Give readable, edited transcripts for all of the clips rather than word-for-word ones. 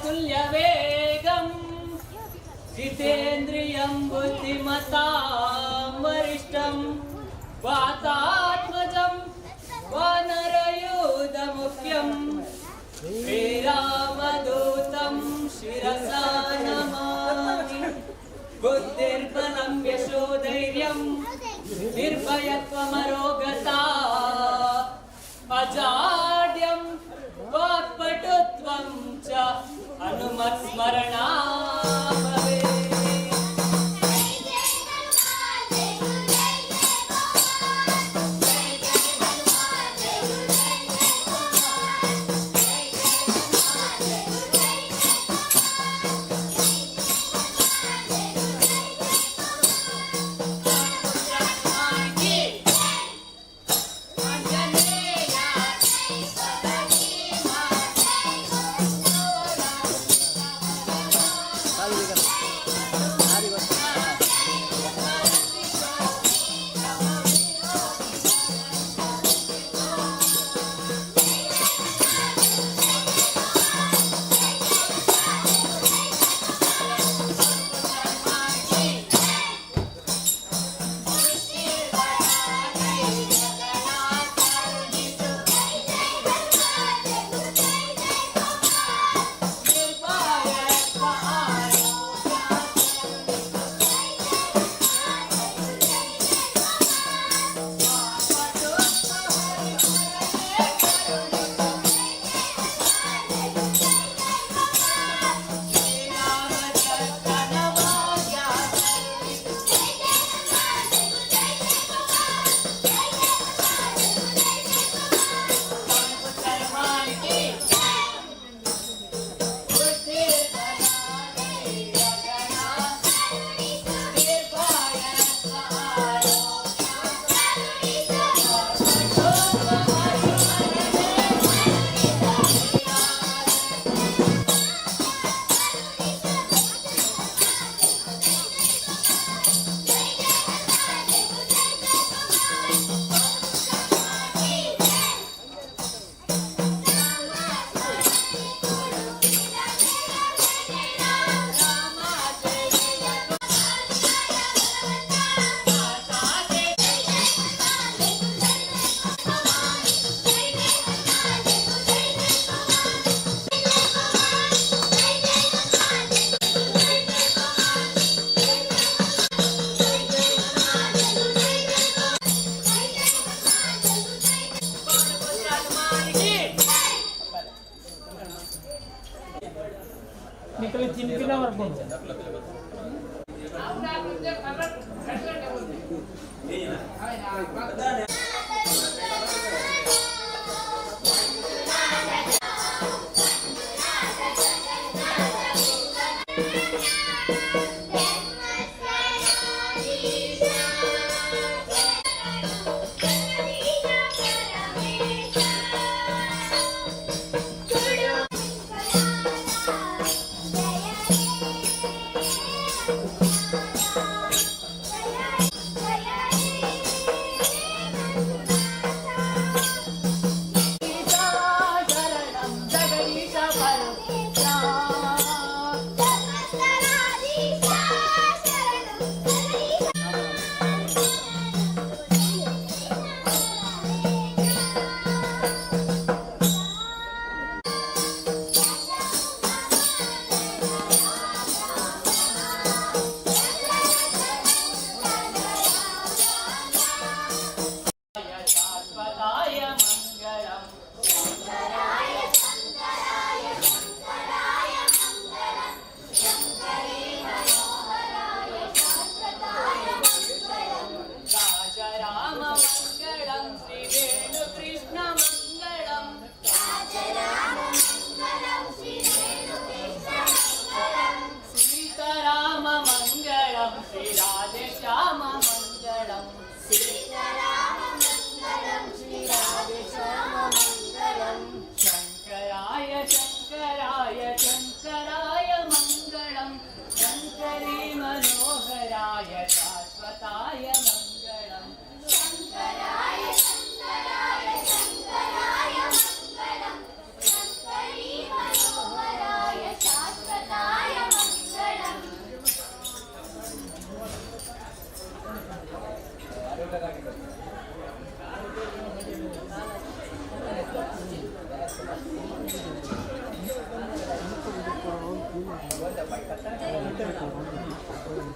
तुल्यवेगं जितेन्द्रियं बुद्धिमतां वरिष्ठं वातात्मजं वानरयूथमुख्यं श्रीरामदूतं शिरसा नमामि। बुद्धिर्बलं यशोधैर्यं निर्भयत्वमरोगता अजाड्यं वाक्पटुत्वं च हनुमत्स्मरणा भवेत्।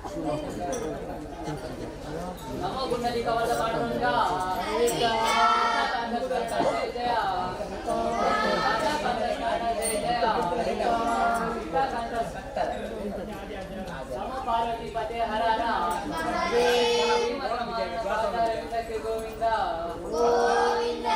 नमो कुंडली कवच पांडुरंगा पार्वती पते हर Govind Govind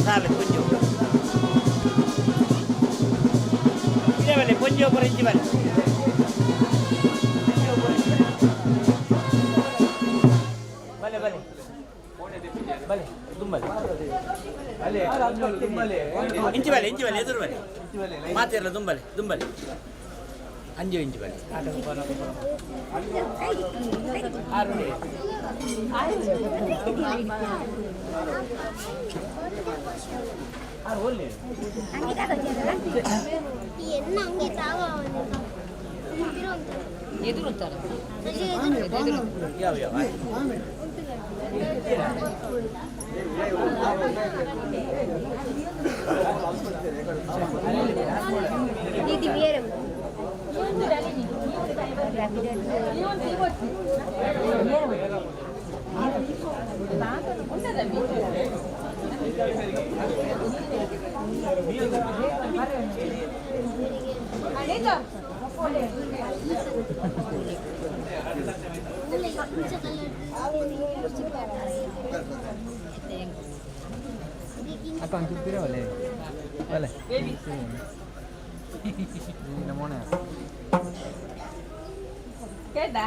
sale coño. Llévale, coño por ahí, vale. Vale, vale. Vale, tumbale. Vale, tumbale. Inci vale, edur vale. Materla tumbale. Anjo inci vale. Aru. ಎದುರು ಉಂಟಲ್ಲ ಯಾವ ಯಾವ ಇದು ಬೇರೆ Apa ang kupira wala? Wala. Baby. Ini namanya. Queda.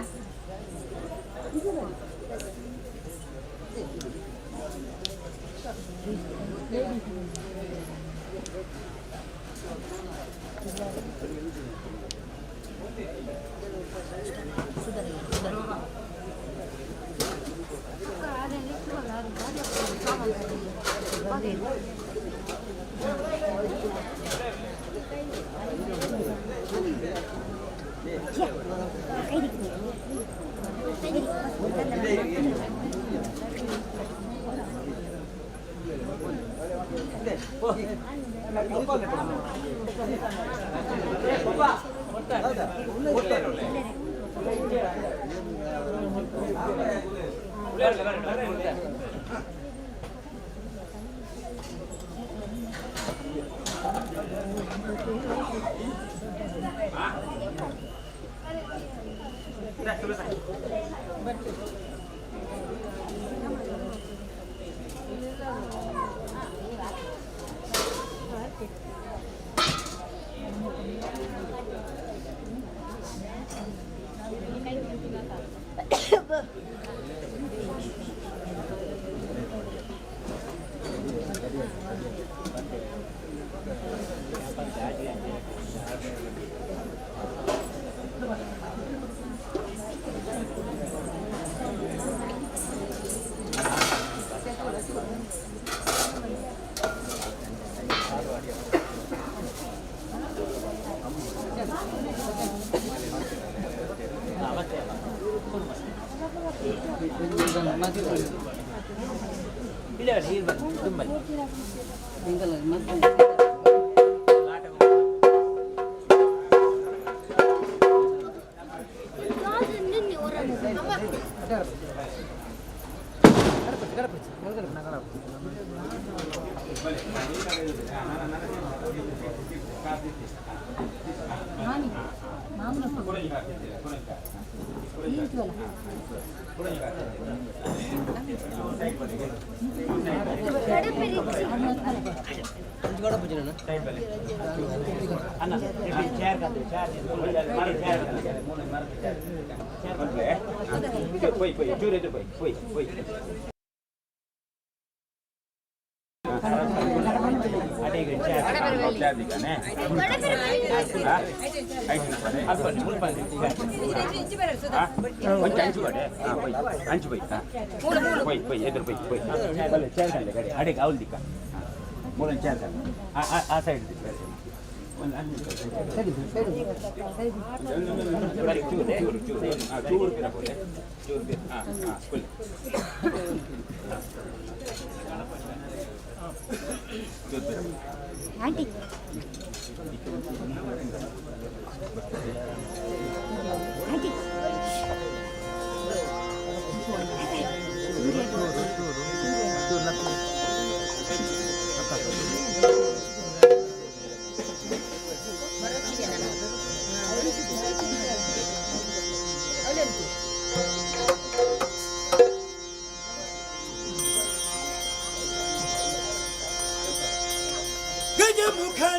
ಇಲ್ಲ ನೀರು ಬಂದು ತುಂಬಲ್ಲಿ ಅನ್ನ ಚೇರ್ ಕಾದು ಚೇರ್ ಪೊಯ್ ಪೊಯ್ ಚೂರು ಎದುರು ಪೊಯ್ ಪೊಯ್ ಪೊಯ್ ಅಡಿಗೆ ಚೇರ್ ದಿಗಾನೆ కొంచెం అంచు పోయి పోయి పోయి ఎదురు పోయి పోయి చేరు కండి గడి అడిగి అవులు దిక్క మూడు చేరు కండి ఆ సైడ్ చూరు పిరపోలే చూరు ఆంటీ ఆంటీ Gajamukha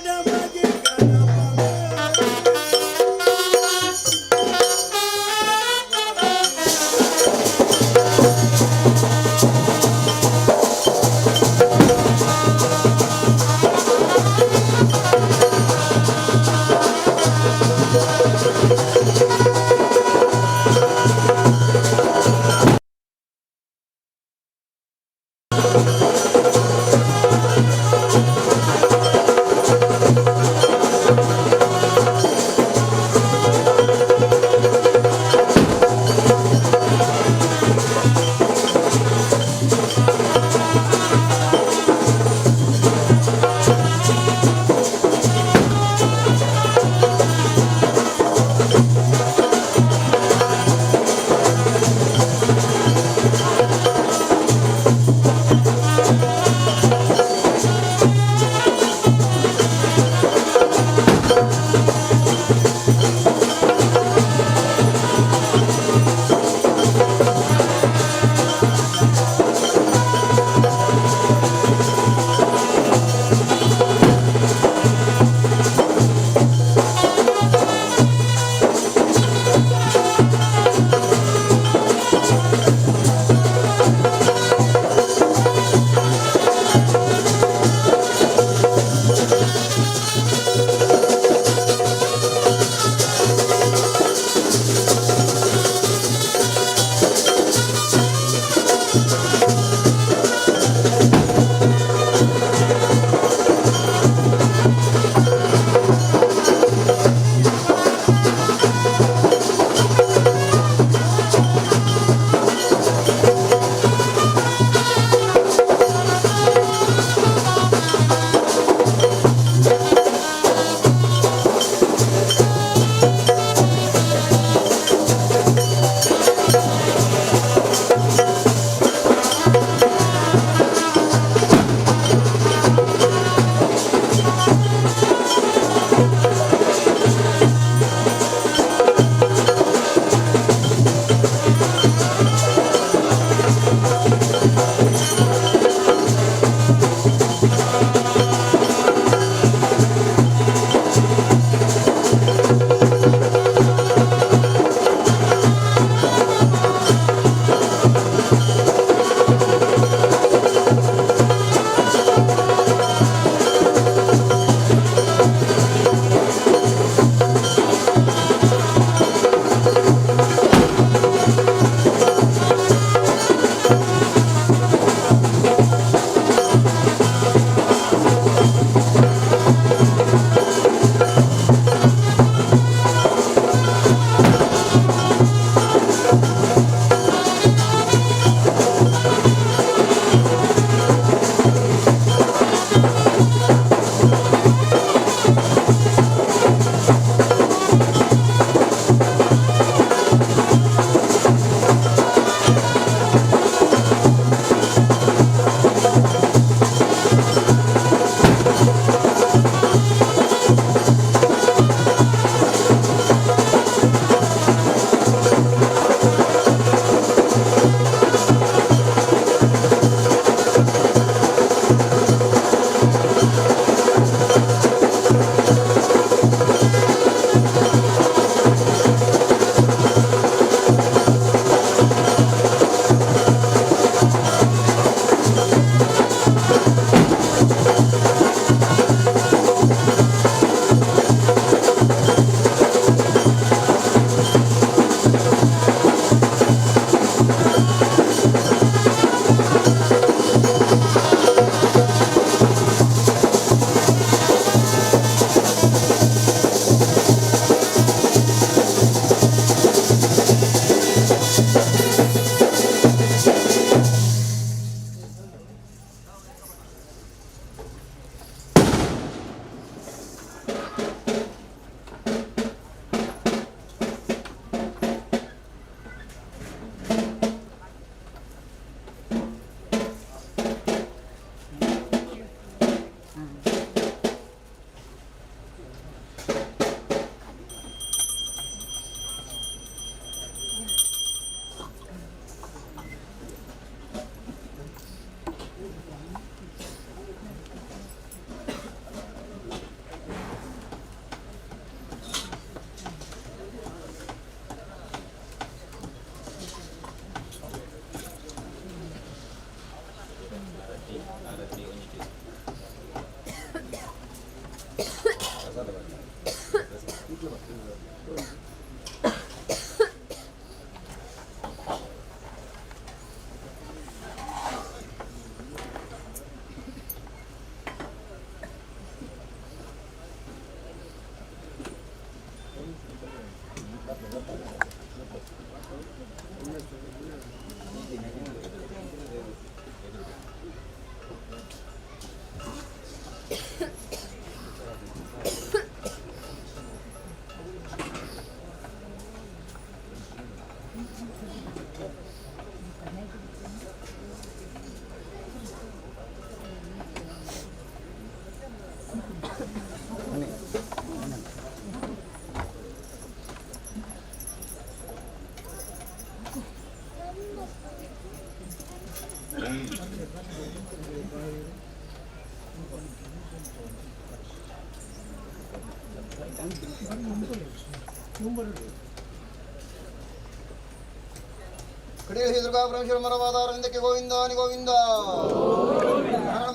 ಕಡೆಯಲ್ಲಿ ದುರ್ಗಾ ಪರಮೇಶ್ವರ ಮರವಾದಾರವಿಂದಕ್ಕೆ ಗೋವಿಂದಾನಿ ಗೋವಿಂದ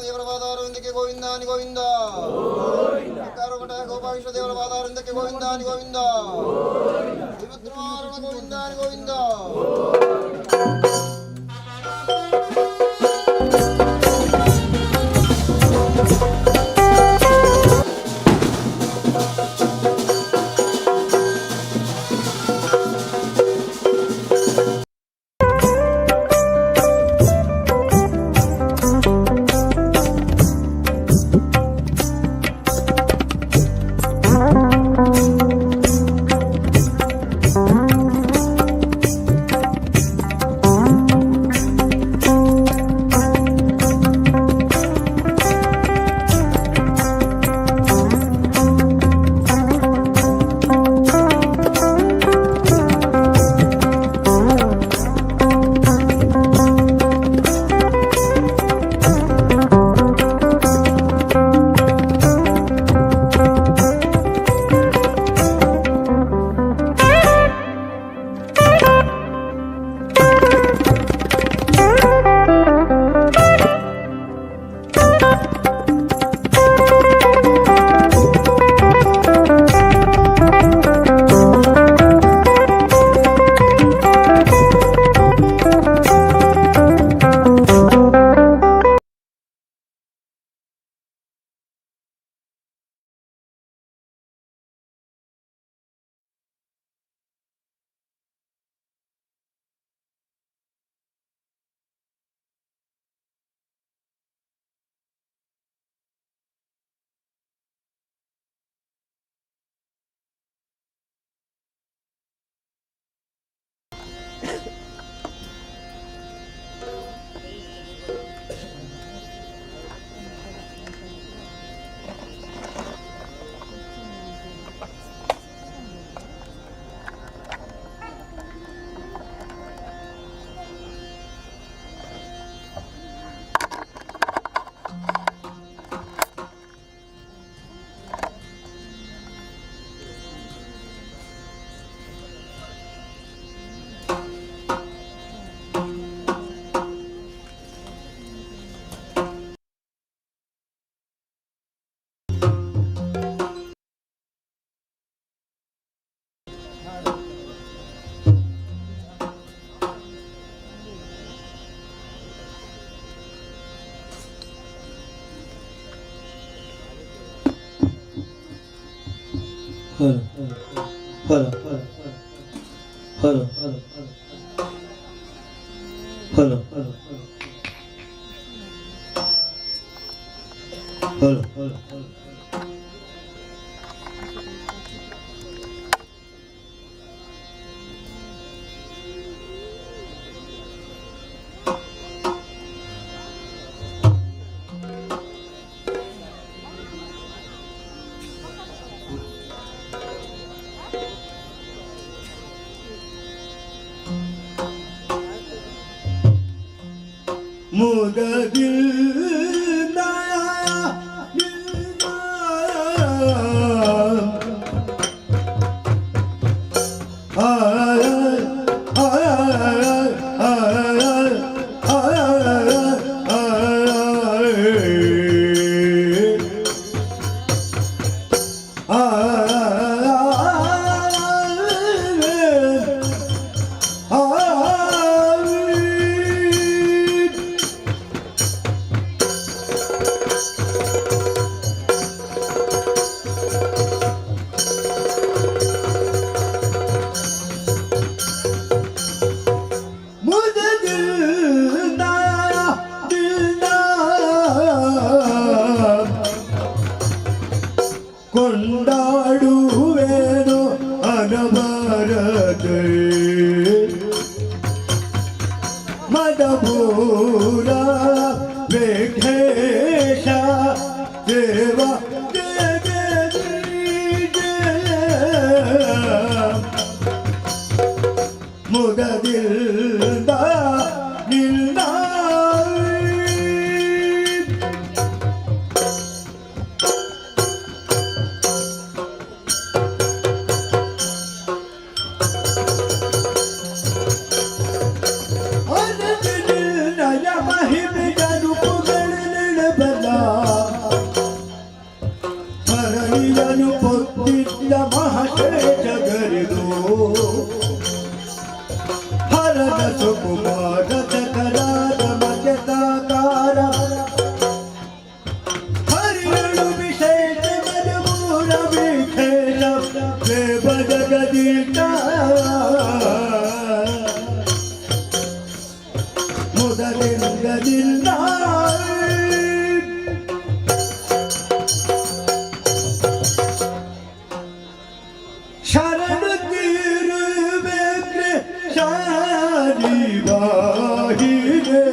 ದೇವರ ವಾದಾರವಿಂದಕ್ಕೆ ಗೋವಿಂದಾನಿ ಗೋವಿಂದ ಕಾರುಮಠ ಗೋಪಾಕೃಷ್ಣ ದೇವರ ವಾದಾರವಿಂದಕ್ಕೆ ಗೋವಿಂದಾನಿ Govinda ಶ್ರೀಮದ್ಮಾರಣ ಗೋವಿಂದಾನಿ Govinda. Hello. Hello. Hello. Hello. Hello. Hello. ನಾಡುವೇನು ಅನವರತೆ ಮದಪೂರ ವೇಖೇಶ ದೇವ ಮುದದಿಲ್ದ ನಿಲ್ಲ ನಯ ಮಹಿಮೆಗನು ಪುಗಳಬಲ ಹರಣಿಯನು ಪೊತ್ತಿದ್ದ ಮಹಶೇಷಗರಿದು ಹರದ ಸುಕುಮಾರ ಚಕರಾದ ಮಜತಾಕಾರ ಹರಿಯಳು ವಿಶೇಷ ಮನಮೂರ ವಿಶೇಷ ದೇವ ಜಗದೀಶ ಮುದಲಿಂಗದಿಲ್ಲ ಶರಣು ತೀರುವೆ ಶಾರಿ ಬಾಹಿರೆ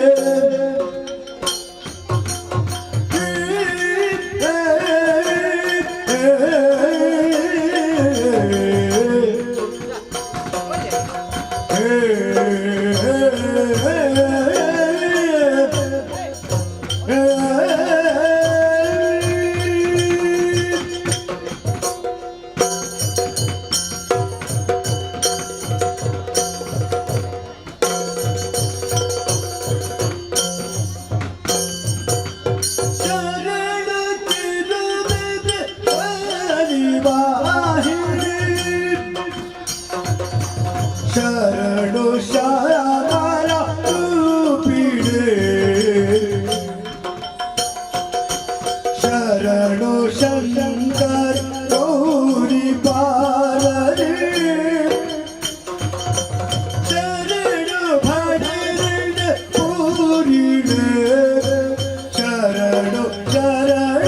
ಶರಣು ಶಾರ ರೂಪಿಣೆ ಶರಣು ಶಂಕರ ಗೌರಿ ಬಾಲರೇ ಶರಣು ಭಜನ ಪೂರಿಣೆ ಶರಣು ಶರಣ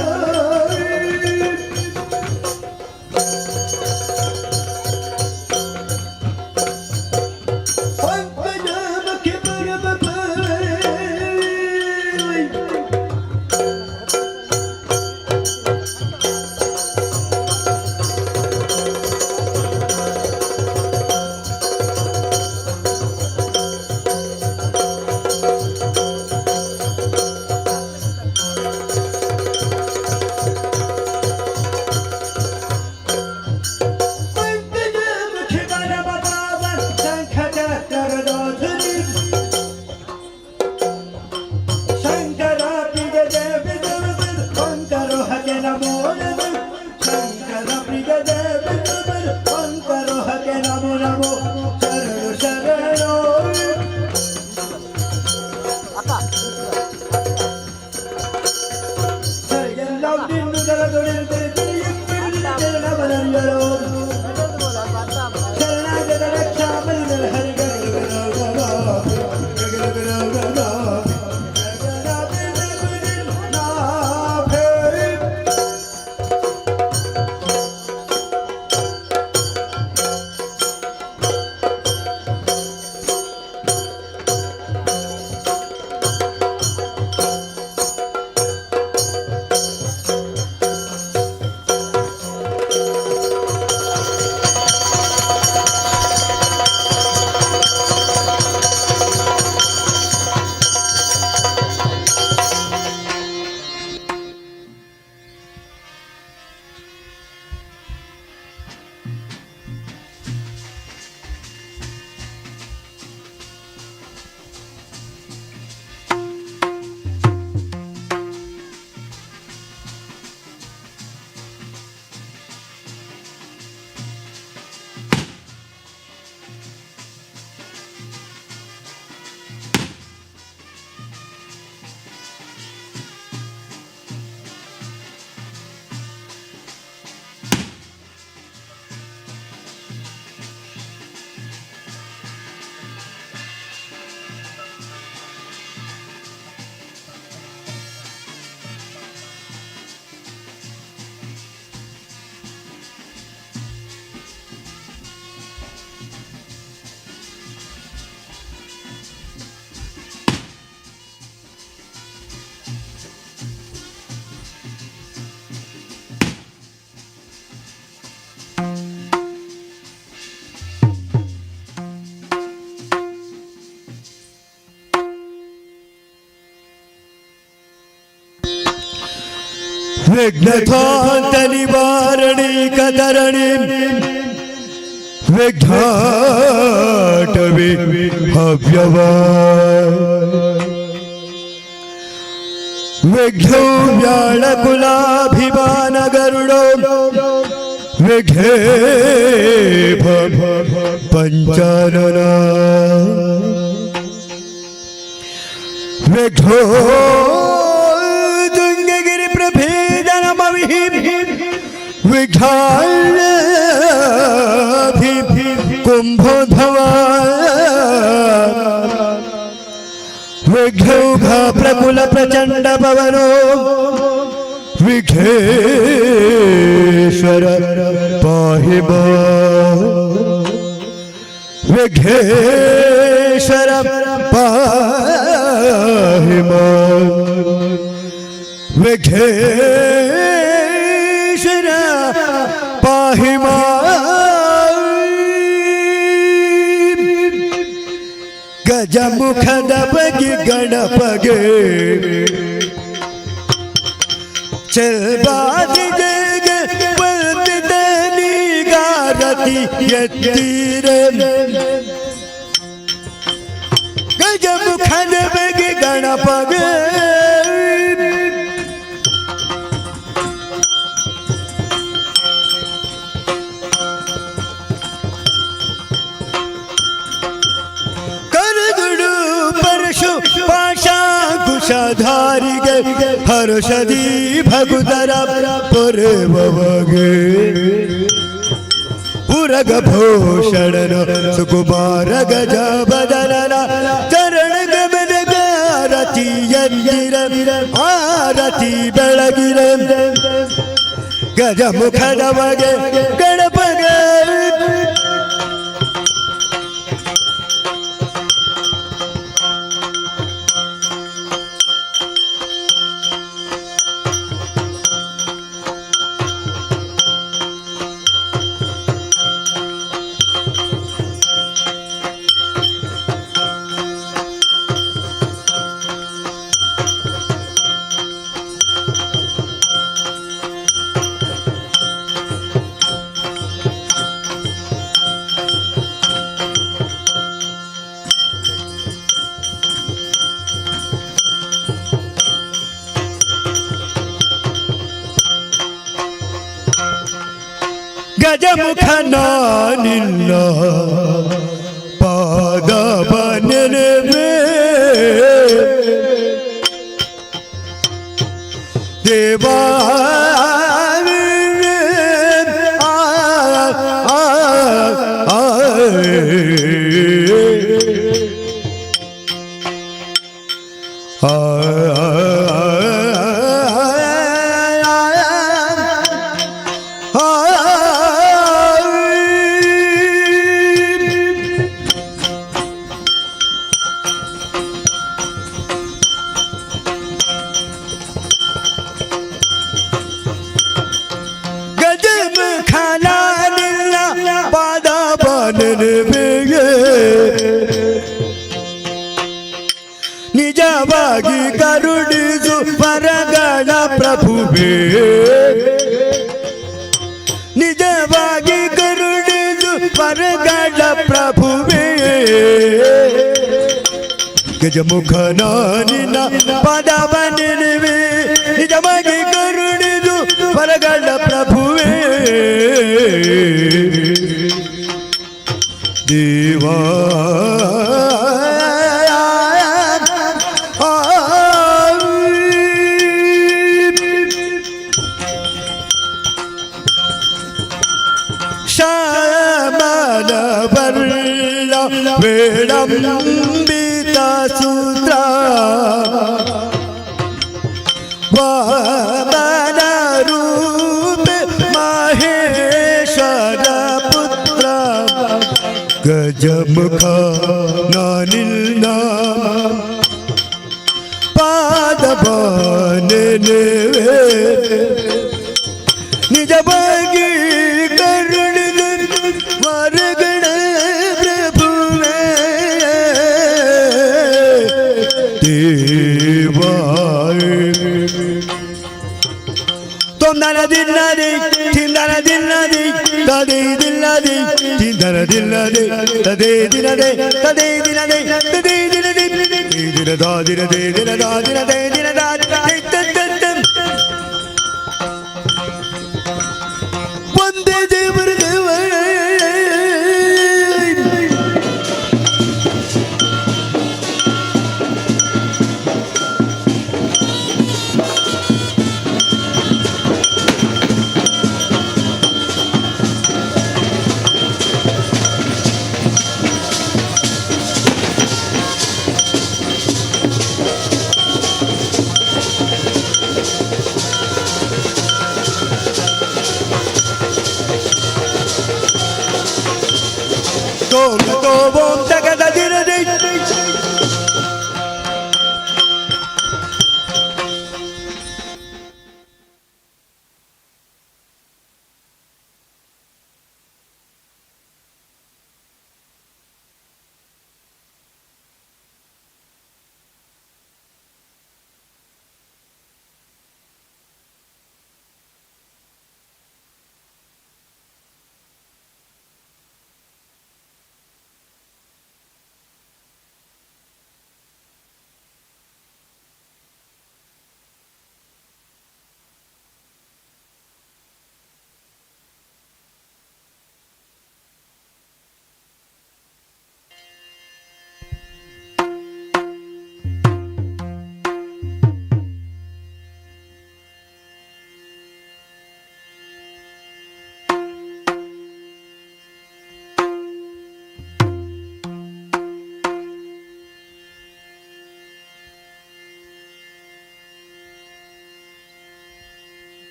विघ्नध्वांत निवारणी कतरणी विघ्नाटवी हव्यवाय विघ्नो व्याळकुलाभिमान गरुडो विघ्ने पंचानना विघ्नो दुंगगिरि प्रभेदनमविहि विघ्नाभि कुंभोधवा विघ्नौघा प्रकुल प्रचंड पवनो विघ्नेश्वर पाहि मां विघ्नेश्वर पाहि मां विघ्नेश्वर पाहि मां गजमुख दबगी गणपगे चल बाज जग पलटनी गारती यतीर गजमुख दबगी गणपगे पाशाकुशाधारी गे हर्षदी भगुदरा पुरवगे पुरग भूषण सुकुमार गज बदनना चरण गमन गारती यंदिर आरती बेಳಗಿರ गज मुख नಮಗೆ गणपगे ಗಜಮುಖನ ನಿನ್ನ ಪಾದವ ನೆನೆವೆ ದೇವಾ ನಿಜವಾಗಿ ಕರುಣಿಸು ಪರಗಣ ಪ್ರಭುವೇ ನಿಜವಾಗಿ ಕರುಣಿಸು ಪರಗಣ ಪ್ರಭುವೇ ಗಜಮುಖನ ನಿನ್ನ ಪದವ ನೆನೆವೆ ನಿಜವಾಗಿ ಕರುಣಿಸು ಪರಗಣ ಪ್ರಭುವೇ ದೇವಾ वेडम्बिता सूत्र वामन रूप महेश्वर पुत्र गजमुख नानिल पादबाने निजವಾಗಿ ಕರುಣಿದ ವರಗಣ ಪ್ರಭುವೇ ದೇವಾಯ ತದೇ ದಿಲ್ಲದೆ ಚಿಂತನ ದಿಲ್ಲದೆ ತದೇ ದಿನದೆ ತದೇ ದಿನದೆ ತದೇ ದಿನದೆ ದಿನದಾ ದಿನದೇ ದಿನದಾ ದಿನದೇ ದಿನದಾ ಒಂದೇ ದೇವರ ದೇವ Tobom takada dirade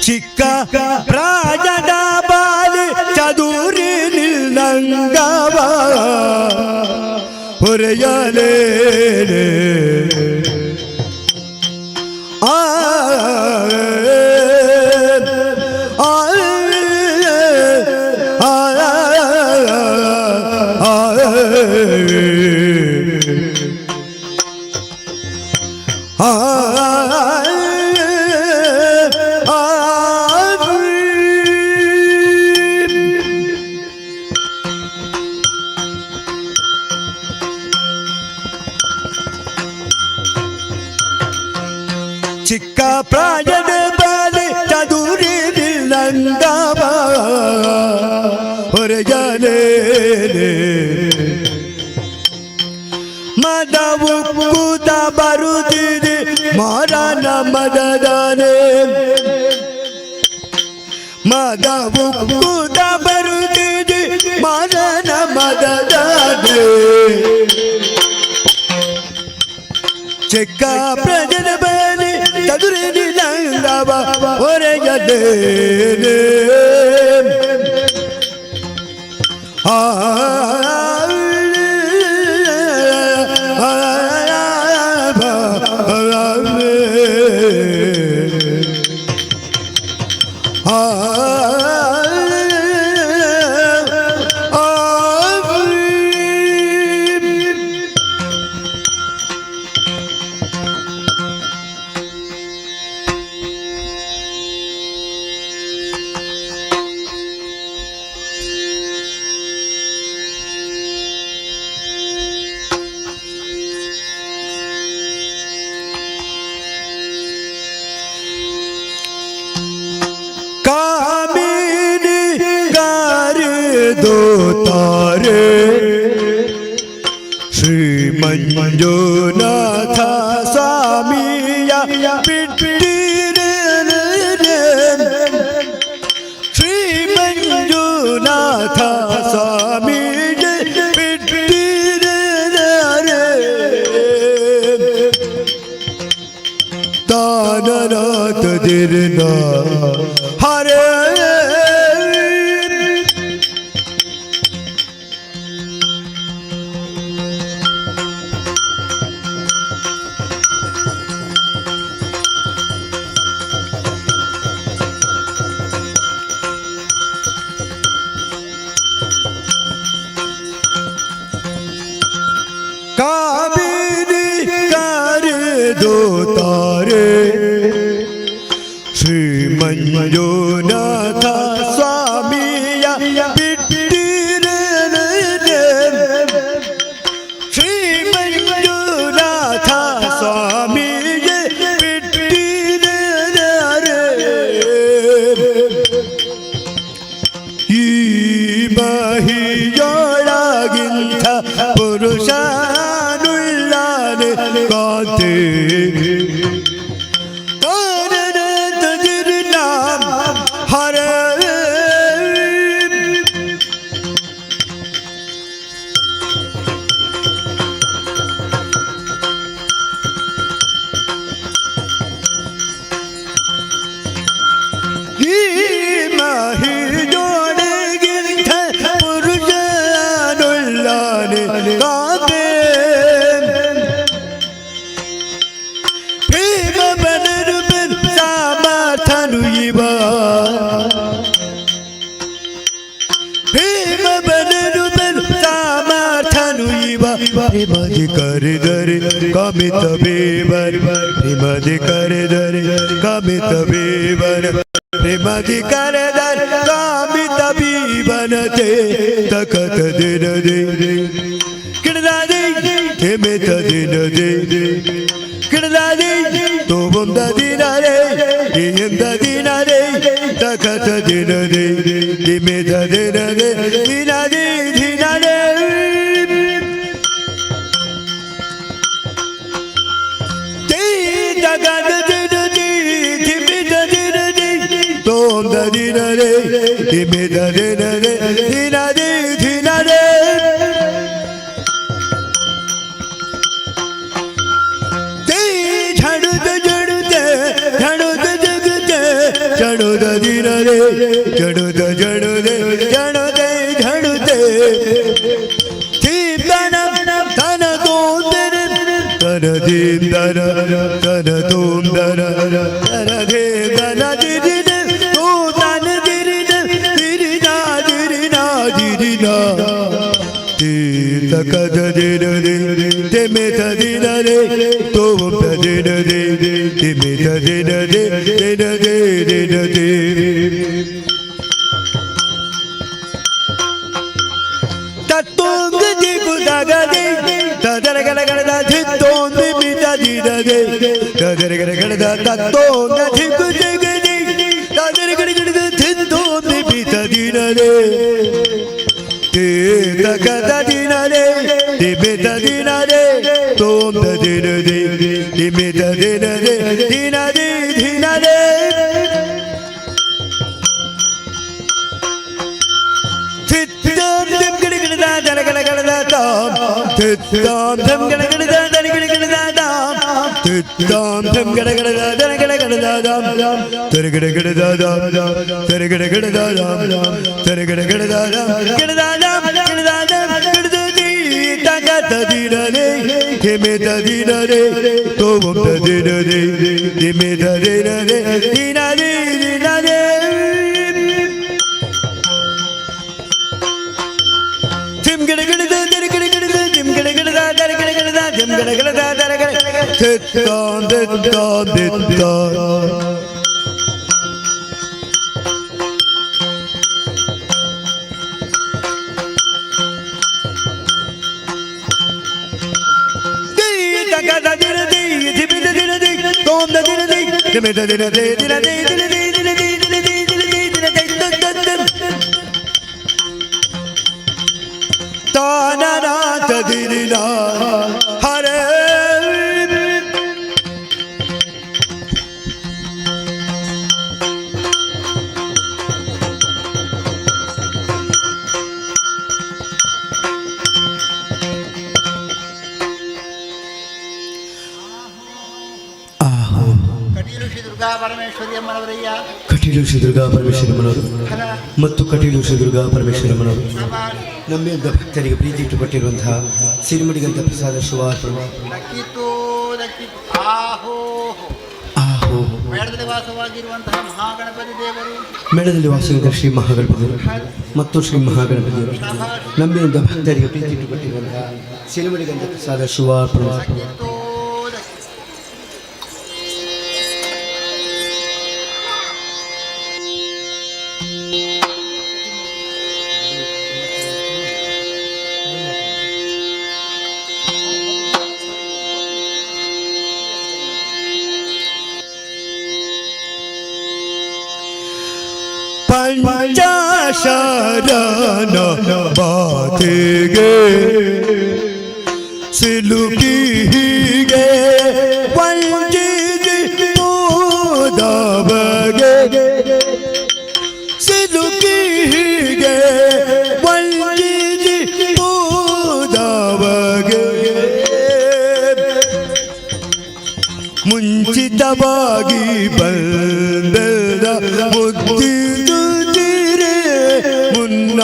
ಚಿಕ್ಕ ಪ್ರಾಯದ ಬಾಲಿ ಚದುರಿ ನಿಲ್ಲಂಗವ ಹೊರೆಯಲೇ ಆ ಚಿಕ್ಕ ಪ್ರಾಯದ ಬಾಲಿ ಚದುರಿ ನಿಲ್ಲಂಗವ ಹೊರೆಯಲೇ ಮದವು ಕೂತ ಬರುತ್ತಿದೆ ಮಾರನ ಮದದಾನೆ ಮದವು ಕೂತ ಬರುತ್ತಿದೆ ಮಾರನ ಮದದಾನೆ ಚಿಕ್ಕ ಪ್ರಜನ ಬಲಿ ಚದುರಿ ನಿಲ್ಲಂಗವ ಹೊರೆಯಲೇ ಆ दो तारे श्री मंजुनाथ स्वामिया श्री मंजुनाथ स्वामी ताननाथ दिरना हरे कामिनी कर दो तारे श्री मंजुनाथ स्वामी श्री मंजुनाथ स्वामी ಈ ಮಹಿಯೊಳಗಿಂತ ಪುರುಷನುಳ್ಳಾನೆ ಕಾಂತೆ ಹರ ಈ ಮಹಿಯೊಳಗಿಂತ ಪುರುಷನುಳ್ಳಾನೆ ಕಾಂತೆ ಪ್ರೇಮ ಬನರು ಸಾಮರ್ಥನು ಇವ ಪ್ರೇಮ ಬನರು ಸಾಮರ್ಥನು ಇವ ಪ್ರೇಮದಿ ಕರೆದರೆ ಕಮಿತ ಬೇವರ್ ಪ್ರೇಮದಿ ಕರೆದರೆ ಕಮಿತ ಬೇವರ್ ಪ್ರೇಮದಿ ಕರೆದರೆ ಕಾಮಿತ ಬೀವನತೆ ತಕತ ದಿನದೆ ಕಿಡದಾದೆ ಕೆಮೆತ ದಿನದೆ ಕಿಡದಾದೆ ತೋಬಂದ ದಿನರೆ ಎಂದ ದಿನರೆ ತಕತ ದಿನದೆ ಕೆಮೆತ ದಿನದೆ ದಿನದೆ ದಿನರೆ ತಗದ ದಿನದೆ ಕೆಮೆತ ದಿನದೆ ತೋಂದ ದಿನರೆ ಕೆಮೆತ ದಿನದೆ ದಿನದೆ ದಿನರೆ ಜಡುದ ದಿನರೆ ಜಡುದ ಜಡುದೆ ಜಡುದೆ ಜಡುದೆ ದೀಪನ ತನ ತೋಂದರ ತನ ದೀಂದರ ತನ ತೋಂದರ ತನ ದೇದನ ದಿರಿನ ತೋದನ ದಿರಿನ ದಿರಿನ ದಿರಿನ ದಿರಿನ ತಕದ ದಿನದೆ ತೆಮೆತ ದಿನರೆ ತೋಂದ ದಿನದೆ ತೆಮೆತ ದಿನದೆ ದಿನದೆ ದಿನದೆ ತತ್ತೋಂಗ ದಿಗುದಗದೆ ತದರಗಲಗಲದ ಧಿತ್ತೋಂದ ಮಿತ ದಿನದೆ ತದರಗಲಗಲದ ತತ್ತೋಂಗ ದಿಗುದಗದೆ ತದರಗಲಗಲದ ಧಿತ್ತೋಂದ ಮಿತ ದಿನದೆ ತಕದ ದಿನರೆ ತಿಮಿತ ದಿನರೆ ತೋಂದ ದಿನದೆ ತಿಮಿತ ದಿನದೆ ದಿನದೆ ದಿನದೆ ಚಿತ್ತಾಂ ಧಂ ಗಡಗಡದ ದರಗಡಗಡದ ತಾಂ ಚಿತ್ತಾಂ ಧಂ ಗಡಗಡದ ದರಗಡಗಡದ ತಾಂ ಚಿತ್ತಾಂ ಧಂ ಗಡಗಡದ ದರಗಡಗಡದ ತಾಂ ತರಗಡಗಡದ ತಾಂ ತರಗಡಗಡದ ತಾಂ ತರಗಡಗಡದ ತಾಂ ಗಡದ ದಿನರೆ ಕೆಮೆತ ದಿನರೆ ತೋಬಂದ ದಿನರೆ ಕೆಮೆತ ದಿನರೆ ದಿನರೆ ದಿನರೆ ತಿಮ್ಗಡಗಡದ ದರಗಡಗಡದ ತಿಮ್ಗಡಗಡದ ದರಗಡಗಡದ ತಿಮ್ಗಡಗಡದ ದರಗಡ ತಿತ್ತಾಂ ತಿತ್ತಾಂ ತಿತ್ತಾಂ ತಕದ ದಿನದೆ ತಿಮಿತ ದಿನದೆ ತೋಂದ ದಿನದೆ ತಿಮಿತ ದಿನದೆ ದಿನದೆ ದಿನದೆ ದಿನದೆ ದಿನದೆ ದಿನದೆ ದಿನದೆ ತಾನನಾಥ ದಿನ ಹರೇ ಕಟೀಲು ಶ್ರೀ ದುರ್ಗಾ ಪರಮೇಶ್ವರಿ ಅಮ್ಮನವರಯ್ಯ ಕಟೀಲು ಶ್ರೀ ದುರ್ಗಾ ಪರಮೇಶ್ವರಮ್ಮನವರು ಮತ್ತು ಕಟೀಲು ಶ್ರೀ ದುರ್ಗಾ ಪರಮೇಶ್ವರಮ್ಮನವರು ನಮ್ಮೆಲ್ಲ ಭಕ್ತರಿಗೆ ಪ್ರೀತಿ ಇಟ್ಟುಕೊಟ್ಟಿರುವಂತಹ ಸಿರಿಮಡಿಗಂತ ಪ್ರಸಾದ ಶುಭಾರ್ಪಣೆ ದಕ್ಕಿತ್ತು ದಕ್ಕಿತ್ತು ಆಹೋ ಆಹೋ ಮೇಳದಲ್ಲಿ ವಾಸವಾಗಿರುವಂತಹ ಮಹಾಗಣಪತಿ ದೇವರು, ಮೇಳದಲ್ಲಿ ವಾಸವಿದ್ದ ಶ್ರೀ ಮಹಾಗಣಪತಿಯವರು ಮತ್ತು ಶ್ರೀ ಮಹಾಗಣಪತಿಯವರು ನಂಬಿದಂಥ ಭಕ್ತರಿಗೆ ಪ್ರೀತಿ ಇಟ್ಟುಕೊಟ್ಟಿರುವಂತಹ ಸಿರಿಮಡಿಗಂಧ ಪ್ರಸಾದ ಶಿವಾರ್ಪಣ. ಪಂಚಾಶರನ ಬಾತಿಗೆ ಸಿಲುಕಿ ಹೀಗೆ ವಂಚಿಸಿ ಹೋದವಗೆ, ಸಿಲುಕಿ ಹೀಗೆ ವಂಚಿಸಿ ಹೋದವಗೆ ಮುಂಚಿತವಾಗಿ ಬಂದದ ಮುದ್ದಿದು ತಿರೆ ಮುನ್ನ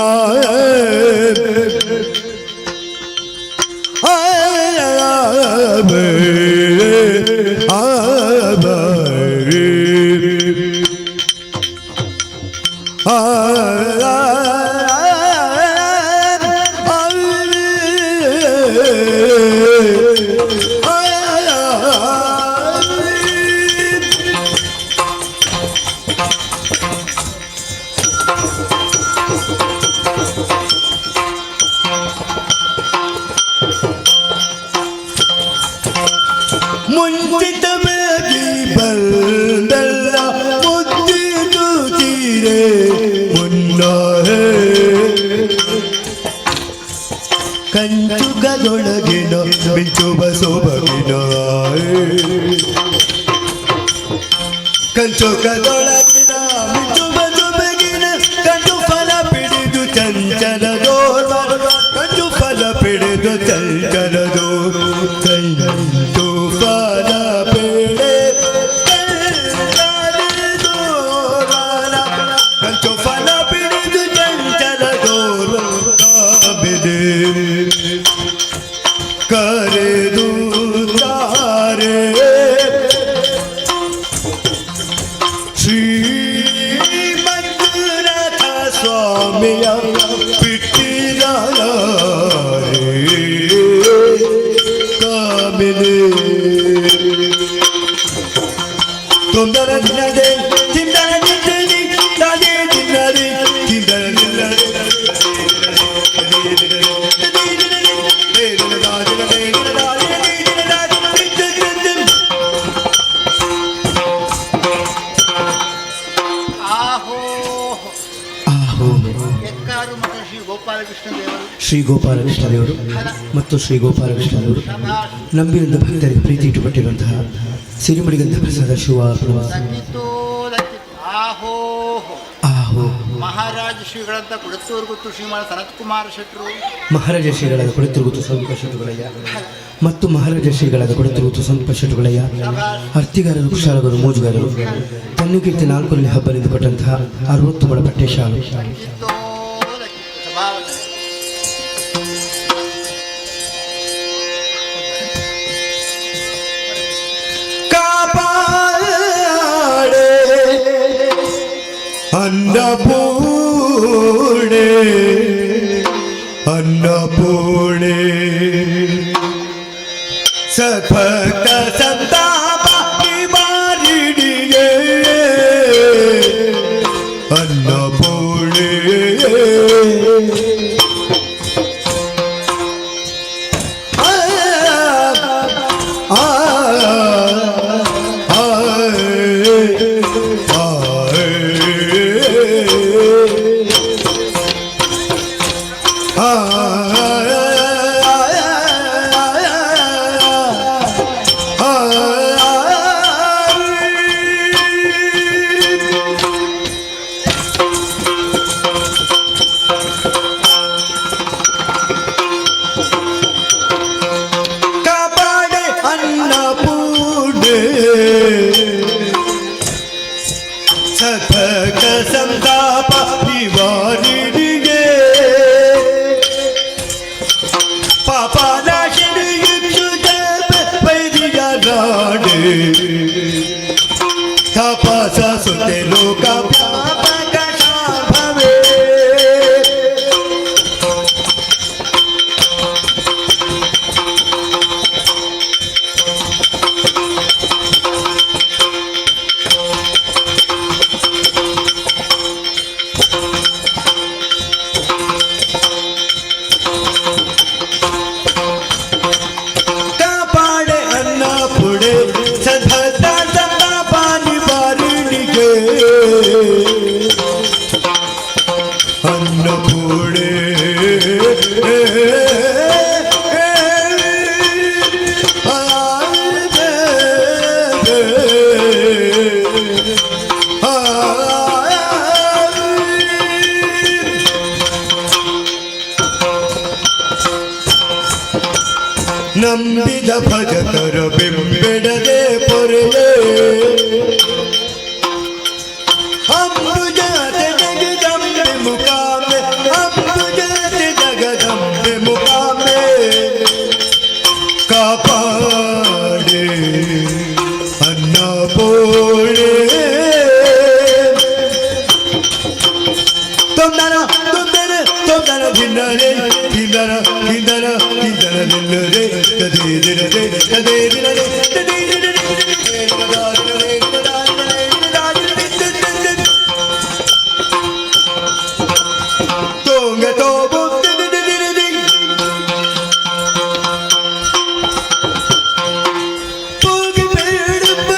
ಮುಂಚಿತವಾಗಿ ಬಂದಲ್ಲ ಮುದ್ದಿದು ತೀರೆ ಮುನ್ನ ಕಂಚುಕದೊಳಗಿನ ಮಿಂಚುವ ಸೊಬಗಿನ, ಕಂಚುಕದೊಳಗಿನ ಮಿಂಚುವ ಸೊಬಗಿನ ಕಂಚು ಫಲ ಪಿಡಿದು ಚಂಚಲದೋರ್ವ, ಕಂಚು ಫಲ ಪಿಡಿದು ಚಂಚಲದೋರು, ಕಂಚು ಫಲ ಪಿಡೆ ಕಂಚು ಫಲ ಪಿಡಿದು ಚಂಚಲದೋರು ಕಾಬಿದೆ ಕರೆದು ತಾರೆ ಶ್ರೀಮಂಜುನಾಥ ಸ್ವಾಮಿಯ ಬಿಟ್ಟಿರ ಕಾಮಿದೆ ತೊಂದರ ದಿನದೆ ಚಿಂತನ ನಿಂತದಿ ತಾನೇ ದಿನದಿ ಚಿಂತನ ನಿಲ್ಲದೆ ಎಕ್ಕಾರು ಮತ್ತು ಶ್ರೀ ಗೋಪಾಲಕೃಷ್ಣ ದೇವರು, ಶ್ರೀ ಗೋಪಾಲಕೃಷ್ಣ ದೇವರು ಮತ್ತು ಶ್ರೀ ಗೋಪಾಲಕೃಷ್ಣ ದೇವರು ನಂಬಿದಂಥ ಭಕ್ತರಿಗೆ ಪ್ರೀತಿ ಇಟ್ಟುಕೊಟ್ಟಿರುವಂತಹ ಸಿರಿಮಡಿಗಂಧ ಪ್ರಸಾದ ಶಿವಾರ್ಪಣ. ಆಹೋ ಆಹೋ ಮಹಾರಾಜ ಶ್ರೀಗಳಂತ ಕುಡತ್ತೂರು ಗುತ್ತು ಶ್ರೀಮಾನ್ ಸನತ್ ಕುಮಾರ ಶೆಟ್ರು, ಮಹಾರಾಜ ಶ್ರೀಗಳಾದ ಕೊಡುತ್ತಿರುವುದು ಸ್ವಲ್ಪ ಶೆಟ್ಟುಗಳಯ್ಯ ಮತ್ತು ಮಹಾರಾಜ ಶ್ರೀಗಳಾದ ಕೊಡುತ್ತಿರುವುದು ಸ್ವಲ್ಪ ಶೆಟ್ಟುಗಳಯ್ಯ, ಅರ್ತಿಗಾರರು, ಕುಶಾಲಗರು, ಮೋಜುಗಾರರು ತನ್ನುಕೀರ್ತಿ ನಾಲ್ಕರಲ್ಲಿ ಹಬ್ಬನಿಂದ ಕೊಟ್ಟಂತಹ 60 ಮೊಳ ಪಟ್ಟೆ ಶಾಲು. ಕಾಪಾಡೆ ಅನ್ನಪೂರ್ಣೆ ಅನ್ನಪೂರ್ಣೆ ಸತ್ಭಕ್ತ ಸಂತಾಪ ನಿವಾರಿಣಿಗೆ ಅನ್ನಪೂರ್ಣೆ ಸತ್ಭಕ್ತ ಸಂತಾಪ ನಿವಾರಿಣಿಗೆ ಪಾಪನಾಶಿನಿ ವೈದ್ಯ ನಾಡೆ ಭಜಕರ ಬೆಂಬೆಡದೆ ಪೊರೆಯೇ ಅಂಬುಜಾತೆ ಜಗದಂಬೆ ಮುಕಾಮೆ ಅಂಬುಜಾತೆ ಜಗದಂಬೆ ಮುಕಾಮೆ ಕಾಪಾಡೆ ಅನ್ನಪೂರ್ಣೆ ತೊಂದನ ಭಿನ್ನರೆ ಕಿಂದನ ಕಿಂದನ ಕಿಂದನ ನಿಲ್ಲರೆ ಕದೇ ದಿನದೆ ಕದೇ ದಿನದೆ ತೋಂಗ ತೋಬು ಪೋಗಿ ಬೇಡಮ್ಮ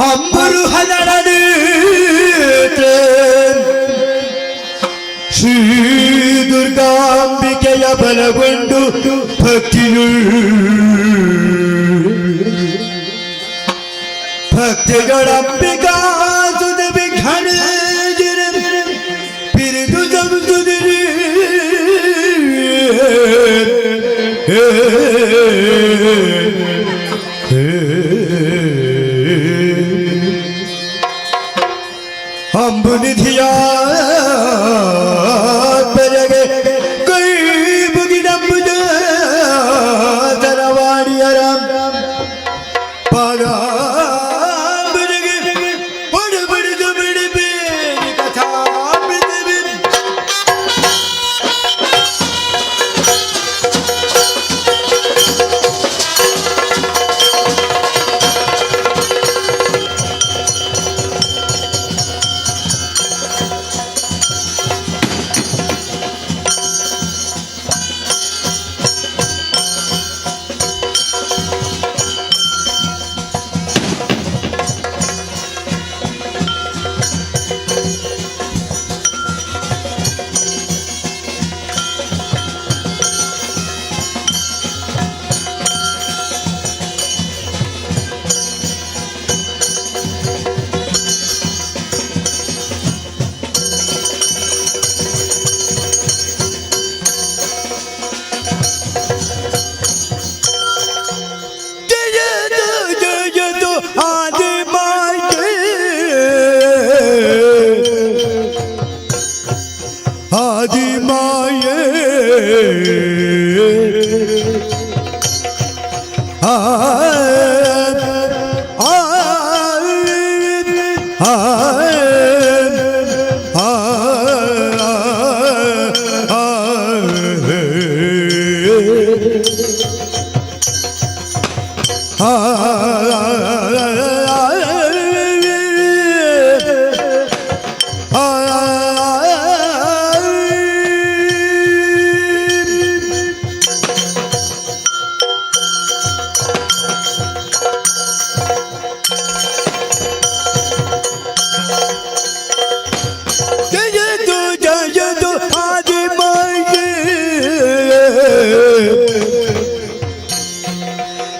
ಅಂಬರು ಹದರಡು ಶ್ರೀ ದುರ್ಗಾಂಬಿಕೆಯ ಬಲಗೊಂಡು ಭಕ್ತಿಯು ಭಕ್ತಿಗಳಂಬಿಕಾ ಸುದ ವಿಘ್ನ ಪಿರಿದು ಸಂಸುದಿರಿ ಅಂಬುನಿಧಿಯ ಬೆಳಗ್ಗೆ ಕೈ ಮುಗಿದಂಬುದ ತರವಾಣಿಯರ ಪಾದ ಬಡಿದು ಬಿಡಿಬೇಡಿ ಕಥಾ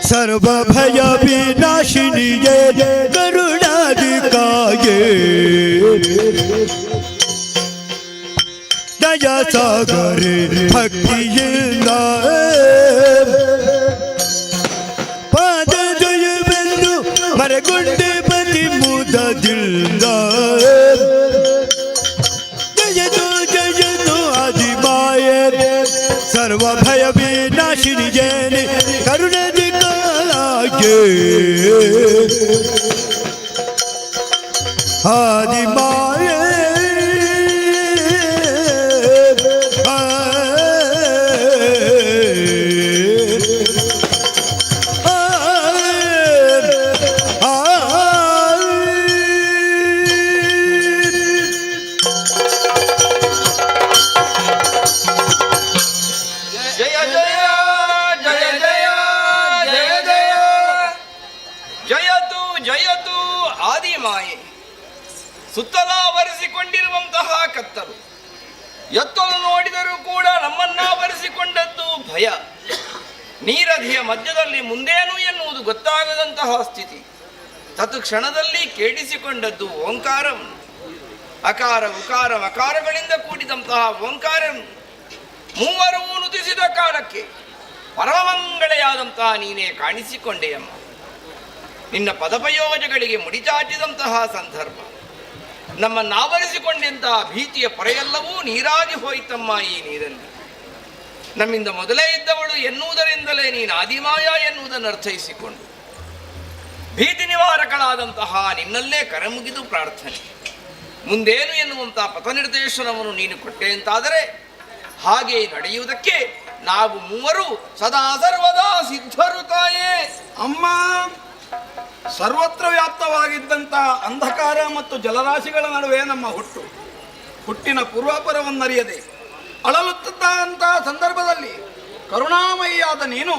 ಸರ್ವಭಯ ವಿನಾಶಿನಿಯೇ ಕರುಣಾಧಿಕಾಯೇ ದಯಾ ಸಾಗರೇ ಭಕ್ತಿಯಿಂದ ಪಾದದೊಯವೆಂದು ಮರಗೊಂಡೆ ಬದಿ ಮುದದಿಂದ ಜಯದು ಆದಿಮಾಯೇ ಸರ್ವಭಯ ವಿನಾಶಿನಿಯೇ ಕರುಣಾಧಿಕಾಯೇ ಆದಿಮಾಯೇ ಸುತ್ತಲಾವರಿಸಿಕೊಂಡಿರುವಂತಹ ಕತ್ತಲು ಎತ್ತಲು ನೋಡಿದರೂ ಕೂಡ ನಮ್ಮನ್ನಾವರಿಸಿಕೊಂಡದ್ದು ಭಯ. ನೀರಧಿಯ ಮಧ್ಯದಲ್ಲಿ ಮುಂದೇನು ಎನ್ನುವುದು ಗೊತ್ತಾಗದಂತಹ ಸ್ಥಿತಿ. ತತ್ಕ್ಷಣದಲ್ಲಿ ಕೇಳಿಸಿಕೊಂಡದ್ದು ಓಂಕಾರಂ. ಅಕಾರ ಉಕಾರ ಮಕಾರಗಳಿಂದ ಕೂಡಿದಂತಹ ಓಂಕಾರಂ ಮೂವರು ನುತಿಸಿದ ಕಾಲಕ್ಕೆ ಪರಮಮಂಗಳೆಯಾದಂತಹ ನೀನೇ ಕಾಣಿಸಿಕೊಂಡೆಯಮ್ಮ. ನಿನ್ನ ಪದಪಯೋಜಗಳಿಗೆ ಮುಡಿಚಾಚಿದಂತಹ ಸಂದರ್ಭ, ನಮ್ಮನ್ನಾವರಿಸಿಕೊಂಡಂತಹ ಭೀತಿಯ ಪೊರೆಯೆಲ್ಲವೂ ನೀರಾಗಿ ಹೋಯಿತಮ್ಮ. ಈ ನೀರಲ್ಲಿ ನಮ್ಮಿಂದ ಮೊದಲೇ ಇದ್ದವಳು ಎನ್ನುವುದರಿಂದಲೇ ನೀನು ಆದಿಮಾಯ ಎನ್ನುವುದನ್ನು ಅರ್ಥೈಸಿಕೊಂಡು ಭೀತಿ ನಿವಾರಕಳಾದಂತಹ ನಿನ್ನಲ್ಲೇ ಕರೆಮುಗಿದು ಪ್ರಾರ್ಥನೆ. ಮುಂದೇನು ಎನ್ನುವಂತಹ ಪಥನಿರ್ದೇಶನವನ್ನು ನೀನು ಕೊಟ್ಟೆ ಅಂತಾದರೆ ಹಾಗೆ ನಡೆಯುವುದಕ್ಕೆ ನಾವು ಮೂವರು ಸದಾ ಸರ್ವದಾ ಸಿದ್ಧರು ತಾಯೇ. ಅಮ್ಮ, ಸರ್ವತ್ರ ವ್ಯಾಪ್ತವಾಗಿದ್ದಂತಹ ಅಂಧಕಾರ ಮತ್ತು ಜಲರಾಶಿಗಳ ನಡುವೆ ನಮ್ಮ ಹುಟ್ಟಿನ ಪೂರ್ವಾಪರವನ್ನರಿಯದೆ ಅಳಲುತ್ತಿದ್ದಂತಹ ಸಂದರ್ಭದಲ್ಲಿ ಕರುಣಾಮಯಿಯಾದ ನೀನು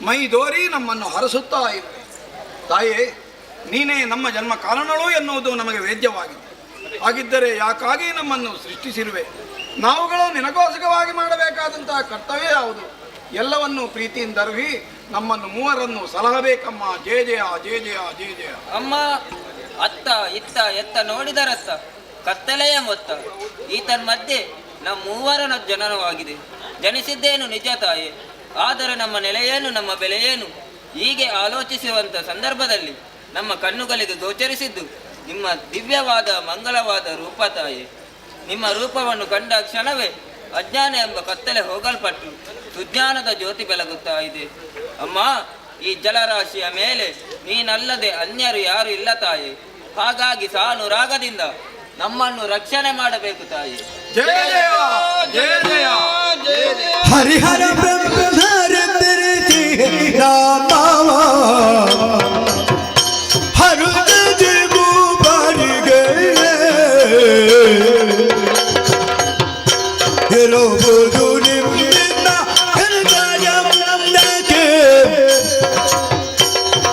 ಮೈದೋರಿ ನಮ್ಮನ್ನು ಹರಸುತ್ತಾ ಇರುವೆ ತಾಯೇ. ನೀನೇ ನಮ್ಮ ಜನ್ಮ ಕಾರಣಗಳು ಎನ್ನುವುದು ನಮಗೆ ವೇದ್ಯವಾಗಿದೆ. ಹಾಗಿದ್ದರೆ ಯಾಕಾಗಿ ನಮ್ಮನ್ನು ಸೃಷ್ಟಿಸಿರುವೆ? ನಾವುಗಳು ನಿನಗೋಸ್ಕರವಾಗಿ ಮಾಡಬೇಕಾದಂತಹ ಕರ್ತವ್ಯ ಯಾವುದು? ಎಲ್ಲವನ್ನು ಪ್ರೀತಿಯಿಂದ ಅರಿವಿ ನಮ್ಮನ್ನು ಮೂವರನ್ನು ಸಲಹಬೇಕಮ್ಮ. ಜಯ ಜಯ ಜಯ ಜಯ ಜಯ ಜಯ. ಅಮ್ಮ ಅತ್ತ ಇತ್ತ ಎತ್ತ ನೋಡಿದರತ್ತ ಕತ್ತಲೆಯ ಮೊತ್ತ ಈತನ ಮಧ್ಯೆ ನಮ್ಮ ಮೂವರನ ಜನನವಾಗಿದೆ. ಜನಿಸಿದ್ದೇನು ನಿಜ ತಾಯಿ, ಆದರೆ ನಮ್ಮ ನೆಲೆಯೇನು ನಮ್ಮ ಬೆಲೆಯೇನು ಹೀಗೆ ಆಲೋಚಿಸುವಂಥ ಸಂದರ್ಭದಲ್ಲಿ ನಮ್ಮ ಕಣ್ಣುಗಳಿಗೆ ಗೋಚರಿಸಿದ್ದು ನಿಮ್ಮ ದಿವ್ಯವಾದ ಮಂಗಳವಾದ ರೂಪ ತಾಯಿ. ನಿಮ್ಮ ರೂಪವನ್ನು ಕಂಡ ಕ್ಷಣವೇ ಅಜ್ಞಾನ ಎಂಬ ಕತ್ತಲೆ ಹೋಗಲ್ಪಟ್ಟು ಸುಜ್ಞಾನದ ಜ್ಯೋತಿ ಬೆಳಗುತ್ತಾ ಇದೆ. ಅಮ್ಮ, ಈ ಜಲರಾಶಿಯ ಮೇಲೆ ನೀನಲ್ಲದೆ ಅನ್ಯರು ಯಾರು ಇಲ್ಲ ತಾಯಿ. ಹಾಗಾಗಿ ಸಾನುರಾಗದಿಂದ ನಮ್ಮನ್ನು ರಕ್ಷಣೆ ಮಾಡಬೇಕು ತಾಯಿ. ಜಯ ಜಯ ಜಯ ಜಯ ಜಯ ಜಯ. ಹರಿಹರ ಬ್ರಹ್ಮರ ತಿರುತಿ ರಾಮ ಹರುದ ಜಗು ಬಾರಿಗೆ ಇರುವುದು ನಿಮ್ಮಿಂದ ಹೃದಯ ನಮ್ಮಕ್ಕೆ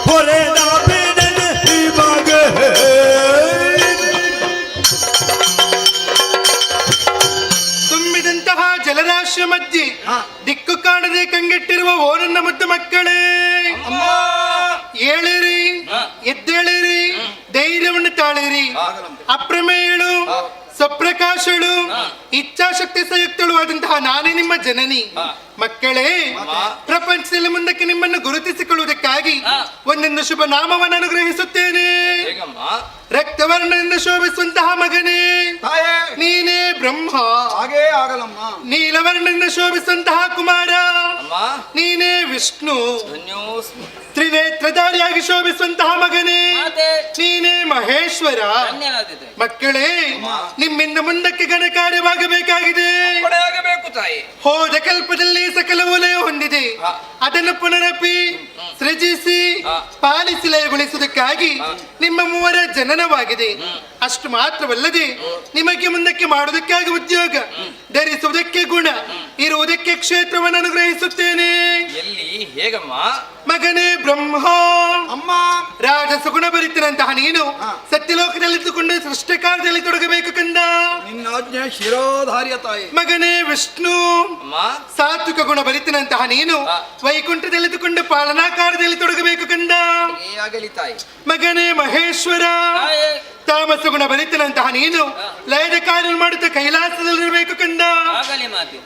ಹೊರೆದ ಬೇಡನೆ ಇವಾಗ ತುಂಬಿದಂತಹ ಜಲರಾಶಿಯ ಮಧ್ಯೆ ದಿಕ್ಕು ಕಾಣದೆ ಕಂಗೆಟ್ಟಿರುವ ಓ ನನ್ನ ಮುದ್ದು ಮಕ್ಕಳೇ, ಏಳಿರಿ, ಎದ್ದೇಳಿರಿ, ಧೈರ್ಯವನ್ನು ತಾಳಿರಿ. ಅಪ್ರಮೇಯಳು, ಸ್ವಪ್ರಕಾಶಳು, ಇಚ್ಛಾಶಕ್ತಿ ಸಂಯುಕ್ತಳು ಆದಂತಹ ನಾನೇ ನಿಮ್ಮ ಜನನಿ. ಮಕ್ಕಳೇ, ಪ್ರಪಂಚದಲ್ಲಿ ಮುಂದಕ್ಕೆ ನಿಮ್ಮನ್ನು ಗುರುತಿಸಿಕೊಳ್ಳುವುದಕ್ಕಾಗಿ ಒಂದೊಂದು ಶುಭ ನಾಮವನ್ನು ಅನುಗ್ರಹಿಸುತ್ತೇನೆ. ರಕ್ತವರ್ಣದಿಂದ ಶೋಭಿಸುವಂತಹ ಮಗನೇ ನೀನೇ ಬ್ರಹ್ಮ. ಹಾಗೇ ಆಗಲಮ್ಮ. ನೀಲವರ್ಣದಿಂದ ಶೋಭಿಸುವಂತಹ ಕುಮಾರ ನೀನೇ ವಿಷ್ಣು. ತ್ರಿನೇತ್ರಧಾರಿಯಾಗಿ ಶೋಭಿಸುವಂತಹ ಮಗನೇ ನೀನೇ ಮಹೇಶ್ವರ. ಮಕ್ಕಳೇ, ನಿಮ್ಮಿಂದ ಮುಂದಕ್ಕೆ ಘನಕಾರ್ಯವಾಗಬೇಕಾಗಿದೆ. ಹೋದ ಕಲ್ಪದಲ್ಲಿ ಸಕಲವೂ ಲಯ ಹೊಂದಿದೆ. ಅದನ್ನು ಪುನರಪಿ ಸೃಜಿಸಿ ಪಾಲಿಸಿ ಲಯಗೊಳಿಸುವುದಕ್ಕಾಗಿ ನಿಮ್ಮ ಮೂವರ ಜನನವಾಗಿದೆ. ಅಷ್ಟು ಮಾತ್ರವಲ್ಲದೆ ನಿಮಗೆ ಮುಂದಕ್ಕೆ ಮಾಡುವುದಕ್ಕಾಗಿ ಉದ್ಯೋಗ, ಧರಿಸುವುದಕ್ಕೆ ಗುಣ, ಇರುವುದಕ್ಕೆ ಕ್ಷೇತ್ರವನ್ನು ಅನುಗ್ರಹಿಸುತ್ತೇನೆ. ಎಲ್ಲಿ ಹೇಗಮ್ಮ? ಮಗನೇ ಬ್ರಹ್ಮ. ಅಮ್ಮ, ರಾಜಸ ಗುಣ ಭರಿತನಂತಹ ನೀನು ಸತ್ಯಲೋಕದಲ್ಲಿದ್ದುಕೊಂಡು ಸೃಷ್ಟಿ ಕಾರ್ಯದಲ್ಲಿ ತೊಡಗಬೇಕು ಕಂದ. ನಿನ್ನ ಆಜ್ಞೆ ಶಿರೋಧಾರ್ಯ ತಾಯಿ. ಮಗನೇ ವಿಷ್ಣು. ಸಾತ್ವಿಕ ಗುಣ ಭರಿತನಂತಹ ನೀನು ವೈಕುಂಠದಲ್ಲಿದ್ದುಕೊಂಡು ಪಾಲನಾ ಕಾರ್ಯದಲ್ಲಿ ತೊಡಗಬೇಕು ಕಂದ. ಮಗನೇ ಮಹೇಶ್ವರ. ತಾಮಸ ಗುಣ ಭರಿತನಂತಹ ನೀನು ಲಯದ ಕಾರ್ಯ ಮಾಡುತ್ತಾ ಕೈಲಾಸದಲ್ಲಿರಬೇಕು ಕಂದ.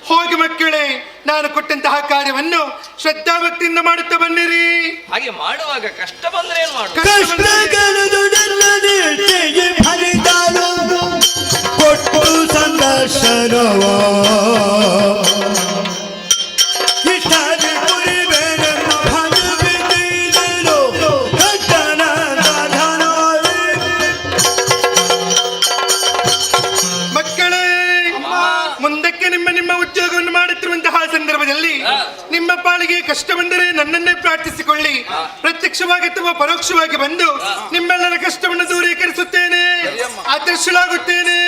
ಹೋಗಿ ಮಕ್ಕಳೇ, ನಾನು ಕೊಟ್ಟಂತಹ ಕಾರ್ಯವನ್ನು ಶ್ರದ್ಧಾಭಕ್ತಿಯಿಂದ ಮಾಡುತ್ತಾ ಬನ್ನಿರಿ. ಹಾಗೆ ಮಾಡುವಾಗ ಕಷ್ಟ ಬಂದ್ರೆ ಏನ್ ಮಾಡು? ಕೊಟ್ಟು ಸಂದರ್ಶನವ ಮಕ್ಕಳೇ, ಮುಂದಕ್ಕೆ ನಿಮ್ಮ ಉದ್ಯೋಗವನ್ನು ಮಾಡುತ್ತಿರುವಂತಹ ಸಂದರ್ಭದಲ್ಲಿ ನಿಮ್ಮ ಪಾಲಿಗೆ ಕಷ್ಟ ಬಂದರೆ ನನ್ನನ್ನೇ ಪ್ರಾರ್ಥಿಸಿಕೊಳ್ಳಿ. ಪ್ರತ್ಯಕ್ಷವಾಗಿ ಅಥವಾ ಪರೋಕ್ಷವಾಗಿ ಬಂದು ನಿಮ್ಮೆಲ್ಲರ ಕಷ್ಟವನ್ನು ದೂರೀಕರಿಸುತ್ತೇನೆ. ಅದೃಶ್ಯಳಾಗುತ್ತೇನೆ,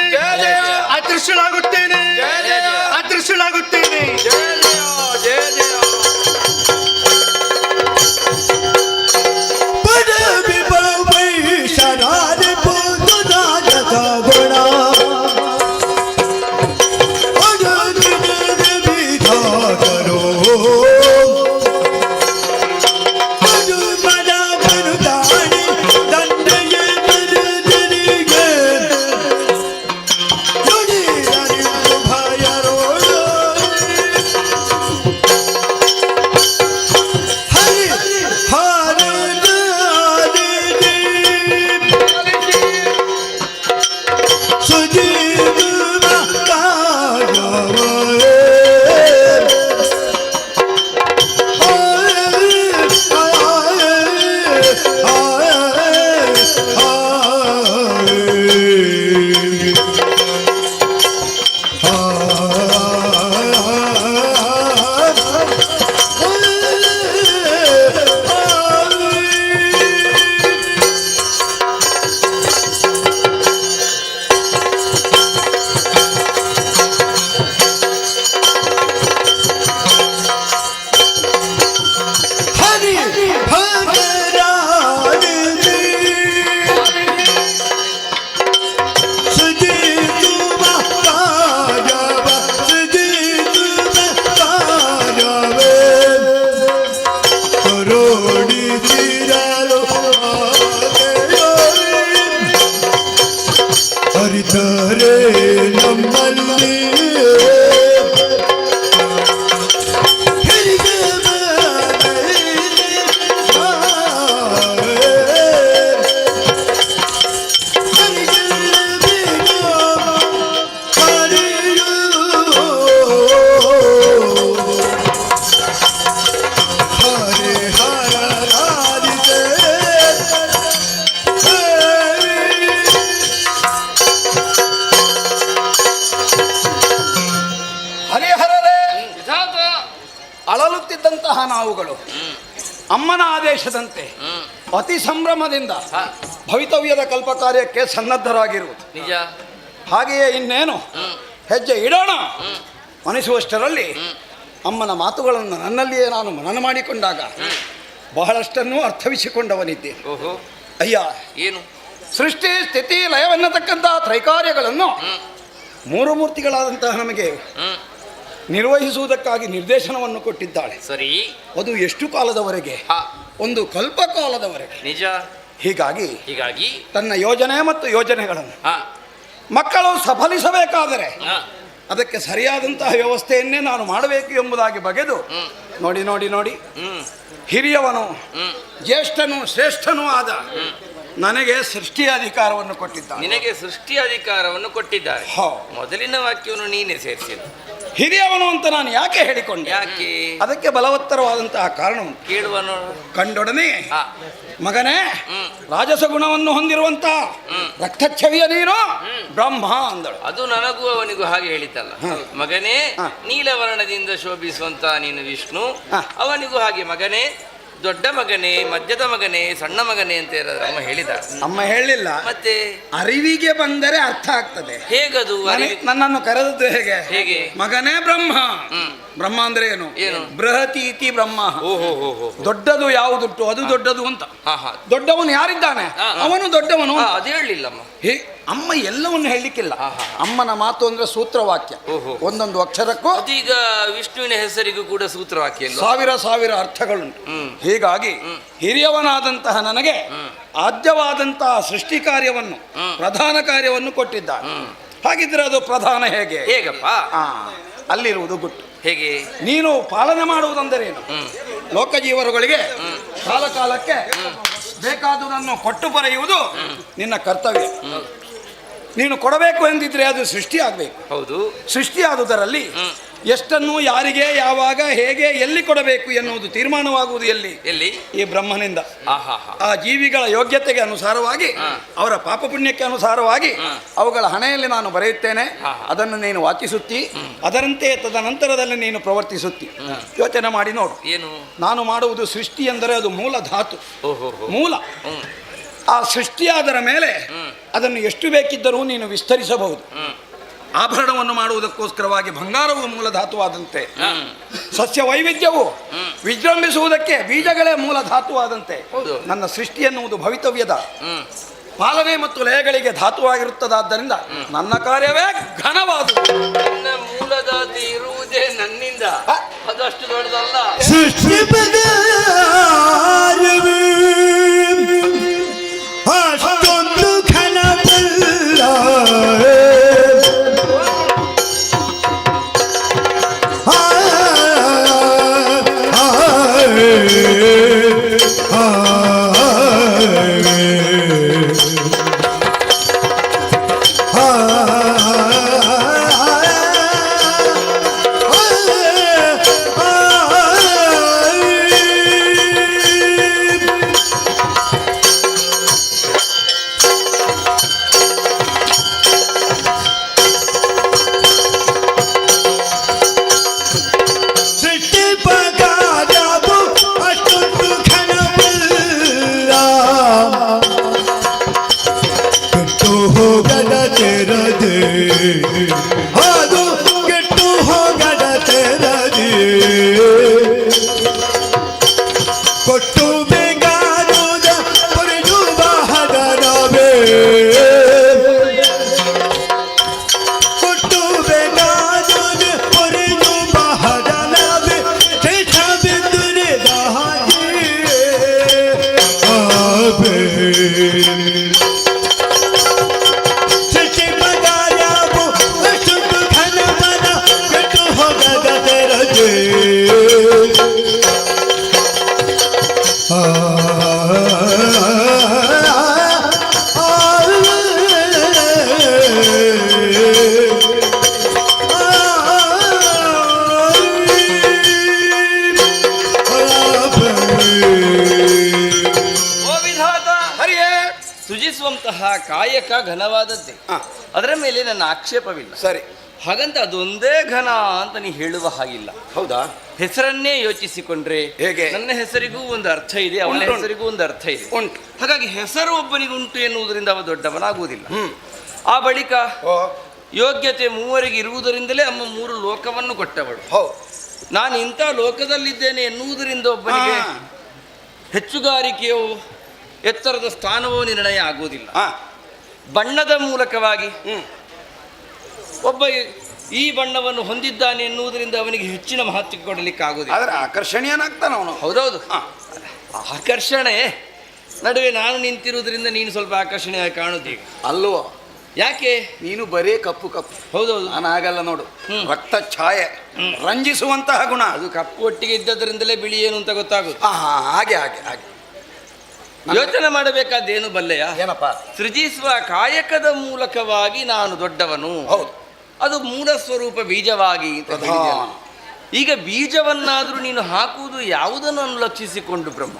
ಅದೃಶ್ಯಳಾಗುತ್ತೇನೆ, ಅದೃಶ್ಯಳಾಗುತ್ತೇನೆ. ಅಳಲುತ್ತಿದ್ದಂತಹ ನಾವುಗಳು ಅಮ್ಮನ ಆದೇಶದಂತೆ ಅತಿ ಸಂಭ್ರಮದಿಂದ ಭವಿತವ್ಯದ ಕಲ್ಪ ಕಾರ್ಯಕ್ಕೆ ಸನ್ನದ್ಧರಾಗಿರುವುದು ನಿಜ. ಹಾಗೆಯೇ ಇನ್ನೇನು ಹೆಜ್ಜೆ ಇಡೋಣ ಅನಿಸುವಷ್ಟರಲ್ಲಿ ಅಮ್ಮನ ಮಾತುಗಳನ್ನು ನನ್ನಲ್ಲಿಯೇ ನಾನು ಮನನ ಮಾಡಿಕೊಂಡಾಗ ಬಹಳಷ್ಟನ್ನು ಅರ್ಥವಿಸಿಕೊಂಡವನಿದ್ದೆ. ಓಹೋ, ಅಯ್ಯ, ಏನು ಸೃಷ್ಟಿ ಸ್ಥಿತಿ ಲಯವೆನ್ನತಕ್ಕಂತಹ ತ್ರೈಕಾರ್ಯಗಳನ್ನು ಮೂರು ಮೂರ್ತಿಗಳಾದಂತಹ ನಮಗೆ ನಿರ್ವಹಿಸುವುದಕ್ಕಾಗಿ ನಿರ್ದೇಶನವನ್ನು ಕೊಟ್ಟಿದ್ದಾಳೆ. ಸರಿ, ಅದು ಎಷ್ಟು ಕಾಲದವರೆಗೆ? ಒಂದು ಕಲ್ಪಕಾಲದವರೆಗೆ. ನಿಜ. ಹೀಗಾಗಿ ತನ್ನ ಯೋಜನೆ ಮತ್ತು ಯೋಜನೆಗಳನ್ನು ಮಕ್ಕಳು ಸಫಲಿಸಬೇಕಾದರೆ ಅದಕ್ಕೆ ಸರಿಯಾದಂತಹ ವ್ಯವಸ್ಥೆಯನ್ನೇ ನಾನು ಮಾಡಬೇಕು ಎಂಬುದಾಗಿ ಬಗೆದು ನೋಡಿ ನೋಡಿ ನೋಡಿ ಹಿರಿಯವನು ಜ್ಯೇಷ್ಠನು ಶ್ರೇಷ್ಠನೂ ಆದ ನನಗೆ ಸೃಷ್ಟಿಯ ಅಧಿಕಾರವನ್ನು ಕೊಟ್ಟಿದ್ದಾರೆ. ನಿನಗೆ ಸೃಷ್ಟಿ ಅಧಿಕಾರವನ್ನು ಕೊಟ್ಟಿದ್ದಾರೆ. ಮೊದಲಿನ ವಾಕ್ಯವನ್ನು ನೀನೇ ಸೇರಿಸಿದ. ಹಿರಿಯವನು ಅಂತ ನಾನು ಯಾಕೆ ಹೇಳಿಕೊಂಡೆ? ಯಾಕೆ? ಅದಕ್ಕೆ ಬಲವತ್ತರವಾದಂತಹ ಕಾರಣ ಕೇಳುವನು ಕಂಡೊಡನೆ ಮಗನೇ, ರಾಜಸ ಗುಣವನ್ನು ಹೊಂದಿರುವಂತ ರಕ್ತಚ್ಛವಿಯ ನೀನು ಬ್ರಹ್ಮ ಅಂದಳು. ಅದು ನನಗೂ ಅವನಿಗೂ ಹಾಗೆ ಹೇಳಿದ್ದಲ್ಲ. ಮಗನೇ, ನೀಲವರ್ಣದಿಂದ ಶೋಭಿಸುವಂತ ನೀನು ವಿಷ್ಣು. ಅವನಿಗೂ ಹಾಗೆ ಮಗನೇ, ದೊಡ್ಡ ಮಗನೇ, ಮಧ್ಯದ ಮಗನೇ, ಸಣ್ಣ ಮಗನೇ ಅಂತ ಅಮ್ಮ ಹೇಳಿದ. ಅಮ್ಮ ಹೇಳಲಿಲ್ಲ. ಮತ್ತೆ ಅರಿವಿಗೆ ಬಂದರೆ ಅರ್ಥ ಆಗ್ತದೆ. ಹೇಗದು? ನನ್ನನ್ನು ಕರೆದದ್ದು ಹೇಗೆ? ಹೇಗೆ? ಮಗನೇ ಬ್ರಹ್ಮ. ಬ್ರಹ್ಮ ಅಂದ್ರೆ ಏನು? ಏನು? ಬೃಹತೀತಿ ಬ್ರಹ್ಮ. ದೊಡ್ಡದು ಯಾವುದುಂಟು ಅದು ದೊಡ್ಡದು ಅಂತ. ದೊಡ್ಡವನು ಯಾರಿದ್ದಾನೆ ಅವನು ದೊಡ್ಡವನು. ಅದು ಹೇಳಲಿಲ್ಲಮ್ಮ. ಅಮ್ಮ ಎಲ್ಲವನ್ನು ಹೇಳಲಿಕ್ಕಿಲ್ಲ. ಅಮ್ಮನ ಮಾತು ಅಂದ್ರೆ ಸೂತ್ರವಾಕ್ಯ. ಒಂದೊಂದು ಅಕ್ಷರಕ್ಕೂ ಅದೀಗ ವಿಷ್ಣುವಿನ ಹೆಸರಿಗೂ ಕೂಡ ಸೂತ್ರವಾಕ್ಯ ಸಾವಿರ ಸಾವಿರ ಅರ್ಥಗಳುಂಟು. ಹೀಗಾಗಿ ಹಿರಿಯವನಾದಂತಹ ನನಗೆ ಆದ್ಯವಾದಂತಹ ಸೃಷ್ಟಿ ಕಾರ್ಯವನ್ನು ಪ್ರಧಾನ ಕಾರ್ಯವನ್ನು ಕೊಟ್ಟಿದ್ದ. ಹಾಗಿದ್ರೆ ಅದು ಪ್ರಧಾನ ಹೇಗೆ? ಹೇಗಪ್ಪ? ಅಲ್ಲಿರುವುದು ಗುಟ್ಟು. ಹೇಗೆ? ನೀನು ಪಾಲನೆ ಮಾಡುವುದಂದರೇನು? ಲೋಕಜೀವರುಗಳಿಗೆ ಕಾಲ ಕಾಲಕ್ಕೆ ಬೇಕಾದುದನ್ನು ಕೊಟ್ಟು ಬರೆಯುವುದು ನಿನ್ನ ಕರ್ತವ್ಯ. ನೀನು ಕೊಡಬೇಕು ಎಂದಿದ್ರೆ ಅದು ಸೃಷ್ಟಿ ಆಗಬೇಕು. ಹೌದು, ಸೃಷ್ಟಿ ಆದುದರಲ್ಲಿ ಎಷ್ಟನ್ನು ಯಾರಿಗೆ ಯಾವಾಗ ಹೇಗೆ ಎಲ್ಲಿ ಕೊಡಬೇಕು ಎನ್ನುವುದು ತೀರ್ಮಾನವಾಗುವುದು ಎಲ್ಲಿ? ಈ ಬ್ರಹ್ಮನಿಂದ. ಆ ಜೀವಿಗಳ ಯೋಗ್ಯತೆಗೆ ಅನುಸಾರವಾಗಿ ಅವರ ಪಾಪ ಪುಣ್ಯಕ್ಕೆ ಅನುಸಾರವಾಗಿ ಅವುಗಳ ಹಣೆಯಲ್ಲಿ ನಾನು ಬರೆಯುತ್ತೇನೆ. ಅದನ್ನು ನೀನು ವಾಚಿಸುತ್ತಿ, ಅದರಂತೆ ತದನಂತರದಲ್ಲಿ ನೀನು ಪ್ರವರ್ತಿಸುತ್ತಿ. ಯೋಚನೆ ಮಾಡಿ ನೋಡು. ಏನು ನಾನು ಮಾಡುವುದು? ಸೃಷ್ಟಿ ಎಂದರೆ ಅದು ಮೂಲ ಧಾತು, ಮೂಲ. ಆ ಸೃಷ್ಟಿಯಾದರ ಮೇಲೆ ಅದನ್ನು ಎಷ್ಟು ಬೇಕಿದ್ದರೂ ನೀನು ವಿಸ್ತರಿಸಬಹುದು. ಆಭರಣವನ್ನು ಮಾಡುವುದಕ್ಕೋಸ್ಕರವಾಗಿ ಬಂಗಾರವು ಮೂಲ ಧಾತುವಾದಂತೆ, ಸಸ್ಯ ವೈವಿಧ್ಯವು ವಿಜೃಂಭಿಸುವುದಕ್ಕೆ ಬೀಜಗಳೇ ಮೂಲ ಧಾತುವಾದಂತೆ ನನ್ನ ಸೃಷ್ಟಿ ಎನ್ನುವುದು ಭವಿತವ್ಯದ ಪಾಲನೆ ಮತ್ತು ಲಯಗಳಿಗೆ ಧಾತುವಾಗಿರುತ್ತದಾದ್ದರಿಂದ ನನ್ನ ಕಾರ್ಯವೇ ಘನವಾದುದು. ಮೂಲ ಧಾತು ಇರುವುದೇ ನನ್ನಿಂದ, ಅದಷ್ಟು ದೊಡ್ಡದಲ್ಲ. ಅಷ್ಟೊಂದು ಘನವಲ್ಲ. ಕಾಯಕ ಘನವಾದದ್ದೇ, ಅದರ ಮೇಲೆ ನನ್ನ ಆಕ್ಷೇಪವಿಲ್ಲ. ಸರಿ, ಹಾಗಂತ ಅದೊಂದೇ ಘನ ಅಂತ ನೀ ಹೇಳುವ ಹಾಗಿಲ್ಲ. ಹೌದಾ? ಹೆಸರನ್ನೇ ಯೋಚಿಸಿಕೊಂಡ್ರೆ ಹೇಗೆ? ನನ್ನ ಹೆಸರಿಗೂ ಒಂದು ಅರ್ಥ ಇದೆ, ಅವನ ಹೆಸರಿಗೂ ಒಂದು ಅರ್ಥ ಇದೆ. ಉಂಟು. ಹಾಗಾಗಿ ಹೆಸರು ಒಬ್ಬನಿಗುಂಟು ಎನ್ನುವುದರಿಂದ ಅವ ದೊಡ್ಡವನಾಗುವುದಿಲ್ಲ. ಆ ಬಳಿಕ ಯೋಗ್ಯತೆ ಮೂವರಿಗೆ ಇರುವುದರಿಂದಲೇ ಅಮ್ಮ 3 ಲೋಕವನ್ನು ಕೊಟ್ಟವಳು. ನಾನು ಇಂಥ ಲೋಕದಲ್ಲಿದ್ದೇನೆ ಎನ್ನುವುದರಿಂದ ಒಬ್ಬನಿಗೆ ಹೆಚ್ಚುಗಾರಿಕೆಯೋ ಎತ್ತರದ ಸ್ಥಾನವೋ ನಿರ್ಣಯ ಆಗುವುದಿಲ್ಲ. ಬಣ್ಣದ ಮೂಲಕವಾಗಿ ಒಬ್ಬ ಈ ಬಣ್ಣವನ್ನು ಹೊಂದಿದ್ದಾನೆ ಎನ್ನುವುದರಿಂದ ಅವನಿಗೆ ಹೆಚ್ಚಿನ ಮಹತ್ವ ಕೊಡಲಿಕ್ಕೆ ಆಗುವುದಿಲ್ಲ. ಆದರೆ ಆಕರ್ಷಣೀಯನಾಗ್ತಾನೆ ಅವನು. ಹೌದೌದು, ಆಕರ್ಷಣೆ ನಡುವೆ ನಾನು ನಿಂತಿರುವುದರಿಂದ ನೀನು ಸ್ವಲ್ಪ ಆಕರ್ಷಣೆಯಾಗಿ ಕಾಣುತ್ತೀಗ ಅಲ್ವೋ? ಯಾಕೆ? ನೀನು ಬರೇ ಕಪ್ಪು ಕಪ್ಪು. ಹೌದೌದು, ನಾನು ಆಗಲ್ಲ ನೋಡು. ರಕ್ತ ಛಾಯೆ, ರಂಜಿಸುವಂತಹ ಗುಣ. ಅದು ಕಪ್ಪು ಒಟ್ಟಿಗೆ ಇದ್ದದರಿಂದಲೇ ಬಿಳಿ ಏನು ಅಂತ ಗೊತ್ತಾಗುದು. ಹಾಗೆ ಹಾಗೆ ಹಾಗೆ ಯೋಚನೆ ಮಾಡಬೇಕಾದ್ದೇನು ಬಲ್ಲೆಯ? ಏನಪ್ಪ? ಸೃಜಿಸುವ ಕಾಯಕದ ಮೂಲಕವಾಗಿ ನಾನು ದೊಡ್ಡವನು. ಹೌದು, ಅದು ಮೂಲ ಸ್ವರೂಪ ಬೀಜವಾಗಿ ಅಂತ ಹೇಳಿದೆಯಲ್ಲ. ಈಗ ಬೀಜವನ್ನಾದರೂ ನೀನು ಹಾಕುವುದು ಯಾವುದನ್ನು ಅನುಲಕ್ಷಿಸಿಕೊಂಡು ಬ್ರಹ್ಮ?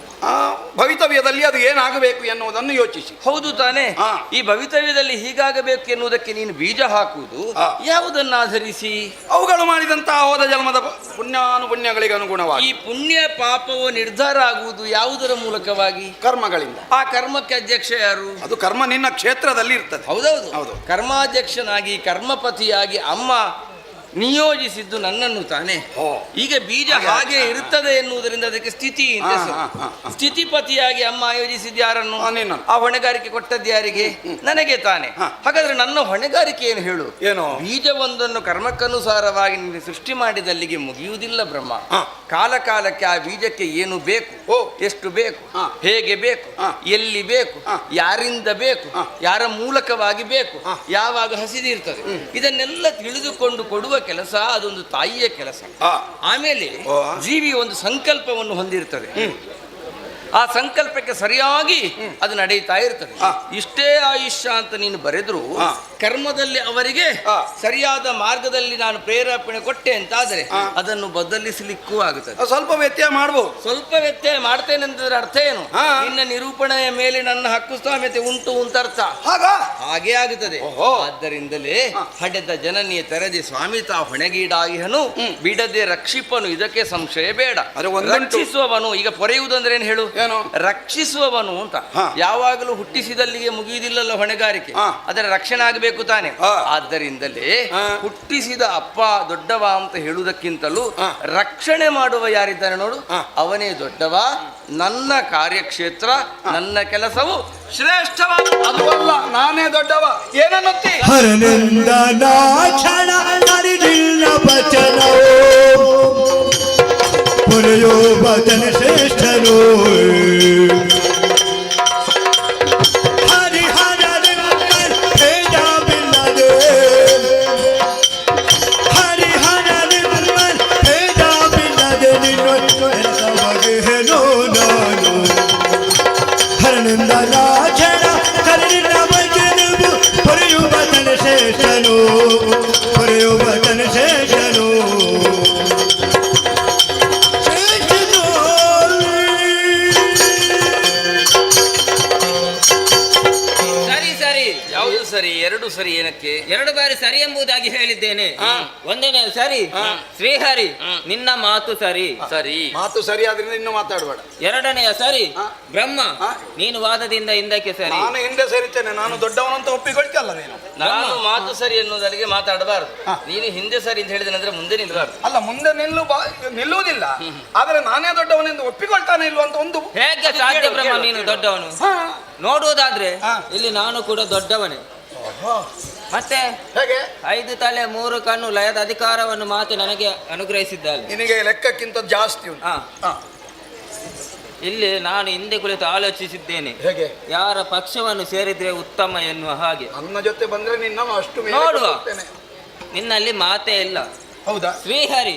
ಭವಿತವ್ಯದಲ್ಲಿ ಅದು ಏನಾಗಬೇಕು ಎನ್ನುವುದನ್ನು ಯೋಚಿಸಿ. ಹೌದು ತಾನೇ? ಈ ಭವಿತವ್ಯದಲ್ಲಿ ಹೀಗಾಗಬೇಕು ಎನ್ನುವುದಕ್ಕೆ ನೀನು ಬೀಜ ಹಾಕುವುದು ಯಾವುದನ್ನಾಧರಿಸಿ? ಅವುಗಳು ಮಾಡಿದಂತಹ ಹೋದ ಜನ್ಮದ ಪುಣ್ಯಾನುಪುಣ್ಯಗಳಿಗೆ ಅನುಗುಣವಾಗಿ. ಈ ಪುಣ್ಯ ಪಾಪವು ನಿರ್ಧಾರ ಆಗುವುದು ಯಾವುದರ ಮೂಲಕವಾಗಿ? ಕರ್ಮಗಳಿಂದ. ಆ ಕರ್ಮಕ್ಕೆ ಅಧ್ಯಕ್ಷ ಯಾರು? ಅದು ಕರ್ಮ ನಿನ್ನ ಕ್ಷೇತ್ರದಲ್ಲಿ ಇರ್ತದೆ. ಹೌದೌದು ಹೌದು. ಕರ್ಮಾಧ್ಯಕ್ಷನಾಗಿ ಕರ್ಮಪತಿಯಾಗಿ ಅಮ್ಮ ನಿಯೋಜಿಸಿದ್ದು ನನ್ನನ್ನು ತಾನೆ. ಈಗ ಬೀಜ ಹಾಗೆ ಇರುತ್ತದೆ ಎನ್ನುವುದರಿಂದ ಅದಕ್ಕೆ ಸ್ಥಿತಿ ಅಂತ ಹೆಸರು. ಸ್ಥಿತಿಪತಿಯಾಗಿ ಅಮ್ಮ ಆಯೋಜಿಸಿದ್ದು ಯಾರನ್ನು? ಆ ಹೊಣೆಗಾರಿಕೆ ಕೊಟ್ಟದ್ದು ಯಾರಿಗೆ? ನನಗೆ ತಾನೆ. ಹಾಗಾದ್ರೆ ನನ್ನ ಹೊಣೆಗಾರಿಕೆ ಏನು ಹೇಳು? ಏನು? ಬೀಜವೊಂದನ್ನು ಕರ್ಮಕ್ಕನುಸಾರವಾಗಿ ನೀನು ಸೃಷ್ಟಿ ಮಾಡಿದಲ್ಲಿಗೆ ಮುಗಿಯುವುದಿಲ್ಲ ಬ್ರಹ್ಮ. ಕಾಲ ಕಾಲಕ್ಕೆ ಆ ಬೀಜಕ್ಕೆ ಏನು ಬೇಕು, ಎಷ್ಟು ಬೇಕು, ಹೇಗೆ ಬೇಕು, ಎಲ್ಲಿ ಬೇಕು, ಯಾರಿಂದ ಬೇಕು, ಯಾರ ಮೂಲಕವಾಗಿ ಬೇಕು, ಯಾವಾಗ ಹಸಿದಿರ್ತದೆ, ಇದನ್ನೆಲ್ಲ ತಿಳಿದುಕೊಂಡು ಕೊಡುವ ಕೆಲಸ ಅದೊಂದು ತಾಯಿಯ ಕೆಲಸ. ಆಮೇಲೆ ಜೀವಿ ಒಂದು ಸಂಕಲ್ಪವನ್ನು ಹೊಂದಿರ್ತದೆ. ಆ ಸಂಕಲ್ಪಕ್ಕೆ ಸರಿಯಾಗಿ ಅದು ನಡೆಯುತ್ತಾ ಇರ್ತದೆ. ಇಷ್ಟೇ ಆಯುಷ್ಯ ಅಂತ ನೀನು ಬರೆದ್ರು ಕರ್ಮದಲ್ಲಿ ಅವರಿಗೆ ಸರಿಯಾದ ಮಾರ್ಗದಲ್ಲಿ ನಾನು ಪ್ರೇರೇಪಣೆ ಕೊಟ್ಟೆ ಅಂತಾದರೆ ಅದನ್ನು ಬದಲಿಸಲಿಕ್ಕೂ ಆಗುತ್ತದೆ. ಸ್ವಲ್ಪ ವ್ಯತ್ಯಯ ಮಾಡಬಹುದು. ಸ್ವಲ್ಪ ವ್ಯತ್ಯಯ ಮಾಡ್ತೇನೆ ಅಂತಂದ್ರೆ ಅರ್ಥ ಏನು? ನಿನ್ನ ನಿರೂಪಣೆಯ ಮೇಲೆ ನನ್ನ ಹಕ್ಕುಸ್ವಾಮ್ಯತೆ ಉಂಟು ಅಂತ ಅರ್ಥ. ಹಾಗೆ ಆಗುತ್ತದೆ. ಆದ್ದರಿಂದಲೇ ಹಡೆದ ಜನನಿಯ ತೆರೆದಿ ಸ್ವಾಮಿತ ಹೊಣೆಗೀಡಾಗಿಹನು ಬಿಡದೆ ರಕ್ಷಿಪನು, ಇದಕ್ಕೆ ಸಂಶಯ ಬೇಡ. ರಕ್ಷಿಸುವವನು, ಈಗ ಪೊರೆಯುವುದಂದ್ರೆ ಏನು ಹೇಳು? ರಕ್ಷಿಸುವವನು ಅಂತ. ಯಾವಾಗಲೂ ಹುಟ್ಟಿಸಿದಲ್ಲಿಗೆ ಮುಗಿಯುವುದಿಲ್ಲಲ್ಲ ಹೊಣೆಗಾರಿಕೆ, ಅದರ ರಕ್ಷಣೆ ಆಗಬೇಕು ತಾನೆ. ಆದ್ದರಿಂದಲೇ ಹುಟ್ಟಿಸಿದ ಅಪ್ಪ ದೊಡ್ಡವ ಅಂತ ಹೇಳುವುದಕ್ಕಿಂತಲೂ ರಕ್ಷಣೆ ಮಾಡುವ ಯಾರಿದ್ದಾನೆ ನೋಡು, ಅವನೇ ದೊಡ್ಡವ. ನನ್ನ ಕಾರ್ಯಕ್ಷೇತ್ರ, ನನ್ನ ಕೆಲಸವು ಶ್ರೇಷ್ಠವಾದ, ಅದು ಅಲ್ಲ ನಾನೇ ದೊಡ್ಡವ. ಏನನ್ನುತ್ತಿ? ಪುರಯೋ ಭಜನ ಶ್ರೇಷ್ಠನು ಹರಿಹರ ಭೇದ ಬಿಲ್ಲದೆ, ಹರಿಹರ ಭೇದ ಬಿಲ್ಲದೆ ನಿನ್ನ ಬಗೆಹೇನೋ ನಾನು ಹರನಿಂದ ನಾಚನ ಹರಿನ ಭಜನವು ಪುರಯೋ ಭಜನ ಶ್ರೇಷ್ಠನು, ಪುರಯೋ ಭಜನ ಶ್ರೇಷ್ಠನು. ಸರಿ, ಎರಡು ಸರಿ. ಏನಕ್ಕೆ? 2 ಬಾರಿ ಸರಿ ಎಂಬುದಾಗಿ ಹೇಳಿದ್ದೇನೆ. ಒಂದನೇ ಸರಿ ಶ್ರೀಹರಿ ನಿನ್ನ ಮಾತು ಸರಿ. ಸರಿ, ಮಾತು ಸರಿ ಆದ್ರಿಂದ ಇನ್ನು ಮಾತಾಡಬೇಡ. ಎರಡನೆಯ ಸರಿ ಬ್ರಹ್ಮ ನೀನು ವಾದದಿಂದ ಹಿಂದಕ್ಕೆ ಸರಿ. ನಾನು ಹಿಂದೆ ಸರಿತೇನೆ, ನಾನು ದೊಡ್ಡವನಂತ ಒಪ್ಪಿಕೊಳ್ತಲ್ಲ ನೀನು. ನಾನು ಮಾತು ಸರಿ ಎನ್ನುವುದರಿಗೆ ಮಾತಾಡಬಾರದು. ನೀನು ಹಿಂದೆ ಸರಿ ಅಂತ ಹೇಳಿದ್ರೆ ಮುಂದೆ ನಿಲ್ಲಬಾರದು. ಅಲ್ಲ, ಮುಂದೆ ನಿಲ್ಲುವುದಿಲ್ಲ, ಆದ್ರೆ ನಾನೇ ದೊಡ್ಡವನೆಂದು ಒಪ್ಪಿಕೊಳ್ತಾನೆ ಇಲ್ವ ಅಂತ ಒಂದು. ಹೇಗೆ ಸಾಧ್ಯ ಬ್ರಹ್ಮ ನೀನು ದೊಡ್ಡವನು? ನೋಡುವುದಾದ್ರೆ ಇಲ್ಲಿ ನಾನು ಕೂಡ ದೊಡ್ಡವನೇ. ಮತ್ತೆ ಹೇಗೆ? 5 ತಲೆ 3 ಕಣ್ಣು ಲಯದ ಅಧಿಕಾರವನ್ನು ಮಾತು ನನಗೆ ಅನುಗ್ರಹಿಸಿದ್ದಾರೆ. ನಿನಗೆ ಲೆಕ್ಕಕ್ಕಿಂತ ಜಾಸ್ತಿ ಉಂಟು. ಇಲ್ಲಿ ನಾನು ಹಿಂದೆ ಕುಳಿತು ಆಲೋಚಿಸಿದ್ದೇನೆ, ಹೇಗೆ ಯಾರ ಪಕ್ಷವನ್ನು ಸೇರಿದ್ರೆ ಉತ್ತಮ ಎನ್ನುವ ಹಾಗೆ. ನನ್ನ ಜೊತೆ ಬಂದ್ರೆ ನಿನ್ನ ಅಷ್ಟು ನೋಡುವ, ನಿನ್ನಲ್ಲಿ ಮಾತೇ ಇಲ್ಲ. ಹೌದಾ? ಶ್ರೀಹರಿ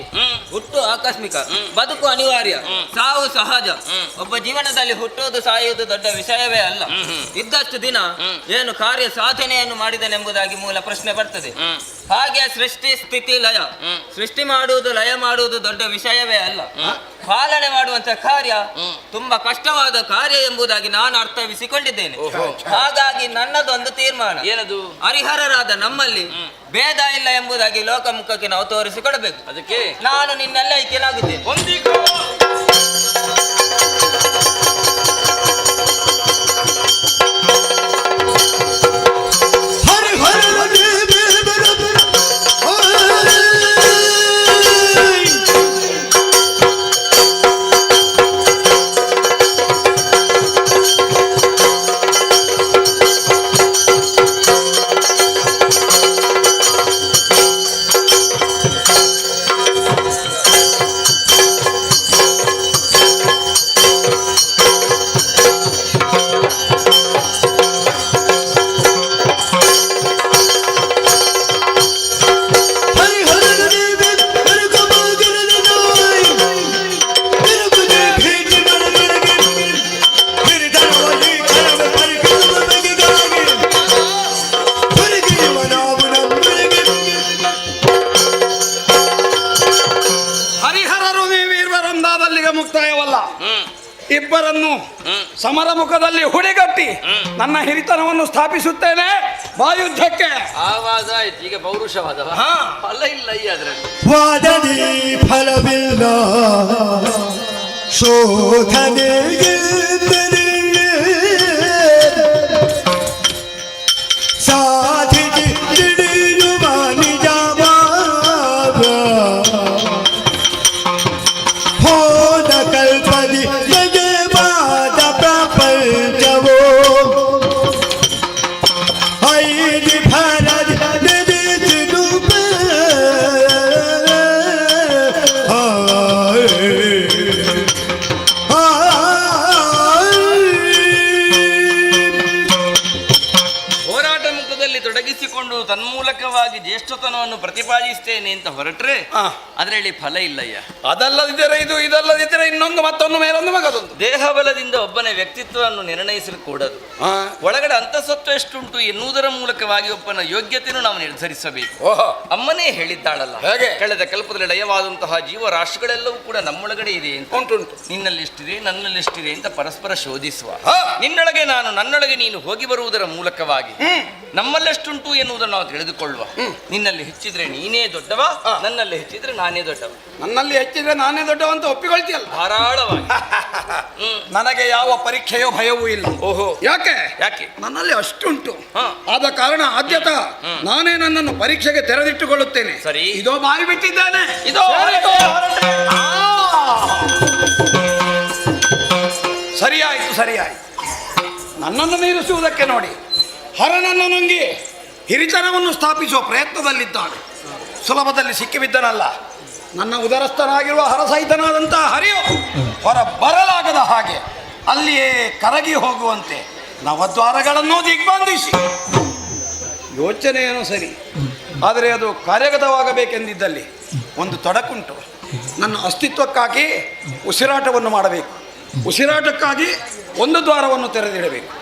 ಹುಟ್ಟು ಆಕಸ್ಮಿಕ, ಬದುಕು ಅನಿವಾರ್ಯ, ಸಾವು ಸಹಜ. ಒಬ್ಬ ಜೀವನದಲ್ಲಿ ಹುಟ್ಟುವುದು ಸಾಯುವುದು ದೊಡ್ಡ ವಿಷಯವೇ ಅಲ್ಲ. ಇದ್ದಷ್ಟು ದಿನ ಏನು ಕಾರ್ಯ ಸಾಧನೆಯನ್ನು ಮಾಡಿದನೆಂಬುದಾಗಿ ಮೂಲ ಪ್ರಶ್ನೆ ಬರ್ತದೆ. ಹಾಗೆ ಸೃಷ್ಟಿ ಸ್ಥಿತಿ ಲಯ. ಸೃಷ್ಟಿ ಮಾಡುವುದು ಲಯ ಮಾಡುವುದು ದೊಡ್ಡ ವಿಷಯವೇ ಅಲ್ಲ. ಪಾಲನೆ ಮಾಡುವಂತ ಕಾರ್ಯ ತುಂಬಾ ಕಷ್ಟವಾದ ಕಾರ್ಯ ಎಂಬುದಾಗಿ ನಾನು ಅರ್ಥವಿಸಿಕೊಂಡಿದ್ದೇನೆ. ಹಾಗಾಗಿ ನನ್ನದೊಂದು ತೀರ್ಮಾನ, ಏನದು? ಹರಿಹರರಾದ ನಮ್ಮಲ್ಲಿ ಭೇದ ಇಲ್ಲ ಎಂಬುದಾಗಿ ಲೋಕಮುಖಕ್ಕೆ ನಾವು ತೋರಿಸಿಕೊಡಬೇಕು. ಅದಕ್ಕೆ ನಾನು ನಿನ್ನೆಲ್ಲ ಐಕ್ಯನಾಗುತ್ತೇನೆ. ಇಬ್ಬರನ್ನು ಸಮರ ಮುಖದಲ್ಲಿ ಹುಡಿಗಟ್ಟಿ ನನ್ನ ಹಿರಿತನವನ್ನು ಸ್ಥಾಪಿಸುತ್ತೇನೆ. ವಾಯುದ್ಧಕ್ಕೆ ಆವಾದ ಆಯ್ತು. ಈಗ ಪೌರುಷವಾದವ ಫಲ ಇಲ್ಲ ಅದರಲ್ಲಿ. ವಾದದಿ ಫಲವಿಲ್ಲ ಶೋಧನೆಗೆ ಸಾಧಿಸಿ ತಿಳಿಯುವ ನಿಜವಾದ ಹೋದ ಕಲ್ಪದಿ ನಿಜವಾದ ಪ್ರಪಂಚವೋ ಐದು ಭರದ ತೊಡಗಿಸಿಕೊಂಡು ತನ್ಮೂಲಕವಾಗಿ ಜ್ಯೇಷ್ಠತನವನ್ನು ಪ್ರತಿಪಾದಿಸ್ತೇನೆ ಅಂತ ಹೊರಟ್ರೆ ಅದರಲ್ಲಿ ಫಲ ಇಲ್ಲಯ್ಯ. ಅದಲ್ಲದಿದ್ದರೆ ಇದು, ಇದಲ್ಲದಿದ್ದರೆ ಇನ್ನೊಂದು, ಮತ್ತೊಂದು, ಮೇಲೊಂದು, ಮಗದೊಂದು. ದೇಹಬಲದಿಂದ ಒಬ್ಬನ ವ್ಯಕ್ತಿತ್ವವನ್ನು ನಿರ್ಣಯಿಸಲು ಕೂಡದು. ಒಳಗಡೆ ಅಂತಸತ್ವ ಎಷ್ಟುಂಟು ಎನ್ನುವುದರ ಮೂಲಕವಾಗಿ ಒಬ್ಬನ ಯೋಗ್ಯತೆಯನ್ನು ನಾವು ನಿರ್ಧರಿಸಬೇಕು. ಅಮ್ಮನೇ ಹೇಳಿದ್ದಾಳಲ್ಲ, ಕಳೆದ ಕಲ್ಪದಲ್ಲಿ ಲಯವಾದಂತಹ ಜೀವರಾಶಿಗಳೆಲ್ಲವೂ ಕೂಡ ನಮ್ಮೊಳಗಡೆ ಇದೆ ಅಂತ ಉಂಟುಂಟು. ನಿನ್ನಲ್ಲಿ ಎಷ್ಟಿದೆ, ನನ್ನಲ್ಲಿ ಎಷ್ಟಿದೆ ಅಂತ ಪರಸ್ಪರ ಶೋಧಿಸುವ. ನಿನ್ನೊಳಗೆ ನಾನು, ನನ್ನೊಳಗೆ ನೀನು ಹೋಗಿ ಬರುವುದರ ಮೂಲಕವಾಗಿ ನಮ್ಮಲ್ಲೆಷ್ಟುಂಟು ಎನ್ನುವುದನ್ನು ನಾವು ತಿಳಿದುಕೊಳ್ಳುವ. ನಿನ್ನಲ್ಲಿ ಹೆಚ್ಚಿದ್ರೆ ನೀನೇ ದೊಡ್ಡವ, ನನ್ನಲ್ಲಿ ಹೆಚ್ಚಿದ್ರೆ ನಾನೇ ದೊಡ್ಡವ. ನನ್ನಲ್ಲಿ ಹೆಚ್ಚಿದ್ರೆ ನಾನೇ ದೊಡ್ಡವ ಅಂತ ಒಪ್ಪಿಕೊಳ್ತೀಯಲ್ಲ ಧಾರಾಳವಾಗಿ. ನನಗೆ ಯಾವ ಪರೀಕ್ಷೆಯೋ ಭಯವೂ ಇಲ್ಲ. ಓಹೋ, ಯಾಕೆ? ನನ್ನಲ್ಲಿ ಅಷ್ಟುಂಟು. ಆದ ಕಾರಣ ಆದ್ಯತಾ ನಾನೇ ನನ್ನನ್ನು ಪರೀಕ್ಷೆಗೆ ತೆರೆದಿಟ್ಟುಕೊಳ್ಳುತ್ತೇನೆ. ಸರಿ, ಇದೋ ಬಾಯಿ ಬಿಟ್ಟಿದ್ದಾನೆ. ಇದೋ ಸರಿಯಾಯಿತು, ಸರಿಯಾಯಿತು. ನನ್ನನ್ನು ಮೀರಿಸುವುದಕ್ಕೆ ನೋಡಿ, ಹರನನ್ನು ನುಂಗಿ ಹಿರಿತನವನ್ನು ಸ್ಥಾಪಿಸುವ ಪ್ರಯತ್ನದಲ್ಲಿದ್ದಾನೆ. ಸುಲಭದಲ್ಲಿ ಸಿಕ್ಕಿಬಿದ್ದನಲ್ಲ. ನನ್ನ ಉದರಸ್ಥನಾಗಿರುವ ಹರಸಹಿತನಾದಂತಹ ಹರಿಯು ಹೊರ ಬರಲಾಗದ ಹಾಗೆ ಅಲ್ಲಿಯೇ ಕರಗಿ ಹೋಗುವಂತೆ ನವದ್ವಾರಗಳನ್ನು ದಿಗ್ಬಂಧಿಸಿ. ಯೋಚನೆ ಏನೋ ಸರಿ, ಆದರೆ ಅದು ಕಾರ್ಯಗತವಾಗಬೇಕೆಂದಿದ್ದಲ್ಲಿ ಒಂದು ತೊಡಕುಂಟು. ನನ್ನ ಅಸ್ತಿತ್ವಕ್ಕಾಗಿ ಉಸಿರಾಟವನ್ನು ಮಾಡಬೇಕು, ಉಸಿರಾಟಕ್ಕಾಗಿ ಒಂದು ದ್ವಾರವನ್ನು ತೆರೆದಿಡಬೇಕು.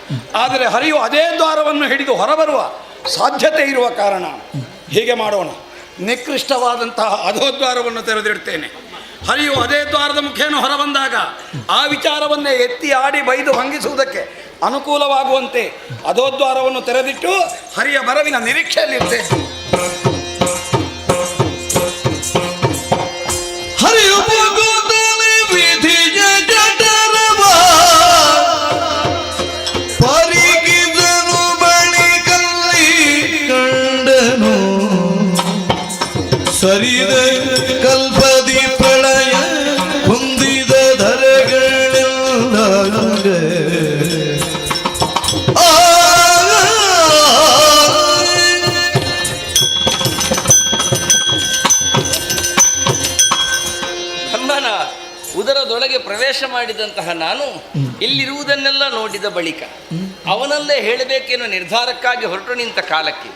ಆದರೆ ಹರಿಯು ಅದೇ ದ್ವಾರವನ್ನು ಹಿಡಿದು ಹೊರಬರುವ ಸಾಧ್ಯತೆ ಇರುವ ಕಾರಣ ಹೀಗೆ ಮಾಡೋಣ, ನಿಕೃಷ್ಟವಾದಂತಹ ಅಧೋದ್ವಾರವನ್ನು ತೆರೆದಿಡ್ತೇನೆ. ಹರಿಯು ಅದೇ ದ್ವಾರದ ಮುಖೇನ ಹೊರಬಂದಾಗ ಆ ವಿಚಾರವನ್ನೇ ಎತ್ತಿ ಆಡಿ ಬೈದು ಭಂಗಿಸುವುದಕ್ಕೆ ಅನುಕೂಲವಾಗುವಂತೆ ಅಧೋದ್ವಾರವನ್ನು ತೆರೆದಿಟ್ಟು ಹರಿಯ ಬರವಿನ ನಿರೀಕ್ಷೆಯಲ್ಲಿರ್ತೇನೆ. ಹರಿಯು ಪರಿಗಿದನು ಬಳಿಕಲ್ಲಿ ಕಂಡನು ಸರಿದ ಕಲ್ಪದಿ ಪ್ರಳಯ ಹೊಂದಿದ ಧರೆಗಳೆಲ್ಲ ಉದರದೊಳಗೆ ಪ್ರವೇಶ ಮಾಡಿದಂತಹ ನಾನು ಇಲ್ಲಿರುವುದನ್ನೆಲ್ಲ ನೋಡಿದ ಬಳಿಕ ಅವನಲ್ಲೇ ಹೇಳಬೇಕೆನ್ನುವ ನಿರ್ಧಾರಕ್ಕಾಗಿ ಹೊರಟು ನಿಂತ ಕಾಲಕ್ಕೆ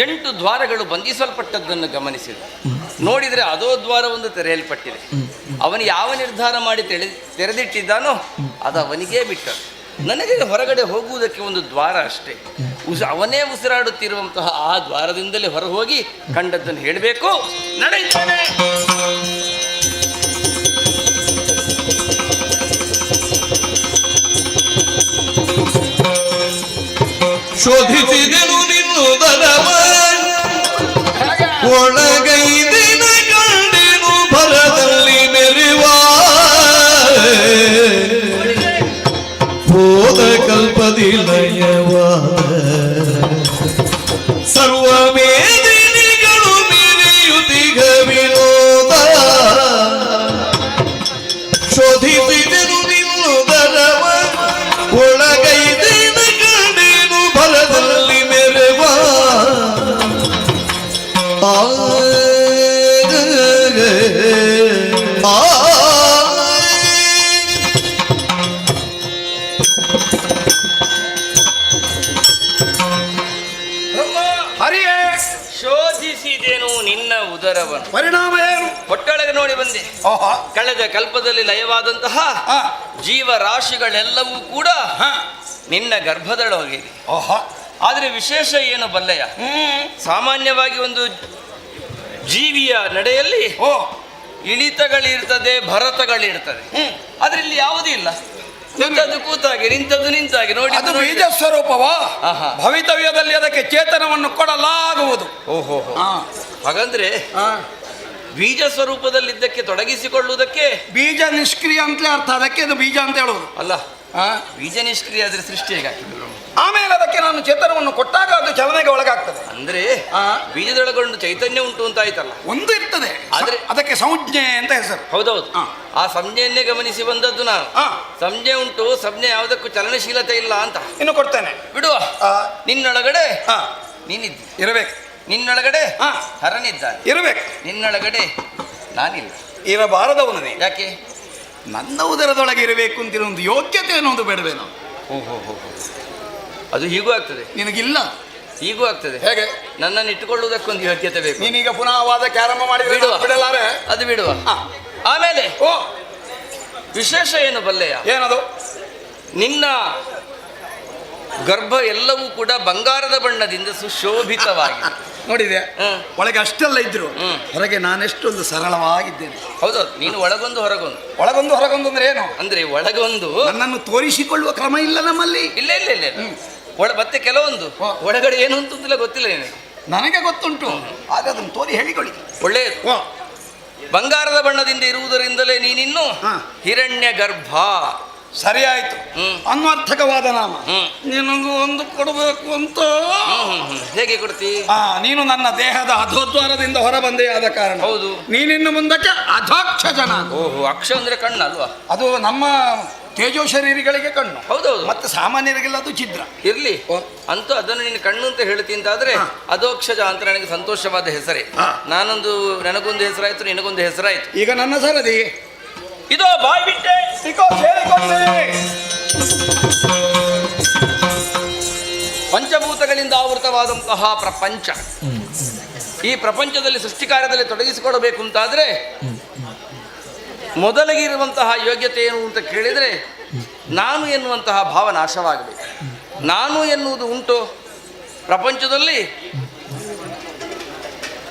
8 ದ್ವಾರಗಳು ಬಂಧಿಸಲ್ಪಟ್ಟದ್ದನ್ನು ಗಮನಿಸಿದೆ. ನೋಡಿದರೆ ಅದೋ ದ್ವಾರವೊಂದು ತೆರೆಯಲ್ಪಟ್ಟಿದೆ. ಅವನು ಯಾವ ನಿರ್ಧಾರ ಮಾಡಿ ತೆರೆದಿಟ್ಟಿದ್ದಾನೋ ಅದು ಅವನಿಗೇ ಬಿಟ್ಟರು. ನನಗೆ ಹೊರಗಡೆ ಹೋಗುವುದಕ್ಕೆ ಒಂದು ದ್ವಾರ ಅಷ್ಟೇ. ಅವನೇ ಉಸಿರಾಡುತ್ತಿರುವಂತಹ ಆ ದ್ವಾರದಿಂದಲೇ ಹೊರ ಹೋಗಿ ಕಂಡದ್ದನ್ನು ಹೇಳಬೇಕು. ನಡೆಯುತ್ತೇನೆ. ಶೋಧಿಸಿದೆನು ನಿನ್ನುದರವ ಒಳಗೈದಿನ ಕಂಡೆನು ಭರದಲ್ಲಿ ಮೆರೆವ ಹೋದ ಕಲ್ಪದಿ ಲಯವಾದ ಸರ್ವಮೇದಿನಿಗಳು ಮಿರಿಯುತಿಗ ವಿನೋದ ಶೋಧಿಸಿದೆನು ನಿನ್ನುದರವ ಒಳಗೈದಿನ ಕಂಡೆನು ಭರದಲ್ಲಿ ಮೆರೆವ ಹರಿಯೇ ಶೋಧಿಸಿದೆನು ನಿನ್ನ ಉದರವನ್ನು. ಪರಿಣಾಮ ಏನು? ಹೊಟ್ಟೊಳಗೆ ನೋಡಿ ಬಂದೆ. ಕಳೆದ ಕಲ್ಪದಲ್ಲಿ ಲಯವಾದಂತಹ ಜೀವರಾಶಿಗಳೆಲ್ಲವೂ ಕೂಡ ನಿನ್ನ ಗರ್ಭದೊಳಗಿದೆ. ಆದರೆ ವಿಶೇಷ ಏನು ಬಲ್ಲೆಯ? ಸಾಮಾನ್ಯವಾಗಿ ಒಂದು ಜೀವಿಯ ನಡೆಯಲ್ಲಿ ಇಳಿತಗಳಿರ್ತದೆ, ಭರತಗಳಿರ್ತದೆ. ಆದ್ರೆ ಇಲ್ಲಿ ಯಾವುದೂ ಇಲ್ಲ. ನಿಂತದ್ದು ಕೂತಾಗಿ, ನಿಂತದ್ದು ನಿಂತಾಗಿ ನೋಡಿ. ಅದು ಬೀಜ ಸ್ವರೂಪವಾ? ಭವಿತವ್ಯದಲ್ಲಿ ಅದಕ್ಕೆ ಚೇತನವನ್ನು ಕೊಡಲಾಗುವುದು. ಓಹೋ, ಹಾಗಂದ್ರೆ ಬೀಜ ಸ್ವರೂಪದಲ್ಲಿದ್ದಕ್ಕೆ ತೊಡಗಿಸಿಕೊಳ್ಳುವುದಕ್ಕೆ ಬೀಜ ನಿಷ್ಕ್ರಿಯ ಅಂತಲೇ ಅರ್ಥ. ಅದಕ್ಕೆ ಅದು ಬೀಜ ಅಂತ ಹೇಳುವುದು ಅಲ್ಲ. ಬೀಜ ನಿಷ್ಕ್ರಿಯ ಆದ್ರೆ ಸೃಷ್ಟಿ ಹೇಗಾಗ್ತದೆ? ಆಮೇಲೆ ಅದಕ್ಕೆ ನಾನು ಚೇತನವನ್ನು ಕೊಟ್ಟಾಗ ಅದು ಚಲನೆಗೆ ಒಳಗಾಗ್ತದೆ. ಅಂದ್ರೆ ಬೀಜದೊಳಗೊಂಡು ಚೈತನ್ಯ ಉಂಟು ಅಂತ ಆಯ್ತಲ್ಲ. ಒಂದು ಇರ್ತದೆ, ಆದ್ರೆ ಅದಕ್ಕೆ ಸಂಜ್ಞೆ ಅಂತ ಹೆಸರು. ಹೌದೌದು. ಆ ಸಂಜ್ಞೆಯನ್ನೇ ಗಮನಿಸಿ ಬಂದದ್ದು ನಾನು. ಸಂಜ್ಞೆ ಉಂಟು, ಸಂಜ್ಞೆ ಯಾವುದಕ್ಕೂ ಚಲನಶೀಲತೆ ಇಲ್ಲ ಅಂತ. ಇನ್ನು ಕೊಡ್ತೇನೆ ಬಿಡುವ. ನಿನ್ನೊಳಗಡೆ ನೀನಿದ್ದಿ ಇರಬೇಕು. ನಿನ್ನೊಳಗಡೆ ಹರನಿದ್ದಾನೆ ಇರಬೇಕು. ನಿನ್ನೊಳಗಡೆ ನಾನಿಲ್ಲ. ಇರಬಾರದವನೇ. ಯಾಕೆ? ನನ್ನ ಉದರದೊಳಗೆ ಇರಬೇಕು ಅಂತಿರೋ ಒಂದು ಯೋಗ್ಯತೆ ಅನ್ನೋದು ಬೇಡವೇನೋ? ಅದು ಹೀಗೂ ಆಗ್ತದೆ. ನಿನಗಿಲ್ಲ. ಹೀಗೂ ಆಗ್ತದೆ. ಹೇಗೆ? ನನ್ನನ್ನು ಇಟ್ಟುಕೊಳ್ಳುವುದಕ್ಕೊಂದು ಯೋಗ್ಯತೆ ಬೇಕು. ನೀನೀಗ ಪುನಃ ವಾದಕ್ಕೆ ಆರಂಭ ಮಾಡಿ ಬಿಡಲಾರೆ. ಅದು ಬಿಡುವ. ಆಮೇಲೆ ವಿಶೇಷ ಏನು ಬಲ್ಲೆಯ? ಏನದು? ನಿನ್ನ ಗರ್ಭ ಎಲ್ಲವೂ ಕೂಡ ಬಂಗಾರದ ಬಣ್ಣದಿಂದ ಸುಶೋಭಿತವಾಗಿದೆ. ನೋಡಿದೆ, ಒಳಗೆ ಅಷ್ಟೆಲ್ಲ ಇದ್ರು, ಹೊರಗೆ ನಾನೆಷ್ಟೊಂದು ಸರಳವಾಗಿದ್ದೇನೆ. ಹೌದೌದು. ನೀನು ಒಳಗೊಂದು ಹೊರಗೊಂದು. ಒಳಗೊಂದು ಹೊರಗೊಂದು ಅಂದ್ರೆ ಏನು? ಅಂದ್ರೆ ಒಳಗೊಂದು ನನ್ನನ್ನು ತೋರಿಸಿಕೊಳ್ಳುವ ಕ್ರಮ ಇಲ್ಲ ನಮ್ಮಲ್ಲಿ. ಇಲ್ಲ ಇಲ್ಲ ಇಲ್ಲ ಇಲ್ಲ. ಮತ್ತೆ ಕೆಲವೊಂದು ಒಳಗಡೆ ಏನು ಅಂತಂದಿಲ್ಲ ಗೊತ್ತಿಲ್ಲ ನಿನಗೆ. ನನಗೆ ಗೊತ್ತುಂಟು, ಆಗ ಅದನ್ನು ತೋರಿ ಹೇಳಿಕೊಳ್ಳಿ. ಒಳ್ಳೆಯದು. ಬಂಗಾರದ ಬಣ್ಣದಿಂದ ಇರುವುದರಿಂದಲೇ ನೀನಿನ್ನು ಹಿರಣ್ಯ ಗರ್ಭ. ಸರಿಯಾಯ್ತು. ಅನ್ವರ್ಥಕವಾದ ನಾಮ. ನಿನಗೂ ಒಂದು ಕೊಡಬೇಕು ಅಂತ. ಹೇಗೆ ಕೊಡ್ತಿ? ನೀನು ನನ್ನ ದೇಹದ ಅಧೋದ್ವಾರದಿಂದ ಹೊರ ಬಂದೇ ಆದ ಕಾರಣ. ಹೌದು. ನೀನಿನ್ನು ಮುಂದಕ್ಕೆ ಅಧೋಕ್ಷ ಜನ. ಓಹೋ, ಅಕ್ಷ ಅಂದ್ರೆ ಕಣ್ಣು ಅಲ್ವಾ? ಅದು ನಮ್ಮ ತೇಜೋ ಶರೀರಿಗಳಿಗೆ ಕಣ್ಣು. ಹೌದೌದು. ಮತ್ತೆ ಸಾಮಾನ್ಯರಿಗೆಲ್ಲ ಅದು ಛಿದ್ರ. ಇರ್ಲಿ ಅಂತೂ ಅದನ್ನು ನೀನು ಕಣ್ಣು ಅಂತ ಹೇಳ್ತಿ ಅಂತಾದ್ರೆ ಅಧೋಕ್ಷಜ ಅಂತ ನನಗೆ ಸಂತೋಷವಾದ ಹೆಸರೇ. ನನಗೊಂದು ಹೆಸರಾಯ್ತು, ನಿನಗೊಂದು ಹೆಸರಾಯ್ತು. ಈಗ ನನ್ನ ಸರದಿ ಇದೋ ಬಾಯ್ ಬಿಟ್ಟೆ. ಪಂಚಭೂತಗಳಿಂದ ಆವೃತವಾದಂತಹ ಪ್ರಪಂಚ. ಈ ಪ್ರಪಂಚದಲ್ಲಿ ಸೃಷ್ಟಿ ಕಾರ್ಯದಲ್ಲಿ ತೊಡಗಿಸಿಕೊಳ್ಳಬೇಕು ಅಂತಾದ್ರೆ ಮೊದಲಿಗಿರುವಂತಹ ಯೋಗ್ಯತೆ ಏನು ಅಂತ ಕೇಳಿದರೆ ನಾನು ಎನ್ನುವಂತಹ ಭಾವ ನಾಶವಾಗಬೇಕು. ನಾನು ಎನ್ನುವುದು ಉಂಟು ಪ್ರಪಂಚದಲ್ಲಿ,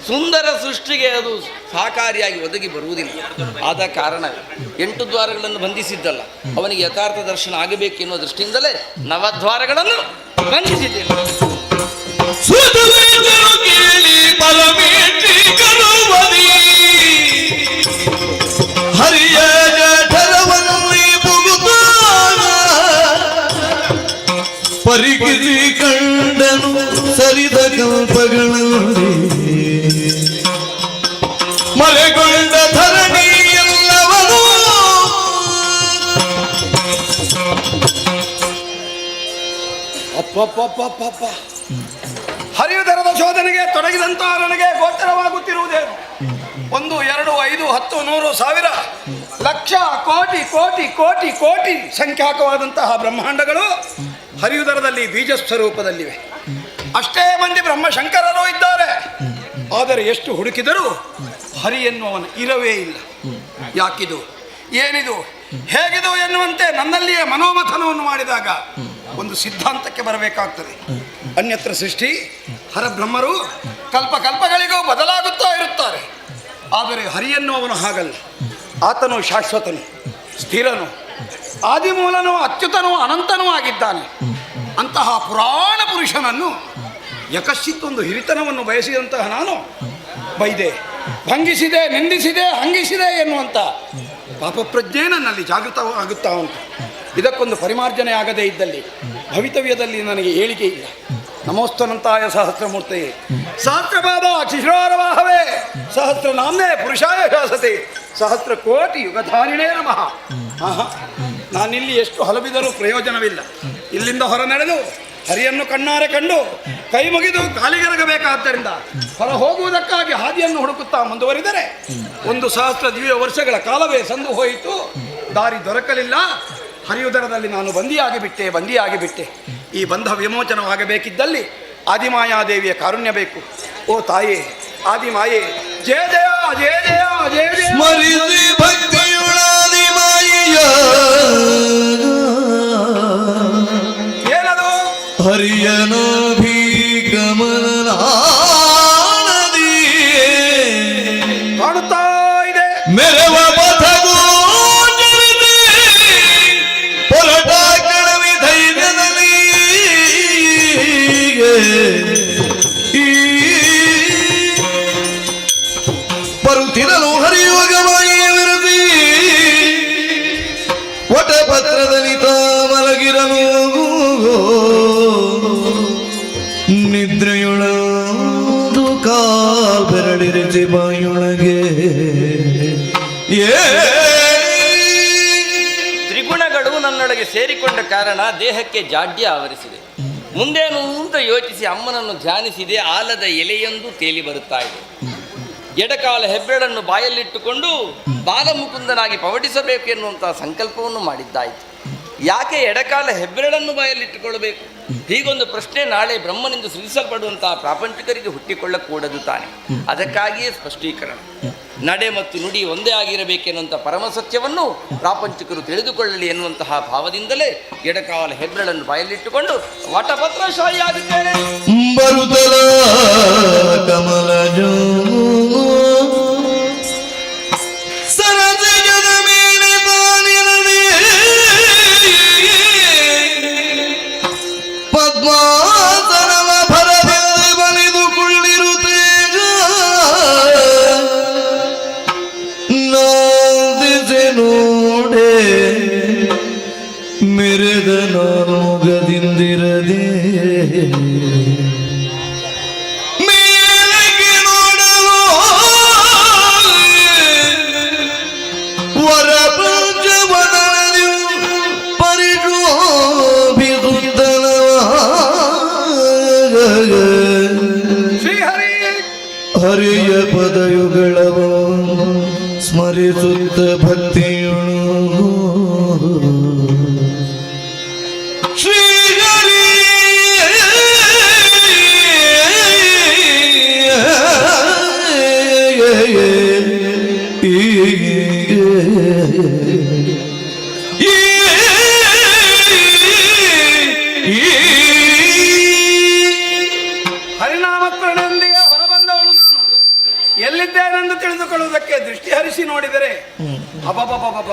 ಸುಂದರ ಸೃಷ್ಟಿಗೆ ಅದು ಸಹಕಾರಿಯಾಗಿ ಒದಗಿ ಬರುವುದಿಲ್ಲ. ಆದ ಕಾರಣ 8 ದ್ವಾರಗಳನ್ನು ಬಂಧಿಸಿದ್ದಲ್ಲ, ಅವನಿಗೆ ಯಥಾರ್ಥ ದರ್ಶನ ಆಗಬೇಕೆನ್ನುವ ದೃಷ್ಟಿಯಿಂದಲೇ 9 ದ್ವಾರಗಳನ್ನು ಬಂಧಿಸಿದ್ದೇನೆ. ಹರಿಯ ಪರಿಗಿಸಿ ಕಂಡನು ಸರಿದ ಕಲ್ಪಗಳಲ್ಲಿ ಮಲೆಗೊಂಡ ಧರಣಿ ಎಲ್ಲವನು ಅಪ್ಪಪ್ಪಪ್ಪಪ್ಪ. ಹರಿಯುದರದ ಶೋಧನೆಗೆ ತೊಡಗಿದಂತ ನನಗೆ ಗೋಚರವಾಗುತ್ತಿರುವುದೇನು? 1, 2, 5, 10, 100, 1000, ಲಕ್ಷ, ಕೋಟಿ ಕೋಟಿ ಕೋಟಿ ಕೋಟಿ ಸಂಖ್ಯಾಕವಾದಂತಹ ಬ್ರಹ್ಮಾಂಡಗಳು ಹರಿಯುದರದಲ್ಲಿ ಬೀಜ ಸ್ವರೂಪದಲ್ಲಿವೆ. ಅಷ್ಟೇ ಮಂದಿ ಬ್ರಹ್ಮಶಂಕರರು ಇದ್ದಾರೆ. ಆದರೆ ಎಷ್ಟು ಹುಡುಕಿದರೂ ಹರಿ ಎನ್ನುವನ ಇರವೇ ಇಲ್ಲ. ಯಾಕಿದು, ಏನಿದು, ಹೇಗಿದು ಎನ್ನುವಂತೆ ನನ್ನಲ್ಲಿಯೇ ಮನೋಮಥನವನ್ನು ಮಾಡಿದಾಗ ಒಂದು ಸಿದ್ಧಾಂತಕ್ಕೆ ಬರಬೇಕಾಗ್ತದೆ. ಅನ್ಯತ್ರ ಸೃಷ್ಟಿ ಹರಬ್ರಹ್ಮರು ಕಲ್ಪಗಳಿಗೂ ಬದಲಾಗುತ್ತಾ ಇರುತ್ತಾರೆ. ಆದರೆ ಹರಿಯನ್ನು ಅವನು ಹಾಗಲ್ಲ. ಆತನು ಶಾಶ್ವತನು, ಸ್ಥಿರನು, ಆದಿಮೂಲನೂ ಅಚ್ಯುತನೂ ಅನಂತನೂ ಆಗಿದ್ದಾನೆ. ಅಂತಹ ಪುರಾಣ ಪುರುಷನನ್ನು ಯಕಶ್ಚಿತ್ತೊಂದು ಹಿರಿತನವನ್ನು ಬಯಸಿದಂತಹ ನಾನು ಬೈದೆ, ಭಂಗಿಸಿದೆ, ನಿಂದಿಸಿದೆ, ಹಂಗಿಸಿದೆ ಎನ್ನುವಂಥ ಪಾಪಪ್ರಜ್ಞೆ ನನ್ನಲ್ಲಿ ಜಾಗೃತವಾಗುತ್ತಾ ಉಂಟು. ಇದಕ್ಕೊಂದು ಪರಿಮಾರ್ಜನೆ ಆಗದೇ ಇದ್ದಲ್ಲಿ ಭವಿತವ್ಯದಲ್ಲಿ ನನಗೆ ಏಳಿಗೆ ಇಲ್ಲ. ನಮೋಸ್ತನಂತಾಯ ಸಹಸ್ರಮೂರ್ತೆಯೇ, ಸಹಸ್ರಪಾದ ಶಿಶಿರಾರವಾಹವೇ, ಸಹಸ್ರನಾಮ್ನೇ ಪುರುಷಾಯ ಶಾಸತೆ, ಸಹಸ್ರ ಕೋಟಿ ಯುಗಧಾರಿಣೇ ನಮಃ. ನಾನಿಲ್ಲಿ ಎಷ್ಟು ಹಲಬಿದರೂ ಪ್ರಯೋಜನವಿಲ್ಲ. ಇಲ್ಲಿಂದ ಹೊರ ನಡೆದು ಹರಿಯನ್ನು ಕಣ್ಣಾರೆ ಕಂಡು ಕೈ ಮುಗಿದು ಕಾಲಿಗೆರಗಬೇಕಾದ್ದರಿಂದ ಹೊರ ಹೋಗುವುದಕ್ಕಾಗಿ ಹಾದಿಯನ್ನು ಹುಡುಕುತ್ತಾ ಮುಂದುವರಿದರೆ 1,000 ದಿವ್ಯ ವರ್ಷಗಳ ಕಾಲವೇ ಸಂದು ಹೋಯಿತು. ದಾರಿ ದೊರಕಲಿಲ್ಲ. ಹರಿಯುದರದಲ್ಲಿ ನಾನು ಬಂದಿಯಾಗಿ ಬಿಟ್ಟೆ. ಈ ಬಂಧ ವಿಮೋಚನವಾಗಬೇಕಿದ್ದಲ್ಲಿ ಆದಿಮಾಯಾದೇವಿಯ ಕಾರುಣ್ಯ ಬೇಕು. ಓ ತಾಯೇ ಆದಿಮಾಯೇ, ಜಯ ಜಯ ಜಯ ಜಯ ಜಯ ಜಯ. ಸ್ಮರಿಸಿ ಭಕ್ತಿಯುಳಾದಿಮಾಯಿಯ ಏನದು? ಹರಿಯನಾಭಿಗಮನದಿ ಕಾಣುತ್ತಾ ಇದೆ. ಮೆರವ ಪಥಗೂ ಪೊರಟ ಕೆಳವಿ ಧೈರ್ಯದಲ್ಲಿ ಬರುತ್ತಿರಲು ಹರಿಯೋಗವಾಗಿ ವಿರತಿ ವಟಪತ್ರದಲ್ಲಿ ಮಲಗಿರಲು ನಿದ್ರೆಯೊಳದು ಕಾಲ್ಬೆರಳಿರಿಸಿ ಬಾಯೊಳಗೆ ತ್ರಿಗುಣಗಳು ನನ್ನೊಳಗೆ ಸೇರಿಕೊಂಡ ಕಾರಣ ದೇಹಕ್ಕೆ ಜಾಡ್ಯ ಆವರಿಸಿದೆ. ಮುಂದೇನು ಅಂತ ಯೋಚಿಸಿ ಅಮ್ಮನನ್ನು ಧ್ಯಾನಿಸಿದೆ. ಆಲದ ಎಲೆಯೊಂದು ತೇಲಿ ಬರುತ್ತಾ ಇದೆ. ಎಡಕಾಲ ಹೆಬ್ಬೆರಳನ್ನು ಬಾಯಲ್ಲಿಟ್ಟುಕೊಂಡು ಬಾಲಮುಕುಂದನಾಗಿ ಪವಡಿಸಬೇಕು ಎನ್ನುವಂತಹ ಸಂಕಲ್ಪವನ್ನು ಮಾಡಿದ್ದಾಯಿತು. ಯಾಕೆ ಎಡಕಾಲ ಹೆಬ್ಬೆರಳನ್ನು ಬಾಯಲ್ಲಿಟ್ಟುಕೊಳ್ಳಬೇಕು? ಹೀಗೊಂದು ಪ್ರಶ್ನೆ ನಾಳೆ ಬ್ರಹ್ಮನಿಂದ ಸೃಜಿಸಲ್ಪಡುವಂತಹ ಪ್ರಾಪಂಚಿಕರಿಗೆ ಹುಟ್ಟಿಕೊಳ್ಳಕೂಡದು ತಾನೆ. ಅದಕ್ಕಾಗಿಯೇ ಸ್ಪಷ್ಟೀಕರಣ. ನಡೆ ಮತ್ತು ನುಡಿ ಒಂದೇ ಆಗಿರಬೇಕೆನ್ನುವಂಥ ಪರಮ ಸತ್ಯವನ್ನು ಪ್ರಾಪಂಚಿಕರು ತಿಳಿದುಕೊಳ್ಳಲಿ ಎನ್ನುವಂತಹ ಭಾವದಿಂದಲೇ ಎಡಕಾಲ ಹೆಬ್ಬೆರಳನ್ನು ಬಾಯಲ್ಲಿಟ್ಟುಕೊಂಡು ವಟಪತ್ರಶಾಹಿಯಾಗುತ್ತೇನೆ. ಬರುತ್ತಲ ಕಮಲ ಸರಜದ ಮೇಲೆ ತಾನಿರದೆ ಪದ್ಮಾಸನವ ಭರದಲ್ಲಿ ಬಲಿದುಕೊಳ್ಳಿರುತ್ತೇಗ ನಾದಿಸೆ ನೋಡೆ ಮೆರೆದ ನಾನುಗದಿಂದಿರದೆ ಮೇಲಕ್ಕೆ ನೋಡಲು ವರ ಪಂಚವದನದಿ ಪರಿಶೋಭಿಸುತ್ತಲ ಶ್ರೀಹರಿ ಹರಿಯ ಪದಯುಗಳವ ಸ್ಮರಿಸುತ್ತ ಭಕ್ತಿಯೊಳು ಶ್ರೀಹರಿ ಹರಿನಾಮಕರಣದೊಂದಿಗೆ ಹೊರಬಂದವನು ನಾನು. ಎಲ್ಲಿದ್ದೇನೆಂದು ತಿಳಿದುಕೊಳ್ಳುವುದಕ್ಕೆ ದೃಷ್ಟಿ ಹರಿಸಿ ನೋಡಿದರೆ ಅಬಬಬಬಬ,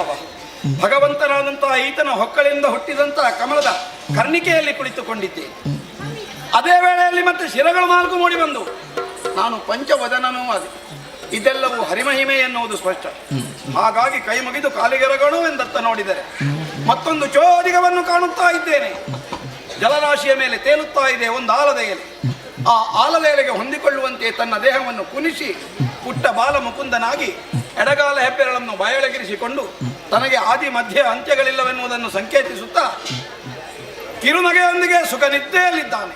ಭಗವಂತನಾದಂತಹ ಈತನ ಹೊಕ್ಕಳಿಂದ ಹುಟ್ಟಿದಂತಹ ಕಮಲದ ಕರ್ಣಿಕೆಯಲ್ಲಿ ಕುಳಿತುಕೊಂಡಿದ್ದೆ. ಅದೇ ವೇಳೆಯಲ್ಲಿ ಮತ್ತೆ ಶಿರಗಳು 4 ಮೂಡಿ ಬಂದು ನಾನು ಪಂಚವದನನೂ ಆದೆ. ಇದೆಲ್ಲವೂ ಹರಿಮಹಿಮೆ ಎನ್ನುವುದು ಸ್ಪಷ್ಟ. ಹಾಗಾಗಿ ಕೈ ಮುಗಿದು ಕಾಲಿಗೆರಗಳು ಎಂದತ್ತ ನೋಡಿದರೆ ಮತ್ತೊಂದು ಚೋದಿಗವನ್ನು ಕಾಣುತ್ತಾ ಇದ್ದೇನೆ. ಜಲರಾಶಿಯ ಮೇಲೆ ತೇಲುತ್ತಾ ಇದೆ ಒಂದು ಆಲದ ಎಲೆ. ಆ ಆಲದ ಎಲೆಗೆ ಹೊಂದಿಕೊಳ್ಳುವಂತೆ ತನ್ನ ದೇಹವನ್ನು ಕುನಿಸಿ ಪುಟ್ಟ ಬಾಲ ಮುಕುಂದನಾಗಿ ಎಡಗಾಲ ಹೆಬ್ಬೆರಳನ್ನು ಬಾಯೊಳಗಿರಿಸಿಕೊಂಡು ತನಗೆ ಆದಿ ಮಧ್ಯ ಅಂತ್ಯಗಳಿಲ್ಲವೆನ್ನುವುದನ್ನು ಸಂಕೇತಿಸುತ್ತಾ ಕಿರುನಗೆಯೊಂದಿಗೆ ಸುಖ ನಿದ್ದೆಯಲ್ಲಿದ್ದಾನೆ.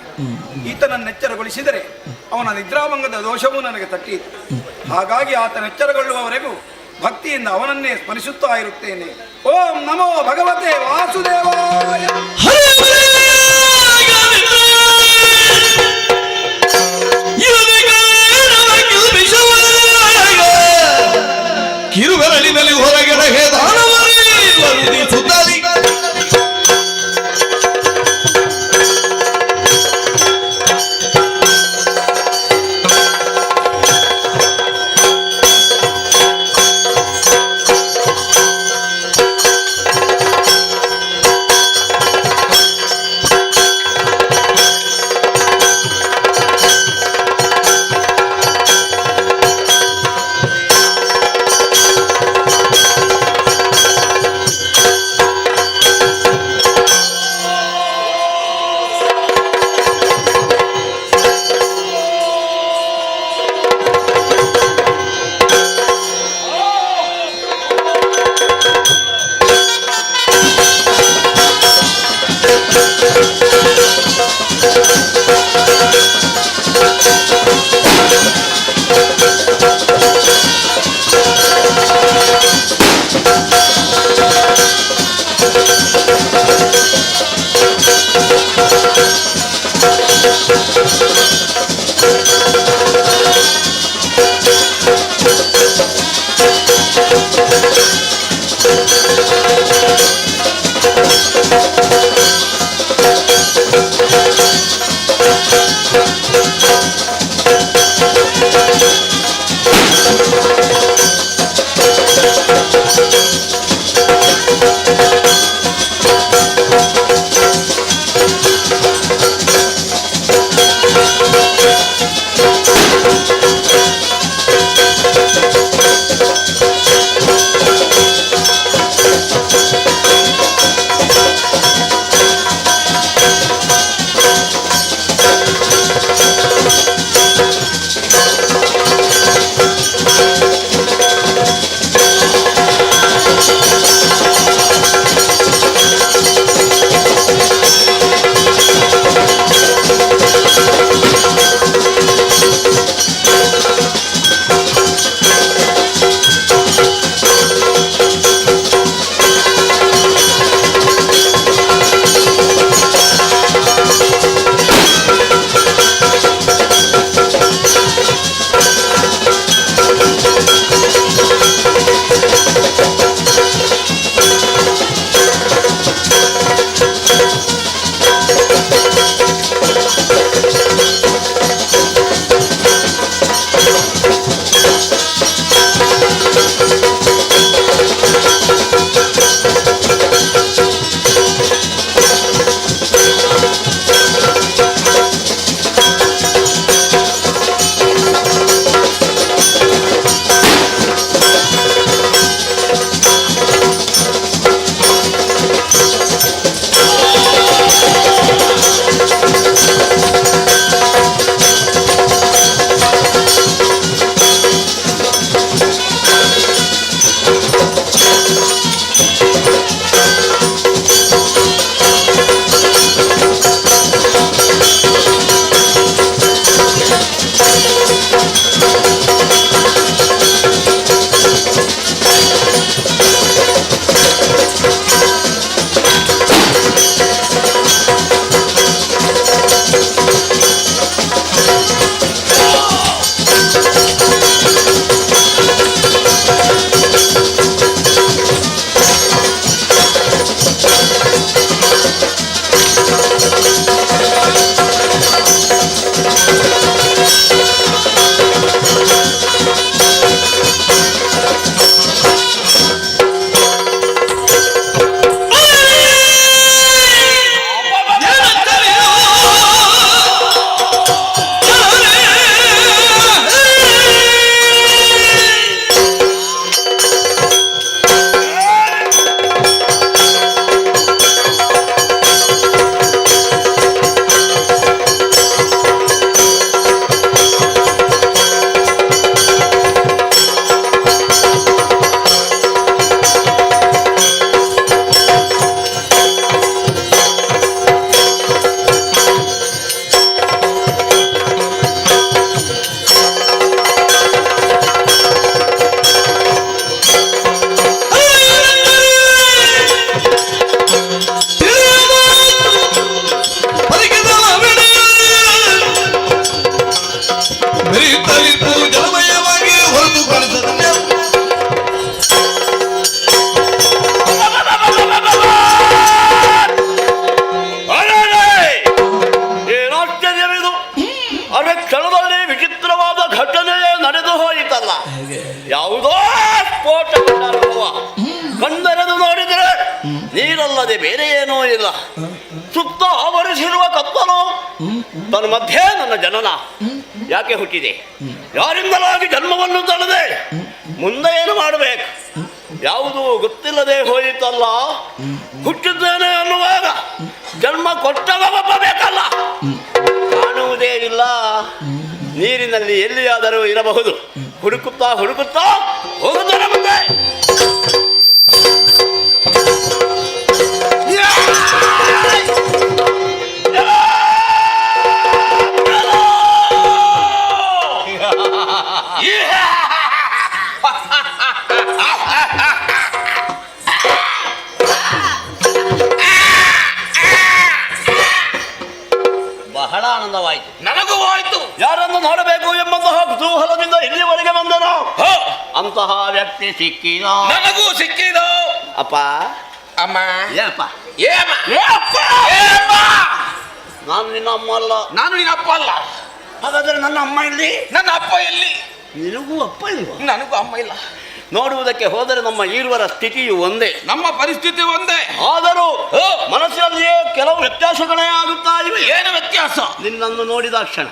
ಈತನನ್ನೆಚ್ಚರಗೊಳಿಸಿದರೆ ಅವನ ನಿದ್ರಾಭಂಗದ ದೋಷವೂ ನನಗೆ ತಟ್ಟಿತು. ಹಾಗಾಗಿ ಆತನೆಚ್ಚರಗೊಳ್ಳುವವರೆಗೂ ಭಕ್ತಿಯಿಂದ ಅವನನ್ನೇ ಸ್ಮರಿಸುತ್ತಾ ಇರುತ್ತೇನೆ. ಓಂ ನಮೋ ಭಗವತೆ ವಾಸುದೇವಾಯ. ಕಿರುಬೆರಳಿನಲ್ಲಿ ಹೊರಗೆಡಗೆ ದಾನವರಿ ಸುತ್ತಲಿ ಕಣ್ಣೆರೆದು ನೋಡಿದರೆ ನೀರಲ್ಲದೆ ಬೇರೆ ಏನೂ ಇಲ್ಲ. ಸುತ್ತ ಆವರಿಸಿರುವ ಕತ್ತಲು ತನ್ನ ಮಧ್ಯೆ ನನ್ನ ಜನನ ಯಾಕೆ ಹುಟ್ಟಿದೆ? ಯಾರಿಂದಲಾಗಿ ಜನ್ಮವನ್ನು ತಳೆದೆ? ಮುಂದೆ ಏನು ಮಾಡಬೇಕು? ಯಾವುದೂ ಗೊತ್ತಿಲ್ಲದೆ ಹೋಯಿತಲ್ಲ. ಹುಟ್ಟಿದ್ದೇನೆ ಅನ್ನುವಾಗ ಜನ್ಮ ಕೊಟ್ಟವ ಒಬ್ಬ ಬೇಕಲ್ಲ. ಕಾಣುವುದೇ ಇಲ್ಲ. ನೀರಿನಲ್ಲಿ ಎಲ್ಲಿಯಾದರೂ ಇರಬಹುದು. ಹುಡುಕುತ್ತಾ ಹುಡುಕುತ್ತಾ ಹೋಗುತ್ತಾನೆ ಮುಂದೆ. ಬಹಳ ಆನಂದವಾಯಿತು. ನನಗೂ ಆಯಿತು. ಯಾರನ್ನು ನೋಡಬೇಕು ಎಂಬಂತಹ ಕುತೂಹಲದಿಂದ ಇಲ್ಲಿವರೆಗೆ ಬಂದನು. ಅಂತಹ ವ್ಯಕ್ತಿ ಸಿಕ್ಕಿದ. ನನಗೂ ಸಿಕ್ಕಿದ. ಅಪ್ಪ, ಅಮ್ಮ, ಏನಪ್ಪ? ನಾನು ನಿನ್ನ ಅಮ್ಮ ಅಲ್ಲ. ನಾನು ನಿನ್ನ ಅಪ್ಪ ಅಲ್ಲ. ಹಾಗಾದ್ರೆ ನನ್ನ ಅಮ್ಮ ಇಲ್ಲಿ? ನನ್ನ ಅಪ್ಪ ಎಲ್ಲಿ? ನಿನಗೂ ಅಪ್ಪ ಇಲ್ವಾ? ನನಗೂ ಅಮ್ಮ ಇಲ್ಲ. ನೋಡುವುದಕ್ಕೆ ಹೋದರೆ ನಮ್ಮ ಈರುವರ ಸ್ಥಿತಿಯು ಒಂದೇ, ನಮ್ಮ ಪರಿಸ್ಥಿತಿ ಒಂದೇ. ಆದರೂ ಮನಸ್ಸಿನಲ್ಲಿಯೇ ಕೆಲವು ವ್ಯತ್ಯಾಸಗಳೇ ಆಗುತ್ತಾ ಇವೆ. ಏನು ವ್ಯತ್ಯಾಸ? ನಿನ್ನನ್ನು ನೋಡಿದ ಕ್ಷಣ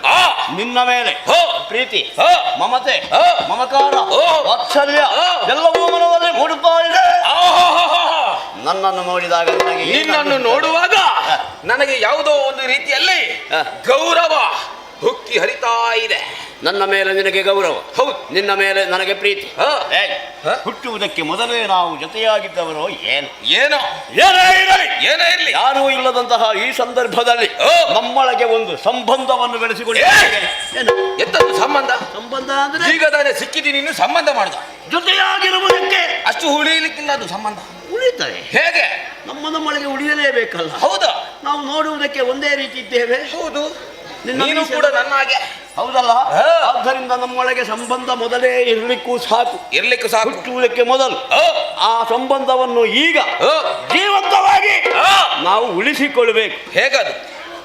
ನಿನ್ನ ಮೇಲೆ ಪ್ರೀತಿ, ಮಮತೆ, ಮಮಕಾರ, ವಾತ್ಸಲ್ಯ ಎಲ್ಲವೂ ಮನದಲ್ಲಿ ಮೂಡುತ್ತಾ ಇದೆ. ನನ್ನನ್ನು ನೋಡಿದಾಗ ನಿನ್ನನ್ನು ನೋಡುವಾಗ ನನಗೆ ಯಾವುದೋ ಒಂದು ರೀತಿಯಲ್ಲಿ ಗೌರವ ಹುಕ್ಕಿ ಹರಿತಾ ಇದೆ. ನನ್ನ ಮೇಲೆ ನಿನಗೆ ಗೌರವ, ಹೌದು. ನಿನ್ನ ಮೇಲೆ ನನಗೆ ಪ್ರೀತಿ. ಹುಟ್ಟುವುದಕ್ಕೆ ಮೊದಲೇ ನಾವು ಜೊತೆಯಾಗಿದ್ದವರು ಏನು? ಏನೋ ಏನೇ ಇರಲಿ, ಯಾರೂ ಇಲ್ಲದಂತಹ ಈ ಸಂದರ್ಭದಲ್ಲಿ ನಮ್ಮೊಳಗೆ ಒಂದು ಸಂಬಂಧವನ್ನು ಬೆಳೆಸಿಕೊಂಡು ಎಂತದ್ದು ಸಂಬಂಧ? ಸಂಬಂಧ ಅಂದ್ರೆ ಈಗ ತಾನೇ ಸಿಕ್ಕಿದ್ದೀನಿ, ನೀನು ಸಂಬಂಧ ಮಾಡ್ದ. ಜೊತೆಯಾಗಿರುವುದಕ್ಕೆ ಅಷ್ಟು ಉಳಿಯಲಿಕ್ಕಿಲ್ಲ. ಅದು ಸಂಬಂಧ ಉಳಿತಾರೆ ಹೇಗೆ? ನಮ್ಮೊಳಗೆ ಉಳಿಯಲೇಬೇಕಲ್ಲ. ಹೌದಾ? ನಾವು ನೋಡುವುದಕ್ಕೆ ಒಂದೇ ರೀತಿ ಇದ್ದೇವೆ. ಹೌದು, ನೀನು ಕೂಡ ನನ್ನ ಹಾಗೆ, ಹೌದಲ್ಲ? ಆದ್ದರಿಂದ ನಮ್ಮೊಳಗೆ ಸಂಬಂಧ ಮೊದಲೇ ಇರ್ಲಿಕ್ಕೂ ಸಾಕು. ಹುಟ್ಟುವುದಕ್ಕೆ ಮೊದಲು ಆ ಸಂಬಂಧವನ್ನು ಈಗ ಜೀವಂತವಾಗಿ ನಾವು ಉಳಿಸಿಕೊಳ್ಬೇಕು. ಹೇಗದು?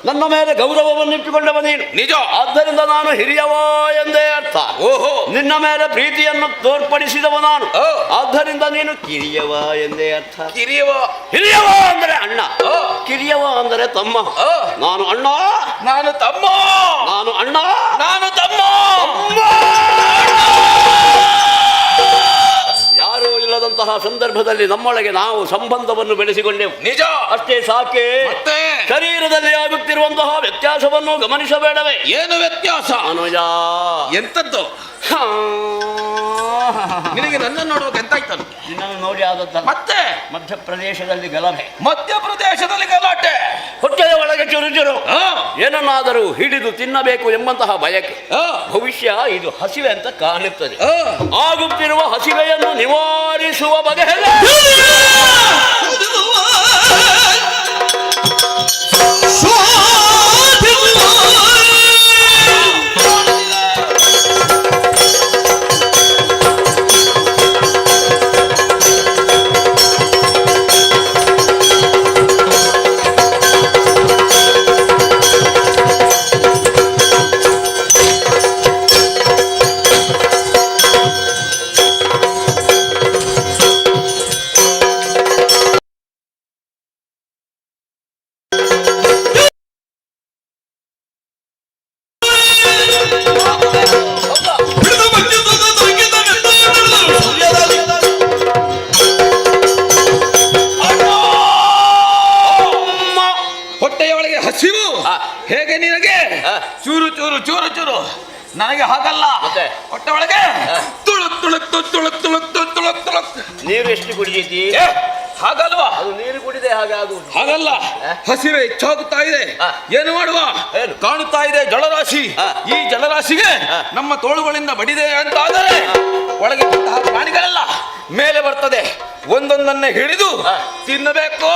ನನ್ನ ಮೇಲೆ ಗೌರವವನ್ನು ಇಟ್ಟುಕೊಂಡವ ನೀನು, ನಿಜ. ಆದ್ದರಿಂದ ನಾನು ಹಿರಿಯವ ಎಂದೇ ಅರ್ಥ. ಓಹೋ, ನಿನ್ನ ಮೇಲೆ ಪ್ರೀತಿಯನ್ನು ತೋರ್ಪಡಿಸಿದವ ನಾನು, ಆದ್ದರಿಂದ ನೀನು ಕಿರಿಯವ ಎಂದೇ ಅರ್ಥ. ಹಿರಿಯವ ಅಂದರೆ ಅಣ್ಣ, ಕಿರಿಯವ ಅಂದರೆ ತಮ್ಮ. ನಾನು ಅಣ್ಣ, ನಾನು ತಮ್ಮ. ನಾನು ಅಣ್ಣ, ನಾನು ತಮ್ಮ. ಯಾರೂ ಇಲ್ಲದಂತಹ ಸಂದರ್ಭದಲ್ಲಿ ನಮ್ಮೊಳಗೆ ನಾವು ಸಂಬಂಧವನ್ನು ಬೆಳೆಸಿಕೊಂಡೆವು. ನಿಜ. ಅಷ್ಟೇ ಸಾಕೆ. ಶರೀರದಲ್ಲಿ ಆಗುತ್ತಿರುವಂತಹ ವ್ಯತ್ಯಾಸವನ್ನು ಗಮನಿಸಬೇಡವೇ? ಏನು ವ್ಯತ್ಯಾಸ? ಅನುಜ, ಎಂತದ್ದು? ನಿನಗೆ ನನ್ನನ್ನು ನೋಡುವಾಗ ಎಂತಾಯ್ತಲ್ಲ? ನಿನ್ನನ್ನು ನೋಡಿ ಆದದ್ದಲ್ಲ. ಮತ್ತೆ ಮಧ್ಯಪ್ರದೇಶದಲ್ಲಿ ಗಲಭೆ. ಮಧ್ಯಪ್ರದೇಶದಲ್ಲಿ ಗಲಾಟೆ, ಹೊಟ್ಟೆಯ ಒಳಗೆ ಚುರುಚುರು, ಏನನ್ನಾದರೂ ಹಿಡಿದು ತಿನ್ನಬೇಕು ಎಂಬಂತಹ ಬಯಕೆ. ಭವಿಷ್ಯ ಇದು ಹಸಿವೆ ಅಂತ ಕಾಣುತ್ತದೆ. ಆಗುತ್ತಿರುವ ಹಸಿವೆಯನ್ನು ನಿವಾರಿಸುವ ಬಗೆ ಹೇಗೆ? ಹೇಗೆ ನಿನಗೆ? ಚೂರು ಚೂರು ಚೂರು ಚೂರು. ನನಗೆ ಹಾಗಲ್ಲ. ಹೊಟ್ಟೆ ಒಳಗೆ ತುಳುಕ್ ತುಳುಕ್ ತುಳುಕ್ ತುಳುಕ್ ತುಳುಕ್ ತುಳುಕ್. ನೀರು ಎಷ್ಟು ಕುಡಿದೀತಿ? ಹಾಗಲ್ವಾ? ಅದು ನೀರು ಕುಡಿದೆ ಹಾಗಾಗುವುದು. ಹಾಗಲ್ಲ, ಹಸಿವೆ ಹೆಚ್ಚಾಗುತ್ತಾ ಇದೆ. ಏನು ಮಾಡುವ? ಕಾಣುತ್ತಾ ಇದೆ ಜಲರಾಶಿ. ಈ ಜಲರಾಶಿಗೆ ನಮ್ಮ ತೋಳುಗಳಿಂದ ಬಡಿದೆ ಅಂತ ಆದರೆ ಒಳಗೆ ಪ್ರಾಣಿಗಳೆಲ್ಲ ಮೇಲೆ ಬರ್ತದೆ. ಒಂದೊಂದನ್ನೇ ಹಿಡಿದು ತಿನ್ನಬೇಕು.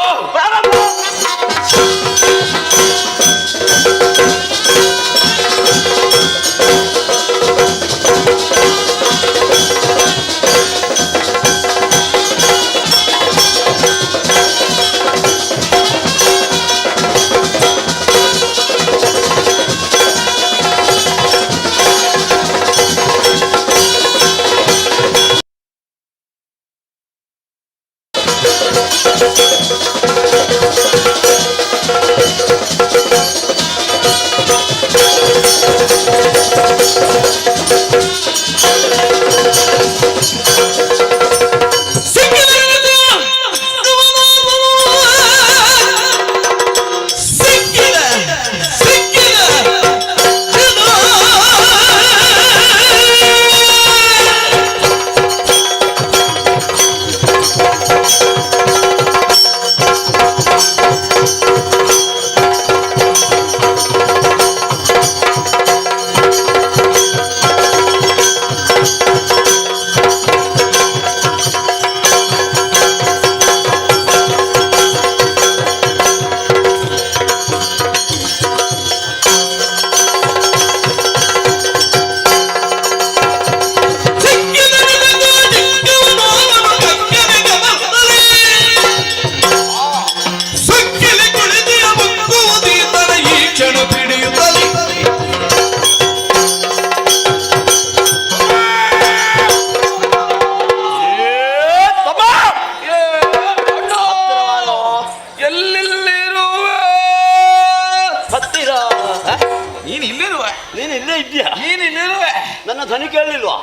ನನ್ನ ಧ್ವನಿ ಕೇಳಲಿಲ್ವಾ?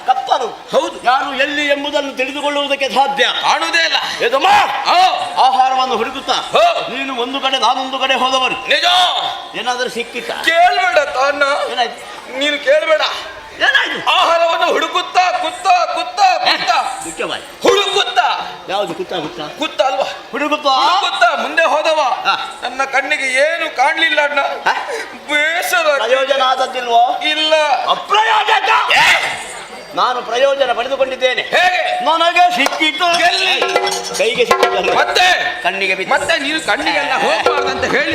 ಕಪ್ಪನು ಹೌದು, ಯಾರು ಎಲ್ಲಿ ಎಂಬುದನ್ನು ತಿಳಿದುಕೊಳ್ಳುವುದಕ್ಕೆ ಸಾಧ್ಯ ಕಾಣುವುದೇ ಇಲ್ಲ. ಆಹಾರವನ್ನು ಹುಡುಕುತ್ತಾ ನೀನು ಒಂದು ಕಡೆ ನಾನೊಂದು ಕಡೆ ಹೋದವರು. ನಿಜ ಏನಾದರೂ ಸಿಕ್ಕಿತ್ತ? ಕೇಳಬೇಡ ತಾನ, ಏನಾಯ್ತು? ನೀನು ಕೇಳಬೇಡ. ಏನಾಯ್ತು? ಆಹಾರವನ್ನು ಹುಡುಕುತ್ತಾ ಕುತ್ತಾ ಕುತ್ತಾ ಕುತ್ತಾ ಮುಖ್ಯವಾಗಿ ಹುಡುಕುತ್ತಾ. ಯಾವುದು ಕುತ್ತಾ ಕುತ್ತಾ? ಕುತ್ತ ಅಲ್ವಾ? ಹುಡುಕುತ್ತಾ ಮುಂದೆ ಹೋದವ. ನನ್ನ ಕಣ್ಣಿಗೆ ಏನು ಕಾಣ್ಲಿಲ್ಲ ಅಣ್ಣ. ಬೇಸರ. ಪ್ರಯೋಜನ ಆದದ್ದಿಲ್ವೋ? ಇಲ್ಲ. ಅಪ್ರಯೋಜನ. ನಾನು ಪ್ರಯೋಜನ ಪಡೆದುಕೊಂಡಿದ್ದೇನೆ. ಹೇಗೆ? ನನಗೆ ಸಿಕ್ಕಿತು. ಕೈಗೆ ಸಿಕ್ಕಿದ್ದಲ್ಲ, ಮತ್ತೆ ಕಣ್ಣಿಗೆ ಬಿತ್ತು. ಮತ್ತೆ ನೀವು ಕಣ್ಣಿಗೆಲ್ಲ ಹೋಗಬಾರ್ದಂತ ಹೇಳಿ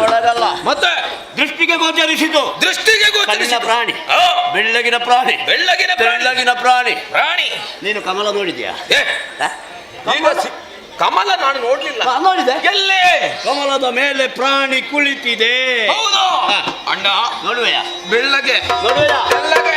ಒಳಗಲ್ಲ, ಮತ್ತೆ ದೃಷ್ಟಿಗೆ ಗೋಚರಿಸಿತು. ದೃಷ್ಟಿಗೆ ಗೋಚರಿಸಿದ ಪ್ರಾಣಿ, ಬೆಳ್ಳಗಿನ ಪ್ರಾಣಿ, ಬೆಳ್ಳಗಿನ ಪ್ರಾಣಿ. ನೀನು ಕಮಲ ನೋಡಿದ್ಯಾ? ಕಮಲ ನಾನು ನೋಡ್ಲಿಲ್ಲ. ನೋಡಿದೆ. ಎಲ್ಲೇ? ಕಮಲದ ಮೇಲೆ ಪ್ರಾಣಿ ಕುಳಿತಿದೆ. ಹೌದು ಅಣ್ಣ. ನೋಡುವೆಯಾ? ಬೆಳ್ಳಗೆ. ನೋಡುವೆಯಾ? ಬೆಳ್ಳಗೆ.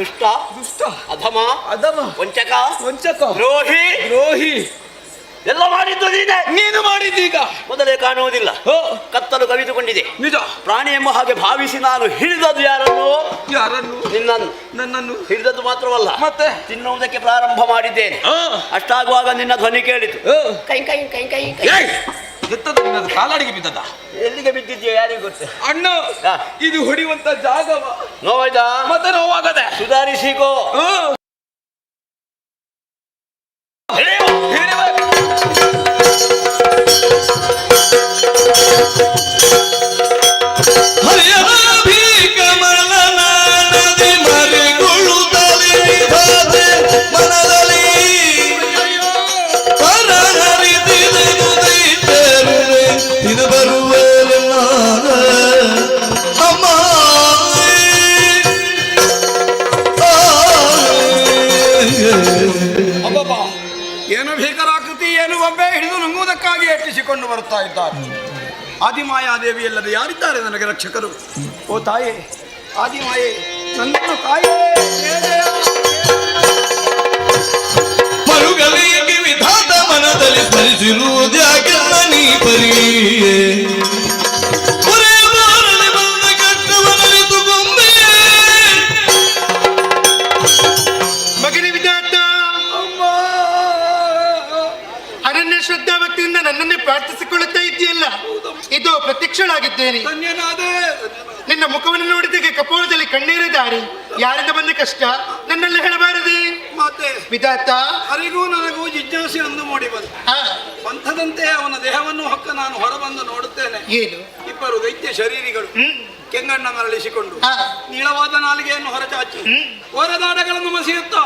ದುಷ್ಟ ದುಷ್ಟ ಅಧಮ ಅಧಮ ವಂಚಕ ವಂಚಕ ದ್ರೋಹಿ ದ್ರೋಹಿ ಎಲ್ಲ ಮಾಡಿದ್ದು ನೀನೆ. ನೀನು ಮಾಡಿದ್ದೀಗ ಮೊದಲೇ ಕಾಣುವುದಿಲ್ಲ. ಕತ್ತಲು ಕವಿದುಕೊಂಡಿದೆ. ನಿಜ. ಪ್ರಾಣಿ ಎಂಬ ಹಾಗೆ ಭಾವಿಸಿ ನಾನು ಹಿಡಿದದ್ದು ಯಾರನ್ನು? ಯಾರನ್ನು? ನಿನ್ನನ್ನು. ನನ್ನನ್ನು ಹಿಡಿದದ್ದು ಮಾತ್ರವಲ್ಲ, ಮತ್ತೆ ತಿನ್ನುವುದಕ್ಕೆ ಪ್ರಾರಂಭ ಮಾಡಿದ್ದೇನೆ. ಅಷ್ಟಾಗುವಾಗ ನಿನ್ನ ಧ್ವನಿ ಕೇಳಿತು. ಕೈ ಕೈ ಕೈ ಕೈ ಕೈ. ಎತ್ತದ ನಿನ್ನದು ಕಾಲಾಡಿಗೆ ಬಿದ್ದದ? ಎಲ್ಲಿಗೆ ಬಿದ್ದಿದ್ಯೋ ಯಾರಿಗೆ ಗೊತ್ತು ಅಣ್ಣ. ಇದು ಹೊಡಿಯುವಂತ ಜಾಗವ. ನೋವಾಯ್ತಾ? ಮತ್ತೆ ನೋವಾಗದೆ ಸುಧಾರಿಸಿಕೋ. ಏನು ಭೀಕರಾಕೃತಿ, ಏನು ಒಬ್ಬೆ ಹಿಡಿದು ನುಂಗುವುದಕ್ಕಾಗಿ ಯತ್ನಿಸಿಕೊಂಡು ಬರುತ್ತಾ ಇದ್ದಾರೆ. ಆದಿಮಾಯಾದೇವಿ ಅಲ್ಲದೆ ಯಾರಿದ್ದಾರೆ ನನಗೆ ರಕ್ಷಕರು? ಓ ತಾಯೇ ಆದಿಮಾಯೇ, ನನ್ನನ್ನು ತಾಯೇ ಅನಿಸಿರುವುದ್ಯಾಕೆ ನೀ ಪರಿ ಬಂದ ಕಷ್ಟವನರಿತುಕೊಂಬೆ ಮಗನ ವಿಧಾತ ಅನನ್ಯ ಶ್ರದ್ಧಾ ಭಕ್ತಿಯಿಂದ ನನ್ನನ್ನೇ ಪ್ರಾರ್ಥಿಸಿಕೊಳ್ಳುತ್ತಾ ಇದೆಯಲ್ಲ, ಇದು ಪ್ರತ್ಯಕ್ಷಳಾಗಿದ್ದೇನೆ. ನಿನ್ನ ಮುಖವನ್ನು ನೋಡಿದಾಗ ಕಪೋಲದಲ್ಲಿ ಕಣ್ಣೀರ ದಾರಿ. ಯಾರಿಂದ ಬಂದ ಕಷ್ಟ ನನ್ನಲ್ಲಿ ಹೇಳಬಾರದೆ ಮತ್ತೆ ವಿಧಾತ? ಹರಿಗೂ ನನಗೂ ಜಿಜ್ಞಾಸೆ ಒಂದು ಮೂಡಿ ಬಂತು. ಪಂಥದಂತೆ ಅವನ ದೇಹವನ್ನು ಹೊಕ್ಕ ನಾನು ಹೊರಬಂದು ನೋಡುತ್ತೇನೆ. ಏನು? ಇಬ್ಬರು ದೈತ್ಯ ಶರೀರಿಗಳು ಕೆಂಗಣ್ಣ ಮರಳಿಸಿಕೊಂಡು ನೀಳವಾದ ನಾಲಿಗೆಯನ್ನು ಹೊರಚಾಚಿ ಹೊರದಾಡಗಳನ್ನು ಮಸಿಯುತ್ತಾ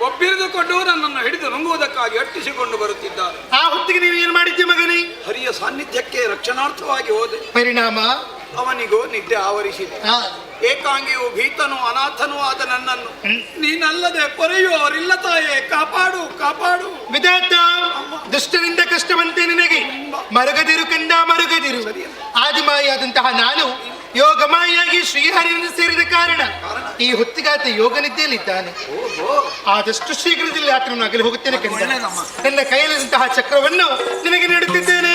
ಒಬ್ಬಿರಿದುಕೊಂಡು ನನ್ನನ್ನು ಹಿಡಿದು ನುಂಗುವುದಕ್ಕಾಗಿ ಅಟ್ಟಿಸಿಕೊಂಡು ಬರುತ್ತಿದ್ದಾರೆ. ಆ ಹೊತ್ತಿಗೆ ನೀವು ಏನು ಮಾಡಿದ್ದೆ ಮಗನೇ? ಹರಿಯ ಸಾನ್ನಿಧ್ಯಕ್ಕೆ ರಕ್ಷಣಾರ್ಥವಾಗಿ ಹೋದೆ. ಪರಿಣಾಮ ಅವನಿಗೂ ನಿದ್ದೆ ಆವರಿಸಿದೆ. ಏಕಾಂಗಿಯು ಭೀತನು ಅನಾಥನೂ ಆದ ನನ್ನನ್ನು ನೀನಲ್ಲದೆ ಪೊರೆಯುವವರಿಲ್ಲ ತಾಯೇ, ಕಾಪಾಡು ಕಾಪಾಡು. ವಿಧಾತ, ದುಷ್ಟರಿಂದ ಕಷ್ಟವಂತೆ ನಿನಗೆ ಮರುಗದಿರು ಕಂದ ಮರುಗದಿರು. ಆದಿಮಾಯಿಯಾದಂತಹ ನಾನು ಯೋಗಮಾಯಿಯಾಗಿ ಶ್ರೀಹರಿಯನ್ನು ಸೇರಿದ ಕಾರಣ ಈ ಹೊತ್ತಿಗಾತ ಯೋಗ ನಿದ್ದೆಯಲ್ಲಿದ್ದಾನೆ. ಆದಷ್ಟು ಶೀಘ್ರದಲ್ಲಿ ಆತನನ್ನು ಅಗಲಿ ಹೋಗುತ್ತೇನೆ ಕಂದ. ನನ್ನ ಕೈಯಲ್ಲಿದ್ದಂತಹ ಚಕ್ರವನ್ನು ನಿನಗೆ ನೀಡುತ್ತಿದ್ದೇನೆ.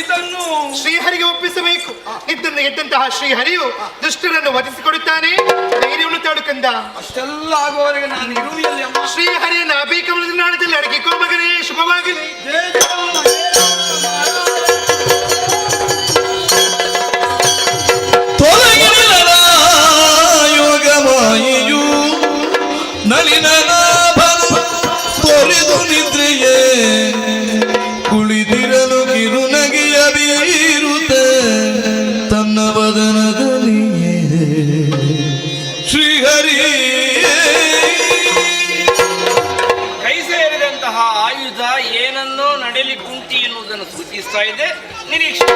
ಇದನ್ನು ಶ್ರೀಹರಿಗೆ ಒಪ್ಪಿಸಬೇಕು. ನಿದ್ದನ್ನು ಗೆದ್ದಂತಹ ಶ್ರೀಹರಿಯು ದುಷ್ಟರನ್ನು ವಧಿಸಿಕೊಡುತ್ತಾನೆ. ಧೈರ್ಯವನ್ನು ತಾಡು ಕಂದ. ಅಷ್ಟೆಲ್ಲ ಆಗುವವರೆಗೆ ನಾನು ಇರುವಿಯಲ್ಲಿ ಅಮ್ಮ. ಶ್ರೀಹರಿಯನ್ನು ಅಭಿಕಮಲದ ನಾಳದಲ್ಲಿ ಅಡಗಿಕೋ ಮಗನೇ. ಶುಭವಾಗಲಿ. ಯೋಗಮಾಯಿಯು ನಳಿನ ತೊರೆದು ನಿದ್ರೆಯೇ ಕುಳಿತಿರಲು ಕಿರುನಗೆಯ ಬೀರುತ್ತೆ ತನ್ನ ವದನದಲ್ಲಿಯೇ ಶ್ರೀಹರಿ. ಕೈ ಸೇರಿದಂತಹ ಆಯುಧ ಏನನ್ನೋ ನಡೆಲಿ ಕುಂಟಿ ಎನ್ನುವುದನ್ನು ಸೂಚಿಸ್ತಾ ಇದೆ. ನಿರೀಕ್ಷೆ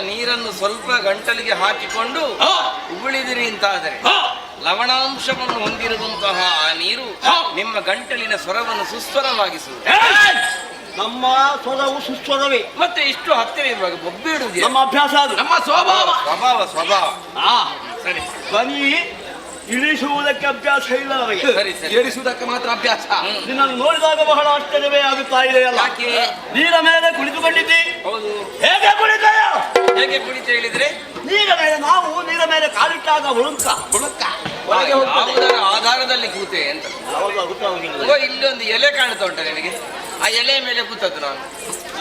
ನೀರನ್ನು ಸ್ವಲ್ಪ ಗಂಟಲಿಗೆ ಹಾಕಿಕೊಂಡು ಉಗುಳಿದಿರಿ ಅಂತಾದರೆ ಲವಣಾಂಶವನ್ನು ಹೊಂದಿರುವಂತಹ ಆ ನೀರು ನಿಮ್ಮ ಗಂಟಲಿನ ಸ್ವರವನ್ನು ಸುಸ್ವರವಾಗಿಸುವುದು. ನಮ್ಮ ಸ್ವರವು ಸುಸ್ವರವೇ. ಮತ್ತೆ ಇಷ್ಟು ಹತ್ತಿರ ಇರುವಾಗ ಬೊಬ್ಬಿಡುವುದು ನಮ್ಮ ಅಭ್ಯಾಸ, ಅದು ನಮ್ಮ ಸ್ವಭಾವ ಸ್ವಭಾವ ಸ್ವಭಾವ. ಸರಿ, ಧ್ವನಿ ಇಳಿಸುವುದಕ್ಕೆ ಅಭ್ಯಾಸ ಇಲ್ಲ ನಮಗೆ. ಸರಿ ಸರಿ, ಏರಿಸುವುದಕ್ಕೆ ಮಾತ್ರ ಅಭ್ಯಾಸ. ನಿನ್ನನ್ನು ನೋಡಿದಾಗ ಬಹಳ ಆಶ್ಚರ್ಯವೇ ಆಗುತ್ತಾ ಇದೆಯಲ್ಲ. ಯಾಕೆ? ನೀರ ಮೇಲೆ ಕುಳಿತುಕೊಂಡಿದ್ದಿ. ಹೌದು. ಹೇಗೆ ಕುಳಿತಾಯ? ಹೇಗೆ ಕುಳಿತು ಹೇಳಿದ್ರೆ? ನೀರ ಮೇಲೆ, ನಾವು ನೀರ ಮೇಲೆ ಕಾಲಿಟ್ಟಾಗ ಹುಳುಕ ಯಾವುದರ ಆಧಾರದಲ್ಲಿ ಕೂತೆ ಅಂತ. ಇಲ್ಲೊಂದು ಎಲೆ ಕಾಣ್ತಾ ಉಂಟ ನಿನಗೆ? ಆ ಎಲೆ ಮೇಲೆ ಕೂತದ್ದು ನಾನು.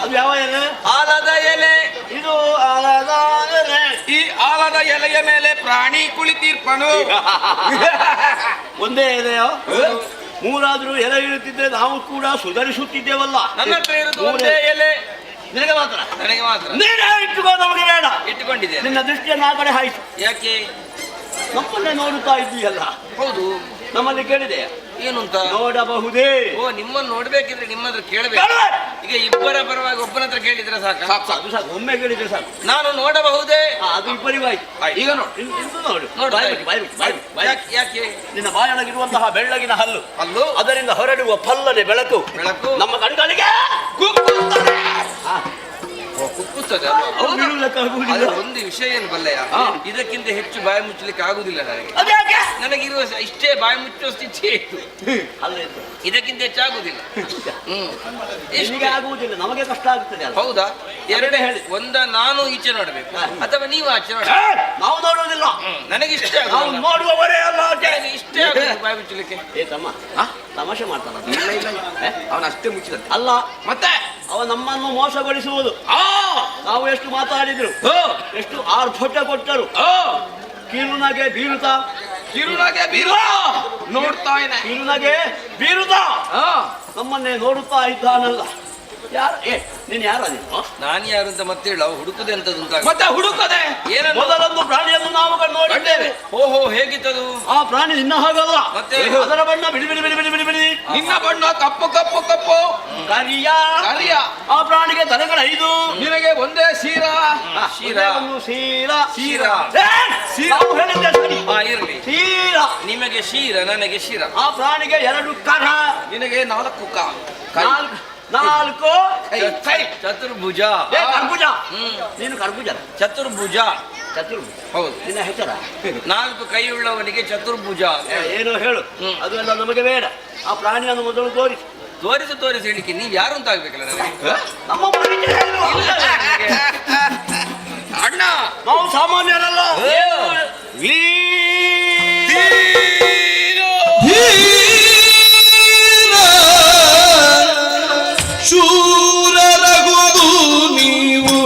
ಅದು ಯಾವ ಎಲೆ? ಆಲದ ಎಲೆ. ಇದು ಆಲದ ಎಲೆ. ಈ ಆಲದ ಎಲೆಯ ಮೇಲೆ ಪ್ರಾಣಿ ಕುಳಿತಿರ್ಪನು. ಒಂದೇ ಎಲೆಯೋ? ಮೂರಾದ್ರೂ ಎಲೆ ಇಳುತ್ತಿದ್ರೆ ನಾವು ಕೂಡ ಸುಧಾರಿಸುತ್ತಿದ್ದೇವಲ್ಲ. ನನ್ನ ಹತ್ರ ಇರುವುದು ಒಂದೇ ಎಲೆ. ನಿನಗೆ ಮಾತ್ರ? ನನಗೆ ಮಾತ್ರ. ನೀನೇ ಇಟ್ಟುಕೋ, ನಮಗೆ ಬೇಡ. ಇಟ್ಟುಕೊಂಡಿದ್ದೆ. ನಿನ್ನ ದೃಷ್ಟಿಯನ್ನು ಆ ಕಡೆ ಹಾಯಿಸು. ಯಾಕೆ? ನಮ್ಮನ್ನೇ ನೋಡುತ್ತಾ ಇದ್ದೀಯಲ್ಲ. ಹೌದು. ನಮ್ಮಲ್ಲಿ ಕೇಳಿದೆ ಏನು ಅಂತ? ನೋಡಬಹುದೇ? ಓ, ನಿಮ್ಮನ್ನು ನೋಡ್ಬೇಕಿದ್ರೆ ನಿಮ್ಮ ಹತ್ರ ಕೇಳಬೇಕು. ಈಗ ಇಬ್ಬರ ಪರವಾಗಿ ಒಬ್ಬನ ಹತ್ರ ಕೇಳಿದ್ರೆ ಸಾಕು. ಅದು ಸಾಕು, ಒಮ್ಮೆ ಕೇಳಿದ್ರೆ ಸಾಕು. ನಾನು ನೋಡಬಹುದೇ? ಅದು ಇಬ್ಬರಿಗಾಯ್ತು. ಈಗ ನೋಡು. ನೋಡು. ಯಾಕೆ? ನಿನ್ನ ಬಾಯೊಳಗಿರುವಂತಹ ಬೆಳ್ಳಗಿನ ಹಲ್ಲು, ಅದರಿಂದ ಹೊರಡುವ ಫಲ್ಲನೆ ಬೆಳಕು ಬೆಳಕು ನಮ್ಮ ಕಣ್ಗಳಿಗೆ ಕುಕ್ಕುತ್ತದೆ ಅವ್ರು ಬಿಡುವುದಕ್ಕೆ ಆಗುವುದಿಲ್ಲ. ಆದ್ರೆ ಒಂದು ವಿಷಯ ಏನು ಬಲ್ಲೆಯ, ಇದಕ್ಕಿಂತ ಹೆಚ್ಚು ಬಾಯಿ ಮುಚ್ಚಲಿಕ್ಕೆ ಆಗುದಿಲ್ಲ ನನಗೆ. ಅದ್ಯಾಕೆ? ನನಗಿರುವ ಇಷ್ಟೇ ಬಾಯಿ ಮುಚ್ಚುವಷ್ಟು ಇಚ್ಛೆ ಇತ್ತು, ಇದಕ್ಕಿಂತ ಹೆಚ್ಚು ಆಗುದಿಲ್ಲ. ನಿಮಗೆ ಆಗುವುದಿಲ್ಲ, ನಮಗೆ ಕಷ್ಟ ಆಗುತ್ತದೆ ಅಲ್ಲ. ಹೌದಾ? ಎರಡೇ ಹೇಳಿ, ಒಂದ ನಾನು ಈಚೆ ನೋಡ್ಬೇಕು ಅಥವಾ ನೀವು ಆಚೆ ನೋಡ. ನಾವು ನೋಡುವುದಿಲ್ಲ, ನನಗೆ ಇಷ್ಟ ನಾವು ನೋಡುವವರೇ ಅಲ್ಲ. ಇಷ್ಟೇ ಆಗುದು ಬಾಯಿ ಮುಚ್ಚಲಿಕ್ಕೆ. ಏ ತಮ್ಮ, ತಮಾಷೆ ಮಾಡ್ತಾನ? ಇಲ್ಲ ಇಲ್ಲ, ಅವನ ಅಷ್ಟೇ ಮುಚ್ಚಿದ ಅಲ್ಲ, ಮತ್ತೆ ಅವ ನಮ್ಮನ್ನು ಮೋಸಗೊಳಿಸುವುದು. ನಾವು ಎಷ್ಟು ಮಾತಾಡಿದ್ರು, ಎಷ್ಟು ಆರ್ಭಟ ಕೊಟ್ಟರು, ಕಿರುನಗೆ ಬೀರುತ್ತಾ ನೋಡ್ತಾ ಇದ್ದೆ. ಕಿರುನಗೆ ಬೀರುತ್ತಾ ನಮ್ಮನ್ನೇ ನೋಡುತ್ತಾ ಇದ್ದಾನಲ್ಲ. ಯಾರು? ನೀನು ಯಾರ? ನೀನು ನಾನು ಯಾರು ಅಂತ ಮತ್ತೆ ಹೇಳ, ಹುಡುಕುದೆ ಅಂತದ್ದು ಅಂತ. ಮತ್ತೆ ಹುಡುಕದೆ ಏನನ್ನು? ಮೊದಲೊಂದು ಪ್ರಾಣಿಯನ್ನು ನಾವು ನೋಡಿದ್ದೇವೆ. ಓಹೋ, ಹೇಗಿತ್ತದು? ಆ ಪ್ರಾಣಿ ನಿನ್ನ ಹಾಗಲ್ಲ. ಮತ್ತೆ ಅದರ ಬಣ್ಣ ಬಿಡಿ ಬಿಡಿ ಬಿಡಿ ಬಿಡಿ ಬಿಡಿ ಬಿಡಿ. ನಿನ್ನ ಬಣ್ಣ ಕಪ್ಪು ಕಪ್ಪು ಕಪ್ಪು ಕರಿಯ. ಆ ಪ್ರಾಣಿಗೆ ತಲೆಗಳ 5. ನಿನಗೆ ಒಂದೇ ಶೀರ. ನಾವು ಹೇಳಿದ್ದೆ ಸರಿ. ಇರಲಿ. ಶೀರ. ನಿಮಗೆ ಶೀರ, ನನಗೆ ಶೀರ. ಆ ಪ್ರಾಣಿಗೆ 2 ಕರ, ನಿನಗೆ 4 ಕೈ. 4 ಚತುರ್ಭುಜ. ಕರ್ಬುಜ. ನೀನು ಕರ್ಬುಜ. ಚತುರ್ಭುಜ. ಹೌದು. ನಿನ್ನ ಹೆಸರ 4 ಕೈಯುಳ್ಳವನಿಗೆ ಚತುರ್ಭುಜ. ಏನೋ ಹೇಳು, ಅದು ಎಲ್ಲ ನಮಗೆ ಬೇಡ. ಆ ಪ್ರಾಣಿಯನ್ನು ಮೊದಲು ತೋರಿಸಿ ಹೇಳಿಕೆ ನೀವು ಯಾರು ಅಂತ ಆಗ್ಬೇಕಲ್ಲ ನನಗೆ. ನಮ್ಮ ಮನೆಗೆ ಹೇಳು. ಅಣ್ಣ, ನಾವು ಸಾಮಾನ್ಯರಲ್ಲ. ಶೂರರಗುವುದು ನೀವು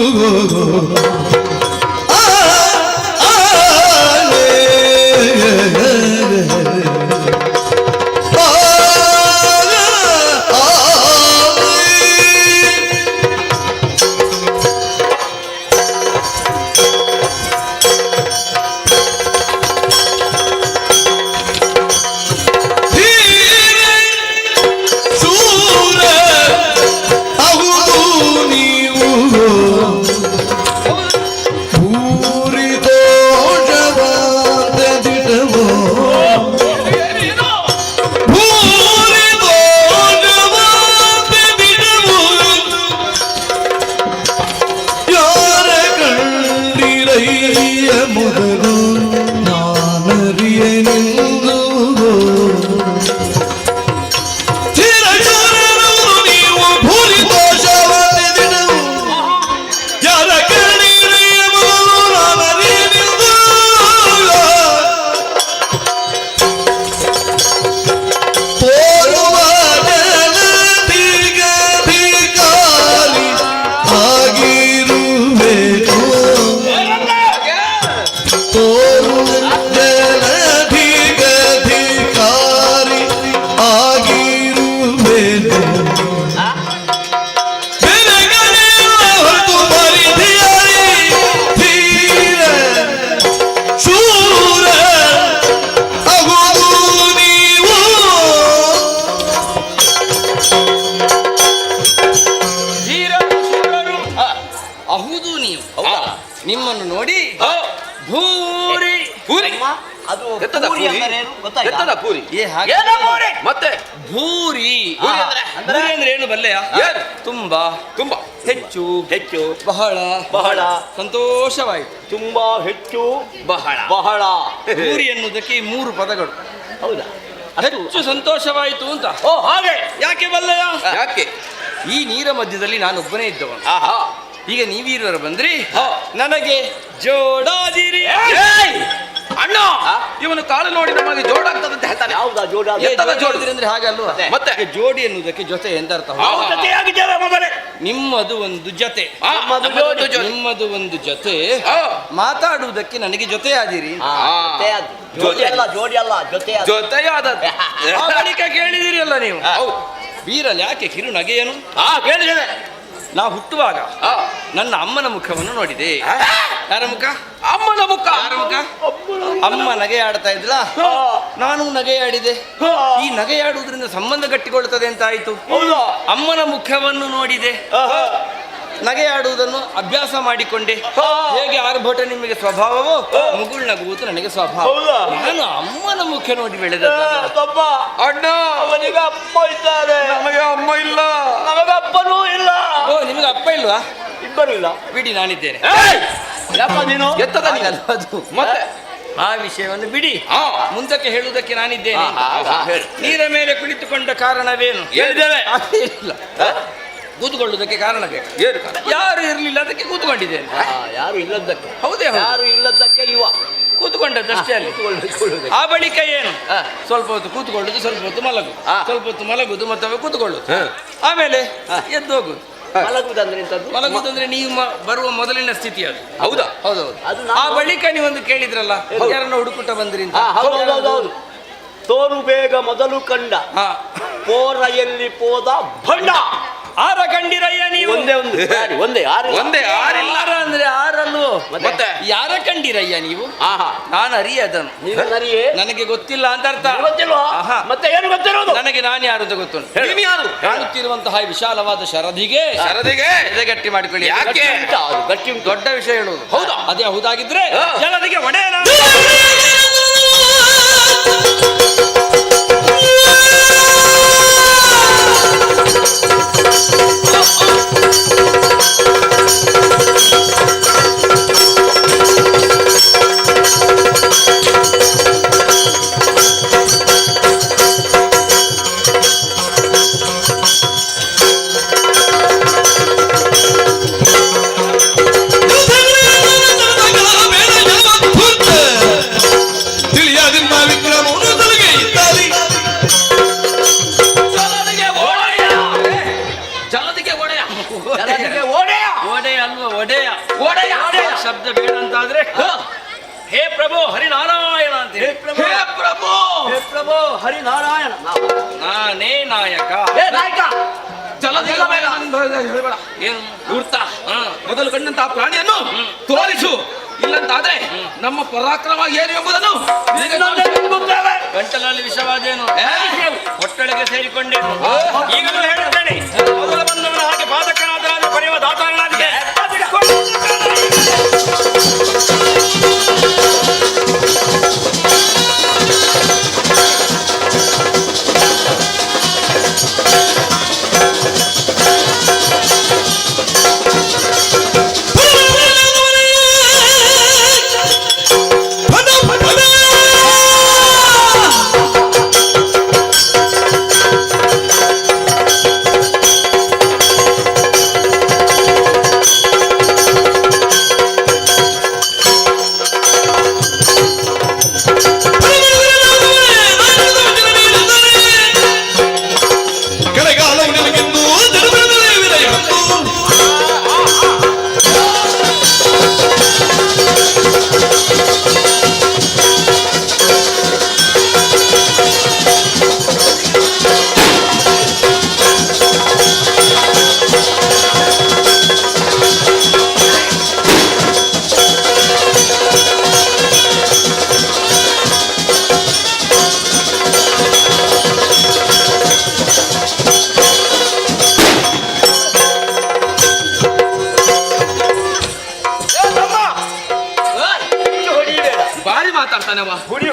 ನಿಮ್ಮನ್ನು ನೋಡಿ ಭೂರಿ ಅದು ಎತ್ತದ ಪೂರಿ ಪೂರಿ? ಅಂದರೇನು ಗೊತ್ತಾಯ್ತಾ? ಎತ್ತದ ಪೂರಿ? ಏ ಹಾಗೆ ಏನೋ ಪೂರಿ? ಮತ್ತೆ ಭೂರಿ. ಭೂರಿ ಅಂದ್ರೆ ಏನು ಬಲ್ಲೆಯ? ತುಂಬಾ ತುಂಬಾ ಹೆಚ್ಚು ಹೆಚ್ಚು ಬಹಳ ಬಹಳ ಸಂತೋಷವಾಯಿತು. ತುಂಬಾ ಹೆಚ್ಚು ಬಹಳ ಬಹಳ. ಭೂರಿ ಎನ್ನುವುದಕ್ಕೆ 3 ಪದಗಳು. ಹೌದಾ? ಹೆಚ್ಚು ಸಂತೋಷವಾಯಿತು ಅಂತ. ಓ ಹಾಗೆ. ಯಾಕೆ ಬಲ್ಲೆಯ? ಯಾಕೆ ಈ ನೀರ ಮಧ್ಯದಲ್ಲಿ ನಾನು ಒಬ್ಬನೇ ಇದ್ದವನು. ಈಗ ನೀವೀರವರು ಬಂದ್ರಿ, ನನಗೆ ಜೋಡಾದಿರಿ. ಅಣ್ಣ, ಇವನು ಕಾಳು ನೋಡಿ ನಮಗೆ ಜೋಡಾಗ್ತದೆ ಅಂತ ಹೇಳ್ತಾನೆ. ಹೌದಾ? ಜೋಡಿದ್ರಿ ಅಂದ್ರೆ ಹಾಗೆ ಅಲ್ವಾ? ಮತ್ತೆ ಜೋಡಿ ಎನ್ನುವುದಕ್ಕೆ ಜೊತೆ ಎಂತ ಅರ್ಥ? ನಿಮ್ಮದು ಒಂದು ಜೊತೆ, ನಿಮ್ಮದು ಒಂದು ಜೊತೆ, ಮಾತಾಡುವುದಕ್ಕೆ ನನಗೆ ಜೊತೆ ಆದಿರಿ. ಜೊತೆಯಾದದ್ದು ಬಳಿಕ ಕೇಳಿದಿರಿ ಅಲ್ಲ ನೀವು. ಬೀರಲ್ ಯಾಕೆ ಕಿರು ನಗೆಯನು? ಕೇಳಿದ್ದೇನೆ. ನಾ ಹುಟ್ಟುವಾಗ ನನ್ನ ಅಮ್ಮನ ಮುಖವನ್ನು ನೋಡಿದೆ. ಯಾರ ಮುಖ? ಅಮ್ಮನ ಮುಖ. ಯಾರ ಮುಖ? ಅಮ್ಮ ನಗೆಯಾಡ್ತಾ ಇದ್ಲ, ನಾನು ನಗೆಯಾಡಿದೆ. ಈ ನಗೆಯಾಡುವುದರಿಂದ ಸಂಬಂಧ ಗಟ್ಟಿಗೊಳ್ಳುತ್ತದೆ ಅಂತ ಆಯ್ತು. ಅಮ್ಮನ ಮುಖವನ್ನು ನೋಡಿದೆ, ನಗೆಯಾಡುವುದನ್ನು ಅಭ್ಯಾಸ ಮಾಡಿಕೊಂಡೆ. ಹೇಗೆ ಆರ್ಭಟ ನಿಮಗೆ ಸ್ವಭಾವವೋ ಮುಗುಳ್ನಗುವುದು ನನಗೆ ಸ್ವಭಾವ. ನಾನು ಅಮ್ಮನ ಮುಖ ನೋಡಿ ಬೆಳೆದ. ಅಣ್ಣ, ಅವನಿಗೆ ಅಪ್ಪ ಇದ್ದಾರೆ, ನಮಗೆ ಅಮ್ಮ ಇಲ್ಲ. ನಮಗೆ ಅಪ್ಪನೂ ಇಲ್ಲ. ಓ, ನಿಮಗೆ ಅಪ್ಪ ಇಲ್ವಾ? ಇಬ್ಬರು ಇಲ್ಲ. ಬಿಡಿ, ನಾನಿದ್ದೇನೆ. ಯಾಕ ನೀನು ಎತ್ತದ ಅದು ಮತ್ತೆ ಆ ವಿಷಯವನ್ನು ಬಿಡಿ. ಮುಂದಕ್ಕೆ ಹೇಳುವುದಕ್ಕೆ ನಾನಿದ್ದೇನೆ. ನೀರ ಮೇಲೆ ಕುಳಿತುಕೊಂಡ ಕಾರಣವೇನು ಹೇಳಿದ್ದೇವೆ. ಇಲ್ಲ, ಕೂತ್ಕೊಳ್ಳುವುದಕ್ಕೆ ಕಾರಣ ಬೇಕು. ಯಾರು ಇರಲಿಲ್ಲ, ಅದಕ್ಕೆ ಕೂತ್ಕೊಂಡಿದ್ದೇನೆ. ಯಾರು ಇಲ್ಲದಕ್ಕೆ. ಹೌದೇ? ಯಾರು ಇಲ್ಲದಕ್ಕೆ ಇವ ಕೂತ್ಕೊಂಡದ್ದಷ್ಟೇ ಅಲ್ಲಿ. ಆ ಬಳಿಕ ಏನು, ಸ್ವಲ್ಪ ಹೊತ್ತು ಕೂತ್ಕೊಳ್ಳುದು, ಸ್ವಲ್ಪ ಹೊತ್ತು ಮಲಗು, ಸ್ವಲ್ಪ ಹೊತ್ತು ಮಲಗುದು, ಮತ್ತೆ ಕೂತ್ಕೊಳ್ಳುದು, ಆಮೇಲೆ ಎದ್ದು ಹೋಗುದು. ಮಲಗುವುದಂದ್ರೆ ಇಂಥದ್ದು? ಮಲಗುದಂದ್ರೆ ನೀವು ಬರುವ ಮೊದಲಿನ ಸ್ಥಿತಿ ಅದು. ಹೌದಾ? ಹೌದೌದು. ಆ ಬಳಿಕ ನೀವೊಂದು ಕೇಳಿದ್ರಲ್ಲ, ಯಾರನ್ನ ಹುಡುಕುಟ ಬಂದ್ರಿ ಅಂತ. ಹೌದು. ತೋರು ಬೇಗ ಮೊದಲು ಕಂಡ ಪೋರೆಯಲ್ಲಿ ಪೋದ ಭಂಡ. ಆರ ಕಂಡಿರಯ್ಯ ನೀವು? ಒಂದೇ ಒಂದೇ ಒಂದೇ ಆರಿಲ್ಲ ಅಂದ್ರೆ ಆರಲ್ವೋ? ಮತ್ತೆ ಯಾರ ಕಂಡಿರಯ್ಯ ನೀವು? ನಾನು ಅರಿಯದನು. ನನಗೆ ಗೊತ್ತಿಲ್ಲ ಅಂತ ಅರ್ಥ. ಮತ್ತೆ ಏನು ಗೊತ್ತಿರೋದು? ನನಗೆ ನಾನು ಯಾರು ಅಂತ ಗೊತ್ತುಂಟು. ಕಾಣುತ್ತಿರುವಂತಹ ವಿಶಾಲವಾದ ಶರದಿಗೆ ಎದೆಗಟ್ಟಿ ಮಾಡಿಕೊಳ್ಳಿ. ಯಾಕೆ? ಗಟ್ಟಿ ದೊಡ್ಡ ವಿಷಯ ಹೇಳುವುದು. ಹೌದಾ? ಅದೇ ಹೌದಾಗಿದ್ರೆ ಶರದಿಗೆ ಒಡೆಯನ. ಶಬ್ದ ಬೇಡ ಅಂತಾದ್ರೆ ಹೇ ಪ್ರಭು ಹರಿನಾರಾಯಣ ಅಂತ. ಹೇ ಪ್ರಭು ಹರಿನಾರಾಯಣ. ನಾನೇ ನಾಯಕ. ಏನು ಗುರ್ತ? ಮೊದಲು ಕಂಡಂತಹ ಪ್ರಾಣಿಯನ್ನು ತೋರಿಸು, ಇಲ್ಲಂತಾದ್ರೆ ನಮ್ಮ ಪರಾಕ್ರಮ ಏನು ಎಂಬುದನ್ನು ಗಂಟಲಲ್ಲಿ ವಿಷವಾದೇನು, ಒಟ್ಟೊಳಗೆ ಸೇರಿಕೊಂಡೇನು. ಈಗಲೂ ಹೇಳುತ್ತೇನೆ, ಮೊದಲು ಬಂದವನ ಹಾಗೆ ಬಾಧಕನಾದ ಬರೆಯುವ ದಾತಾರನಾದಿಗೆ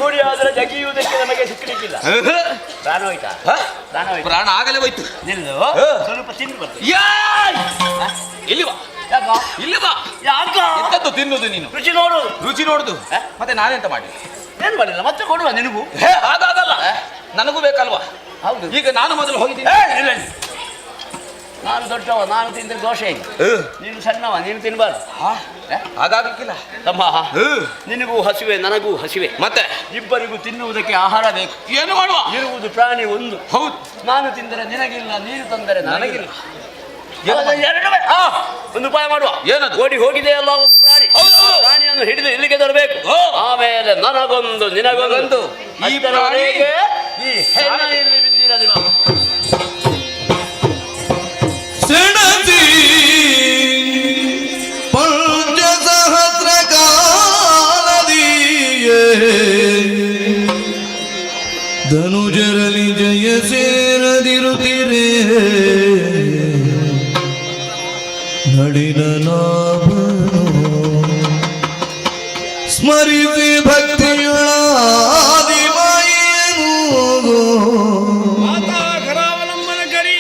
ಹುಡಿ ಆದ್ರೆ ಜಗಿಯುವುದಕ್ಕೆ ನಮಗೆ ಸಿಕ್ಕಲಿಕ್ಕಿಲ್ಲ. ಪ್ರಾಣ ಆಗಲೇ ಹೋಯ್ತು. ಸ್ವಲ್ಪ ತಿಂದು ಬರ್ತೀನಿ. ಇಲ್ಲಿ ಬಾ. ಎಂತದ್ದು ತಿನ್ನುದು ನೀನು? ರುಚಿ ನೋಡುದು. ಮತ್ತೆ ನಾನೆಂತ ಮಾಡಿ? ಏನ್ ಮಾಡಿಲ್ಲ, ಮತ್ತೆ ಕೊಡುವ ನಿನಗೂ. ಅದಾಗಲ್ಲ, ನನಗೂ ಬೇಕಲ್ವಾ? ಹೌದು. ಈಗ ನಾನು ಮೊದಲು ಹೋಗಿದ್ದೀನಿ. ನಾನು ದೊಡ್ಡವ, ನಾನು ತಿಂದ್ರೆ ದೋಷೆ ಇಲ್ಲ. ನೀನು ಸಣ್ಣವ, ನೀನು ತಿನ್ಬಾರ್ದು. ಹಾಗಾಗಕ್ಕಿಲ್ಲ ತಮ್ಮ. ನಿನಗೂ ಹಸಿವೆ, ನನಗೂ ಹಸಿವೆ. ಮತ್ತೆ ಇಬ್ಬರಿಗೂ ತಿನ್ನುವುದಕ್ಕೆ ಆಹಾರ ಬೇಕು. ಏನು ಮಾಡುವ? ಇರುವುದು ಪ್ರಾಣಿ ಒಂದು. ಹೌದು. ನಾನು ತಿಂದರೆ ನಿನಗಿಲ್ಲ, ನೀನು ತಂದರೆ ನನಗಿಲ್ಲ. ಒಂದು ಉಪಾಯ ಮಾಡುವ. ಏನದು? ಓಡಿ ಹೋಗಿದೆ ಅಲ್ಲ ಒಂದು ಪ್ರಾಣಿ. ಪ್ರಾಣಿಯನ್ನು ಹಿಡಿದು ಇಲ್ಲಿಗೆ ತರಬೇಕು. ಆಮೇಲೆ ನನಗೊಂದು ನಿನಗೊಂದು. ಈ ಪ್ರಾಣಿಗೆ ಈ ಹೆಣ್ಣಲ್ಲಿ ಬಿದ್ದಿರಲಿ. ಪಂಚಸಹಸ್ರ ಕಾಲದೀಯೇ ಧನುಜರಲಿ ಜಯ ಸೇರದಿರುತ್ತಿರೇ ನಡಿನ ನಾಭನು ಸ್ಮರಿಸಿ ಭಕ್ತಿಯುಳ ಆದಿಮಾಯೇನು ಕರಾವಲಂಬನ ಕರಿ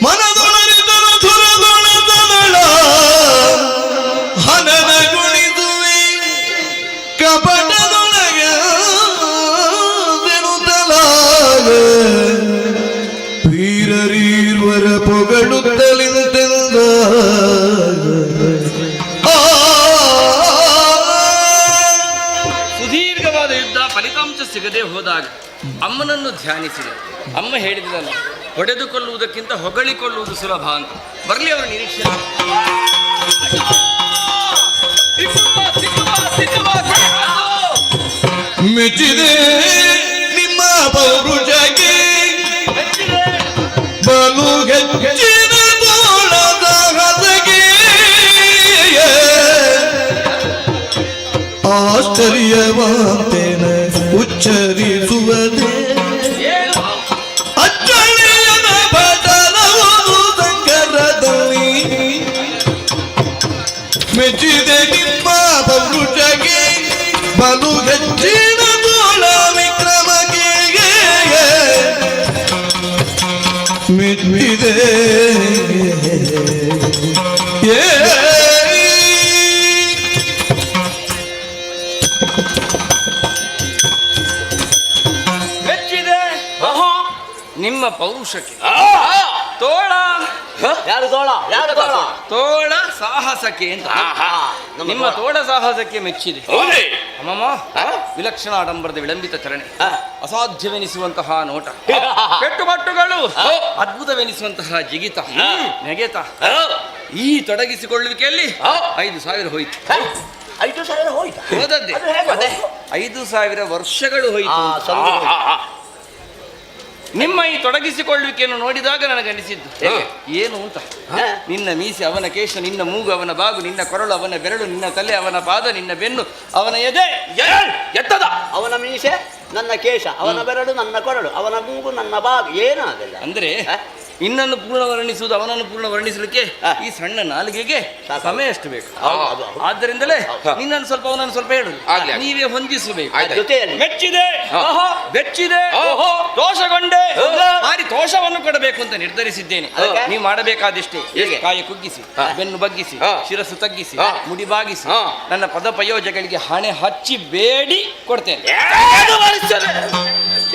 ಮನದೊಳರಿದನ ಸುರದೊಳದಳ ಸಿಗದೆ ಹೋದಾಗ ಅಮ್ಮನನ್ನು ಧ್ಯಾನಿಸಿದೆ. ಅಮ್ಮ ಹೇಳಿದಲ್ಲ, ಹೊಡೆದುಕೊಳ್ಳುವುದಕ್ಕಿಂತ ಹೊಗಳಿಕೊಳ್ಳುವುದು ಸುಲಭ ಅಂತ. ಬರಲಿ ಅವರ ನಿರೀಕ್ಷೆ. ಮೆಚ್ಚಿದೆ ನಿಮ್ಮ ಪೌರುಷಕ್ಕೆ ಬಲು ಹೆಚ್ಚಿನ ತೋಳದ ಹದಗೆ ಆಶ್ಚರ್ಯವಂತೇನ ಉಚ್ಚರಿಸುವುದೇ ಅಚ್ಚಳಿಯದ ಬದಲವುದು ಸಂಕರದಲ್ಲಿ. ಮೆಚ್ಚಿದೆ ನಿಮ್ಮ ಪೌರುಷಕ್ಕೆ ಬಲು ಹೆಚ್ಚಿನ ತೋಳ ವಿಕ್ರಮಗೆ ಮೆಚ್ಚಿದೆ. ಮೆಚ್ಚಿದೆ ನಿಮ್ಮ ಪೌರುಷಕ್ಕೆ. ತೋಳ ಯಾರು ತೋಳ? ಯಾರು ತೋಳ? ತೋಳ ಸಾಹಸಕ್ಕೆ ಅಂತ. ನಿಮ್ಮ ತೋಳ ಸಾಹಸಕ್ಕೆ ಮೆಚ್ಚಿದೆ. ಅಮ್ಮಮ್ಮ, ವಿಲಕ್ಷಣ ಆಡಂಬರದ ವಿಳಂಬಿತ ಚರಣೆ, ಅಸಾಧ್ಯವೆನಿಸುವಂತಹ ನೋಟ, ಪೆಟ್ಟುಪಟ್ಟುಗಳು, ಅದ್ಭುತವೆನಿಸುವಂತಹ ಜಿಗಿತ, ನೆಗೆತ, ಈ ತೊಡಗಿಸಿಕೊಳ್ಳುವಿಕೆಯಲ್ಲಿ 5,000 ಹೋಯಿತು. 5,000 ಹೋಯ್ತು. ಹೋದದ್ದೇ 5,000 ವರ್ಷಗಳು ಹೋಯಿತು. ನಿಮ್ಮ ಈ ತೊಡಗಿಸಿಕೊಳ್ಳುವಿಕೆಯನ್ನು ನೋಡಿದಾಗ ನನಗನಿಸಿದ್ದು ಏನು ಅಂತ. ನಿನ್ನ ಮೀಸೆ ಅವನ ಕೇಶ, ನಿನ್ನ ಮೂಗು ಅವನ ಬಾಗು, ನಿನ್ನ ಕೊರಳು ಅವನ ಬೆರಳು, ನಿನ್ನ ತಲೆ ಅವನ ಪಾದ, ನಿನ್ನ ಬೆನ್ನು ಅವನ ಎದೆ. ಎತ್ತದ ಅವನ ಮೀಸೆ, ನನ್ನ ಕೇಶ, ಅವನ ಬೆರಳು, ನನ್ನ ಕೊರಳು, ಅವನ ಮೂಗು, ನನ್ನ ಬಾಗು, ಏನೂ ಆಗಲ್ಲ. ಅಂದ್ರೆ ನಿನ್ನನ್ನು ಪೂರ್ಣ ವರ್ಣಿಸುವುದು ಅವನನ್ನು ಪೂರ್ಣ ವರ್ಣಿಸಲಿಕ್ಕೆ ಈ ಸಣ್ಣ ನಾಲಿಗೆಗೆ ಸಮಯ ಎಷ್ಟು ಬೇಕು. ಆದ್ದರಿಂದಲೇ ನಿನ್ನನ್ನು ಸ್ವಲ್ಪ ಅವನನ್ನು ಸ್ವಲ್ಪ ಹೇಳುದು, ನೀವೇ ಹೊಂದಿಸಬೇಕು. ಮೆಚ್ಚಿದೆ, ಬೆಚ್ಚಿದೆ, ದೋಷಗೊಂಡೆ, ಮಾರಿ ದೋಷವನ್ನು ಕೊಡಬೇಕು ಅಂತ ನಿರ್ಧರಿಸಿದ್ದೇನೆ. ನೀವು ಮಾಡಬೇಕಾದಿಷ್ಟೇ, ಕಾಯ ಕುಗ್ಗಿಸಿ, ಬೆನ್ನು ಬಗ್ಗಿಸಿ, ಶಿರಸ್ಸು ತಗ್ಗಿಸಿ, ಮುಡಿ ಬಾಗಿಸಿ, ನನ್ನ ಪದಪಯೋಜಗಳಿಗೆ ಹಣೆ ಹಚ್ಚಿ ಬೇಡಿ ಕೊಡ್ತೇನೆ.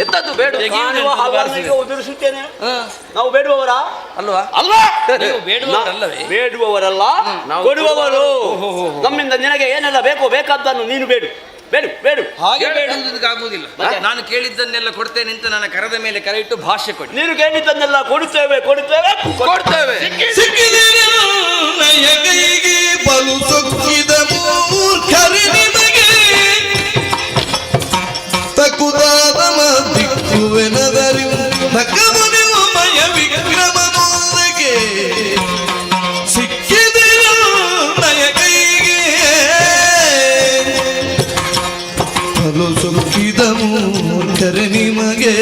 ಎತ್ತದ್ದು ಬೇಡ, ಉದುರಿಸುತ್ತೇನೆ. ನಾವು ಬೇಡುವವರ ಅಲ್ವಾ? ಅಲ್ವಾ? ನೀವು ಬೇಡುವವರಲ್ಲವೇ? ಬೇಡುವವರಲ್ಲ, ಕೊಡುವವರು. ನಮ್ಮಿಂದ ನಿನಗೆ ಏನೆಲ್ಲ ಬೇಕೋ ಬೇಕಾದ್ದನ್ನು ನೀನು ಬೇಡು, ಬೇಡು, ಬೇಡು. ಹಾಗೆ ಬೇಡುವುದಕ್ಕಾಗುವುದಿಲ್ಲ. ನಾನು ಕೇಳಿದ್ದನ್ನೆಲ್ಲ ಕೊಡ್ತೇನೆ ಅಂತ ನನ್ನ ಕರದ ಮೇಲೆ ಕರೆ ಇಟ್ಟು ಭಾಷೆ ಕೊಡಿ. ನೀನು ಕೇಳಿದ್ದನ್ನೆಲ್ಲ ಕೊಡುತ್ತೇವೆ, ಕೊಡುತ್ತೇವೆ, ಕೊಡ್ತೇವೆ. ಕೈಗೆ ಬಲು ಸೊಕ್ಕಿದ ಮೂರ್ಖರಿ ನಿಮಗೆ ತಕುದಾದ ದಿಕ್ಕುವೆನದರಿ ನಕ್ಕಮನೆ ಮಯ ವಿಕ್ರಮನೊಂದಿಗೆ ಸಿಕ್ಕಿದೆಯೋ ನಯ ಕೈಗೆ ಬಲು ಸೊಕ್ಕಿದ ಮೂರ್ಖರಿ ನಿಮಗೆ.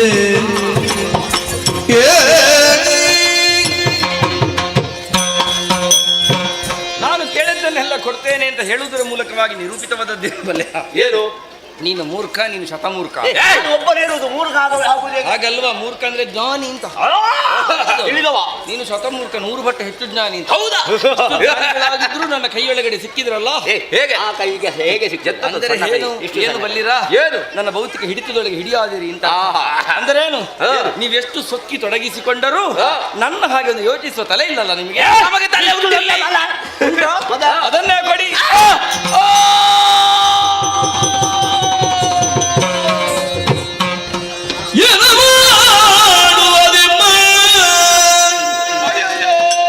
ನಾನು ಕೇಳಿದ್ದನ್ನೆಲ್ಲ ಕೊಡ್ತೇನೆ ಅಂತ ಹೇಳುವುದರ ಮೂಲಕವಾಗಿ ನಿರೂಪಿತವಾದದ್ದೇ ಬಲ್ಲೆ. ಏನು? ನೀನು ಮೂರ್ಖ, ನೀನು ಶತಮೂರ್ಖ. ಒಬ್ಬನೇರುವುದು ಮೂರ್ಖ ಹಾಗಲ್ವಾ? ಮೂರ್ಖ ಅಂದ್ರೆ ಜ್ಞಾನಿ ಅಂತ. ತಿಳಿದವ ನೀನು ಶತಮೂರ್ಖ, 100 ಪಟ್ಟು ಹೆಚ್ಚು ಜ್ಞಾನಿ ಅಂತ. ಹೌದಾ? ಜ್ಞಾನಿಗಳಾಗಿದ್ರು ನನ್ನ ಕೈಯೊಳಗಡೆ ಸಿಕ್ಕಿದ್ರಲ್ಲ. ಹೇಗೆ ಆ ಕೈಗೆ ಹೇಗೆ ಸಿಕ್ಕಿತ್ತು? ಅಂದರೆ ಏನು ಬಲ್ಲಿರಾ? ಏನು ನನ್ನ ಭೌತಿಕ ಹಿಡಿತದೊಳಗೆ ಹಿಡಿಯಾದಿರಿ ಅಂತ. ಅಂದರೇನು? ನೀವೆಷ್ಟು ಸೊಕ್ಕಿ ತೊಡಗಿಸಿಕೊಂಡರೂ ನನ್ನ ಹಾಗೆ ಒಂದು ಯೋಚಿಸುವ ತಲೆ ಇಲ್ಲಲ್ಲ ನಿಮಗೆ. ನಮಗೆ ತಲೆ ಅದನ್ನೇ ಕೊಡಿ.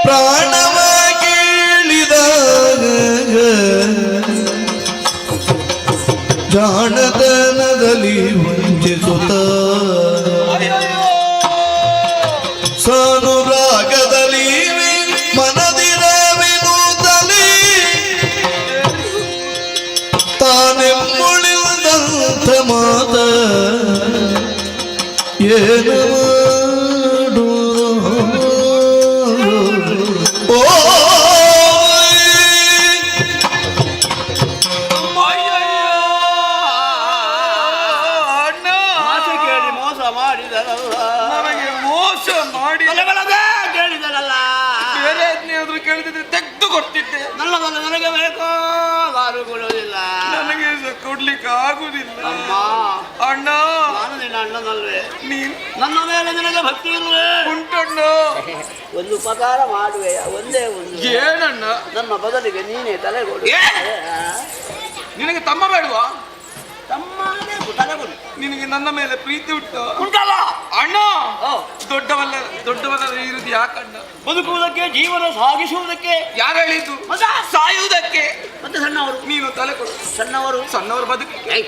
ಪ್ರಾಣವ ಕೇಳಿದಾಗ ಜಾಣತನದಲ್ಲಿ ವಂಚಿಸುತ್ತ ಸಾನುರಾಗದಲ್ಲಿ ಮನದಿರವೆನುತ್ತಲೇ ತಾನೆ ಮುಳಿದಂಥ ಮಾತ ಏನು ತೆಗೆದು ಕೊಡ್ತಿದ್ದೆ. ನನಗೆ ಬೇಕೋ ಬಾರು ಕೊಡೋದಿಲ್ಲ, ನನಗೆ ಕೊಡ್ಲಿಕ್ಕೆ ಆಗುದಿಲ್ಲ. ಅಮ್ಮ, ಅಣ್ಣ, ನಾನು ನಿನ್ನ ಅಣ್ಣನಲ್ವೇ? ನೀನು ನನ್ನ ಮೇಲೆ ನಿನಗೆ ಭಕ್ತಿ ಇಲ್ವೇ? ಉಂಟಣ್ಣ. ಒಂದು ಉಪಕಾರ ಮಾಡುವೆಯ? ಒಂದೇ ಒಂದು. ಏನಣ್ಣ? ನನ್ನ ಬದಲಿಗೆ ನೀನೇ ತಲೆ ಕೊಡು. ನಿನಗೆ ತಮ್ಮ ಬೇಡವಾ? ತಮ್ಮ ತಲೆ ಕೊಡು. ನಿನಗೆ ನನ್ನ ಮೇಲೆ ಪ್ರೀತಿ ಉಂಟಲ್ಲ ಅಣ್ಣ. ದೊಡ್ಡವಲ್ಲ ಇರುವುದು ಯಾಕಣ್ಣ? ಬದುಕುವುದಕ್ಕೆ, ಜೀವನ ಸಾಗಿಸುವುದಕ್ಕೆ. ಯಾರು ಹೇಳಿದ್ದು? ಸಾಯುವುದಕ್ಕೆ. ಮತ್ತೆ ಸಣ್ಣವರು, ನೀನು ತಲೆ ಕೊಡು. ಸಣ್ಣವರು ಬದುಕಿ.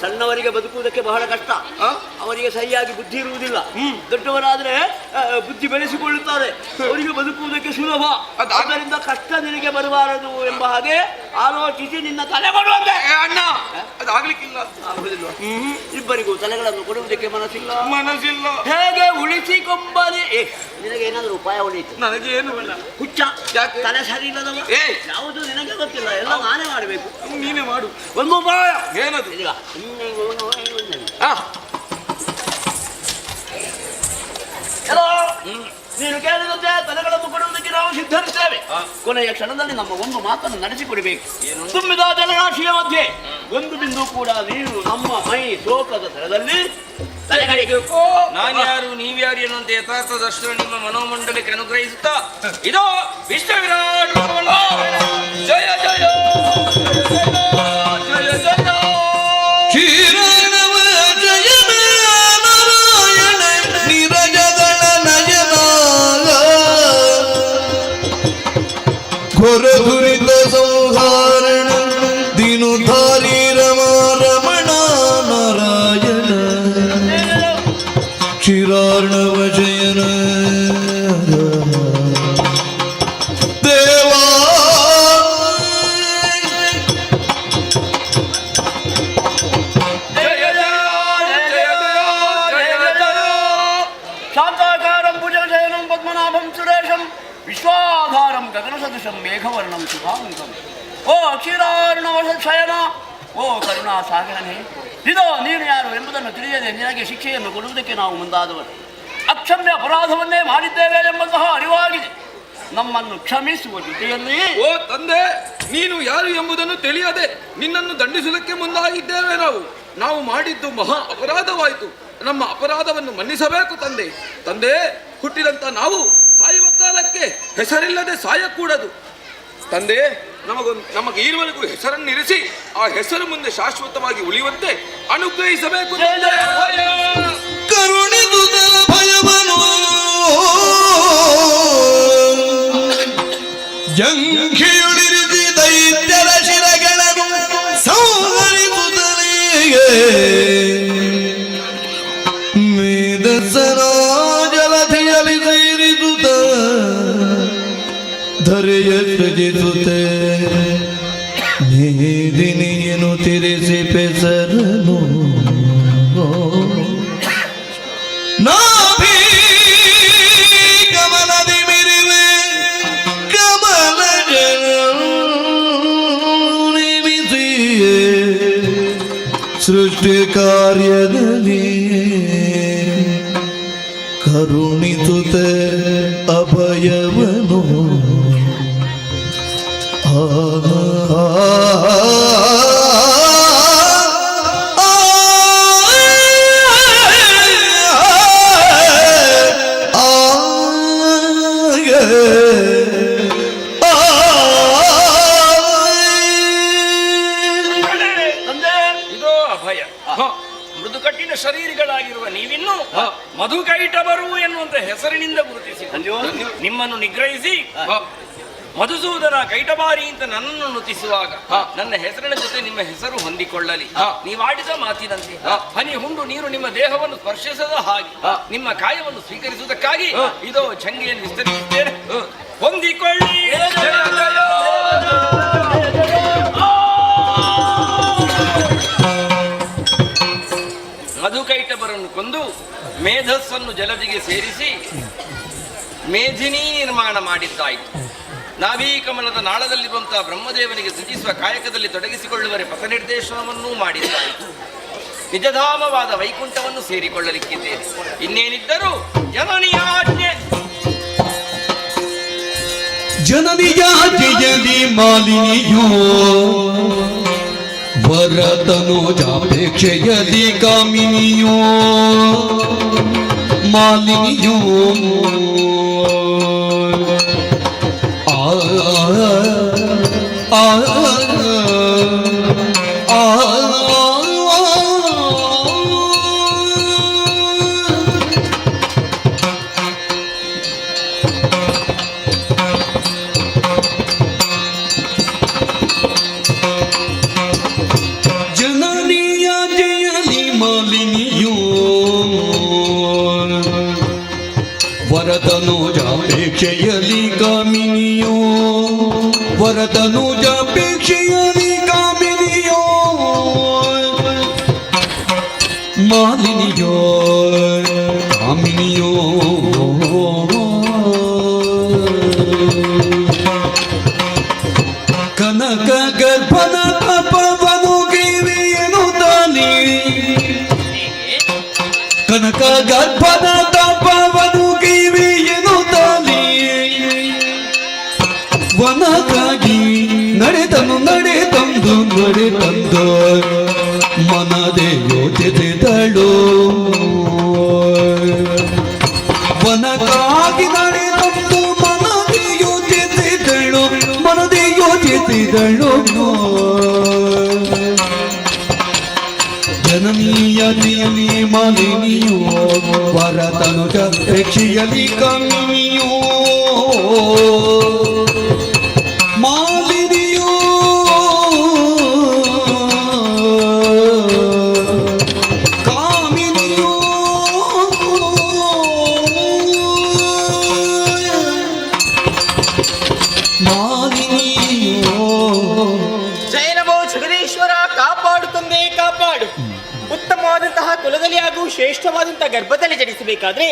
ಸಣ್ಣವರಿಗೆ ಬದುಕುವುದಕ್ಕೆ ಬಹಳ ಕಷ್ಟ. ಅವರಿಗೆ ಸರಿಯಾಗಿ ಬುದ್ಧಿ ಇರುವುದಿಲ್ಲ. ದೊಡ್ಡವರಾದ್ರೆ ಬುದ್ಧಿ ಬೆಳೆಸಿಕೊಳ್ಳುತ್ತಾರೆ, ಅವರಿಗೆ ಬದುಕುವುದಕ್ಕೆ ಸುಲಭ. ಆದ್ದರಿಂದ ಕಷ್ಟ ನಿನಗೆ ಬರಬಾರದು ಎಂಬ ಹಾಗೆ ಆಲೋಚಿಸಿ ನಿನ್ನ ತಲೆ ಕೊಡುವಂತೆ. ಅಣ್ಣ ಅದಾಗ್ಲಿಕ್ಕಿಲ್ಲ. ಆಗುವುದಿಲ್ಲ. ಇಬ್ಬರಿಗೂ ತಲೆಗಳನ್ನು ಕೊಡುವುದಕ್ಕೆ ಮನಸ್ಸಿಲ್ಲ. ಹೇಗೆ ಉಳಿಸಿಕೊಂಬನೆ? ನಿನಗೆ ಏನಾದರೂ ಉಪಾಯ ಉಳಿಯಿತು? ನನಗೆ ಏನು ಹುಚ್ಚ, ತಲೆ ಸರಿ ಇಲ್ಲದವ. ಯಾವುದು ನಿನಗೆ ಗೊತ್ತಿಲ್ಲ, ಎಲ್ಲ ನಾನೇ ಮಾಡಬೇಕು. ನೀನೇ ಮಾಡು. ಒಂದು ಉಪಾಯ. ಏನದು? ನೀನು ಕೇಳಿದಂತೆ ತಲೆಗಳನ್ನು ಕೊಡುವುದಕ್ಕೆ ನಾವು ಸಿದ್ಧರಿದ್ದೇವೆ. ಕೊನೆಯ ಕ್ಷಣದಲ್ಲಿ ನಮ್ಮ ಒಂದು ಮಾತನ್ನು ನಡೆಸಿಕೊಡಬೇಕು. ತುಂಬಿದ ಜಲರಾಶಿಯ ಮಧ್ಯೆ ಒಂದು ಬಿಂದು ಕೂಡ ನೀರು ನಮ್ಮ ಮೈ ಶೋಕದ ತರದಲ್ಲಿ ನಾನು ಯಾರು ನೀವ್ಯಾರು ಎನ್ನುವಂತೆ ಯಥಾರ್ಥ ದರ್ಶನ ನಿಮ್ಮ ಮನೋಮಂಡಲಕ್ಕೆ ಅನುಗ್ರಹಿಸುತ್ತಾ ಇದೋ ವಿಶ್ವ ವಿರಾಟ್ ಜಯ ಜಯ ಜಯ ಜಯ ಶ್ರೀರಾಮ ಜಯ ನಾರಾಯಣ ನಿರಜಗಳ ನಯನಾಲ ಘೋರ ದುರಿತ ಸಂಹಾರಣ ದಿನುಧಾರಿ ರಮಣ ನಾರಾಯಣ ಕ್ಷೀರಾರ್ಣವ ಜಯನ ದೇವಾ ಶಾಂತಾಕಾರಂ ಭುಜಗಶಯನಂ ಪದ್ಮನಾಭಂ ಸುರೇಶಂ ವಿಶ್ವಾಧಾರಂ ಗಗನಸದೃಶಂ ಮೇಘವರ್ಣಂ ಶುಭಾಂಗಂ. ಓ ಕ್ಷೀರಾರ್ಣವ ಶಯನ, ಓ ಕರುಣಾ ಸಾಗರನೇ, ಇದೋ ನೀನು ಯಾರು ಎಂಬುದನ್ನು ತಿಳಿಯದೆ ನಿನಗೆ ಶಿಕ್ಷೆಯನ್ನು ಕೊಡುವುದಕ್ಕೆ ನಾವು ಮುಂದಾದವರು. ಅಕ್ಷಮ್ಯ ಅಪರಾಧವನ್ನೇ ಮಾಡಿದ್ದೇವೆ ಎಂಬಂತಹ ಅರಿವಾಗಿದೆ. ನಮ್ಮನ್ನು ಕ್ಷಮಿಸುವ ಜೊತೆಯಲ್ಲಿ ಓ ತಂದೆ, ನೀನು ಯಾರು ಎಂಬುದನ್ನು ತಿಳಿಯದೆ ನಿನ್ನನ್ನು ದಂಡಿಸುವುದಕ್ಕೆ ಮುಂದಾಗಿದ್ದೇವೆ. ನಾವು ಮಾಡಿದ್ದು ಮಹಾ ಅಪರಾಧವಾಯಿತು. ನಮ್ಮ ಅಪರಾಧವನ್ನು ಮನ್ನಿಸಬೇಕು ತಂದೆ. ತಂದೆ, ಹುಟ್ಟಿದಂತ ನಾವು ಸಾಯುವ ಕಾಲಕ್ಕೆ ಹೆಸರಿಲ್ಲದೆ ಸಾಯಕೂಡದು ತಂದೆ. ನಮಗೆ ಈವರೆಗೂ ಹೆಸರನ್ನು ಇರಿಸಿ ಆ ಹೆಸರು ಮುಂದೆ ಶಾಶ್ವತವಾಗಿ ಉಳಿಯುವಂತೆ ಅನುಗ್ರಹಿಸಬೇಕು. ಕರುಣಿದುದ ಭಯವನು ಜಂಘಿಯುಳಿರಿಸಿ ದೈತ್ಯರ ಶಿರಗಳನ್ನು ಸಂಹರಿಸುತ್ತಲೇ ಮೇಧಸ್ಸನ ಜಲಧಿಯಲ್ಲಿ ಸೇರಿಸುತ್ತ ಧರೆಯ ಸೃಜಿಸುತ್ತೆ ಮೇದಿನಿಯನ್ನು ತಿರಿಸಿ ಪೆಸರನು ನಾಭಿ ಕಮಲದಿ ಮಿರಿವೆ ಕಮಲ ನಿರ್ಮಿಸಿಯೇ ಸೃಷ್ಟಿ ಕಾರ್ಯದಲ್ಲಿ ಕರುಣಿಸುತ್ತ ಅಭಯವನು ಮೃದುಕಟ್ಟಿನ ಶರೀರಿಗಳಾಗಿರುವ ನೀವಿನ್ನು ಮಧುಕೈಟಬರು ಎನ್ನುವಂತ ಹೆಸರಿನಿಂದ ಗುರುತಿಸಿ ನಿಮ್ಮನ್ನು ನಿಗ್ರಹಿಸಿ ಮಧುಸೂದನ ಕೈಟಬಾರಿ ಅಂತ ನನ್ನನ್ನು ನುತಿಸುವಾಗ ನನ್ನ ಹೆಸರಿನ ಜೊತೆ ನಿಮ್ಮ ಹೆಸರು ಹೊಂದಿಕೊಳ್ಳಲಿ. ನೀವಾಡಿದ ಮಾತಿನಂತೆ ಹನಿ ಹುಂಡು ನೀರು ನಿಮ್ಮ ದೇಹವನ್ನು ಸ್ಪರ್ಶಿಸದ ಹಾಗೆ ನಿಮ್ಮ ಕಾಯವನ್ನು ಸ್ವೀಕರಿಸುವುದಕ್ಕಾಗಿ ಇದೋ ಚಂಗಿಯನ್ನು ವಿಸ್ತರಿಸುತ್ತೇನೆ. ಹೊಂದಿಕೊಳ್ಳಿ. ಮಧುಕೈಟಬರನ್ನು ಕೊಂದು ಮೇಧಸ್ಸನ್ನು ಜಲದಿಗೆ ಸೇರಿಸಿ ಮೇಧಿನಿ ನಿರ್ಮಾಣ ಮಾಡಿದ್ದಾಯಿತು. ನಾಭೀಕಮಲದ ನಾಳದಲ್ಲಿರುವಂತಹ ಬ್ರಹ್ಮದೇವನಿಗೆ ಸೃಜಿಸುವ ಕಾಯಕದಲ್ಲಿ ತೊಡಗಿಸಿಕೊಳ್ಳುವರೆ ಪಥ ನಿರ್ದೇಶನವನ್ನೂ ಮಾಡಿದ್ದಾಯಿತು. ನಿಜಧಾಮವಾದ ವೈಕುಂಠವನ್ನು ಸೇರಿಕೊಳ್ಳಲಿಕ್ಕಿದ್ದೇನೆ. ಇನ್ನೇನಿದ್ದರೂ ಜನನಿಯಾಜ್ಞೆ. ಜನನಿಯಾಜ್ಞೆಯಲ್ಲಿ ಮಾಲಿನಿಯೋ ವರತನೋಜಾಪೇಕ್ಷೆಯಲ್ಲಿ ಕಾಮಿನಿಯೋ ಮಾಲಿನಿಯೋ ಆ ವರತನುಜಾಪೇಕ್ಷೆಯಲಿ ಕಾಮಿನಿಯೋ ವರತನುಜಾಪೇಕ್ಷೆಯಲಿ ಕಾಮಿನಿಯೋ ಮಾಲಿನಿಯೋ ಕಾಮಿನಿಯೋ ಕನಕ ಗರ್ಭನ ತಪವನು ಗಿರಿಯನು ತಾನಿ ಕನಕ ಗರ್ಭನ ತಪವನು ಗಿರಿಯನು ತಾನಿ ವನಕ್ಕಾಗಿ ನಡೆತಂದು ಮನದೇ ಯೋಚಿಸಿದಳು ವನಕ್ಕಾಗಿ ನಡೆತಂದು ಮನದೇ ಯೋಚಿಸಿದಳು ಜನನೀಯತೆಯಲ್ಲಿ ಮಾಲಿನಿಯೋ ವರತನುಜ ಪ್ರೇಕ್ಷೆಯಲ್ಲಿ ಕಾಮಿನಿಯೋ ಮಾಲಿನಿಯೋ ಕಾಮಿನಿಯೋ ಮಾಲಿನಿಯೋ. ಜಯನಮೋ ಜಗದೀಶ್ವರ, ಕಾಪಾಡು ತಂದೆ ಕಾಪಾಡು. ಉತ್ತಮವಾದಂತಹ ಕುಲದಲ್ಲಿ ಹಾಗೂ ಶ್ರೇಷ್ಠವಾದಂತಹ ಗರ್ಭದಲ್ಲಿ ಜನಿಸಬೇಕಾದ್ರೆ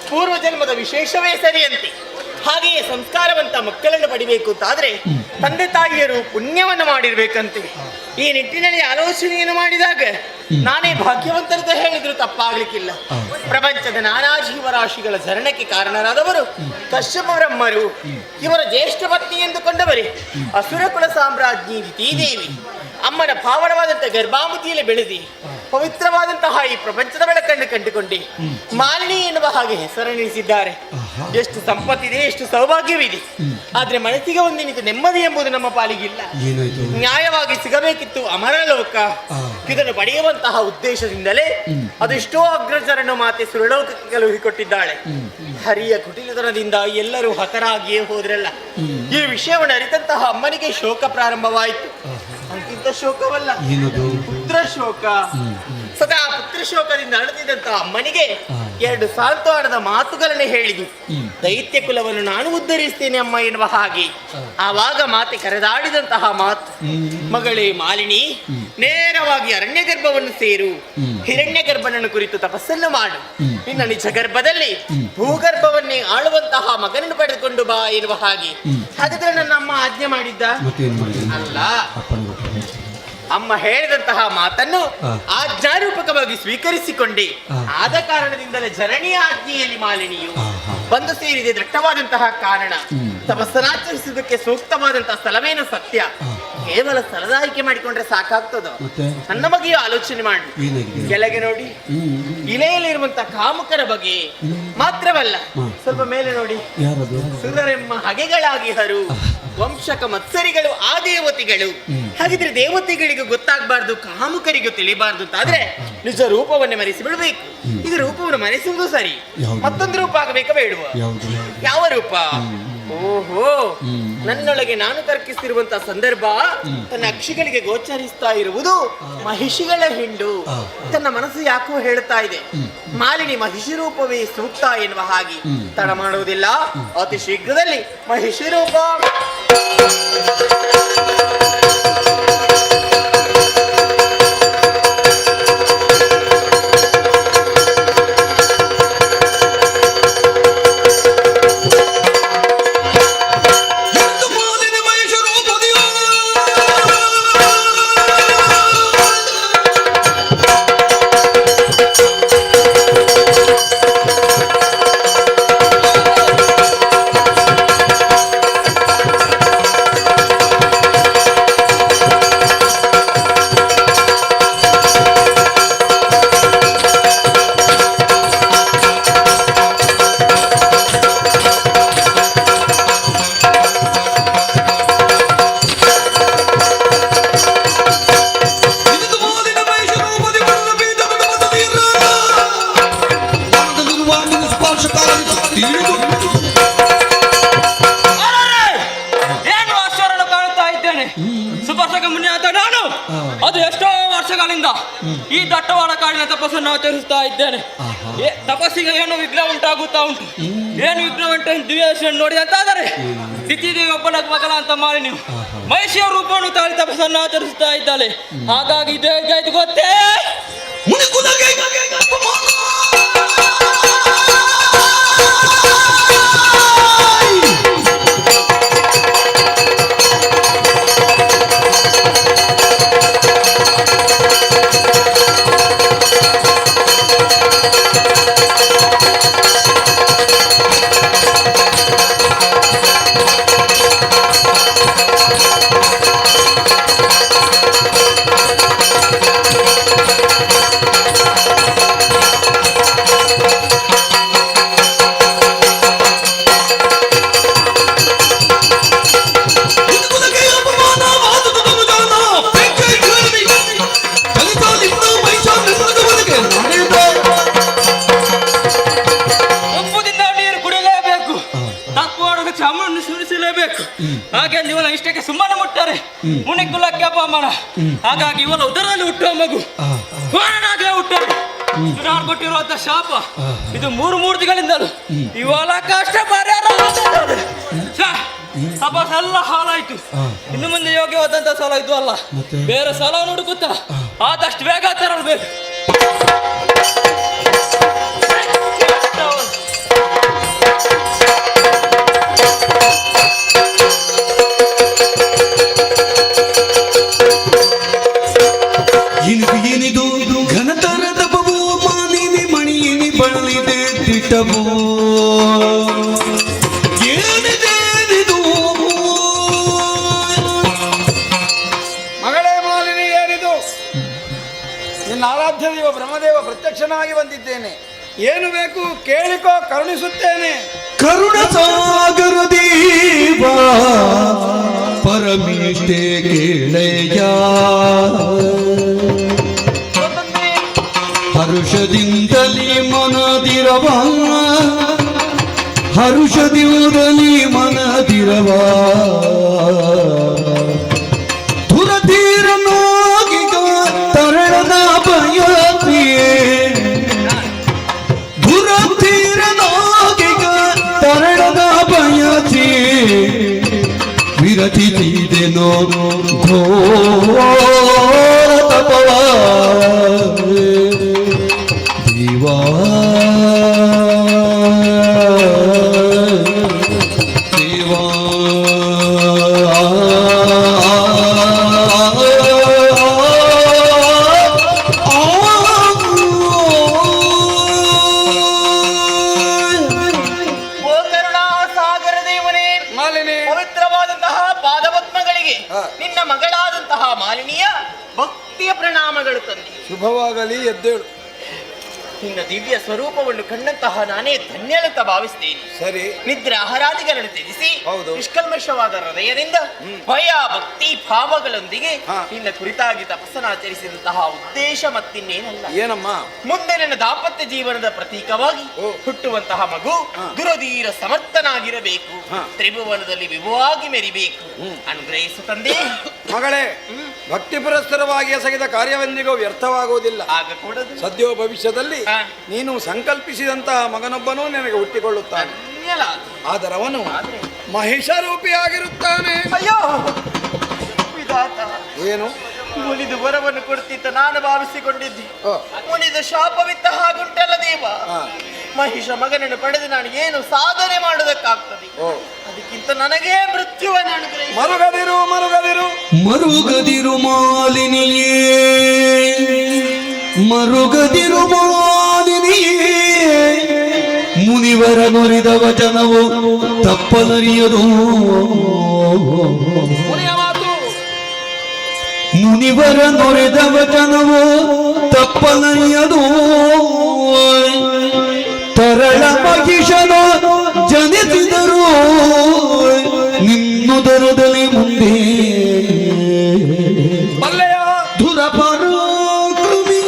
ಪೂರ್ವ ಜನ್ಮದ ವಿಶೇಷವೇ ಸರಿಯಂತೆ. ಹಾಗೆಯೇ ಸಂಸ್ಕಾರವಂತ ಮಕ್ಕಳನ್ನು ಪಡಿಬೇಕು ಅಂತಾದ್ರೆ ತಂದೆ ತಾಯಿಯರು ಪುಣ್ಯವನ್ನು ಮಾಡಿರ್ಬೇಕಂತೆ. ಈ ನಿಟ್ಟಿನಲ್ಲಿ ಆಲೋಚನೆಯನ್ನು ಮಾಡಿದಾಗ ನಾನೇ ಭಾಗ್ಯವಂತರಂತ ಹೇಳಿದ್ರು ತಪ್ಪಾಗ್ಲಿಕ್ಕಿಲ್ಲ. ಪ್ರಪಂಚದ ನಾನಾ ಜೀವರಾಶಿಗಳ ಧರಣಕ್ಕೆ ಕಾರಣರಾದವರು ಕಶ್ಯಪ ಬ್ರಹ್ಮರು. ಇವರ ಜ್ಯೇಷ್ಠ ಪತ್ನಿ ಎಂದುಕೊಂಡವರೇ ಅಸುರ ಕುಲ ಸಾಮ್ರಾಜ್ಞಿ ದಿತಿದೇವಿ. ಅಮ್ಮನ ಪಾವನವಾದಂತಹ ಗರ್ಭಾಮತಿಯಲ್ಲಿ ಬೆಳೆದಿ ಪವಿತ್ರವಾದಂತಹ ಈ ಪ್ರಪಂಚದ ಬೆಳಕನ್ನು ಕಂಡುಕೊಂಡೆ ಮಾಲಿನಿ ಎನ್ನುವ ಹಾಗೆ ಹೆಸರನ್ನಿಸಿದ್ದಾರೆ. ಎಷ್ಟು ಸಂಪತ್ತಿದೆ, ಎಷ್ಟು ಸೌಭಾಗ್ಯವಿದೆ. ಆದ್ರೆ ಮನಸ್ಸಿಗೆ ಒಂದಿನಿತು ನೆಮ್ಮದಿ ಎಂಬುದು ನಮ್ಮ ಪಾಲಿಗಿಲ್ಲ. ನ್ಯಾಯವಾಗಿ ಸಿಗಬೇಕಿತ್ತು ಅಮರಲೋಕ. ಇದನ್ನು ಪಡೆಯುವಂತಹ ಉದ್ದೇಶದಿಂದಲೇ ಅದೆಷ್ಟೋ ಅಗ್ರಜರನ್ನು ಮಾತೆ ಸುರಲೋಕಕ್ಕೆ ಕಳುಹಿಕೊಟ್ಟಿದ್ದಾಳೆ. ಹರಿಯ ಕುಟಿಲತನದಿಂದ ಎಲ್ಲರೂ ಹತರಾಗಿಯೇ ಹೋದ್ರಲ್ಲ. ಈ ವಿಷಯವನ್ನು ಅರಿತಂತಹ ಅಮ್ಮನಿಗೆ ಶೋಕ ಪ್ರಾರಂಭವಾಯಿತು. ಅಂತಿಂತ ಶೋಕವಲ್ಲ, ಪುತ್ರ ಶೋಕ. ಸದಾ ಪುತ್ರ ಶೋಕದಿಂದ ಅಳದಿದ್ದಂತಹ ಅಮ್ಮನಿಗೆ ಎರಡು ಸಾಂತ್ವನದ ಮಾತುಗಳನ್ನೇ ಹೇಳಿದು. ದೈತ್ಯ ಕುಲವನ್ನು ನಾನು ಉದ್ಧರಿಸ್ತೇನೆ ಅಮ್ಮ ಎನ್ನುವ ಹಾಗೆ. ಆವಾಗ ಮಾತೆ ಕರೆದಾಡಿದಂತಹ ಮಾತು, ಮಗಳೇ ಮಾಲಿನಿ, ನೇರವಾಗಿ ಅರಣ್ಯ ಗರ್ಭವನ್ನು ಸೇರು. ಹಿರಣ್ಯ ಗರ್ಭನನ್ನು ಕುರಿತು ತಪಸ್ಸನ್ನು ಮಾಡು. ನಿನ್ನ ನಿಜ ಗರ್ಭದಲ್ಲಿ ಭೂಗರ್ಭವನ್ನೇ ಆಳುವಂತಹ ಮಗನನ್ನು ಪಡೆದುಕೊಂಡು ಬಾ ಎನ್ನುವ ಹಾಗೆ. ಹಾಗಾದ್ರೆ ನನ್ನ ಅಮ್ಮ ಆಜ್ಞೆ ಮಾಡಿದ್ದ ಅಲ್ಲ. ಅಮ್ಮ ಹೇಳಿದಂತಹ ಮಾತನ್ನು ಆಜ್ಞಾರೂಪಕವಾಗಿ ಸ್ವೀಕರಿಸಿಕೊಂಡೆ. ಆದ ಕಾರಣದಿಂದಲೇ ಜನನಿಯ ಆಜ್ಞೆಯಲ್ಲಿ ಮಾಲಿನಿಯು ಬಂದು ಸೇರಿದೆ. ದಟ್ಟವಾದಂತಹ ಕಾರಣ ತಪಸ್ಸನಾಚರಿಸುವುದಕ್ಕೆ ಸೂಕ್ತವಾದಂತಹ ಸ್ಥಳವೇನು ಸತ್ಯ. ಕೇವಲ ಸ್ಥಳದ ಆಯ್ಕೆ ಮಾಡಿಕೊಂಡ್ರೆ ಸಾಕಾಗ್ತದೋ? ನನ್ನ ಬಗ್ಗೆಯೂ ಆಲೋಚನೆ ಮಾಡಿ. ಕೆಳಗೆ ನೋಡಿ, ಇಲೆಯಲ್ಲಿರುವಂತಹ ಕಾಮುಕರ ಬಗ್ಗೆ ಮಾತ್ರವಲ್ಲ, ಸ್ವಲ್ಪ ಮೇಲೆ ನೋಡಿ, ಸುರರೆಮ್ಮ ಹಗೆಗಳಾಗಿ ಹರು ವಂಶಕ ಮತ್ಸರಿಗಳು ಆ ದೇವತೆಗಳು. ಹಾಗಿದ್ರೆ ದೇವತೆಗಳಿಗೂ ಗೊತ್ತಾಗಬಾರ್ದು, ಕಾಮುಕರಿಗೂ ತಿಳಿಬಾರ್ದು ಅಂತಾದ್ರೆ ನಿಜ ರೂಪವನ್ನೇ ಮರೆಸಿ ಬಿಡಬೇಕು. ಇದು ರೂಪವನ್ನು ಮರೆಸುವುದು ಸರಿ, ಮತ್ತೊಂದು ರೂಪ ಆಗಬೇಕಾ ಬೇಡುವ? ಯಾವ ರೂಪ? ಓಹೋ, ನನ್ನೊಳಗೆ ನಾನು ತರ್ಕಿಸಿರುವಂತಹ ಸಂದರ್ಭ ತನ್ನ ಅಕ್ಷಿಗಳಿಗೆ ಗೋಚರಿಸ್ತಾ ಇರುವುದು ಮಹಿಷಿಗಳ ಹಿಂಡು. ತನ್ನ ಮನಸ್ಸು ಯಾಕೋ ಹೇಳ್ತಾ ಇದೆ ಮಾಲಿನಿ ಮಹಿಷಿ ರೂಪವೇ ಸೂಕ್ತ ಎನ್ನುವ ಹಾಗೆ. ತಡ ಮಾಡುವುದಿಲ್ಲ, ಅತಿ ಶೀಘ್ರದಲ್ಲಿ ಮಹಿಷಿ ರೂಪ. ಸುಪರ್ಸಕ ಮುನಿಯಾದ ನಾನು ಅದು ಎಷ್ಟೋ ವರ್ಷಗಳ ದಿನಗಳಿಂದ ಈ ದಟ್ಟವಾದ ಕಾಡಿನ ತಪಸ್ಸನ್ನು ಆಚರಿಸ್ತಾ ಇದ್ದೇನೆ. ತಪಸ್ಸಿಗೆ ಏನು ವಿಘ್ನ ಉಂಟಾಗುತ್ತಾ ಉಂಟು. ಏನು ವಿಘ್ನ ಉಂಟು ದಿವ್ಯದರ್ಶನ ನೋಡಿದಂತಾದರೆ ತಿಥಿದೇವಿ ಒಬ್ಬನ ಮಗನ ಅಂತ ಮಾಡಿ ನೀವು ಮಹಿಷಿಯ ರೂಪವನ್ನು ತಾಳಿ ತಪಸ್ಸನ್ನು ಆಚರಿಸ್ತಾ ಇದ್ದಾಳೆ. ಹಾಗಾಗಿ ಇದು ಗೊತ್ತೇ ಹಾಗೆ ಇವನ ಇಷ್ಟಕ್ಕೆ ಸುಮ್ಮನೆ ಮುಟ್ಟಾರೆ ಮುನಿಕುಲಕ್ಕೆ ಅಪಮಾನ. ಹಾಗಾಗಿ ಇವನ ಉದರದಲ್ಲಿ ಹುಟ್ಟುವ ಮಗು ಕೋಣನಾಗಲೇ ಹುಟ್ಟಾರೆ. ನಾನು ಕೊಟ್ಟಿರುವಂತ ಶಾಪ ಇದು 3 ಮೂರ್ತಿಗಳಿಂದಲೂ ಇವಳ ಕಷ್ಟ ಪರಿಹಾರ ತಪಸ್ ಎಲ್ಲ ಹಾಳಾಯ್ತು. ಇನ್ನು ಮುಂದೆ ಯೋಗ್ಯವಾದಂತ ಸಾಲ ಇದು ಅಲ್ಲ, ಬೇರೆ ಸಾಲವನ್ನು ಹುಡುಕುತ್ತಾ ಆದಷ್ಟು ಬೇಗ ತರಲ್ಬೇಕು. ಏನಿದು ಘನತರದ ಬಬು ಮಾನಿನಿ ಮಣಿಯಿನಿ ಬಳಲಿದೆ ದಿಟ್ಟಬೋ ಏನಿದೇನಿದು ಮಗಳೇ ಮಾಲಿನಿ ಏನಿದು? ನಿನ್ನ ಆರಾಧ್ಯ ದೇವ ಬ್ರಹ್ಮದೇವ ಪ್ರತ್ಯಕ್ಷನಾಗಿ ಬಂದಿದ್ದೇನೆ. ಏನು ಬೇಕು ಕೇಳಿಕೋ, ಕರುಣಿಸುತ್ತೇನೆ. ಕರುಣ ಸಾಗರ ದೇವ ಪರಮೇಷ್ಟೇ ಕೇಳಯ್ಯ ಹರುಷದಿಂದಲೇ ಮನದಿರವ ಹರುಷದಿಂದಲೇ ಮನದಿರವ ಧುರತೀರನಾಗಿಗ ತರಳದ ಬಯಸಿಯೇ ಧುರತೀರನಾಗಿಗ ತರಳದ ಬಯಸಿ ವಿರಚಿಸಿದೆನೋ ಘೋರ ತಪವ ದೇವಾ ದೇವಾ ನಿನ್ನ ಮಗಳಾದಂತಹ ಮಾಲಿನಿಯ ಭಕ್ತಿಯ ಪ್ರಣಾಮಗಳು ತಂದೆ. ಶುಭವಾಗಲಿ, ಎದ್ದೇಳು. ನಿನ್ನ ದಿವ್ಯ ಸ್ವರೂಪವನ್ನು ಕಂಡಂತಹ ನಾನೇ ಧನ್ಯನಂತ ಭಾವಿಸ್ತೇನೆ. ಸರಿ, ನಿದ್ರೆ ಆಹಾರಾದಿಗಳನ್ನು ತ್ಯಜಿಸಿ ನಿಷ್ಕಲ್ಮಶವಾದ ಹೃದಯದಿಂದ ಭಯ ಭಕ್ತಿ ಭಾವಗಳೊಂದಿಗೆ ನಿನ್ನ ಕುರಿತಾಗಿ ತಪಸ್ಸನಾಚರಿಸಿದಂತಹ ಉದ್ದೇಶ ಮತ್ತಿನ್ನೇನಲ್ಲ. ಏನಮ್ಮ? ಮುಂದೆ ನನ್ನ ದಾಂಪತ್ಯ ಜೀವನದ ಪ್ರತೀಕವಾಗಿ ಹುಟ್ಟುವಂತಹ ಮಗು ದುರಧೀರ ಸಮರ್ಥನಾಗಿರಬೇಕು, ತ್ರಿಭುವನದಲ್ಲಿ ವಿಭುವಾಗಿ ಮೆರಿಬೇಕು. ಅನುಗ್ರಹಿಸು ತಂದೆ. ಮಗಳೇ, ಭಕ್ತಿ ಪುರಸ್ಸರವಾಗಿ ಎಸಗಿದ ಕಾರ್ಯವೆಂದಿಗೂ ವ್ಯರ್ಥವಾಗುವುದಿಲ್ಲ. ಆಗಕೂಡದು. ಸದ್ಯೋ ಭವಿಷ್ಯದಲ್ಲಿ ನೀನು ಸಂಕಲ್ಪಿಸಿದಂತಹ ಮಗನೊಬ್ಬನೂ ನಿನಗೆ ಹುಟ್ಟಿಕೊಳ್ಳುತ್ತಾನೆ. ಆದರೆ ಅವನು ಮಹಿಷರೂಪಿಯಾಗಿರುತ್ತಾನೆ. ಅಯ್ಯೋ ವಿಧಾತ, ಏನು ಮುನಿದು ವರವನ್ನು ಕೊಡ್ತಿದ್ದ ನಾನು ಭಾವಿಸಿಕೊಂಡಿದ್ದೆ. ಮುನಿದ ಶಾಪವಿತ್ತ ಹಾಗುಂಟಲ್ಲ ದೇವ. ಮಹಿಷ ಮಗನನ್ನು ಪಡೆದು ನಾನು ಏನು ಸಾಧನೆ ಮಾಡುವುದಕ್ಕಾಗ್ತದೆ? ಅದಕ್ಕಿಂತ ನನಗೇ ಮೃತ್ಯುವನ್ನು ಅನುಗ್ರಹಿಸಿ. ಮರುಗದಿರು ಮರುಗದಿರು ಮರುಗದಿರು ಮಾಲಿನಿಯೇ ಮರುಗದಿರು ಮಾಲಿನಿಯೇ ಮುನಿವರ ನುರಿದ ವಚನವು ತಪ್ಪಲರಿಯದು. ಮುನಿವರ ನುರಿದ ವಚನವು ತಪ್ಪಲರಿಯದು. ತರಳ ಮಹಿಷನ ಜನಿಸಿದರು ನಿನ್ನುದರದಲ್ಲಿ ಮುಂದೆ ಧುರಪರಾಕ್ರಮಿಸಿ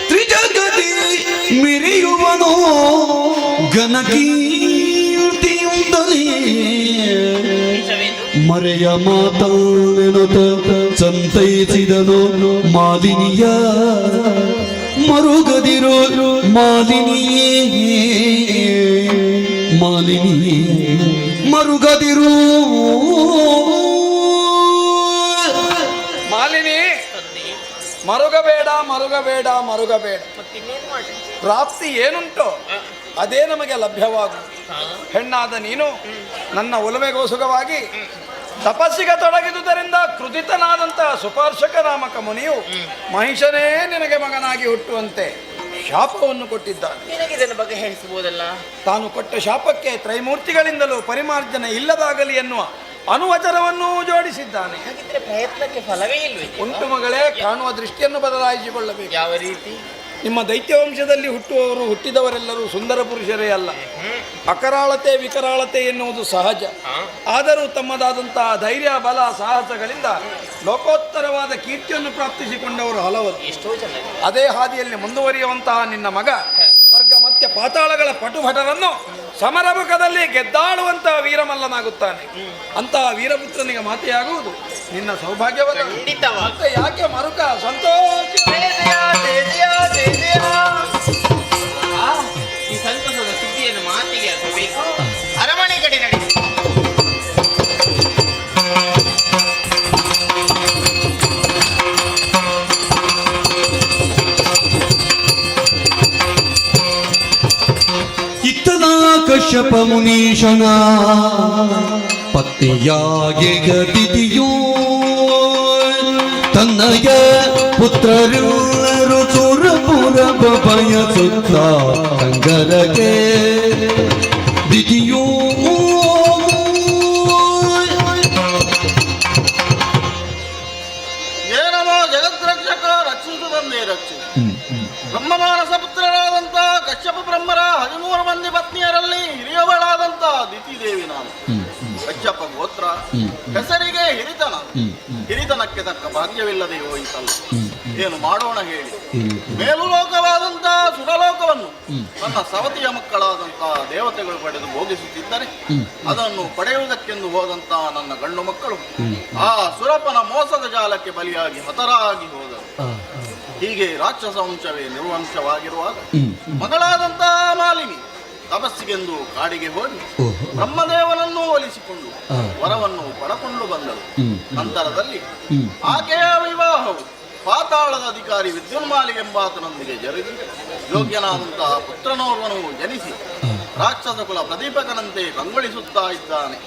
ತ್ರಿಜಗತಿ ಮಿರಿಯುವನು ಘನಕೀರ್ತಿಯುಂದಲೇ ಮರೆಯ ಮಾತನ್ನೆನುತ ಸಂತೈಸಿದನು ಮಾಲಿನಿಯ ಮರುಗದಿರು ಮಾಲಿನಿಯೇ ಮಾಲಿನಿಯೇ ಮರುಗದಿರು ಮಾಲಿನಿ ಮರುಗಬೇಡ ಮರುಗಬೇಡ ಮರುಗಬೇಡ. ಪ್ರಾಪ್ತಿ ಏನುಂಟೋ ಅದೇ ನಮಗೆ ಲಭ್ಯವಾಗು. ಹೆಣ್ಣಾದ ನೀನು ನನ್ನ ಒಲುಮೆಗೋಸುಗವಾಗಿ ತಪಸ್ಸಿಗೆ ತೊಡಗಿದುದರಿಂದ ಕೃತಿತನಾದಂತಹ ಸುಪಾರ್ಶಕ ನಾಮಕ ಮುನಿಯು ಮಹಿಷನೇ ನಿನಗೆ ಮಗನಾಗಿ ಹುಟ್ಟುವಂತೆ ಶಾಪವನ್ನು ಕೊಟ್ಟಿದ್ದಾನೆ. ಇದರ ಬಗ್ಗೆ ಹೇಳಿಸಬಹುದಲ್ಲ? ತಾನು ಕೊಟ್ಟ ಶಾಪಕ್ಕೆ ತ್ರೈಮೂರ್ತಿಗಳಿಂದಲೂ ಪರಿಮಾರ್ಜನೆ ಇಲ್ಲದಾಗಲಿ ಎನ್ನುವ ಅನುವಚನವನ್ನೂ ಜೋಡಿಸಿದ್ದಾನೆ. ಹಾಗಿದ್ರೆ ಪ್ರಯತ್ನಕ್ಕೆ ಫಲವೇ ಇಲ್ವೇ? ಉಂಟು ಮಗಳೇ, ಕಾಣುವ ದೃಷ್ಟಿಯನ್ನು ಬದಲಾಯಿಸಿಕೊಳ್ಳಬೇಕು. ಯಾವ ರೀತಿ? ನಿಮ್ಮ ದೈತ್ಯವಂಶದಲ್ಲಿ ಹುಟ್ಟುವವರು ಹುಟ್ಟಿದವರೆಲ್ಲರೂ ಸುಂದರ ಪುರುಷರೇ ಅಲ್ಲ. ಅಕರಾಳತೆ ವಿಕರಾಳತೆ ಎನ್ನುವುದು ಸಹಜ. ಆದರೂ ತಮ್ಮದಾದಂತಹ ಧೈರ್ಯ ಬಲ ಸಾಹಸಗಳಿಂದ ಲೋಕೋತ್ತರವಾದ ಕೀರ್ತಿಯನ್ನು ಪ್ರಾಪ್ತಿಸಿಕೊಂಡವರು ಹಲವರು. ಅದೇ ಹಾದಿಯಲ್ಲಿ ಮುಂದುವರಿಯುವಂತಹ ನಿನ್ನ ಮಗ ಸ್ವರ್ಗ ಮತ್ತೆ ಪಾತಾಳಗಳ ಪಟುಭಟರನ್ನು ಸಮರಮುಖದಲ್ಲಿ ಗೆದ್ದಾಡುವಂತಹ ವೀರಮಲ್ಲನಾಗುತ್ತಾನೆ. ಅಂತಹ ವೀರಪುತ್ರನಿಗೆ ಮಾತೆಯಾಗುವುದು ನಿನ್ನ ಸೌಭಾಗ್ಯವಲ್ಲ. ಮತ್ತೆ ಯಾಕೆ ಮರುಕ ಸಂತೋಷ. ಈ ಸಂತಸದ ಸುದ್ದಿಯನ್ನು ಮಾತಿಗೆ ಹಾಕಬೇಕು. ಅರಮನೆ ಕಡೆ ನಡೆ. ಇತ್ತನ ಕಶ್ಯಪ ಮುನೀಶನ ಪತ್ನಿಯಾಗಿ ಗದಿಯೋ ತನ್ನಯ ಪುತ್ರರೆಲ್ಲರೂ ಸುರಪುರ ಬಯಸುತ್ತ ಕಂಗರಗೆ ದಿದಿಯೋ ಏನೋ ಜಗದ್ರಕ್ಷಕ ರಕ್ಷಿಸುವುದನ್ನೇ ರಕ್ಷಿಸು. ಬ್ರಹ್ಮಮಾನಸ ಪುತ್ರರಾದಂಥ ಕಶ್ಯಪ ಬ್ರಹ್ಮರ 13 ಮಂದಿ ಪತ್ನಿಯರಲ್ಲಿ ಹಿರಿಯವಳಾದಂಥ ದಿತಿದೇವಿ ನಾನು. ಕಶ್ಯಪ ಗೋತ್ರ, ಹೆಸರಿಗೆ ಹಿರಿತನ, ಹಿರಿತನಕ್ಕೆ ತಕ್ಕ ಭಾಗ್ಯವಿಲ್ಲದೆ ಹೋಯಿತಲ್ಲ. ಏನು ಮಾಡೋಣ ಹೇಳಿ? ಮೇಲು ಲೋಕವಾದಂಥ ಸುರಲೋಕವನ್ನು ನನ್ನ ಸವತಿಯ ಮಕ್ಕಳಾದಂಥ ದೇವತೆಗಳು ಪಡೆದು ಭೋಗಿಸುತ್ತಿದ್ದರೆ ಅದನ್ನು ಪಡೆಯುವುದಕ್ಕೆಂದು ಹೋದಂಥ ನನ್ನ ಗಂಡು ಮಕ್ಕಳು ಆ ಸುರಪನ ಮೋಸದ ಜಾಲಕ್ಕೆ ಬಲಿಯಾಗಿ ಹತರಾಗಿ ಹೋದರು. ಹೀಗೆ ರಾಕ್ಷಸ ವಂಶವೇ ನಿರ್ವಂಶವಾಗಿರುವಾಗ ಮಗಳಾದಂತಹ ಮಾಲಿನಿ ತಪಸ್ಸಿಗೆಂದು ಕಾಡಿಗೆ ಹೋಗಿ ಬ್ರಹ್ಮದೇವನನ್ನು ಒಲಿಸಿಕೊಂಡು ವರವನ್ನು ಪಡಕೊಂಡು ಬಂದಳು. ನಂತರದಲ್ಲಿ ಆಕೆಯ ವಿವಾಹವು ಪಾತಾಳದ ಅಧಿಕಾರಿ ವಿದ್ಯುನ್ಮಾಲಿ ಎಂಬಾತನೊಂದಿಗೆ ಜರುಗಿ ಯೋಗ್ಯನಾದಂತಹ ಪುತ್ರನೋರ್ವನು ಜನಿಸಿ ರಾಕ್ಷಸ ಕುಲ ಪ್ರದೀಪಕನಂತೆ ಕಂಗೊಳಿಸುತ್ತಾ ಇದ್ದಾನೆ.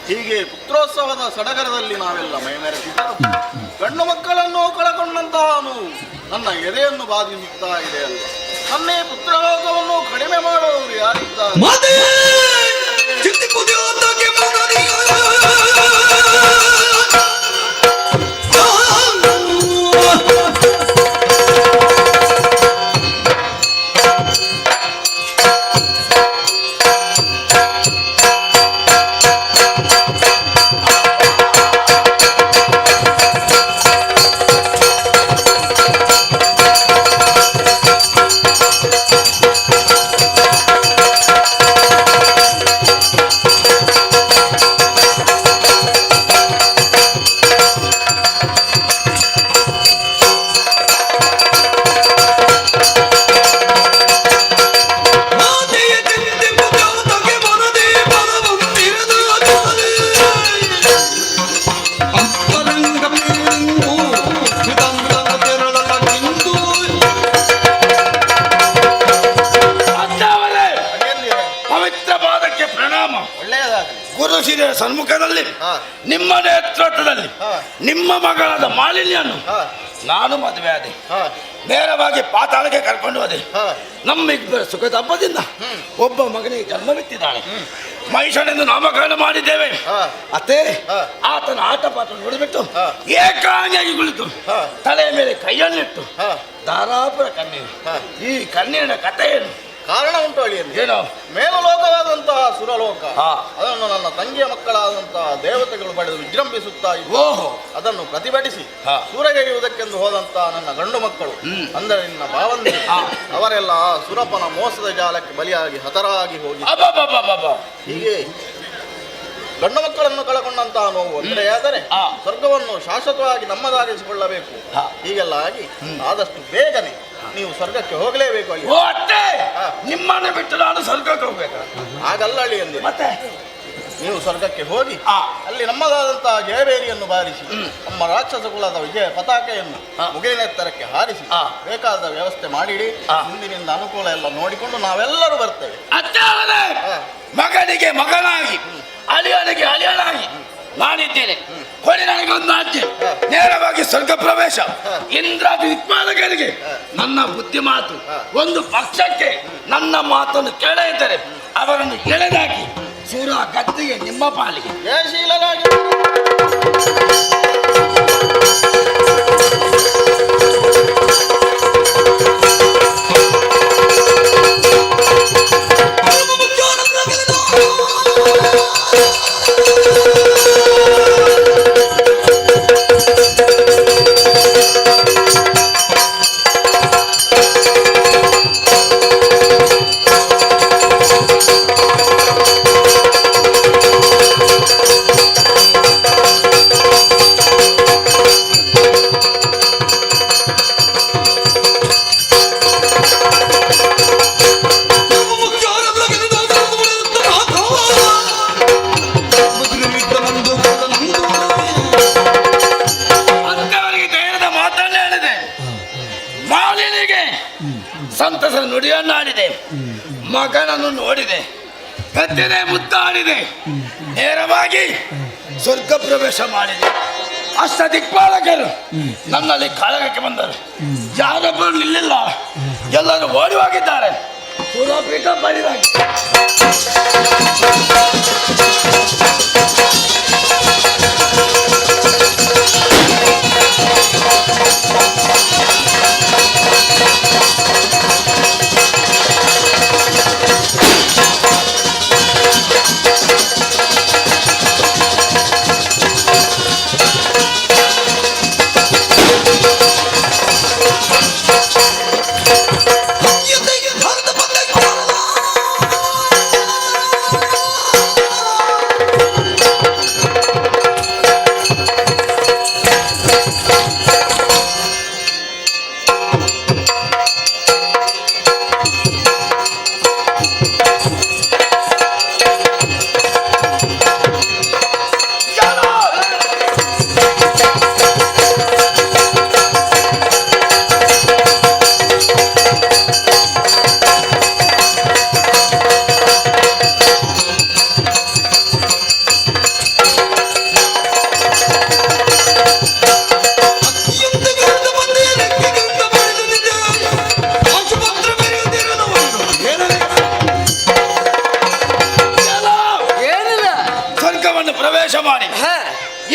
ಹೀಗೆ ಪುತ್ರೋತ್ಸವದ ಸಡಗರದಲ್ಲಿ ನಾವೆಲ್ಲ ಮೈಮೆರೆಸಿದ್ದರು. ಗಂಡು ಮಕ್ಕಳನ್ನು ಕಳಕೊಂಡಂತಹ ನೋವು ನನ್ನ ಎದೆಯನ್ನು ಬಾಧಿಸುತ್ತಾ ಇದೆ ಅಲ್ಲ. ನನ್ನೇ ಪುತ್ರಲೋಕವನ್ನು ಕಡಿಮೆ ಮಾಡುವವರು ಯಾರಿದ್ದಾರೆ? ಸನ್ಮುಖದಲ್ಲಿ ನಿಮ್ಮ ನೇತೃತ್ವದಲ್ಲಿ ನಿಮ್ಮ ಮಗಳಾದ ಮಾಲಿನ್ಯನ್ನು ನಾನು ಮದುವೆ ಆದೆ. ನೇರವಾಗಿ ಪಾತಾಳಕ್ಕೆ ಕರ್ಕೊಂಡು ಹೋದೆ. ನಮ್ಮಿಬ್ಬರ ಸುಖದ ಹಬ್ಬದಿಂದ ಒಬ್ಬ ಮಗನಿಗೆ ಜನ್ಮವಿತ್ತಿದ್ದಾಳೆ. ಮಹಿಷನೆಂದು ನಾಮಕರಣ ಮಾಡಿದ್ದೇವೆ. ಅತ್ತೆ ಆತನ ಆಟ ಪಾಠ ನೋಡಿಬಿಟ್ಟು ಏಕಾಂಗಿಯಾಗಿ ಕುಳಿತು ತಲೆಯ ಮೇಲೆ ಕೈಯನ್ನಿಟ್ಟು ಧಾರಾಪುರ ಕಣ್ಣೀರು. ಈ ಕಣ್ಣೀರಿನ ಕಥೆ ಏನು? ಕಾರಣ ಉಂಟು ಅಳಿಯಲ್ಲಿ. ಏನೋ ಮೇಲು ಲೋಕವಾದಂತಹ ಸುರಲೋಕ ಅದನ್ನು ನನ್ನ ತಂಗಿಯ ಮಕ್ಕಳಾದಂತಹ ದೇವತೆಗಳು ಪಡೆದು ವಿಜೃಂಭಿಸುತ್ತಾ ಇದ್ದು ಅದನ್ನು ಪ್ರತಿಭಟಿಸಿ ಸೂರೆಗೆಯುವುದಕ್ಕೆಂದು ಹೋದಂತಹ ನನ್ನ ಗಂಡು ಮಕ್ಕಳು ಅಂದರೆ ನಿನ್ನ ಭಾವಂದಿರು ಅವರೆಲ್ಲ ಸುರಪನ ಮೋಸದ ಜಾಲಕ್ಕೆ ಬಲಿಯಾಗಿ ಹತರಾಗಿ ಹೋಗಿ ಹೀಗೆ ಗಂಡು ಮಕ್ಕಳನ್ನು ಕಳಕೊಂಡಂತಹ ನೋವು ಅಂದರೆ ಆದರೆ ಸ್ವರ್ಗವನ್ನು ಶಾಶ್ವತವಾಗಿ ನಮ್ಮದಾಗಿಸಿಕೊಳ್ಳಬೇಕು. ಹೀಗೆಲ್ಲ ಆಗಿ ಆದಷ್ಟು ಬೇಗನೆ ನೀವು ಸ್ವರ್ಗಕ್ಕೆ ಹೋಗಲೇಬೇಕು. ಅಲ್ಲಿ ನಿಮ್ಮನ್ನು ಬಿಟ್ಟು ನಾನು ಸ್ವರ್ಗಕ್ಕೆ ಹೋಗ್ಬೇಕು ಆಗಲ್ಲ ಅಳಿ ಎಂದಿಲ್ಲ. ಮತ್ತೆ ನೀವು ಸ್ವರ್ಗಕ್ಕೆ ಹೋಗಿ ಅಲ್ಲಿ ನಮ್ಮದಾದಂತಹ ಜಯಬೇರಿಯನ್ನು ಬಾರಿಸಿ ನಮ್ಮ ರಾಕ್ಷಸ ಕುಲದ ವಿಜಯ ಪತಾಕೆಯನ್ನು ಮುಗಿಲಿನೆತ್ತರಕ್ಕೆ ಹಾರಿಸಿ ಬೇಕಾದ ವ್ಯವಸ್ಥೆ ಮಾಡಿಡಿ. ಮುಂದಿನಿಂದ ಅನುಕೂಲ ಎಲ್ಲ ನೋಡಿಕೊಂಡು ನಾವೆಲ್ಲರೂ ಬರ್ತೇವೆ. ಮಗನಿಗೆ ಮಗನಾಗಿ ಅಳಿಯನಿಗೆ ಅಳಿಯನಾಗಿ ನಾನಿದ್ದೇನೆ. ಕೊಡಿ ನನಗೆ ಒಂದು ಆಜ್ಞೆ, ನೇರವಾಗಿ ಸ್ವರ್ಗ ಪ್ರವೇಶ. ಇಂದ್ರಾದಿ ದಿಕ್ಪಾಲಕರಿಗೆ ನನ್ನ ಬುದ್ಧಿ ಮಾತು, ಒಂದು ಪಕ್ಷಕ್ಕೆ ನನ್ನ ಮಾತನ್ನು ಕೇಳ ಇದ್ದರೆ ಅವರನ್ನು ಎಳೆದಾಕಿ ಸೂರ ಗದ್ದಿಗೆ ನಿಮ್ಮ ಪಾಲಿಗೆ. ಜಯಶೀಲರಾಗಿ ಸಂತಸ ನುಡಿಯನ್ನಾಡಿದೆ, ಮಗನನ್ನು ನೋಡಿದೆ, ಗದ್ದೆನೆ ಮುದ್ದಾಡಿದೆ, ನೇರವಾಗಿ ಸ್ವರ್ಗ ಪ್ರವೇಶ ಮಾಡಿದೆ. ಅಷ್ಟ ದಿಕ್ಪಾಲಕರು ನನ್ನಲ್ಲಿ ಕಾಳಗಕ್ಕೆ ಬಂದರು. ಯಾರೊಬ್ಬರು ನಿಲ್ಲಿಲ್ಲ, ಎಲ್ಲರೂ ಓಡಿ ಹೋಗಿದ್ದಾರೆ. ಸುರಪೀಠ ಬರಿದಾಗಿ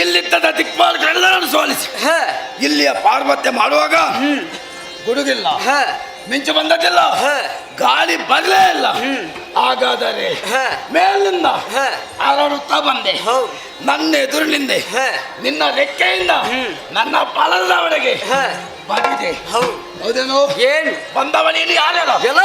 ಇಲ್ಲಿದ್ದ ದಿಕ್ಪಾಲಕರೆಲ್ಲರನ್ನು ಸೋಲಿಸಿ ಇಲ್ಲಿಯ ಪಾರ್ವತ್ಯ ಮಾಡುವಾಗ ಗುಡುಗಿಲ್ಲ, ಮಿಂಚು ಬಂದದಿಲ್ಲ, ಗಾಳಿ ಬರಲೇ ಇಲ್ಲ. ಹಾಗಾದರೆ ಮೇಲಿಂದ ಅರಳುತ್ತಾ ಬಂದೆ, ನನ್ನ ಎದುರಿನಿಂದೆ ನಿನ್ನ ರೆಕ್ಕೆಯಿಂದ ನನ್ನ ಪಾಲದವರೆಗೆ ಬಂದಿದೆ. ಹೌದೇನೋ? ಏನು ಬಂದವ ನೀನು? ಯಾರ್ಯಾರ ಎಲ್ಲ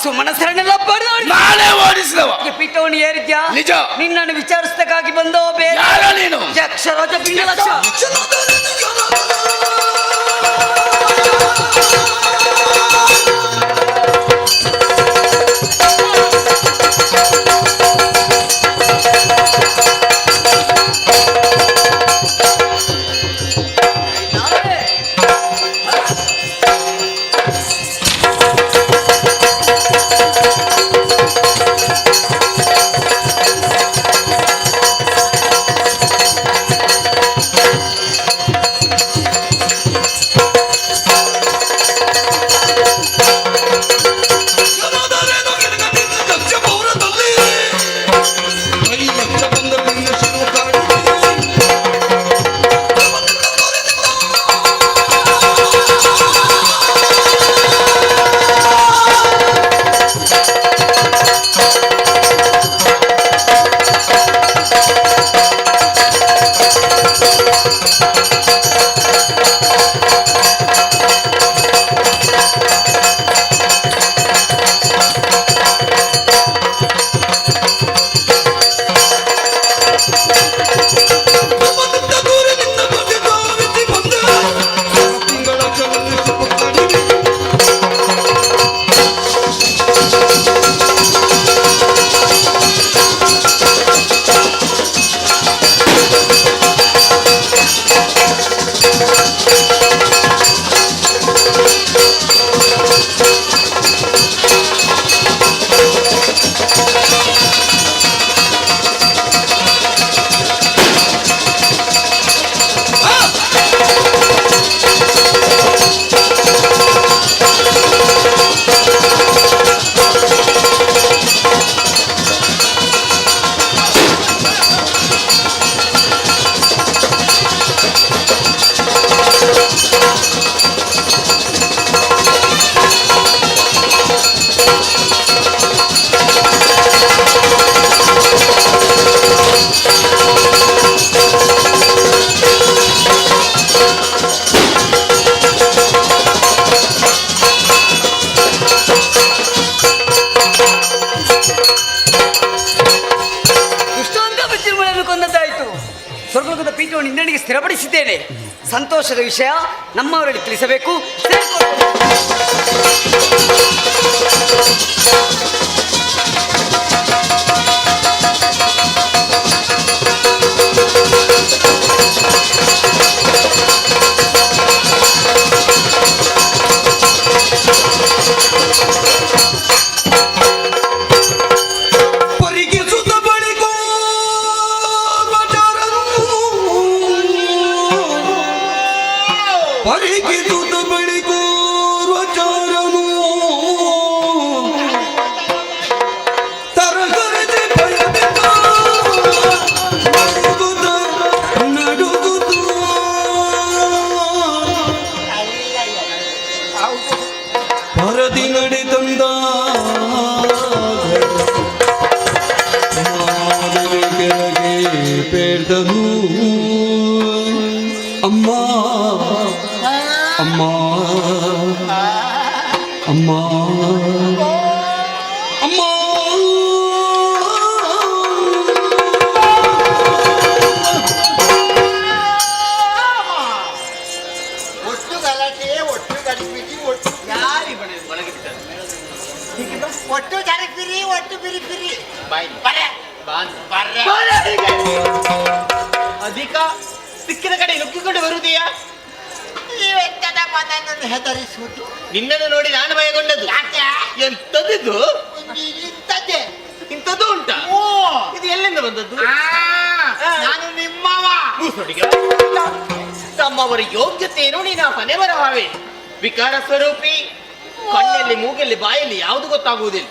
ಸುಮನಸರನ್ನೆಲ್ಲ ಪಡೆದು ನಾನೇ ಓಡಿಸಿದವ. ಪೀಠವನ್ನು ಏರಿದ್ಯಾ? ನಿಜ. ನಿನ್ನನ್ನು ವಿಚಾರಿಸದಕ್ಕಾಗಿ ಬಂದೋ ಬೇರೆ? ಯಾರ ನೀನು? ಯಕ್ಷರಾಜ ಪಿಂಡಲಕ್ಷ. ಸ್ವರ್ಗಲೋಕದ ಪೀಠವನ್ನು ಇಂದ್ರನಿಗೆ ಸ್ಥಿರಪಡಿಸಿದ್ದೇನೆ. ಸಂತೋಷದ ವಿಷಯ ನಮ್ಮವರಲ್ಲಿ ತಿಳಿಸಬೇಕು. ಅಧಿಕ ಸಿಕ್ಕಿದ ಕಡೆ ನುಗ್ಗಿಕೊಂಡು ಬರುವುದೆಯಾ? ಹೆದರಿಸುವುದು ನಿನ್ನನ್ನು ನೋಡಿ ನಾನು ಭಯಗೊಂಡದ್ದು. ಎಂತದ್ದು ಇಂಥದ್ದು ಉಂಟಾ? ಇದು ಎಲ್ಲಿಂದ ಬಂದದ್ದು? ನಾನು ನಿಮ್ಮವ. ತಮ್ಮವರ ಯೋಗ್ಯತೆಯನ್ನು ನೀನು ಮನೆ ಬರವಾವೆ. ವಿಕಾರ ಸ್ವರೂಪಿ, ಕಣ್ಣಲ್ಲಿ ಮೂಗಲ್ಲಿ ಬಾಯಲ್ಲಿ ಯಾವುದು ಗೊತ್ತಾಗುವುದಿಲ್ಲ.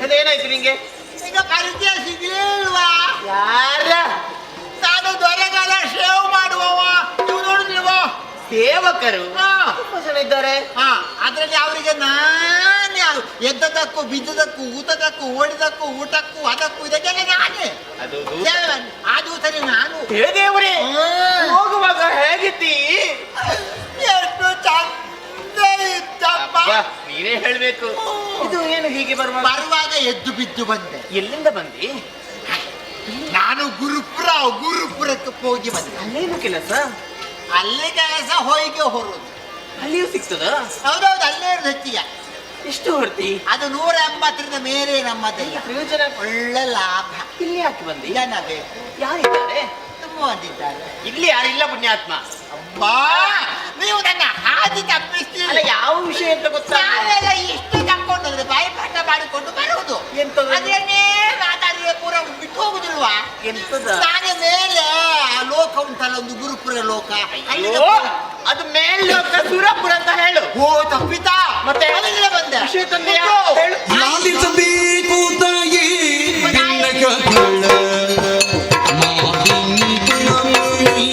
ಅದೇನಾಯ್ತು ನಿಂಗೆ? ಈಗ ಪರಿಚಯ ಸಿಗ್ಲಿಲ್ವಾ? ಯಾರ? ನಾನು ದೊರೆಗಾಲ ಸೇವ್ ಮಾಡುವವ. ನೀವು ನೋಡಿದ್ರಿವ? ಸೇವಕರು ಜನ ಇದ್ದಾರೆ. ಅದ್ರಲ್ಲಿ ಅವರಿಗೆ ನಾನೇ ಎದ್ದದಕ್ಕೂ ಬಿದ್ದದಕ್ಕೂ ಊಟದಕ್ಕೂ ಓಡಿದಕ್ಕೂ ಊಟಕ್ಕೂ ಅದಕ್ಕೂ ಇದಕ್ಕೆಲ್ಲ ನಾನೇ ಅದು ಸರಿ. ನಾನು ದೇವರೇ ಹೋಗುವಾಗ ಹೇಗಿತ್ತಿ? ಎಷ್ಟು ಚಂದ ಇತ್ತಪ್ಪ. ನೀನೇ ಹೇಳ್ಬೇಕು. ಇದು ಏನು ಹೀಗೆ ಬರುವಾಗ ಎದ್ದು ಬಿದ್ದು ಬಂದೆ. ಎಲ್ಲಿಂದ ಬಂದಿ? ನಾನು ಗುರುಪುರಕ್ಕೆ ಹೋಗಿ ಬಂದೆ. ಅಲ್ಲೇನು ಕೆಲಸ? ಅಲ್ಲೇ ಕೆಲಸ ಹೋಗಿ ಹೊರೋದು. ಅಲ್ಲಿಯೂ ಸಿಗ್ತದ? ಹೌದೌದು, ಅಲ್ಲೇ ಹೆಚ್ಚಿಯ. ಎಷ್ಟು ಹೊರ್ತಿ? ಅದು 180ರಿಂದ ಮೇಲೆ ನಮ್ಮದೆಲ್ಲ. ಪ್ರಯೋಜನ ಒಳ್ಳೆ ಲಾಭ. ಇಲ್ಲಿ ಯಾಕೆ ಬಂದಿ? ಜನ ಬೇಕು. ಯಾರಿದ್ದಾರೆ? ತುಂಬ ಬಂದಿದ್ದಾರೆ. ಇಲ್ಲಿ ಯಾರಿಲ್ಲ ಪುಣ್ಯಾತ್ಮ. ಅಬ್ಬಾ, ನೀವು ನನ್ನ ಹಾದಿ ತಪ್ಪಿಸ್ತೀರಿ. ಅಲ್ಲ, ಯಾವ ವಿಷಯ ಅಂತ ಗೊತ್ತಾಗಲ್ಲ. ಇಷ್ಟು ತಕ್ಕೊಂಡು ಆಮೇಲೆ ಬಾಯಿ ಪಾಠ ಮಾಡಿಕೊಂಡು ಬರುವುದು. ಎಂತದು? ಅದೇನೇ ಮಾತಾಡಿದ್ರೆ ಪೂರ ಬಿಟ್ಟು ಹೋಗುದಿಲ್ವಾ? ಎಂತದ? ನಾನೇ ಮೇಲೆ ಆ ಲೋಕ ಉಂಟಲ್ಲ, ಒಂದು ಗುರುಪುರ ಲೋಕ, ಅಲ್ಲಿಗೆ ಅಯ್ಯೋ, ಅದು ಮೇಲ್ಲೋಕ ಸುರಪುರ ಅಂತ ಹೇಳು. ಓ ತಪ್ಪಿತಾ? ಮತ್ತೆ ಅಲ್ಲಿಗೆ ಬಂದೆ. ವಿಷಯ ತಂದೆಯಾ? ಹೇಳು. ನಾದಿಸಬೇಕು ತಾಯಿ ಬಿನ್ನಕಗಳ ಮಾದಿನಿ ಗುಣಮಣಿ.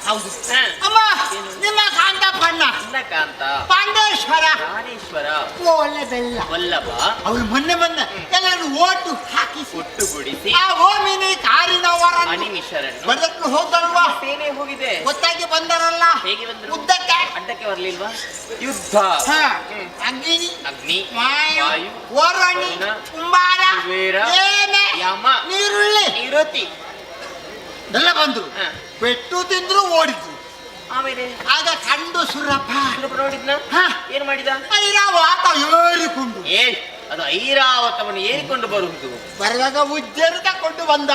ಹೌದು. ಅಮ್ಮ, ನಿಮ್ಮ ಕಾಂತ ಬಣ್ಣ ಕಾಂತ ಪಾಂಡೇಶ್ವರ ಜ್ಞಾನೇಶ್ವರ ಒಳ್ಳೆ ಬೆಲ್ಲ ವಲ್ಲಭ ಅವಳು ಮೊನ್ನೆ ಎಲ್ಲರೂ ಓಟು ಹಾಕಿ ಒಟ್ಟುಗೂಡಿಸಿ ಆ ಓಮಿನಿ ಕಾರಿನವರ ಅನಿಮಿಷರನ್ನು ಬಡಕ್ಕೆ ಹೋದಲ್ವಾ? ಸೇನೆ ಹೋಗಿದೆ. ಗೊತ್ತಾಗಿ ಬಂದರಲ್ಲ. ಹೇಗೆ ಬಂದರು? ಉದ್ದಕ್ಕೆ ಅಡ್ಡಕ್ಕೆ ಬರ್ಲಿಲ್ವಾ? ಯುದ್ಧ ಅಗ್ನಿ ಅಗ್ನಿ ವಾಯು ವರುಣಿ ಕುಂಬಾರ ಕುಬೇರ ಏನೆ ಯಮ ನೀರುಳ್ಳಿ ಇರುತಿ ಎಲ್ಲ ಬಂದ್ರು. ಪೆಟ್ಟು ತಿಂದ್ರು ಓಡಿದ್ರು. ಆಮೇಲೆ ಆಗ ಕಂಡು ಸುರಪ್ಪ ನೋಡಿದ್ನ ಏನ್ ಮಾಡಿದ? ಐರಾವತ ಏರಿಕೊಂಡು ಅದು ಐರಾವತವನ್ನು ಏರಿಕೊಂಡು ಬರುವುದು. ಬರುವಾಗ ಉಜ್ಜೇರು ತಕೊಂಡು ಬಂದ.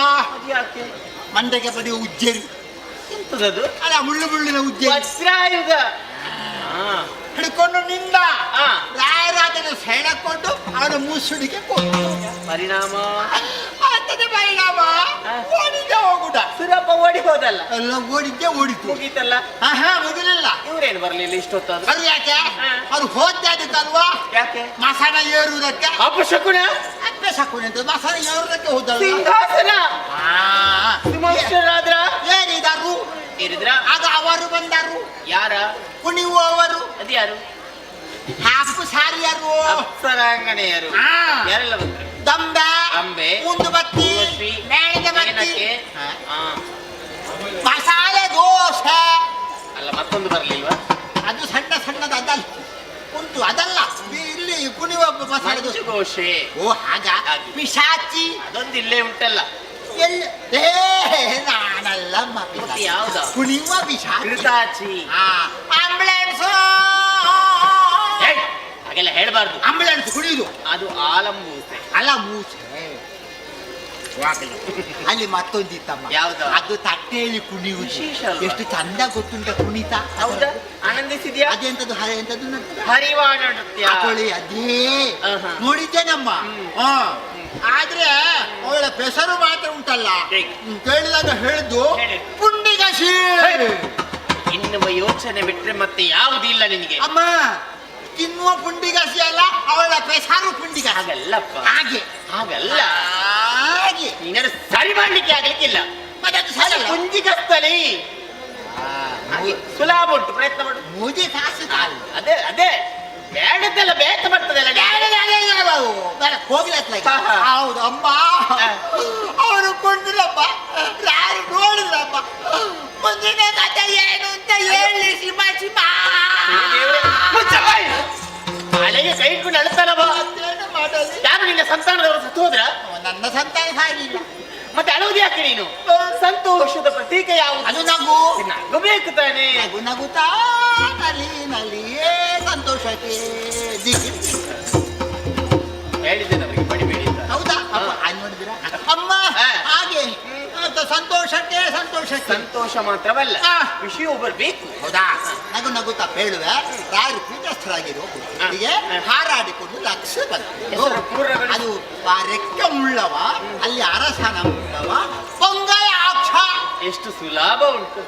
ಯಾಕೆ? ಮಂಡೆಗೆ ಬಡಿಯುವ ಉಜ್ಜೇರು. ಎಂತದದು? ಅಲ್ಲ, ಮುಳ್ಳು ಮುಳ್ಳಿನ ಉಜ್ಜೇರು. ವಜ್ರಾಯುಧ ಹಿಡ್ಕೊಂಡು ನಿಂದ ರಾಯರಾಜನ ಸೆಳೆಕೊಂಡು ಅವನ ಮುಸುಡಿಗೆ ಕೊಟ್ಟು ಪರಿಣಾಮ ಪರಿಣಾಮ ಓಡಿದ್ದೆ ಹೋಗುದ. ಸುರಪ್ಪ ಓಡಿ ಹೋದಲ್ಲ. ಎಲ್ಲ ಓಡಿದ್ದೆ ಓಡಿತು. ಮುಗೀತಲ್ಲ? ಮುಗಿಲಿಲ್ಲ. ಇವ್ರೇನು ಬರ್ಲಿಲ್ಲ ಇಷ್ಟೊತ್ತಾದ್ರು? ಅದು ಯಾಕೆ? ಅವ್ರು ಹೋದ್ದಲ್ವಾ? ಯಾಕೆ? ಮಸಾನ ಏರುವುದಕ್ಕೆ. ಅಪಶಕುನ ಅಪಶಕುನ ಅಂತ ಮಸಾನ ಏರುವುದಕ್ಕೆ ಹೋದಲ್ಲ. ಸಿಂಹಾಸನ ಸುಮಂಶ್ವರಾದ್ರ ಏರಿದರು. ಏರಿದ್ರ? ಆಗ ಅವರು ಬಂದರು. ಯಾರ? ಕುಣಿಯುವವರು. ಅದು ಯಾರು? ಹಾಪು ಸಾರಿಯರು. ಅಪ್ಸರಾಂಗಣೆಯರು. ಯಾರೆಲ್ಲ ಬಂದ್ರು? ದಂಬೆ ಅಂಬೆ ಒಂದು ಬತ್ತಿ ಮೇಣದ ಬತ್ತಿ ಮಸಾಲೆ ದೋಸೆ. ಅಲ್ಲ, ಮತ್ತೊಂದು ಬರ್ಲಿಲ್ವಾ? ಅದು ಸಣ್ಣ ಸಣ್ಣದ ಅದಲ್ಲ ಉಂಟು. ಅದಲ್ಲ, ಇಲ್ಲಿ ಕುಣಿಯುವ ಮಸಾಲೆ ದೋಸೆ. ಓ ಹಾಗ. ಪಿಶಾಚಿ ಅದೊಂದು ಇಲ್ಲೇ ಉಂಟಲ್ಲ. ಎಲ್ಲಿ? ನಾನಲ್ಲ ಯಾವ್ದ? ಕುಣಿಯುವ ಪಿಶಾಚಿ. ಆಂಬುಲೆನ್ಸ್ ಹಾಗೆಲ್ಲ ಹೇಳ್ಬಾರ್ದು. ಆಂಬುಲೆನ್ಸ್ ಕುಣಿಯುದು ಅದು ಆಲಂಬೂಸೆ. ಅಲ್ಲ, ಮೂಸೆ. ಅಲ್ಲಿ ಮತ್ತೊಂದಿತ್ತಮ್ಮ. ಯಾವ್ದು? ಅದು ತಟ್ಟೆಯಲ್ಲಿ ಕುಣಿಯುವುದು. ಎಷ್ಟು ಚಂದ ಗೊತ್ತುಂಟ ಕುಣಿತ. ಹೌದಾ? ಆನಂದಿಸಿದ್ಯಾ? ಅದೆಂತದ್ದು ಎಂತದ್ದು ಹರಿವಾಣ ನೃತ್ಯ. ಅದೇ ನೋಡಿದ್ದೇನಮ್ಮ. ಆದ್ರೆ ಅವಳ ಹೆಸರು ಮಾತ್ರ ಉಂಟಲ್ಲ, ಕೇಳಿದಾಗ ಹೇಳಿದ್ದು ಪುಂಡಿಗಸಿ. ಇನ್ನುವ ಯೋಚನೆ ಬಿಟ್ರೆ ಮತ್ತೆ ಯಾವುದಿಲ್ಲ ನಿನಗೆ. ಅಮ್ಮ, ತಿನ್ನುವ ಪುಂಡಿಗಸಿ ಅಲ್ಲ, ಅವಳ ಪೆಸಾರು ಪುಂಡಿಗ. ಹಾಗಲ್ಲಪ್ಪ, ಹಾಗೆ ಹಾಗಲ್ಲ. ಹಾಗೆ ನೀನು ಸರಿ ಮಾಡ್ಲಿಕ್ಕೆ ಆಗ್ಲಿಕ್ಕಿಲ್ಲ. ಮತ್ತೆ ಅದು ಸರಿ ಅಲ್ಲ. ಪುಂಜಿಗಸ್ತಲಿ ಹಾಗೆ ಸುಲಭ ಉಂಟು, ಪ್ರಯತ್ನ ಮಾಡು. ಮುಜಿ ಕಾಸು ಅದೇ ಅದೇ ಬೇಡದ್ದೆಲ್ಲ ಬೇಕ ಬರ್ತದಲ್ಲ. ಹೋಗ್ಲತ್ಲ. ಹೌದು ಅಮ್ಮ, ಅವರು ಕೊಂಡಿರಪ್ಪ, ಯಾರು ನೋಡಿದ್ರಪ್ಪ. ಮುಂದಿನ ಕಥೆ ಏನು ಅಂತ ಹೇಳಿ ಶಿವ ಶಿವ. ತಲೆಗೆ ಕೈ ಇಟ್ಕೊಂಡು ಅಳ್ತಾನವ. ಯಾರು ನಿನ್ನ ಸಂತಾನದವರು ಸತ್ತು ಹೋದ್ರ? ನನ್ನ ಸಂತಾನ ಸಾಗಿಲ್ಲ. ಮತ್ತೆ ಅಳುವುದು ಯಾಕೆ ನೀನು? ಸಂತೋಷದ ಪ್ರತೀಕ ಯಾವುದು? ಅದು ನಗು. ನಗಬೇಕು ತಾನೆ. ನಗು ನಗುತ್ತಾ ನಲಿ ನಲಿಯೇ ಸಂತೋಷಕ್ಕೆ ದಿಕ್ಕಿ. ಹೇಳಿದ್ದೆ ನಮಗೆ ಪಡಿಬೇಡಿ ಅಂತ. ಹೌದಾ? ನೋಡಿದಿರಾ ಅಮ್ಮ? ಹಾಗೆ ಸಂತೋಷಕ್ಕೆ ಸಂತೋಷಕ್ಕೆ. ಸಂತೋಷ ಮಾತ್ರವಲ್ಲ, ವಿಷಯವೂ ಬರಬೇಕು. ಹೌದಾ? ನಗು ನಗುತ್ತಾ ಬೇಡುವೆ ರಾಯರು ಪೀಠಸ್ಥರಾಗಿರೋ ಹೀಗೆ ಹಾರಾಡಿಕೊಂಡು ಲಕ್ಷ ಬಂತು. ಅದು ರೆಕ್ಕೆ ಉಳ್ಳವ, ಅಲ್ಲಿ ಅರಸನ ಉಳ್ಳವ ಪೊಂಗಯಾಕ್ಷ. ಎಷ್ಟು ಸುಲಭ ಉಂಟು.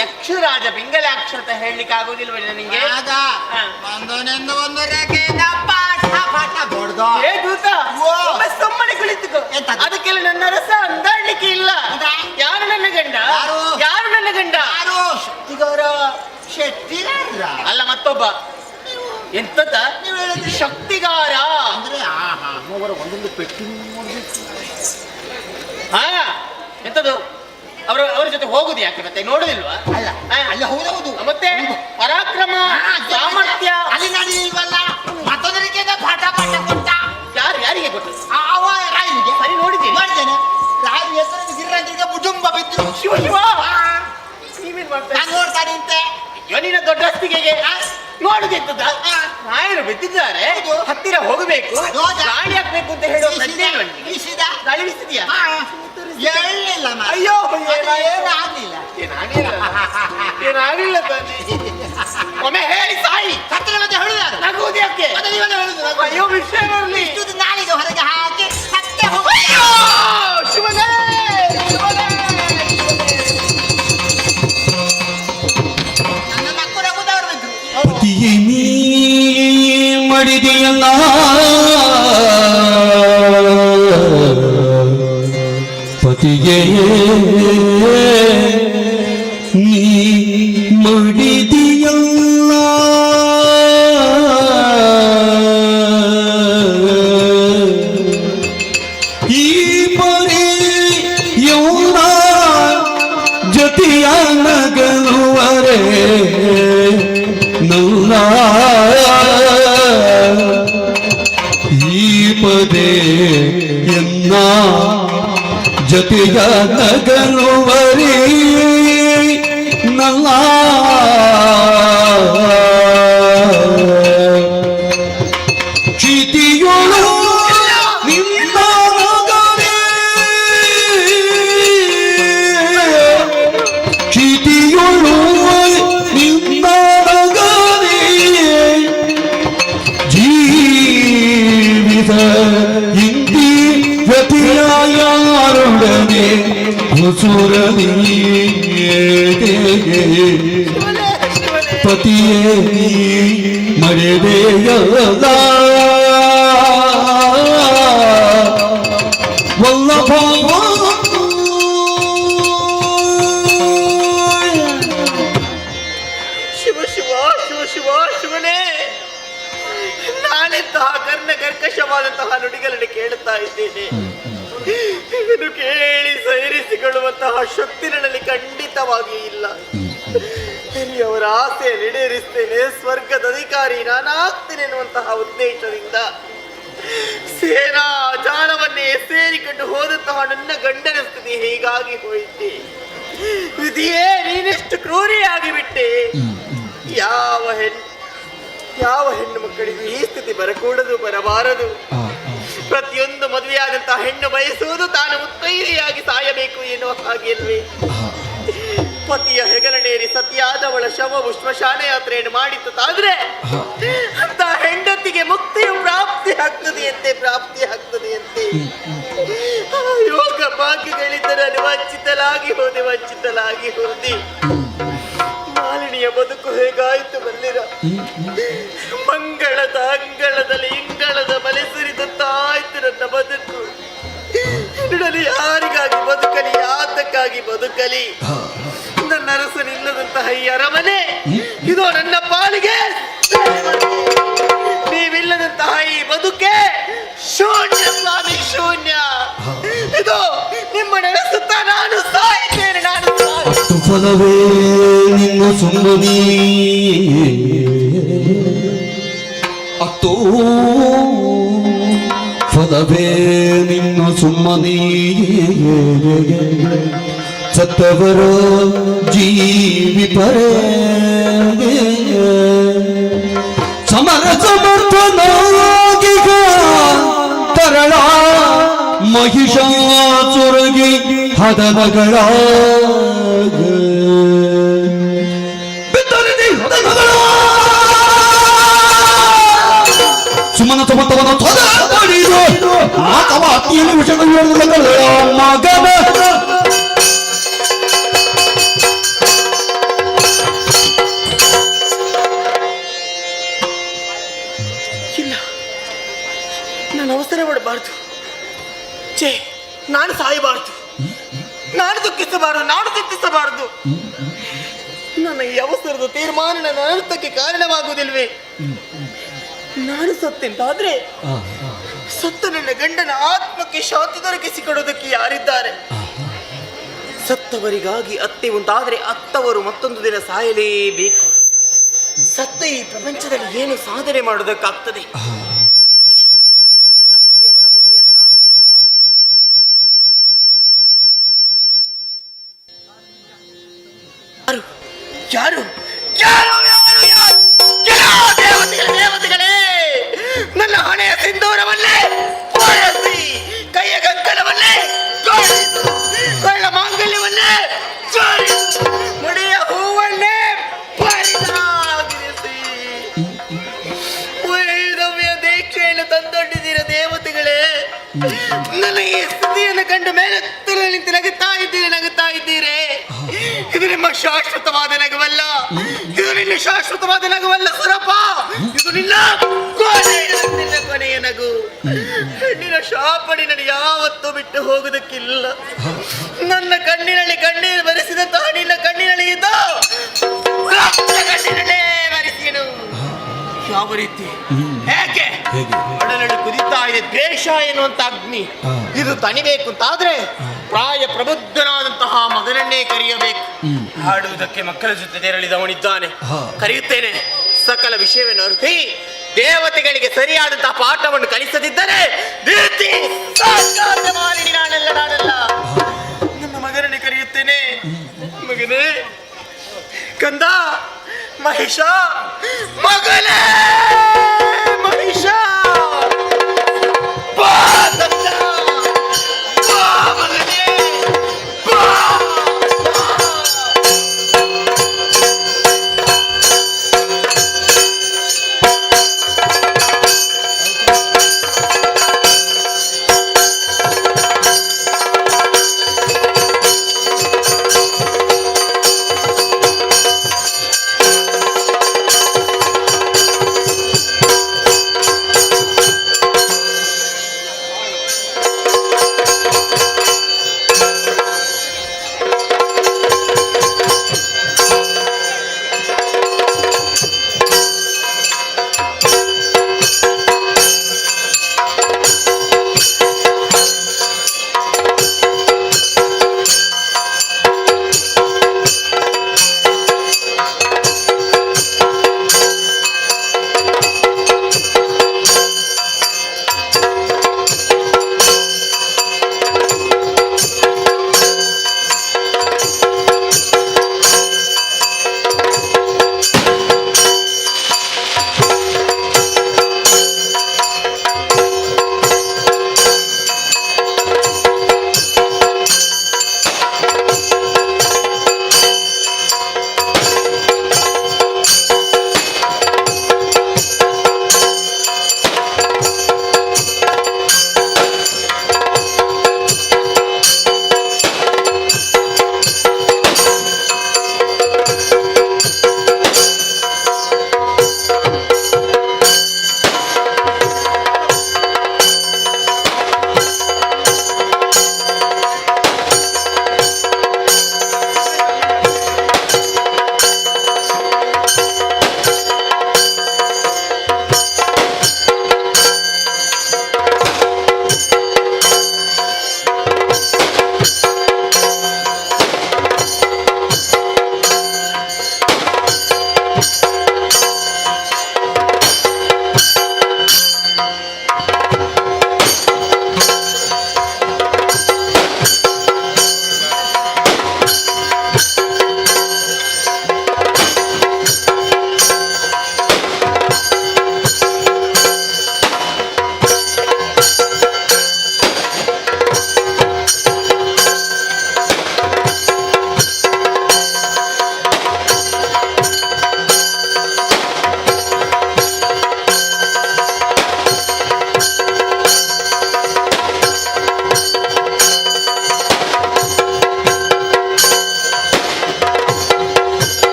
ಯಕ್ಷರಾಜ ಪಿಂಗಲಾಕ್ಷ ಅಂತ ಹೇಳಲಿಕ್ಕೆ ಆಗುದಿಲ್ವ ನಿನಗೆ? ಆಗ ಒಂದೊಂದು ಒಂದು ರೇಖೆಯಿಂದ ಪಾಠ ಪಾಠ ಬಡ್ದು ಸುಮ್ಮನೆ ಕುಳಿತುಕೋ. ಅದಕ್ಕೆಲ್ಲ ನನ್ನ ರಸ ಅಂದಾಡ್ಲಿಕ್ಕೆ ಇಲ್ಲ. ಯಾರು ನನ್ನ ಗಂಡ? ಯಾರು ನನ್ನ ಗಂಡ? ಯಾರು? ಶಕ್ತಿಗೌರ ಶೆಟ್ಟಿಗಾರ ಅಲ್ಲ, ಮತ್ತೊಬ್ಬ ಎಂತದ ಶಕ್ತಿಗಾರ ಅಂದ್ರೆ ಅವರ ಒಂದೊಂದು ಪೆಟ್ಟಿ ಹಾ ಎಂತದು? ಅವರ ಜೊತೆ ಹೋಗುದು ಯಾಕೆ ಮತ್ತೆ? ನೋಡುದಿಲ್ವಾ? ಅಲ್ಲ ಅಲ್ಲ, ಹೌದೌದು. ಮತ್ತೆ ಪರಾಕ್ರಮ ಸಾಮರ್ಥ್ಯ ಅಲ್ಲಿ ನಡೆಯಲ್ವಲ್ಲ. ಮತ್ತೊಂದರಿಗೆ ಪಾಠ ಪಾಠ ಕೊಟ್ಟ. ಯಾರಿಗೆ ಗೊತ್ತು? ಅವ ರಾಯನಿಗೆ. ಸರಿ, ನೋಡಿದ್ದೇನೆ ನೋಡಿದ್ದೇನೆ. ರಾಯನ ಹೆಸರು ಗಿರಿರಾಜರಿಗೆ ಭುಜುಂಬ ಬಿದ್ರು. ಶಿವ ಶಿವ, ನೀವೇನ್ ಮಾಡ್ತಾ? ನಾನು ನೋಡ್ತಾನೆ ಅಂತೆ. ಇವನಿನ ದೊಡ್ಡ ಅಸ್ತಿಗೆಗೆ ನೋಡುದಿದ್ದದ ರಾಯರು ಬಿದ್ದಿದ್ದಾರೆ. ಹತ್ತಿರ ಹೋಗಬೇಕು, ಗಾಳಿ ಹಾಕ್ಬೇಕು ಅಂತ ಹೇಳೋ ಗಾಳಿ ಬಿಸಿದ್ಯಾ? ಹೇಳಿಲ್ಲ. ಅಯ್ಯೋ, ಏನಾಗ್ಲಿಲ್ಲ. ಏನಾಗಿಲ್ಲ ತಾನೆ. ಒಮ್ಮೆ ಹೇಳಿ ಸಾಯಿ. ಹತ್ತಿರ ಮತ್ತೆ ಹೇಳಿದಾರೆ. ನಗುವುದು ಯಾಕೆ? ಅಯ್ಯೋ, ವಿಷಯ ಬರಲಿ. ನಾಳೆಗೆ ಹೊರಗೆ ಹಾಕಿ ಸತ್ಯ ಹೋಗ. ಶಿವನೇ, ಶಿವನೇ. ನನ್ನ ಮಕ್ಕಳು ನಗುದವರು ಬಿದ್ರು. ಪತಿಯೇ ನೀ ಮಾಡಿದೆಯಲ್ಲ, ಪತಿಯೇ ನೀ ಮಾಡಿದೆಯಲ್ಲ, ಈ ಪರಿ ಯೋನ ಜೊತೆಯ ನಗಲುವರೆ ನೌಲ, ಈ ಪದೇ ಎನ್ನ ಜೊತೆಯ ನಗಲುವರೆ ನಲ್ಲ, ಚಿತಿಯೊಳು ನಿನ್ನ ಮಗನೇ, ಚಿತಿಯೊಳು ನಿನ್ನ ಮಗನೇ, ಜೀವಿತ ಇಂದಿ ಜೊತೆಯಾರೊಡನೆ ಹುಸುರನಿಯೇ ಪತಿಯೇ ಮರೆದೆಯಲ್ಲ, ವಲ್ಲಭ ಶಿವ ಶಿವ ಶಿವ ಶಿವ ಶಿವನೇ. ನಾಳೆಂತಹ ಕರ್ಣ ಕರ್ಕಶವಾದಂತಹ ನುಡಿಗಳನ್ನು ಕೇಳುತ್ತಾ ಇದ್ದೇನೆ. ಇದನ್ನು ಕೇಳಿ ಸೈರಿಸಿಕೊಳ್ಳುವಂತಹ ಶಕ್ತಿ ನನ್ನಲ್ಲಿ ಖಂಡಿತವಾಗಿ ಇಲ್ಲ. ಅವರ ಆಸೆ ಈಡೇರಿಸ್ತೇನೆ, ಸ್ವರ್ಗದ ಅಧಿಕಾರಿ ನಾನಾಗ್ತೇನೆ ಎನ್ನುವಂತಹ ಉದ್ದೇಶದಿಂದ ಸೇನಾ ಜಾಲವನ್ನೇ ಸೇರಿಕೊಂಡು ಹೋದಂತಹ ನನ್ನ ಗಂಡನ ಸ್ಥಿತಿ ಹೀಗಾಗಿ ಹೋಯಿತೆ. ವಿಧಿಯೇ, ನೀನೆಷ್ಟು ಕ್ರೂರಿಯಾಗಿ ಬಿಟ್ಟೆ. ಯಾವ ಹೆಣ್ಣು ಮಕ್ಕಳಿಗೂ ಈ ಸ್ಥಿತಿ ಬರಕೂಡದು, ಬರಬಾರದು. ಪ್ರತಿಯೊಂದು ಮದುವೆಯಾದಂತಹ ಹೆಣ್ಣು ಬಯಸುವುದು ತಾನು ಮುತ್ತೈದೆಯಾಗಿ ಸಾಯಬೇಕು ಎನ್ನುವ ಹಾಗೆಲ್ವೇ? ಪತಿಯ ಹೆಗಲನೇರಿ ಸತಿಯಾದವಳ ಶವವು ಶ್ಮಶಾನ ಯಾತ್ರೆಯನ್ನು ಮಾಡಿದ್ದಾದ್ರೆ ಅಂತ ಹೆಂಡತಿಗೆ ಮುಕ್ತಿಯು ಪ್ರಾಪ್ತಿ ಆಗ್ತದೆಯಂತೆ. ಯೋಗ ಭಾಗ್ಯಗಳಿದ್ದರೆ ವಂಚಿತಲಾಗಿ ಹೋದೆ. ಮಾಲಿನಿಯ ಬದುಕು ಹೇಗಾಯಿತು ಬಲ್ಲಿರ? ಮಂಗಳ ಅಂಗಳದಲ್ಲಿ ಇಂಗಳದ ಬಲೆ ಸುರಿದುತ್ತಾಯ್ತು ನನ್ನ ಬದುಕು. ನಿಡಲಿ ಯಾರಿಗಾಗಿ ಬದುಕಲಿ, ಯಾತಕ್ಕಾಗಿ ಬದುಕಲಿ? ನನ್ನ ಅರಸನಿಲ್ಲದಂತಹ ಈ ಅರಮನೆ ಇದು ನನ್ನ ಪಾಲಿಗೆ ನೀವಿಲ್ಲದಂತಹ ಈ ಬದುಕೆ ಶೂನ್ಯ ಸ್ವಾಮಿ, ಶೂನ್ಯ. ಇದು ನಿಮ್ಮ ನಡೆಸುತ್ತಾ ನಾನು ಸಾಯ್ತೇನೆ, ನಾನು ಫಲವೇ ನಿನ್ನ ಸುಮ್ಮನಿ ಅತ್ತೋ ಫಲವೇ ನಿನ್ನ ಸುಮ್ಮನಿ ಸತ್ತವರ ಜೀವಿ ಪರೇ ಸಮರ ಸಮರ್ಥನಾಗಿ ತರಳ ಮಹಿಷಾಸುರಗಿ ಹದನಗಳ ಸುಮ್ಮನ ಸಮರ್ಥವನ್ನು ತೊಡೆದು ಮಾತವ ಅತಿಯನ್ನು ವಿಷಯಗಳು ಮಗನ ಇಲ್ಲ, ನಾನು ಅವಸರ ಪಡಬಾರ್ದು. ಛೇ, ನಾನು ಸಾಯಬಾರ್ದು, ನಾನು ದುಃಖಿಸಬಾರದು, ನಾನು ಚಿಂತಿಸಬಾರದು. ನನ್ನ ಈ ಅವಸರದ ತೀರ್ಮಾನ ನನ್ನ ಅನರ್ಥಕ್ಕೆ ಕಾರಣವಾಗುವುದಿಲ್ವೇ? ನಾನು ಸತ್ತೆಂತಾದ್ರೆ ಸತ್ತ ನನ್ನ ಗಂಡನ ಆತ್ಮಕ್ಕೆ ಶಾಂತಿ ದೊರಕಿಸಿಕೊಡೋದಕ್ಕೆ ಯಾರಿದ್ದಾರೆ? ಸತ್ತವರಿಗಾಗಿ ಅತ್ತೆ ಉಂಟಾದರೆ ಅತ್ತವರು ಮತ್ತೊಂದು ದಿನ ಸಾಯಲೇಬೇಕು. ಸತ್ತ ಈ ಪ್ರಪಂಚದಲ್ಲಿ ಏನು ಸಾಧನೆ ಮಾಡೋದಕ್ಕಾಗ್ತದೆ? ನನ್ನ ಹಗೆಯವನ ಹೊಗೆಯನ್ನು ನಾನು ಯಾರು ಯಾರು ಯಾರು ಯಾರು ದೇವತೆಗಳೇ, ನನ್ನ ಹಣೆಯ ಸಿಂಧೂರವನ್ನೇ ತೋರಿಸಿ, ಕೈಯ ಕಂಕಣವನ್ನೇ ತೋರಿಸು, ಕೊಳ್ಳ ಮಾಂಗಲ್ಯವನ್ನೇ ತೋರಿಸು, ಮುಡಿಯ ಹೂವನ್ನೇ ಪರಿದಾಗಿರಿಸಿ, ವೈದವ್ಯ ದೀಕ್ಷೆಯನ್ನು ತಂದೊಡ್ಡಿದ್ದೀರ ದೇವತೆಗಳೇ. ನನ್ನ ಈ ಸ್ಥಿತಿಯನ್ನು ಕಂಡು ಮೇಲೆ ನಿಂತು ನಗುತ್ತಾ ಇದ್ದೀರಿ. ಇದು ನಿಮ್ಮ ಶಾಶ್ವತವಾದ ನಗುವಲ್ಲ, ಇದು ನಿನ್ನ ಶಾಶ್ವತವಾದ ನಗುವಲ್ಲ ಸುರಪ್ಪ, ಇದು ನಿನ್ನ ಕೊನೆಯ ನಗು. ಹೆಣ್ಣಿನ ಶಾಪಡಿ ನಾನು ಯಾವತ್ತೂ ಬಿಟ್ಟು ಹೋಗುವುದಕ್ಕಿಲ್ಲ. ನನ್ನ ಕಣ್ಣಿನಲ್ಲಿ ಕಣ್ಣೀರು ಬರೆಸಿದಂತಹ ನಿನ್ನ ಕಣ್ಣಿನಲ್ಲಿ ಇದ್ದು ಕಣ್ಣಿನಲ್ಲೇ ಬರೆಸಿನು. ಯಾವ ರೀತಿ, ಹೇಗೆ ಒಡಲಲ್ಲಿ ಕುದಿತಾ ಇದೆ ದ್ವೇಷ ಎನ್ನುವಂತ ಅಗ್ನಿ. ಇದು ತಣಿಬೇಕು ಅಂತಾದ್ರೆ ಪ್ರಾಯ ಪ್ರಬುದ್ಧನಾದಂತಹ ಮಗನನ್ನೇ ಕರೆಯಬೇಕು. ಹಾಡುವುದಕ್ಕೆ ಮಕ್ಕಳ ಜೊತೆ ತೆರಳಿದವನಿದ್ದಾನೆ, ಕರೆಯುತ್ತೇನೆ. ಸಕಲ ವಿಷಯವನ್ನು ಅರಿತಿ ದೇವತೆಗಳಿಗೆ ಸರಿಯಾದಂತಹ ಪಾಠವನ್ನು ಕಲಿಸದಿದ್ದರೆ ನಾನಲ್ಲ ನನ್ನ ಮಗನನ್ನೇ ಕರೆಯುತ್ತೇನೆ. ಮಗನೇ, ಕಂದ, ಮಹಿಷ, ಮಗನೇ ಮಹಿಷ, ಬಾ ಕಂದ, ಬಾ ಮಗನೇ, ಬಾ.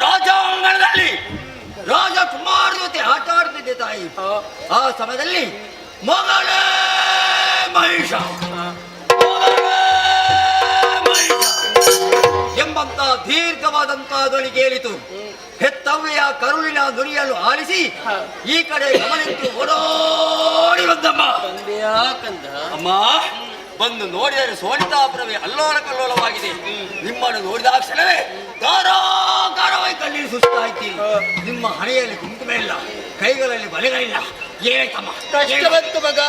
ರಾಜಾಂಗಣದಲ್ಲಿ ರಾಜಕುಮಾರ ಜೊತೆ ಆಟ ಆಡ್ತಿದ್ದೆ ತಾಯಿ. ಆ ಸಮಯದಲ್ಲಿ ಮಗಳೇ ಮಹಿಷ ಎಂಬಂತ ದೀರ್ಘವಾದಂತ ಧ್ವನಿ ಕೇಳಿತು. ಹೆತ್ತವ್ವೆಯ ಕರುಳಿನ ಧ್ವನಿಯನ್ನು ಆಲಿಸಿ ಈ ಕಡೆ ಗಮನಿತ್ತು ಓಡೋಡಿ ಬಂದಮ್ಮ. ಅಮ್ಮ ಬಂದು ನೋಡಿದರೆ ಸೋನಿತಾಪುರವೇ ಅಲ್ಲೋಲ ಕಲ್ಲೋಲವಾಗಿದೆ. ನಿಮ್ಮನ್ನು ನೋಡಿದ ಕ್ಷಣವೇ ಧಾರಾಕಾರವಾಗಿ ಕಣ್ಣೀರು ಸುಸ್ತಾಯ್ತಿ. ನಿಮ್ಮ ಹಣೆಯಲ್ಲಿ ಕುಂಕುಮ ಇಲ್ಲ, ಕೈಗಳಲ್ಲಿ ಬಲೆಗಳಿಲ್ಲ. ಏನಾಯ್ತಮ್ಮ? ಕಷ್ಟ ಬಂತು ಮಗ.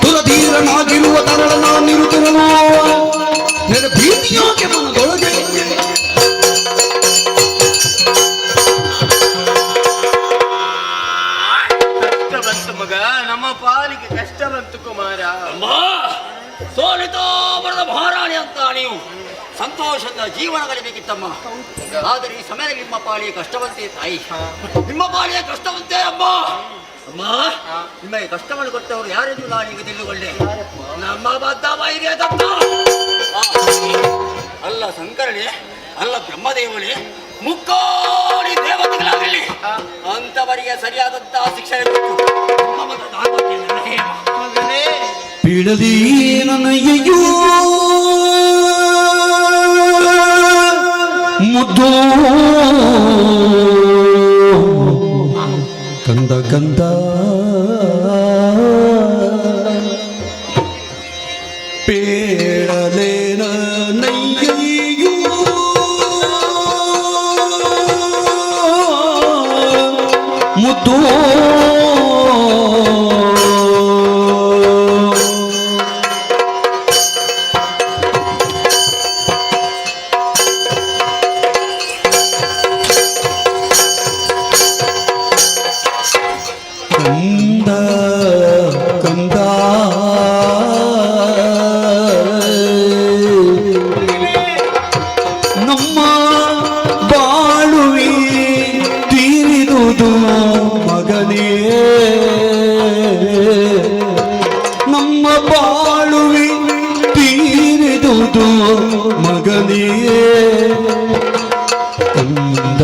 ತುರಧೀರನಾಗಿರುವ ತರಳನ ನಿರುತರನು ಭೀತಿಯಾಕೆ ಮನದೊಳಗೆ ಕಷ್ಟ ಬಂತು ಮಗ, ನಮ್ಮ ಪಾಲಿಗೆ ಕಷ್ಟ ಬಂತು ಕುಮಾರ. ಸೋಲಿತಾಪುರದ ಮಹಾರಾಣಿ ಅಂತ ನೀವು ಸಂತೋಷದ ಜೀವನ ಕಲಿಬೇಕಿತ್ತಮ್ಮ. ಆದರೆ ಈ ಸಮಯದಲ್ಲಿ ನಿಮ್ಮ ಪಾಲಿಗೆ ಕಷ್ಟವಂತೆ ತಾಯಿ, ನಿಮ್ಮ ಪಾಲಿಗೆ ಕಷ್ಟವಂತೆ ಅಮ್ಮ. ಅಮ್ಮ, ನಿಮಗೆ ಕಷ್ಟವನ್ನು ಕೊಟ್ಟವರು ಯಾರೆಂದು ನಾನೀಗ ತಿಳಿದುಕೊಂಡೆ. ನಮ್ಮ ಬದ್ಧ ಬಾಯಿಗೆ ದತ್ತ ಅಲ್ಲ ಶಂಕರನೇ, ಅಲ್ಲ ಬ್ರಹ್ಮದೇವನೇ, ಮುಕ್ಕೋಡಿ ದೇವತೆಗಳಾಗಲಿ ಅಂತವರಿಗೆ ಸರಿಯಾದಂತಹ ಶಿಕ್ಷಣ ಬಿಡದಿ ನನಯ್ಯೋ ಮುದ್ದು ಕಂದ ಕಂದ ಪೇಳಲೇನ ನಯ್ಯೋ ಮುದ್ದು ಕಂದ ಕಂದ ನಮ್ಮ ಬಾಳುವಿ ತೀರಿದುದು ಮಗನೇ, ನಮ್ಮ ಬಾಳುವಿ ತೀರಿದುದು ಮಗನೇ. ಕಂದ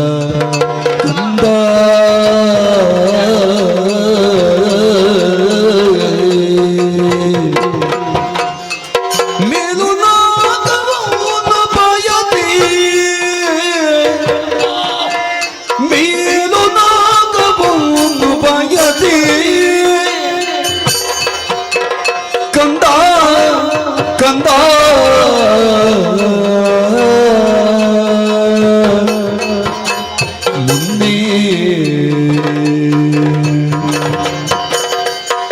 ಕಂದ ಕಂದ ಮುನ್ನೆ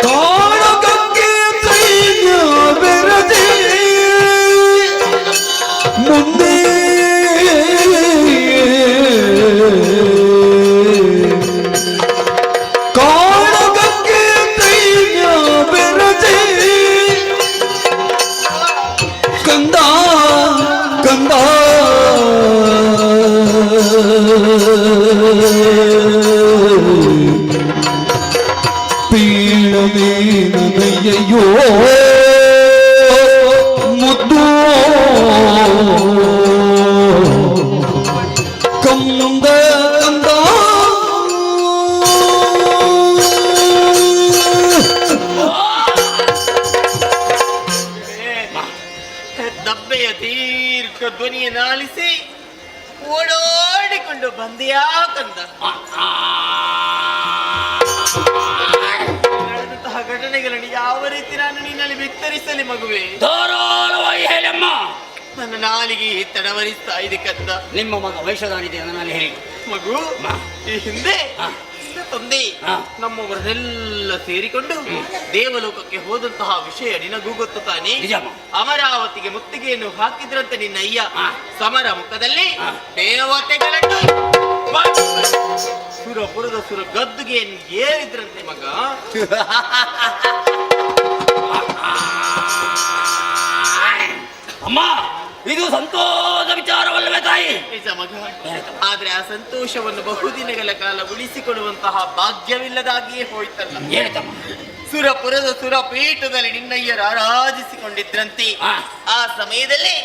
ಕಾಣಗಂಗೆ ಸೈನ್ಯ ಬೆರದೆ ಮುಂದೆ ಕಾಣಗಂಗೆ ಸೈನ್ಯ ಬೆರದೆ ಕಂದ ಕಂದ ಪೀಳಮೇನಯ್ಯೋ ಮುದ್ದು ಕಂದ ಕಂದ ದಬ್ಬೆಯ ದೀರ್ಘ ಧ್ವನಿಯನ್ನಾಲಿಸಿ ಓಡೋಡಿಕೊಂಡು ಬಂದೆಯಾ ಕಂದ. ವರ್ಣನೆಗಳನ್ನು ಯಾವ ರೀತಿ ನಾನು ನಿನ್ನಲ್ಲಿ ಬಿತ್ತರಿಸಲಿ ಮಗುವೆ? ಧಾರಾಳವಾಗಿ ಹೇಳಮ್ಮ. ನನ್ನ ನಾಲಿಗೆ ತಡವರಿಸ್ತಾ ಇದೆ ಕಂದ. ನಿಮ್ಮ ಮಗ ವೈಷಧಾನಿದೆ ನಾನು ಹೇಳಿ ಮಗು, ಈ ಹಿಂದೆ ತಂದೆ ನಮ್ಮವರನ್ನೆಲ್ಲ ಸೇರಿಕೊಂಡು ದೇವಲೋಕಕ್ಕೆ ಹೋದಂತಹ ವಿಷಯ ನಿನಗೂ ಗೊತ್ತು ತಾನೆ? ಅಮರಾವತಿಗೆ ಮುತ್ತಿಗೆಯನ್ನು ಹಾಕಿದ್ರಂತೆ ನಿನ್ನ ಅಯ್ಯ. ಸಮರ ಮುಖದಲ್ಲಿ ದೇವತೆಗಳನ್ನು ಸುರಪುರದ ಸುರ ಗದ್ದುಗೆ ಏರಿದ್ರಂತೆ ಮಗ. ಅಮ್ಮ, ಇದು ಸಂತೋಷ ವಿಚಾರವಲ್ಲವೇ ತಾಯಿ? ನಿಜ ಮಗ, ಆದ್ರೆ ಆ ಸಂತೋಷವನ್ನು ಬಹುದಿನಗಳ ಕಾಲ ಉಳಿಸಿಕೊಳ್ಳುವಂತಹ ಭಾಗ್ಯವಿಲ್ಲದಾಗಿಯೇ ಹೋಯ್ತಲ್ಲ. ಸುರಪುರದ ಸುರಪೀಠದಲ್ಲಿ ನಿನ್ನಯ್ಯರು ಆರಾಧಿಸಿಕೊಂಡಿದ್ರಂತೆ. ಆ ಸಮಯದಲ್ಲಿ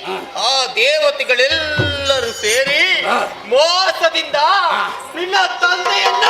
ಆ ದೇವತೆಗಳೆಲ್ಲರೂ ಸೇರಿ ಮೋಸದಿಂದ ನಿನ್ನ ತಂದೆಯನ್ನ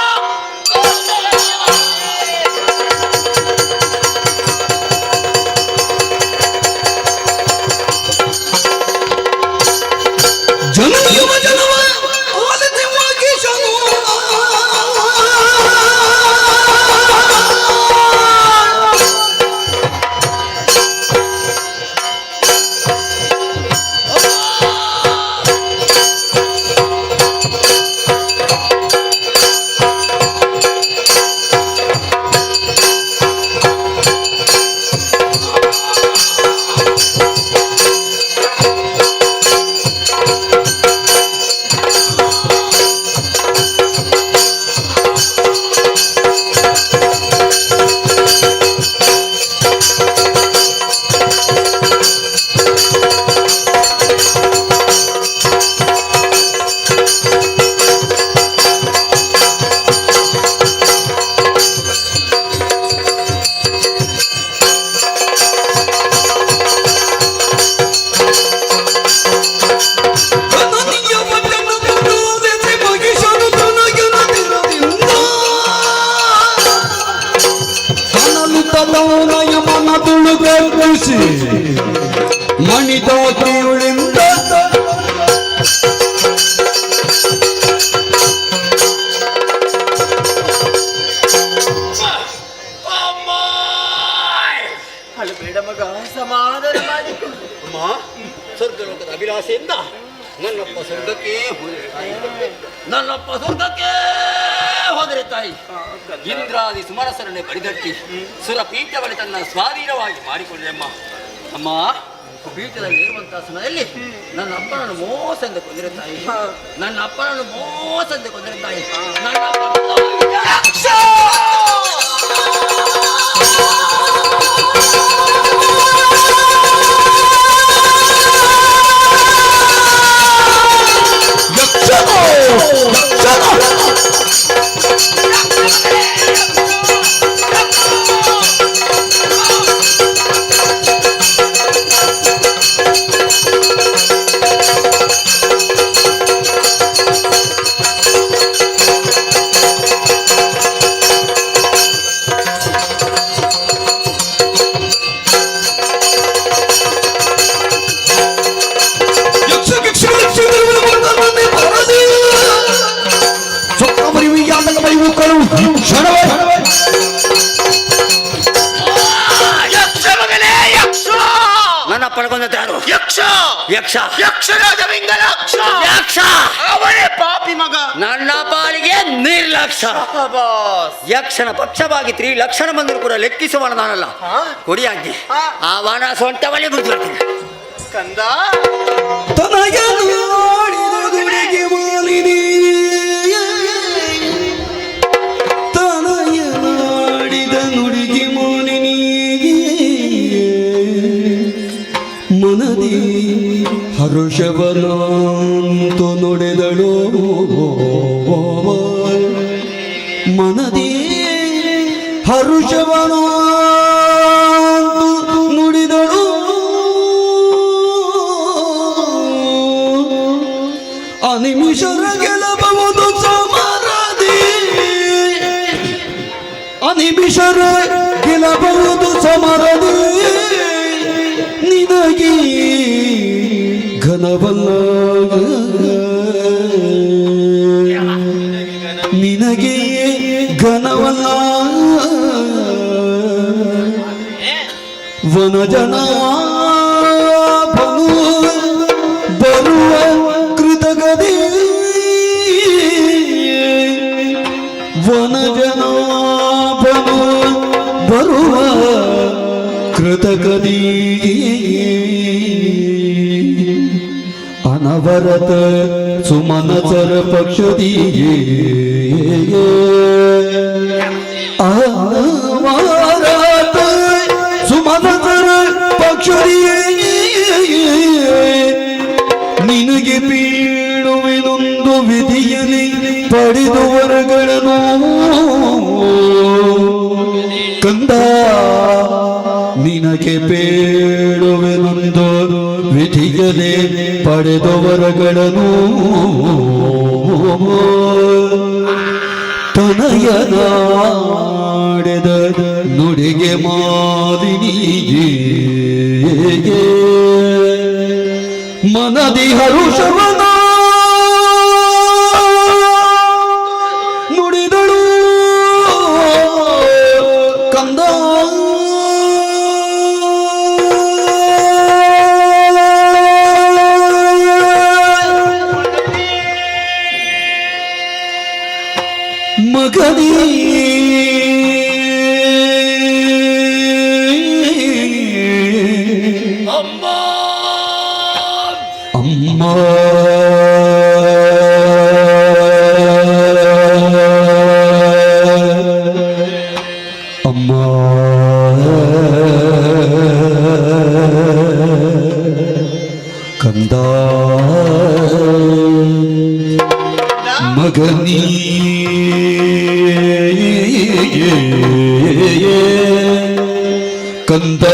ಮಣಿದೋತಿಯುಳಿಂದ ಅಳಬೇಡ ಮಗ, ಸಮಾಧಾನ ಮಾಡಿಕೊ. ಅಮ್ಮ, ಸ್ವರ್ಗಲೋಕದ ಅಭಿಲಾಷೆಯಿಂದ ನನ್ನಪ್ಪ ಸ್ವರ್ಗಕ್ಕೆ ಹೋದರೆ ತಾಯಿ. ಇಂದ್ರಾದಿ ಸುಮರಸರನ್ನೇ ಬಡಿದಟ್ಟಿ ಸುರಪೀಠವನ್ನು ತನ್ನ ಸ್ವಾಧೀನವಾಗಿ ಮಾಡಿಕೊಂಡೆಮ್ಮ. ಅಮ್ಮ, ಪೀಠದಲ್ಲಿ ಇರುವಂತಹ ಸಮಯದಲ್ಲಿ ನನ್ನ ಅಪ್ಪನನ್ನು ಮೋಸದಿಂದ ಕೊಂದಿರ ತಾಯಿ. ನನ್ನ ಅಪ್ಪನನ್ನು ಮೋಸದಿಂದ ಕೊಂದಿರ ತಾಯಿ. ನನ್ನ ನನ್ನ ಪಡ್ಕೊಂಡ ಯಕ್ಷ ಯಕ್ಷ ಯಕ್ಷರಾಜ ವಿಂಗಲಾಕ್ಷ ಯಕ್ಷ ಅವನೇ ಪಾಪಿ ಮಗ. ನನ್ನ ಪಾಲಿಗೆ ನಿರ್ಲಕ್ಷ. ಯಕ್ಷನ ಪಕ್ಷವಾಗಿ 3 ಲಕ್ಷಣ ಬಂದರೂ ಕೂಡ ಲೆಕ್ಕಿಸುವಣ ನಾನಲ್ಲ. ಕೊಡಿಯಾಗಿ ಆ ವನ ಸೊಂಟವಲ್ಲಿ ಬಿದ್ದು ಬರ್ತೀನಿ ಕಂದ. ಮನದಿ ಹರುಷವನಂತು ನುಡಿದಳು, ಮನದಿ ಹರುಷವನಂತು ನುಡಿದಳು, ಅನಿಮಿಷರ ಗೆಲ್ಲಬಹುದು ಸಮರದಿ, ಅನಿಮಿಷರ ಗೆಲ್ಲಬಹುದು ಸಮರದಿ. ನಿನಗೆ ಘನವಲ್ಲ, ನಿನಗೆ ಘನವಲ್ಲ ವನಜನಾಭನು ಬರುವ ಕೃತಗದಿ ವನಜನಾಭನು ಬರುವ ಕೃತಗದಿ ಅನವರತ ಸುಮನಸರ ಪಕ್ಷದಿಯೇ ಅನವರತ ಸುಮನಸರ ಪಕ್ಷದಿಯೇ ನಿನಗೆ ಬೀಳುವೆನೊಂದು ವಿಧಿಯಲ್ಲಿ ಪಡೆದವರಗಳನ್ನು ಕಂದ ನಿನಗೆ ಬೇಡುವೆನೊಂದು ವಿಧಿಯದೆ ಪಡೆದವರಗಳನ್ನು ತನಯನಾಡೆದ ನುಡಿಗೆ ಮಾದಿನಿಯೇ ಮನದಿ ಹರುಷವನ ನುಡಿದಳು ಕಂದ ಮಗನೇ ಅಮ್ಮ ಅಮ್ಮ ಕಂದ ಮಗನೀ ಕಂದ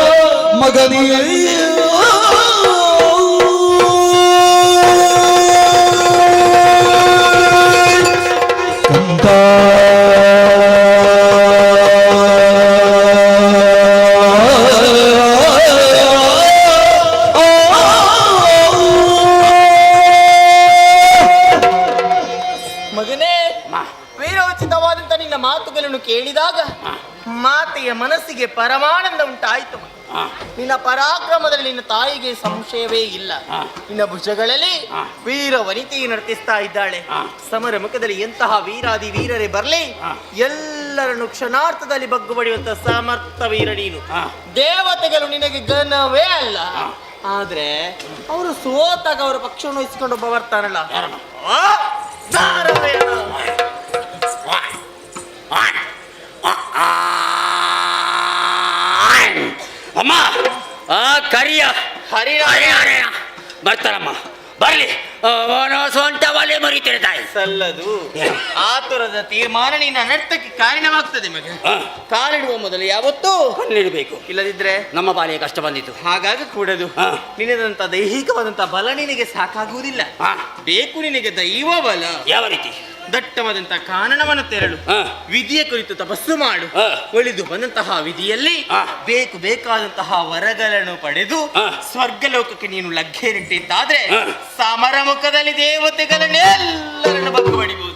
ಮಗನಿಯೇ ಕಂದ ವೀರೋಚಿತವಾದಂತ ನಿನ್ನ ಮಾತುಗಳನ್ನು ಕೇಳಿದಾಗ ಮಾತೆಯ ಮನಸ್ಸಿಗೆ ಪರಮಾನಂದ ಉಂಟಾಯಿತು. ನಿನ್ನ ಪರಾಕ್ರಮದಲ್ಲಿ ನಿನ್ನ ತಾಯಿಗೆ ಸಂಶಯವೇ ಇಲ್ಲ. ನಿನ್ನ ಭುಜಗಳಲ್ಲಿ ವೀರ ವನಿತೆಯು ನರ್ತಿಸ್ತಾ ಇದ್ದಾಳೆ. ಸಮರ ಮುಖದಲ್ಲಿ ಎಂತಹ ವೀರಾದಿ ವೀರರೇ ಬರಲಿ ಎಲ್ಲರನ್ನು ಕ್ಷಣಾರ್ಥದಲ್ಲಿ ಬಗ್ಗು ಬಡಿಯುವಂತ ಸಮರ್ಥ ವೀರ ನೀನು. ದೇವತೆಗಳು ನಿನಗೆ ಗಣವೇ ಅಲ್ಲ. ಆದ್ರೆ ಅವರು ಸೋತಾಗ ಅವರ ಪಕ್ಷವನ್ನು ವಹಿಸಿಕೊಂಡು ಒಬ್ಬ ಬರ್ತಾನಲ್ಲ, ಅಮ್ಮ ಆ ಕರಿಯ ಹರಿನಾರಾಯಣ ಬರ್ತಾರಮ್ಮ, ಬರ್ಲಿ. ಸೊಂಟವಲ್ಲೇ ಮರಿತೇನೆ ತಾಯಿ. ಸಲ್ಲದು. ಆತುರದ ತೀರ್ಮಾನ ನಿನ್ನ ಅನರ್ಥಕ್ಕೆ ಕಾರಣವಾಗ್ತದೆ ಮಗ. ಕಾಲಿಡುವ ಮೊದಲು ಯಾವತ್ತೂ ಹಣ್ಣಿಡಬೇಕು, ಇಲ್ಲದಿದ್ರೆ ನಮ್ಮ ಪಾಲಿಗೆ ಕಷ್ಟ ಬಂದಿತ್ತು. ಹಾಗಾಗಿ ಕೂಡದು. ನಿನ್ನದಂತ ದೈಹಿಕವಾದಂತ ಬಲ ನಿನಗೆ ಸಾಕಾಗುವುದಿಲ್ಲ. ಬೇಕು ನಿನಗೆ ದೈವ ಬಲ. ಯಾವ ರೀತಿ? ದಟ್ಟವಾದಂತ ಕಾನನವನ್ನು ತೆರಳು, ವಿಧಿಯ ಕುರಿತು ತಪಸ್ಸು ಮಾಡು. ಒಳಿದು ಬಂದಂತಹ ವಿಧಿಯಲ್ಲಿ ಬೇಕಾದಂತಹ ವರಗಳನ್ನು ಪಡೆದು ಸ್ವರ್ಗಲೋಕಕ್ಕೆ ನೀನು ಲಗ್ಗೆ ನಿಟ್ಟಿದ್ದಾದ್ರೆ ಸಮರ ಮುಖದಲ್ಲಿ ದೇವತೆಗಳನ್ನೆಲ್ಲರನ್ನು ಬಗ್ಗು ಬಡಿಬಹುದು.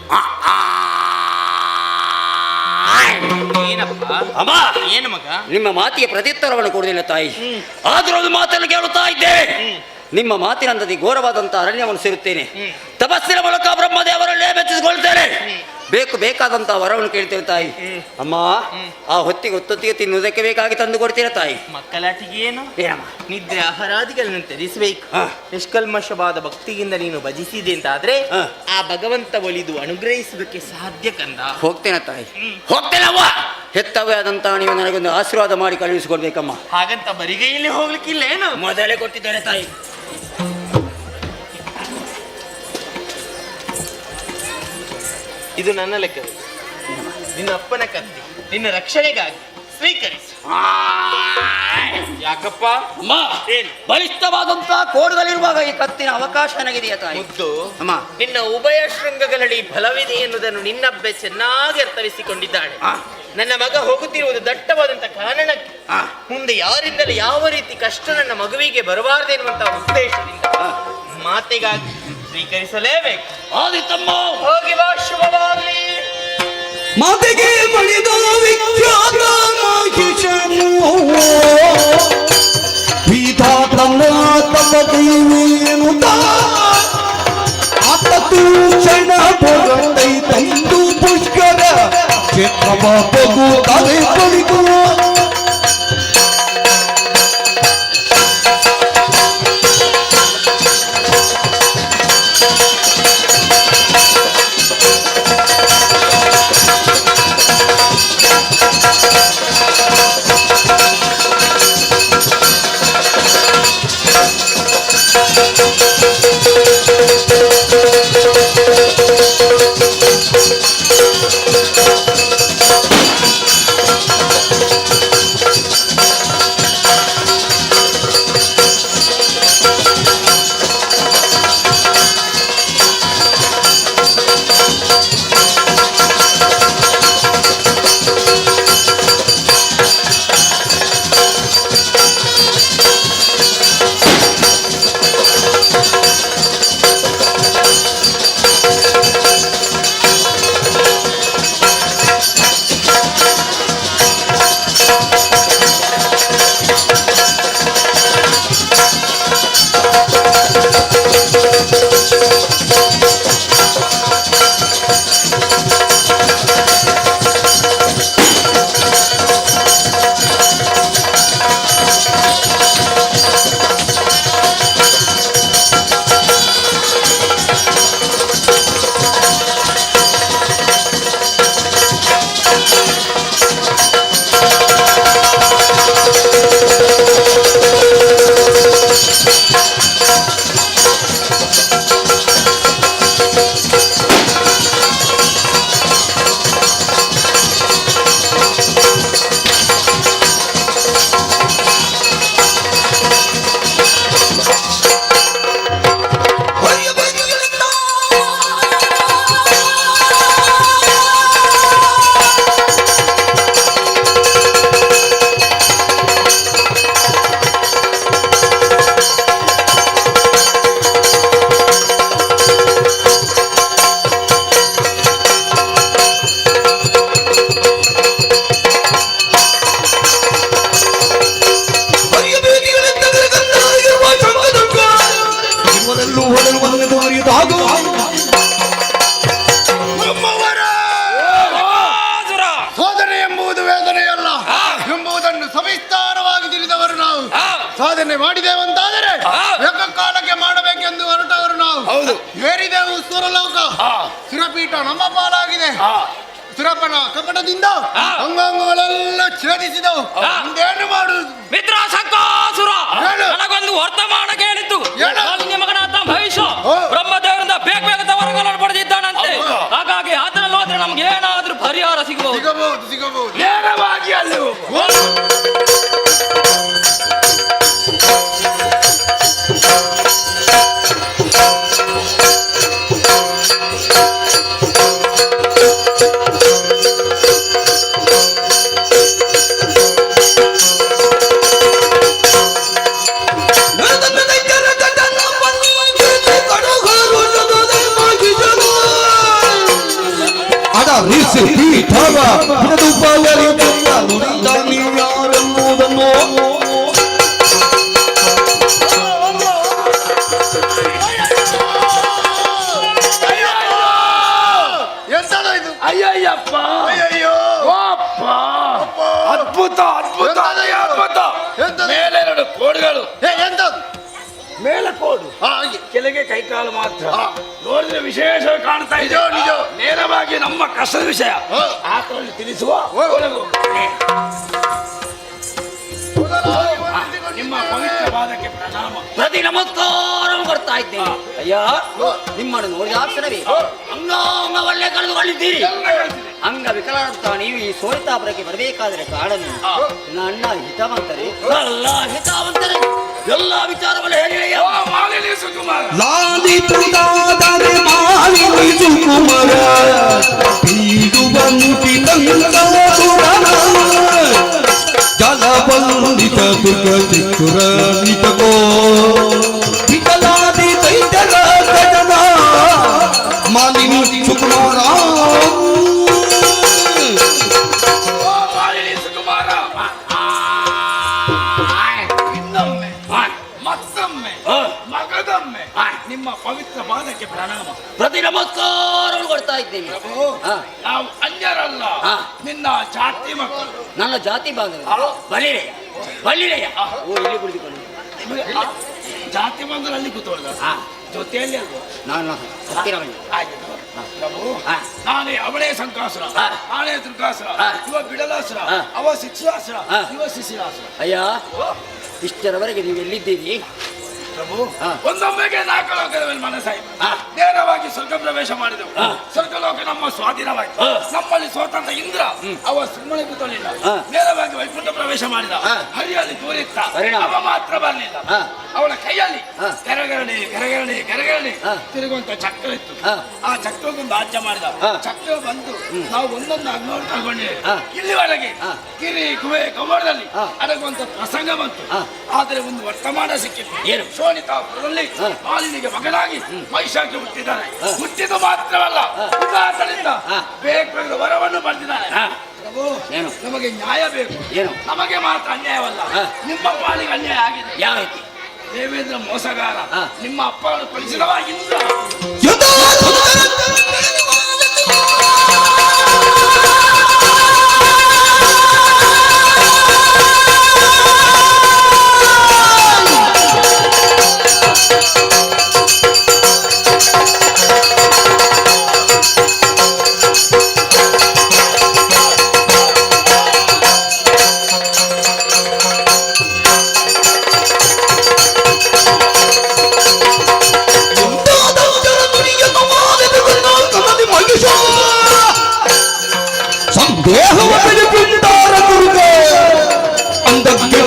ಏನಪ್ಪ ಅಮ್ಮ, ಏನು ಮಗ? ನಿಮ್ಮ ಮಾತಿಗೆ ಪ್ರತ್ಯುತ್ತರವನ್ನು ಕೊಡುವುದಿಲ್ಲ ತಾಯಿ. ಆದರೂ ಒಂದು ಮಾತನ್ನು ಕೇಳುತ್ತಾ ಇದ್ದೇವೆ. ನಿಮ್ಮ ಮಾತಿನಂದದಿ ಘೋರವಾದಂಥ ಅರಣ್ಯವನ್ನು ಸೇರುತ್ತೇನೆ. ತಪಸ್ಸಿನ ಮೂಲಕ ಬ್ರಹ್ಮದೇವರಲ್ಲೇ ಮೆಚ್ಚಿಸಿಕೊಳ್ತೇನೆ. ಬೇಕಾದಂತಹ ವರವನ್ನು ಕೇಳ್ತೇವೆ ತಾಯಿ. ಅಮ್ಮ, ಆ ಹೊತ್ತಿಗೆ ತಿನ್ನುವುದಕ್ಕೆ ಬೇಕಾಗಿ ತಂದು ಕೊಡ್ತೀರಾ ತಾಯಿ? ಮಕ್ಕಳಾಟಿಗೆ ಏನು ನಿದ್ರೆ ಅಪರಾಧಿಗಳನ್ನು ತ್ಯಜಿಸಬೇಕು. ನಿಷ್ಕಲ್ಮಶವಾದ ಭಕ್ತಿಯಿಂದ ನೀನು ಭಜಿಸಿದೆ ಅಂತಾದ್ರೆ ಆ ಭಗವಂತ ಒಲಿದು ಅನುಗ್ರಹಿಸುವುದಕ್ಕೆ ಸಾಧ್ಯ ಕಂದ. ಹೋಗ್ತೇನೆ ತಾಯಿ, ಹೋಗ್ತೇನವ್ವ. ಹೆತ್ತವೇ ಆದಂತಹ ನೀವು ನನಗೊಂದು ಆಶೀರ್ವಾದ ಮಾಡಿ ಕಳುಹಿಸಿಕೊಡ್ಬೇಕಮ್ಮ. ಹಾಗಂತ ಬರಿಗೈಯಲ್ಲಿ ಹೋಗ್ಲಿಕ್ಕಿಲ್ಲ ಏನು? ಮೊದಲೇ ಕೊಟ್ಟಿದ್ದೇನೆ ತಾಯಿ. ಇದು ನನ್ನ ಲೆಕ್ಕ, ನಿನ್ನ ಅಪ್ಪನ ಕತ್ತಿ, ನಿನ್ನ ರಕ್ಷಣೆಗಾಗಿ ಸ್ವೀಕರಿಸಿ. ಯಾಕಪ್ಪ? ಅಮ್ಮ, ಬಲಿಷ್ಠವಾದಂತಹ ಕೋಡುಗಳಿರುವಾಗ ಈ ಕತ್ತಿನ ಅವಕಾಶ ನನಗಿದೆಯಾ ತಾಯಿ? ಮುದ್ದು ಅಮ್ಮ, ನಿನ್ನ ಉಭಯ ಶೃಂಗಗಳಲ್ಲಿ ಬಲವಿದೆ ಎನ್ನುವುದನ್ನು ನಿನ್ನಬ್ಬೆ ಚೆನ್ನಾಗಿ ಅರ್ಥವಿಸಿಕೊಂಡಿದ್ದಾಳೆ. ನನ್ನ ಮಗ ಹೋಗುತ್ತಿರುವುದು ದಟ್ಟವಾದಂತ ಕಾರಣಕ್ಕೆ ಮುಂದೆ ಯಾರಿಂದಲೇ ಯಾವ ರೀತಿ ಕಷ್ಟ ನನ್ನ ಮಗುವಿಗೆ ಬರಬಾರದು ಎನ್ನುವಂತಹ ಉದ್ದೇಶದಿಂದ ಮಾತೆಗಾಗಿ ಸ್ವೀಕರಿಸಲೇಬೇಕು. ಆದಿತಮ್ಮ ಹೋಗಿ ಬಾ, ಶುಭವಾಗಲಿ. ಮಾತೆಗೆ ಮಣಿದ ವಿಖ್ಯಾತ ಮಹಿಷನು ವಿಧಾತನ ತಪದೇವೇನುತ ಆತೂಷಣ ಭಗತೈ ತಂದು ಪುಷ್ಕರ ಕ್ಷೇತ್ರವ ಬಗು ತಲೆ ಬಳಿದು ಸಾಧನೆ ಎಂಬುದು ವೇದನೆಯಲ್ಲ ಎಂಬುದನ್ನು ಸವಿಸ್ತಾರವಾಗಿ ತಿಳಿದವರು ನಾವು. ಸಾಧನೆ ಮಾಡಿದೆವಂತಾದರೆ ಏಕಕಾಲಕ್ಕೆ ಮಾಡಬೇಕೆಂದು ಹೊರಟವರು ನಾವು. ಹೌದು, ಏರಿದೆವು ಸುರಲೋಕ, ಸುರಪೀಠ ನಮ್ಮ ಪಾಲಾಗಿದೆ. ಸುರಪನ ಕಪಟದಿಂದ ಅಂಗಾಂಗಗಳೆಲ್ಲ ಛೇದಿಸಿದವು. ಮುಂದೇನು ಮಾಡುವುದು? ಮಿತ್ರ ಸಂಕಾಸುರ, ನನಗೊಂದು ವರ್ತಮಾನ ಕೇಳಿತ್ತು. ಮಗನಾದ ಭವಿಷ್ಯ ಬ್ರಹ್ಮದೇವರಿಂದ ಬೇಗ ಬೇಗದ ವರಗಳನ್ನು ಪಡೆದಿದ್ದಾನಂತೆ. ಹಾಗಾಗಿ ಅದರಲ್ಲಿ ಹೋದ್ರೆ ನಮ್ಗೆ ಏನಾದ್ರೂ ಪರಿಹಾರ ಸಿಗಬಹುದು. ಸಿಗಬಹುದು. ನೇರವಾಗಿ ಅಲ್ಲಿ ಅಯ್ಯಯ್ಯಪ್ಪ, ಅಯ್ಯಯ್ಯೋ, ಅದ್ಭುತ ಅದ್ಭುತ ಅದ್ಭುತ. ಮೇಲೆ 2 ಕೋಡುಗಳು, ಮೇಲೆ ಕೋಡು, ಕೆಳಗೆ ಕೈಕಾಲು ಮಾತ್ರ. ನೋಡಿದ್ರೆ ವಿಶೇಷ ಕಾಣ್ತಾ ಇದೆ. ನಿಜ, ನೇರವಾಗಿ ನಮ್ಮ ಕಷ್ಟದ ವಿಷಯ ಆತರಲ್ಲಿ ತಿಳಿಸುವ. ನಿಮ್ಮ ಪವಿತ್ರವಾದಕ್ಕೆ ಪ್ರಣಾಮ. ಪ್ರತಿ ನಮಸ್ಕಾರ ಬರ್ತಾ ಇದ್ದೇನೆ. ಅಯ್ಯ, ನಿಮ್ಮನ್ನು ನೋಡಿದ ಕ್ಷಣವೇ ಅಂಗ ಒಳ್ಳೆ ಕಳೆದುಕೊಂಡಿದ್ದೀರಿ. ಅಂಗ ವಿಕಲಾಂತ ನೀವು ಈ ಸೋರಿತಾಪುರಕ್ಕೆ ಬರಬೇಕಾದ್ರೆ ಕಾರಣ ನನ್ನ ಹಿತವಂತರೇ. ಅಲ್ಲ, ಹಿತವಂತರೇ ಎಲ್ಲ ವಿಚಾರಗಳು ಹೇಳಿದೆಯ ಮಾಲಿನಿ ಸುಕುಮಾರ ಲಾಲಿತುದಾದರೆ ಮಾಲಿನಿ ಸುಕುಮಾರ ಬೀಳುವ ನುಡಿ ತಂಗಾಸುರನ ಜಲಬಂದಿತ ದುರ್ಗತಿಕುರ ನಿತಕೋ ವಿಕಲಾದಿ ದೈತ್ಯರ ಗಜನ ಮಾಲಿನಿ ಸುಕುಮಾರ ಮಾಲಿನಿ ಸುಕುಮಾರ ಇನ್ನೊಮ್ಮೆ ಮತ್ತೊಮ್ಮೆ ಮಗದೊಮ್ಮೆ ನಿಮ್ಮ ಪವಿತ್ರ ಪಾದಕ್ಕೆ ಪ್ರಣಾಮ. ಪ್ರತಿ ನಮಸ್ಕಾರಗಳು ಕೊಡ್ತಾ ಇದ್ದೇನೆ. ಪ್ರಭು ನಾವು ಅನ್ಯರಲ್ಲ, ನಿನ್ನ ಜಾತಿ ಮಕ್ಕಳು. ನನ್ನ ಜಾತಿ ಬಾಂಧವ ಬಲಿರೆಯ ಬಲಿರೆಯ ಓ ಇಲ್ಲಿ ಕುಳಿತುಕೊಂಡು ನಿಮಗೆ ಜಾತಿ ಬಂದರಲ್ಲಿ ಕೂತ್ಕೊಳ್ಳ ಜೊತೆಯಲ್ಲಿ ಅಲ್ವಾ ನಾನು ಹತ್ತಿರ ಬನ್ನಿ. ಪ್ರಭು ನಾನೇ ಅವಳೇ ಸಂಕಾಸುರ, ನಾನೇ ದುರ್ಗಾಸುರ, ಇವ ಬಿಡಲಾಸುರ, ಅವ ಶಿಕ್ಷಾಸುರ, ಇವ ಶಿಶಿರಾಸುರ. ಅಯ್ಯ ಇಷ್ಟರವರೆಗೆ ನೀವು ಎಲ್ಲಿದ್ದೀರಿ ಪ್ರಭು? ಒಂದೊಮ್ಮೆಗೆ ನಾಲ್ಕು ಲೋಕದ ಮೇಲೆ ಮನಸ್ಸಾಯಿತು, ನೇರವಾಗಿ ಸ್ವರ್ಗ ಪ್ರವೇಶ ಮಾಡಿದೆವು. ಸ್ವರ್ಗಲೋಕ ನಮ್ಮ ಸ್ವಾಧೀನವಾಯಿತು. ನಮ್ಮಲ್ಲಿ ಸ್ವತಂತ್ರ ಇಂದ್ರ ಅವ ಸುಮ್ಮನೆ ಕೂತಲಿಲ್ಲ, ನೇರವಾಗಿ ವೈಕುಂಠ ಪ್ರವೇಶ ಮಾಡಿದ. ಹರಿಯಲ್ಲಿ ತೋರಿತ್ತ, ಅವ ಮಾತ್ರ ಬರಲಿಲ್ಲ. ಅವಳ ಕೈಯಲ್ಲಿ ಕೆರಗರಣೆ ಕೆರಗರಣೆ ಕೆರಗರಣೆ ತಿರುಗುವಂತ ಚಕ್ರ ಇತ್ತು. ಆ ಚಕ್ರಕ್ಕೊಂದು ರಾಜ್ಯ ಮಾಡಿದ. ಚಕ್ರ ಬಂದು ನಾವು ಒಂದೊಂದು ಅಗ್ನೋರ್ ತಗೊಂಡೆ ಇಲ್ಲಿವರೆಗೆ ಕಿರಿ ಕುವೆ ಕಮೋಡದಲ್ಲಿ ಅಡಗುವಂತ ಪ್ರಸಂಗ ಬಂತು. ಆದರೆ ಒಂದು ವರ್ತಮಾನ ಸಿಕ್ಕಿತ್ತು. ಏನು? ಶೋಣಿತಾಪುರದಲ್ಲಿ ಮಾಲಿನಿಗೆ ಮಗನಾಗಿ ಮಹಿಷಾಕ್ಕೆ ಹುಟ್ಟಿದ್ದಾನೆ. ಹುಟ್ಟಿದ್ದು ಮಾತ್ರವಲ್ಲ, ಉದಾಹರಣೆಯಿಂದ ಬೇಕಾದ ವರವನ್ನು ಪಡೆದಿದ್ದಾನೆ. ಪ್ರಭು, ನಮಗೆ ನ್ಯಾಯ ಬೇಕು. ಏನು? ನಮಗೆ ಮಾತ್ರ ಅನ್ಯಾಯವಲ್ಲ, ನಿಮ್ಮ ಪಾಲಿಗೆ ಅನ್ಯಾಯ ಆಗಿದೆ. ಯಾವ ರೀತಿ? ದೇವೇಂದ್ರ ಮೋಸಗಾರ, ನಿಮ್ಮ ಅಪ್ಪವನ್ನು ಕಳಿಸಿದವ ಇಂದ್ರ. ಸಂದೇಹವ ಬೆಳೆಯುತ್ತಾರ ದುರ್ಗ ಅಂದಕ್ಕೆ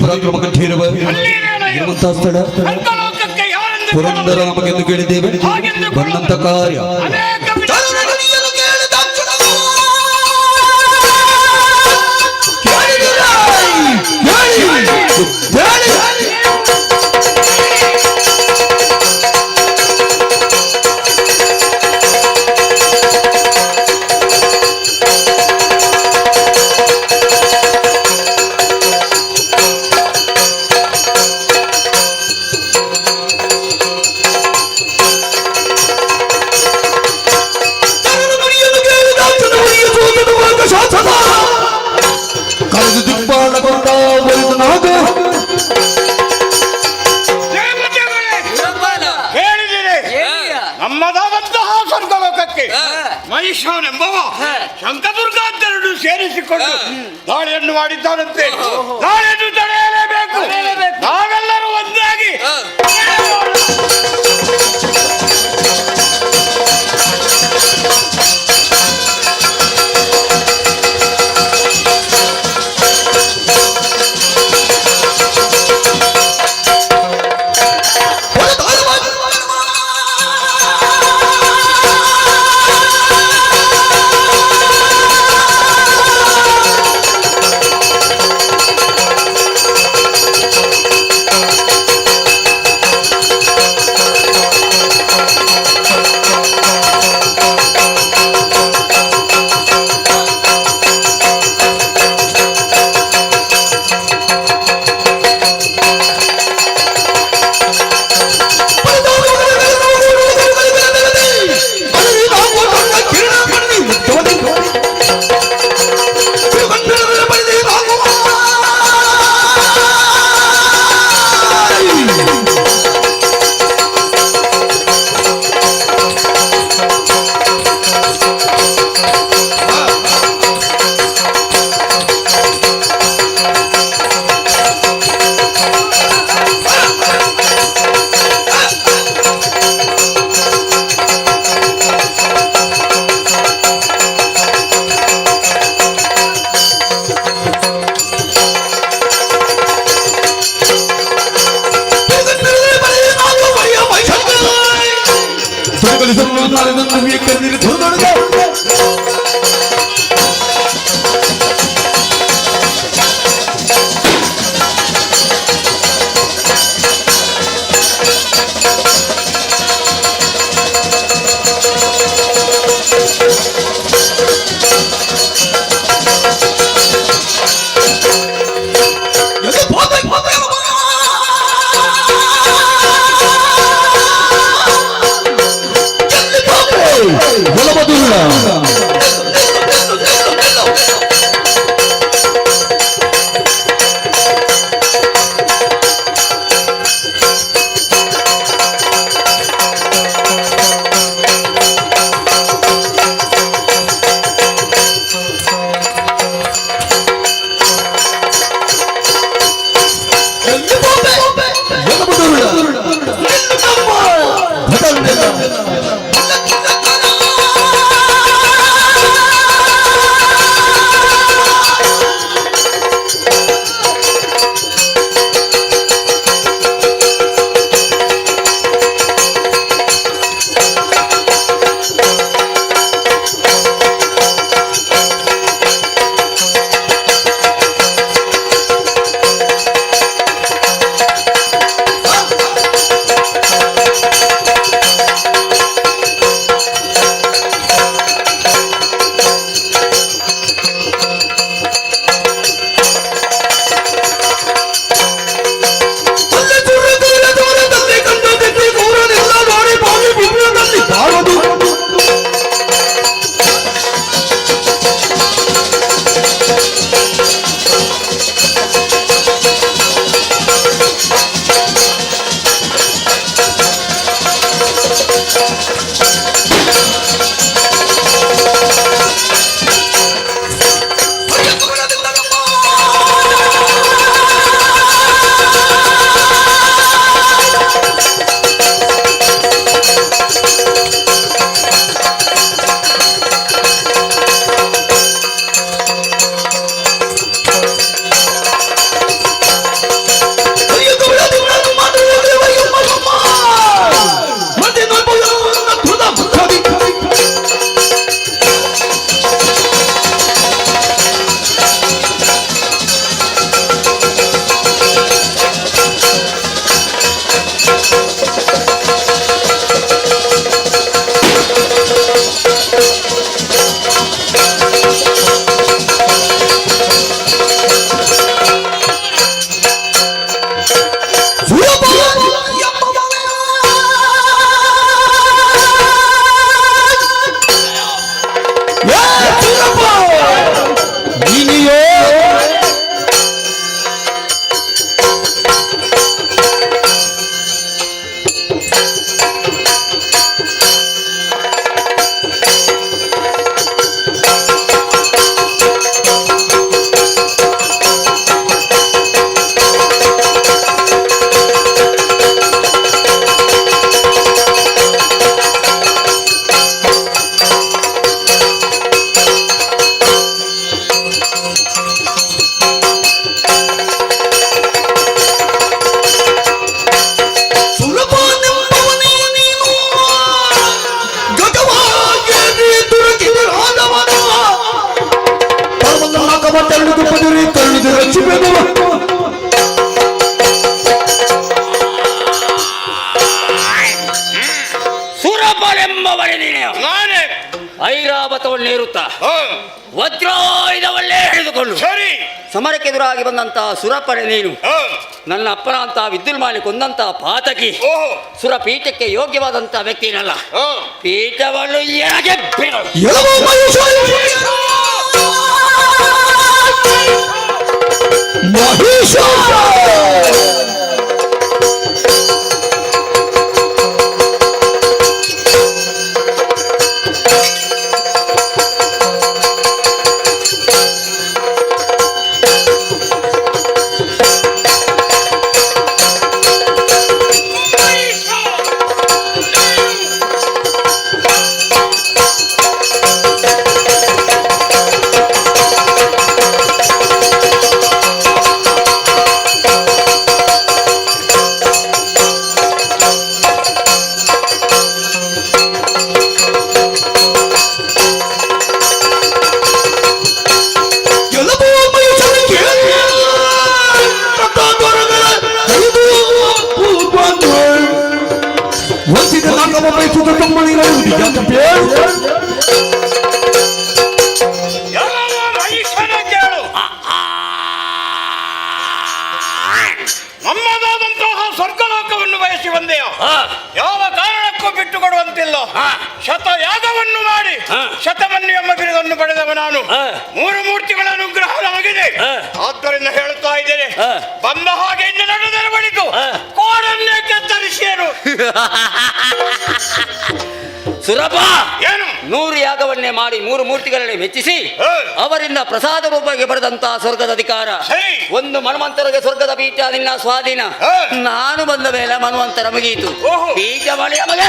ಪರಾಕ್ರಮ ಕಂಠೀರವ ಇರುವಂತಹ ಸ್ಥಳ ಪುರಂದರ ನಮಗೆಂದು ಕೇಳಿದ್ದೇವೆ. ಬಂದಂತ ಕಾರ್ಯ ಕಾರಣಕ್ಕೆ ಮಹಿಷವನೆಂಬವ ಶಂಕದುರ್ಗಾಂತರನ್ನು ಸೇರಿಸಿಕೊಂಡು ದಾಳಿಯನ್ನು ಮಾಡಿದ್ದಾನಂತೆ. ದಾಳಿಯನ್ನು ತಡೆಯಲೇಬೇಕು. ನಾವೆಲ್ಲರೂ ಒಂದಾಗಿ ಸುರಪನೆಂಬವನೇ ನೀನೆ. ನಾನೇ ಐರಾವತವನ್ನೇರುತ್ತಾ ವಜ್ರಾಯುಧವನ್ನೇ ಹಿಡಿದುಕೊಂಡು ಸರಿ ಸಮರಕ್ಕೆದುರಾಗಿ ಬಂದಂತಹ ಸುರಪನೆ ನೀನು. ನನ್ನ ಅಪ್ಪನ ಅಂತ ವಿದ್ಯುಲ್ಮಾಲಿ ಕೊಂದಂತಹ ಪಾತಕಿ. ಸುರಪೀಠಕ್ಕೆ ಯೋಗ್ಯವಾದಂತಹ ವ್ಯಕ್ತಿನಲ್ಲ. ಪೀಠವನ್ನು ಎಳಗೆ ಬಿಡು. ನಮ್ಮದಾದಂತಹ ಸ್ವರ್ಗಲೋಕವನ್ನು ಬಯಸಿ ಬಂದೆಯ. ಯಾವ ಕಾರಣಕ್ಕೂ ಬಿಟ್ಟು ಕೊಡುವಂತಿಲ್ಲ. ಶತಯಾಗವನ್ನು ಮಾಡಿ ಶತಮನ್ಯು ಎಂಬ ಬಿರುದನ್ನು ಪಡೆದವ ನಾನು. ಮೂರು ಮೂರ್ತಿಗಳ ಅನುಗ್ರಹ ನಮಗಿದೆ. ಆದ್ದರಿಂದ ಹೇಳುತ್ತಾ ಇದ್ದೇನೆ, ಬಂದ ಹಾಗೆ ಇನ್ನು ನಡೆದರೆ ಬಳಿತು ಕೋಡನ್ನೇ ಕತ್ತರಿಸಿಯರು. ಸುರಪ ಏನು 100 ಯಾಗವನ್ನೇ ಮಾಡಿ 3 ಮೂರ್ತಿಗಳಲ್ಲಿ ಮೆಚ್ಚಿಸಿ ಅವರಿಂದ ಪ್ರಸಾದ ರೂಪಕ್ಕೆ ಬರೆದಂತಹ ಸ್ವರ್ಗದ ಅಧಿಕಾರ. ಒಂದು ಮನ್ವಂತರಿಗೆ ಸ್ವರ್ಗದ ಪೀಠ ನಿನ್ನ ಸ್ವಾಧೀನ. ನಾನು ಬಂದ ಮೇಲೆ ಮನ್ವಂತರ ಮುಗಿಯಿತು. ಪೀಠ ಬಳಿಯ ಮಗ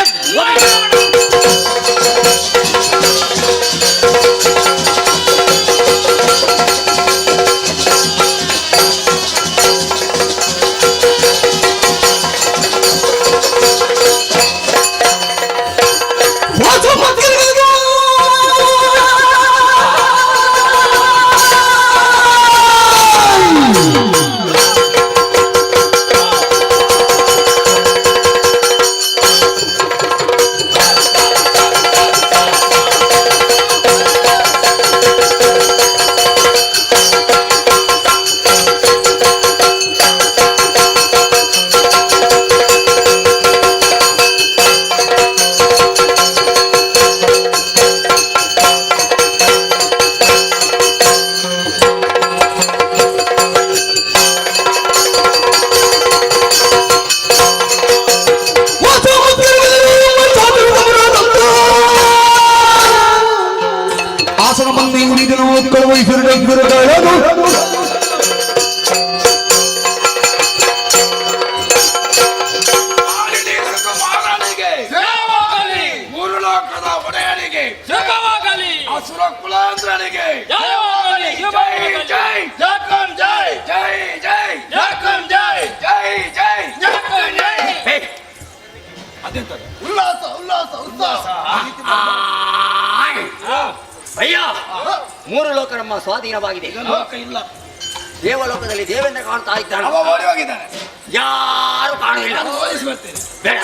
ಉಲ್ಲಾಸ ಉಲ್ಲಾಸ ಉಲ್ಲಾಸ. ಅಯ್ಯ 3 ಲೋಕ ನಮ್ಮ ಸ್ವಾಧೀನವಾಗಿದೆ. ಇಲ್ಲ ದೇವಲೋಕದಲ್ಲಿ ದೇವೇಂದ್ರ ಕಾಣ್ತಾ ಇದ್ದಾನೆ. ಯಾರು ಕಾಣುವುದಿಲ್ಲ. ಬೇಡ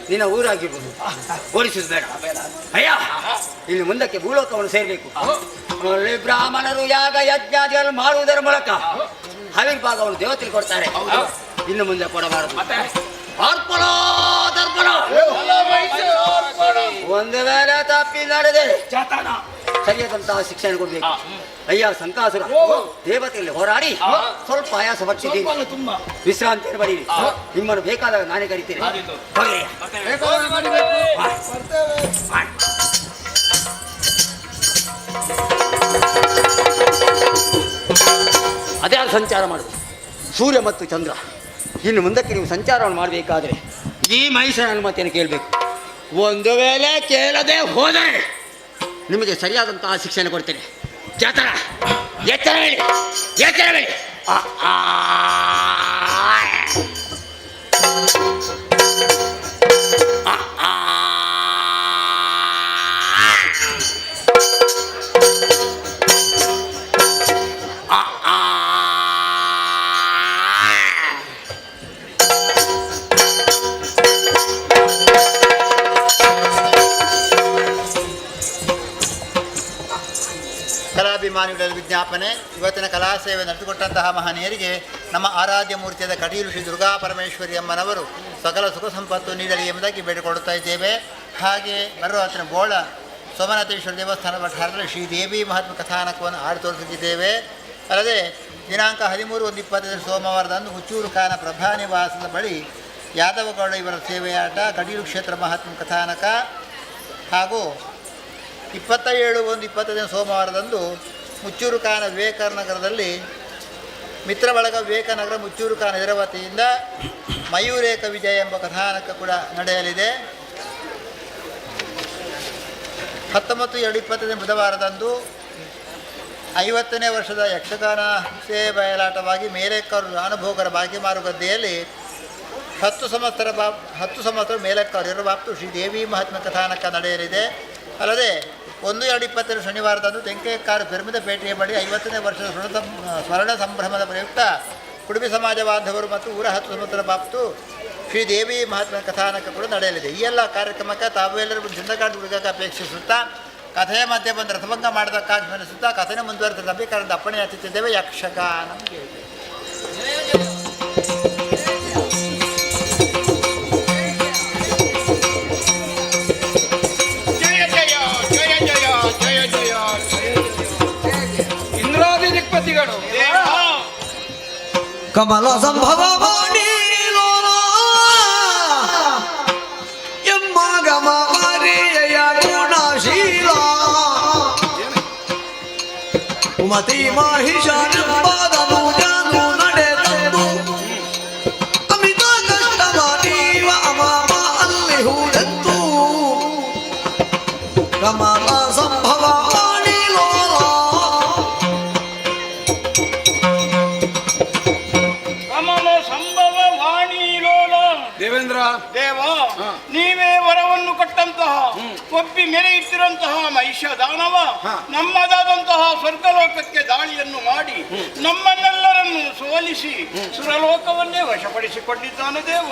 ನಿನ್ನ ಊರಾಗಿರ್ಬೋದು, ಓಡಿಸುದು ಬೇಡ. ಅಯ್ಯ ಇಲ್ಲಿ ಮುಂದಕ್ಕೆ ಭೂಲೋಕವನ್ನು ಸೇರಬೇಕು. ಅಲ್ಲಿ ಬ್ರಾಹ್ಮಣರು ಯಾಗ ಯಜ್ಞಾದಿಗಳನ್ನು ಮಾಡುವುದರ ಮೂಲಕ ಹವಿರ್ಭಾಗವನ್ನು ದೇವತೆಗೆ ಕೊಡ್ತಾರೆ. ಇನ್ನು ಮುಂದೆ ಕೊಡಬಾರದು. ಅರ್ಪಣ ತರ್ಪಣ. ಒಂದು ವೇಳೆ ತಪ್ಪಿ ನಡೆದೆ ಸರಿಯಾದಂತಹ ಶಿಕ್ಷಣ ಕೊಡ್ಬೇಕು. ಅಯ್ಯ ಸಂಕಾಸುರ ದೇವತೆಯಲ್ಲಿ ಹೋರಾಡಿ ಸ್ವಲ್ಪ ಆಯಾಸ ಪಡಿಸಿದ್ದೀನಿ. ವಿಶ್ರಾಂತಿಯನ್ನು ಬರೀರಿ. ನಿಮ್ಮನ್ನು ಬೇಕಾದಾಗ ನಾನೇ ಕರಿತೇನೆ. ಅದೇ ಸಂಚಾರ ಮಾಡುದು ಸೂರ್ಯ ಮತ್ತು ಚಂದ್ರ. ಇನ್ನು ಮುಂದಕ್ಕೆ ನೀವು ಸಂಚಾರವನ್ನು ಮಾಡಬೇಕಾದ್ರೆ ಈ ಮಹಿಷನ ಅನುಮತಿಯನ್ನು ಕೇಳಬೇಕು. ಒಂದು ವೇಳೆ ಕೇಳದೆ ಹೋದರೆ ನಿಮಗೆ ಸರಿಯಾದಂತಹ ಶಿಕ್ಷಣ ಕೊಡ್ತೇನೆ. ಜಾತರ ಎಚ್ಚರ ಹೇಳಿ, ಎಚ್ಚರ ಹೇಳಿ. ಕಲಾಭಿಮಾನಿಗಳ ವಿಜ್ಞಾಪನೆ. ಇವತ್ತಿನ ಕಲಾ ಸೇವೆ ನಡೆಸಿಕೊಟ್ಟಂತಹ ಮಹನೀಯರಿಗೆ ನಮ್ಮ ಆರಾಧ್ಯ ಮೂರ್ತಿಯಾದ ಕಟೀಲು ಶ್ರೀ ದುರ್ಗಾ ಪರಮೇಶ್ವರಿ ಅಮ್ಮನವರು ಸಕಲ ಸುಖ ಸಂಪತ್ತು ನೀಡಲಿ ಎಂಬುದಾಗಿ ಬೇಡಿಕೊಳ್ಳುತ್ತಾ ಇದ್ದೇವೆ. ಹಾಗೆ ಬರುವ ಹತ್ತಿರ ಬೋಳ ಸೋಮನಾಥೇಶ್ವರ ದೇವಸ್ಥಾನ ವಠಾರದಲ್ಲಿ ಶ್ರೀ ದೇವಿ ಮಹಾತ್ಮ ಕಥಾನಕವನ್ನು ಆಡಿ ತೋರಿಸುತ್ತಿದ್ದೇವೆ. ಅಲ್ಲದೆ ದಿನಾಂಕ 13/1/25 ಸೋಮವಾರದಂದು ಹುಚ್ಚೂರು ಖಾನ ಪ್ರಭಾ ನಿವಾಸದ ಬಳಿ ಯಾದವಗೌಡ ಇವರ ಸೇವೆಯಾಟ, ಕಟೀಲು ಕ್ಷೇತ್ರ ಮಹಾತ್ಮ ಕಥಾನಕ ಹಾಗೂ 27/1/25 ಸೋಮವಾರದಂದು ಮುಚ್ಚೂರು ಖಾನ ವಿವೇಕನಗರದಲ್ಲಿ ಮಿತ್ರ ಬಳಗ ವಿವೇಕನಗರ ಮುಚ್ಚೂರು ಖಾನ ಇದರ ವತಿಯಿಂದ ಮಯೂರೇಕ ವಿಜಯ ಎಂಬ ಕಥಾನಕ ಕೂಡ ನಡೆಯಲಿದೆ. 19/2/25 ಬುಧವಾರದಂದು 50ನೇ ವರ್ಷದ ಯಕ್ಷಗಾನ ಸೇವೆ ಬಯಲಾಟವಾಗಿ ಮೇಲೆಕ್ಕವರು ಅನುಭೋಗರ ಭಾಗ್ಯಮಾರು ಗದ್ದೆಯಲ್ಲಿ 10 ಸಂವತ್ಸರ ಮೇಲೆಕ್ಕವರು ಇರುವ ಬಾಪ್ತು ಶ್ರೀ ದೇವಿ ಮಹಾತ್ಮ ಕಥಾನಕ ನಡೆಯಲಿದೆ. ಅಲ್ಲದೆ 1/2/22 ಶನಿವಾರದಂದು ತೆಂಕೆಕಾರು ಪೇಟೆಯ ಬಳಿ 50ನೇ ವರ್ಷದ ಸ್ವರ್ಣ ಸಂಭ್ರಮದ ಪ್ರಯುಕ್ತ ಕುಡುಬಿ ಸಮಾಜ ಬಾಂಧವರು ಮತ್ತು ಊರ 10 ಸಂವತ್ಸರ ಬಾಪ್ತು ಶ್ರೀ ದೇವಿ ಮಹಾತ್ಮ ಕಥಾನಕ ಕೂಡ ನಡೆಯಲಿದೆ. ಈ ಎಲ್ಲ ಕಾರ್ಯಕ್ರಮಕ್ಕೆ ತಾವೆಲ್ಲರೂ ಚಂದಕಾಡು ಹುಡುಗಕ್ಕೆ ಅಪೇಕ್ಷಿಸುತ್ತಾ ಕಥೆಯ ಮಧ್ಯೆ ಬಂದು ರಥಭಂಗ ಮಾಡೋದಕ್ಕಾಗಿ ನೆನೆಸುತ್ತಾ ಕಥೆನ ಮುಂದುವರೆದ ಅಭಿಕಾರದ ಅಪ್ಪಣೆ ಹಚ್ಚುತ್ತಿದ್ದೇವೆ. ಯಕ್ಷಗಾನ ಇಂದ್ರಾದಿ ದಿಕ್ಪತಿಗಳು ಕಮಲ ಸಂಭವ ಮತಿ ಮಾಹಿಷಾನು ನಡೆ ತಂದು ಅಮಿತ ಕಷ್ಟ ಮಾನೀವ ಅಮಾಮ ಅಲ್ಲಿ ಹೂಡೆತ್ತು ಕಮಲ ಸಂಭವ ಕಮಲ ಸಂಭವ ವಾಣಿಲೋಲ. ದೇವೇಂದ್ರ ದೇವ, ನೀವೇ ವರವನ್ನು ಕೊಟ್ಟಂತಹ ಒಬ್ಬಿ ಮೆರೆ ಇಟ್ಟಿರುವಂತಹ ಮಹಿಷ ದಾನವ ನಮ್ಮದಾದಂತಹ ಸ್ವರ್ಗಲೋಕಕ್ಕೆ ದಾಳಿಯನ್ನು ಮಾಡಿ ನಮ್ಮನ್ನೆಲ್ಲರನ್ನು ಸೋಲಿಸಿ ಸುರಲೋಕವನ್ನೇ ವಶಪಡಿಸಿಕೊಂಡಿದ್ದಾನೆ ದೇವ.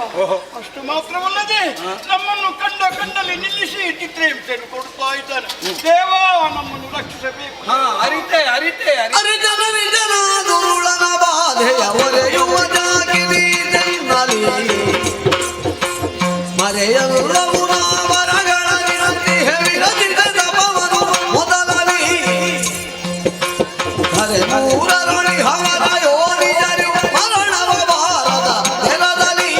ಅಷ್ಟು ಮಾತ್ರವಲ್ಲದೆ ನಮ್ಮನ್ನು ಕಂಡಲ್ಲಿ ನಿಲ್ಲಿಸಿ ಚಿತ್ರಹಿಂಸೆಯನ್ನು ಕೊಡುತ್ತಾ ಇದ್ದಾನೆ ದೇವ. ನಮ್ಮನ್ನು ರಕ್ಷಿಸಬೇಕು. ಮರೆಯಲ್ಲವು ವರಗಳ ವಿರಚಿತ ಪವನು ಮೊದಲಲಿ ಹರೆ ಮೂರರುಳಿ ಹವರ ಯೋನಿಜರು ಮರಣವ ಭಾರದ ನೆಲದಲ್ಲಿ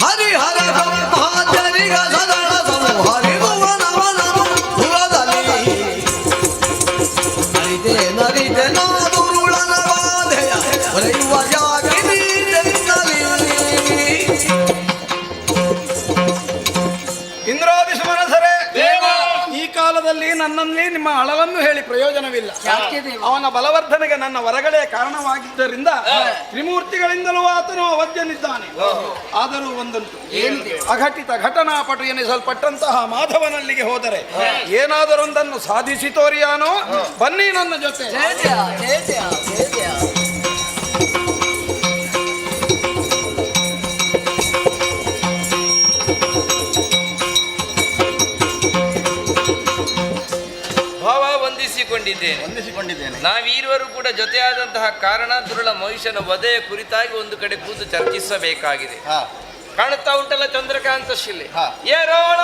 ಹರಿಹರ ಬ್ರಹ್ಮಾಚರಿಗ ಸದಳ ಸಂಹರಿಗುವನವನನು ಸುರದಲ್ಲಿ ನರಿತೆ ನಾದುರುಳನ ಬಾಧೆಯ ಹೊರೆಯುವ ಜಾಗಿನಿ ಇಂದ್ರಾದಿ ಸುಮನಸರೇ, ಈ ಕಾಲದಲ್ಲಿ ನನ್ನಲ್ಲಿ ನಿಮ್ಮ ಅಳಲನ್ನು ಹೇಳಿ ಪ್ರಯೋಜನವಿಲ್ಲ. ಅವನ ಬಲವರ್ಧನೆಗೆ ನನ್ನ ವರಗಳೇ ಕಾರಣವಾಗಿದ್ದರಿಂದ ತ್ರಿಮೂರ್ತಿಗಳಿಂದಲೂ ಆತನು ಅವಧ್ಯನಿದ್ದಾನೆ. ಆದರೂ ಒಂದುಂಟು, ಅಘಟಿತ ಘಟನಾಪಟು ಎನಿಸಲ್ಪಟ್ಟಂತಹ ಮಾಧವನಲ್ಲಿಗೆ ಹೋದರೆ ಏನಾದರೊಂದನ್ನು ಸಾಧಿಸಿ ತೋರಿಯಾನೋ. ಬನ್ನಿ ನನ್ನ ಜೊತೆ. ವಂದಿಸಿಕೊಂಡಿದ್ದೇನೆ. ನಾವೀರುವರು ಕೂಡ ಜೊತೆಯಾದಂತಹ ಕಾರಣ ದುರುಳ ಮಹಿಷನ ವಧೆಯ ಕುರಿತಾಗಿ ಒಂದು ಕಡೆ ಕೂತು ಚರ್ಚಿಸಬೇಕಾಗಿದೆ. ಕಾಣುತ್ತಾ ಉಂಟಲ್ಲ ಚಂದ್ರಕಾಂತ ಶಿಲೆ ಏರೋಳ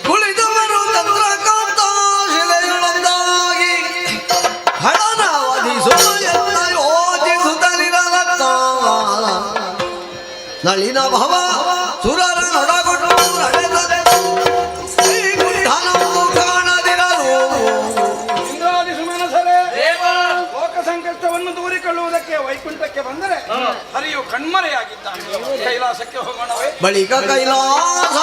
ಕುಳಿತವರು ಚಂದ್ರಕಾಂತ ಶಿಲೆಯೊಳಗಾಗಿ ಹಣನಾವಧಿಸುತ್ತ ಯೋಚಿಸುತ್ತಲಿರಲತ್ತ ನಳಿನ ಭವ ಸುರರ ನೊಡಗೊಂಡು ನಡೆದರೆ ಇಂದ್ರಾದಿ ಸುಮನಸರೇ, ಲೋಕ ಸಂಕಷ್ಟವನ್ನು ದೂರಿಕೊಳ್ಳುವುದಕ್ಕೆ ವೈಕುಂಠಕ್ಕೆ ಬಂದರೆ ಹರಿಯು ಕಣ್ಮರೆಯಾಗಿದ್ದಾನೆ. ಕೈಲಾಸಕ್ಕೆ ಹೋಗೋಣವೇ? ಬಳಿಕ ಕೈಲಾಸ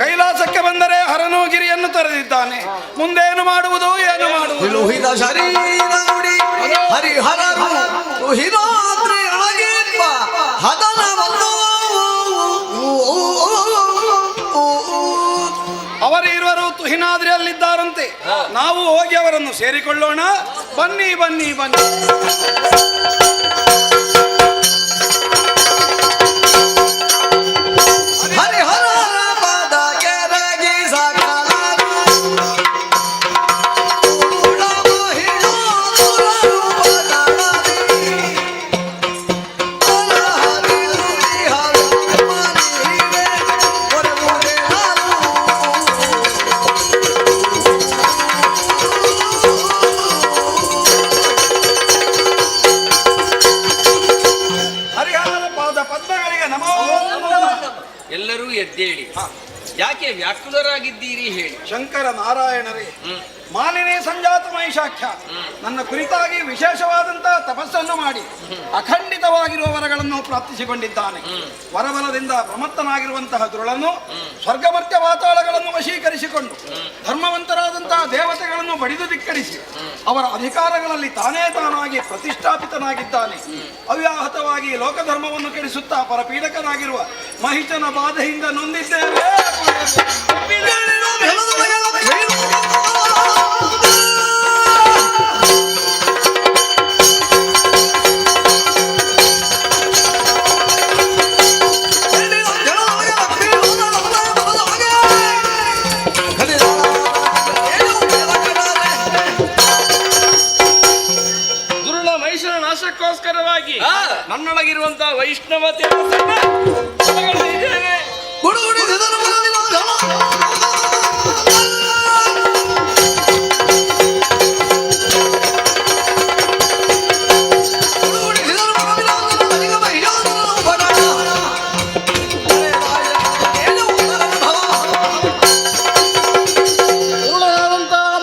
ಕೈಲಾಸಕ್ಕೆ ಬಂದರೆ ಹರನು ಗಿರಿಯನ್ನು ತೊರೆದಿದ್ದಾನೆ. ಮುಂದೇನು ಮಾಡುವುದು, ಏನು ಮಾಡುವುದು? ಶರೀರ ನುಡಿ ಹರಿಹರರು ತುಹಿರಾತ್ರಿ ಅಳಗಿಪ್ಪ ಹದನವನ್ನು ಅವರಿರುವರು ತುಹಿನಾದ್ರಿಯಲ್ಲಿದ್ದಾರಂತೆ. ನಾವು ಹೋಗಿ ಅವರನ್ನು ಸೇರಿಕೊಳ್ಳೋಣ. ಬನ್ನಿ ಬನ್ನಿ ಬನ್ನಿ. ಯಾಕೆ ವ್ಯಾಕುಲರಾಗಿದ್ದೀರಿ ಹೇಳಿ? ಶಂಕರ ನಾರಾಯಣರೇ, ಮಾಲಿನಿ ಸಂಜಾತ ಮಹಿಷಾಖ್ಯ ನನ್ನ ಕುರಿತಾಗಿ ವಿಶೇಷವಾದಂತಹ ತಪಸ್ಸನ್ನು ಮಾಡಿ ಅಖಂಡಿತವಾಗಿರುವ ವರಗಳನ್ನು ಪ್ರಾಪ್ತಿಸಿಕೊಂಡಿದ್ದಾನೆ. ವರಬಲದಿಂದ ಪ್ರಮತ್ತನಾಗಿರುವಂತಹ ದುರುಳನ್ನು ಸ್ವರ್ಗಮರ್ತ್ಯ ವಾತಾಳಗಳನ್ನು ವಶೀಕರಿಸಿಕೊಂಡು ಧರ್ಮವಂತರಾದಂತಹ ದೇವತೆಗಳನ್ನು ಬಡಿದು ಧಿಕ್ಕರಿಸಿ ಅವರ ಅಧಿಕಾರಗಳಲ್ಲಿ ತಾನಾಗಿ ಪ್ರತಿಷ್ಠಾಪಿತನಾಗಿದ್ದಾನೆ. ಅವ್ಯಾಹತವಾಗಿ ಲೋಕಧರ್ಮವನ್ನು ಕೆಡಿಸುತ್ತಾ ಪರಪೀಡಕನಾಗಿರುವ ಮಹಿಷನ ಬಾಧೆಯಿಂದ ನೊಂದಿದ್ದೇವೆ. ನಾಶಕ್ಕೋಸ್ಕರವಾಗಿ ನನ್ನೊಳಗಿರುವಂತಹ ವೈಷ್ಣವತೆ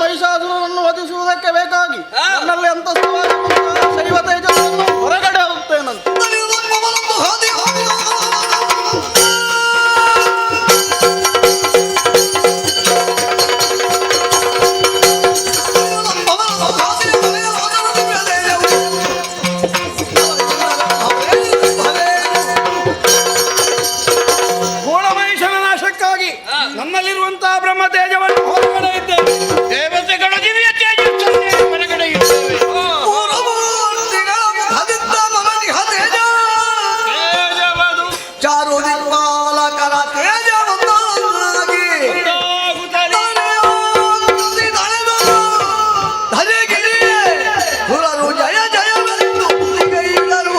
ಮಹಿಷಾಸುರನನ್ನು ವಧಿಸುವುದಕ್ಕೆ ಬೇಕಾಗಿ ನನ್ನಲ್ಲಿ ಅಂತಸ್ತವಾದ ಶೈವ ತೇಜಸ್ಸನ್ನು ಹೊರಗಡೆ ಹೋಗ್ತೇನಂತೆ. ಘೋರಮಹಿಷನ ನಾಶಕ್ಕಾಗಿ ನನ್ನಲ್ಲಿರುವಂತಹ ಬ್ರಹ್ಮ ತೇಜವನ್ನು ಹೊರಗಡೆ ಇದ್ದೇವೆ. ದೇವತೆಗಳು ದಿವ್ಯ ತೇಜಸ್ಸನ್ನೇ ಹೊರಗಡೆ ಇದ್ದೇವೆ. ಚಾರು ನಿರ್ಮಾಲಕರ ತೇಜವನ್ನಾಗಿ ಧರೆಗಿರಿಯೇ ಹುರರು ಜಯ ಜಯವೆಂದು ಕೈಯಿಡರು.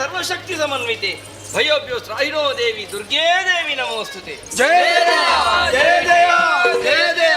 ಸರ್ವಶಕ್ತಿ ಸಮನ್ವಿತೆ ಭಯೋಭ್ಯೋ ತ್ರಾಹಿಣೋ ದೇವಿ ದುರ್ಗೇ ದೇವಿ ನಮೋಸ್ತುತೆ. ಜಯ ಜಯ ಜಯ ಜಯ ಜಯ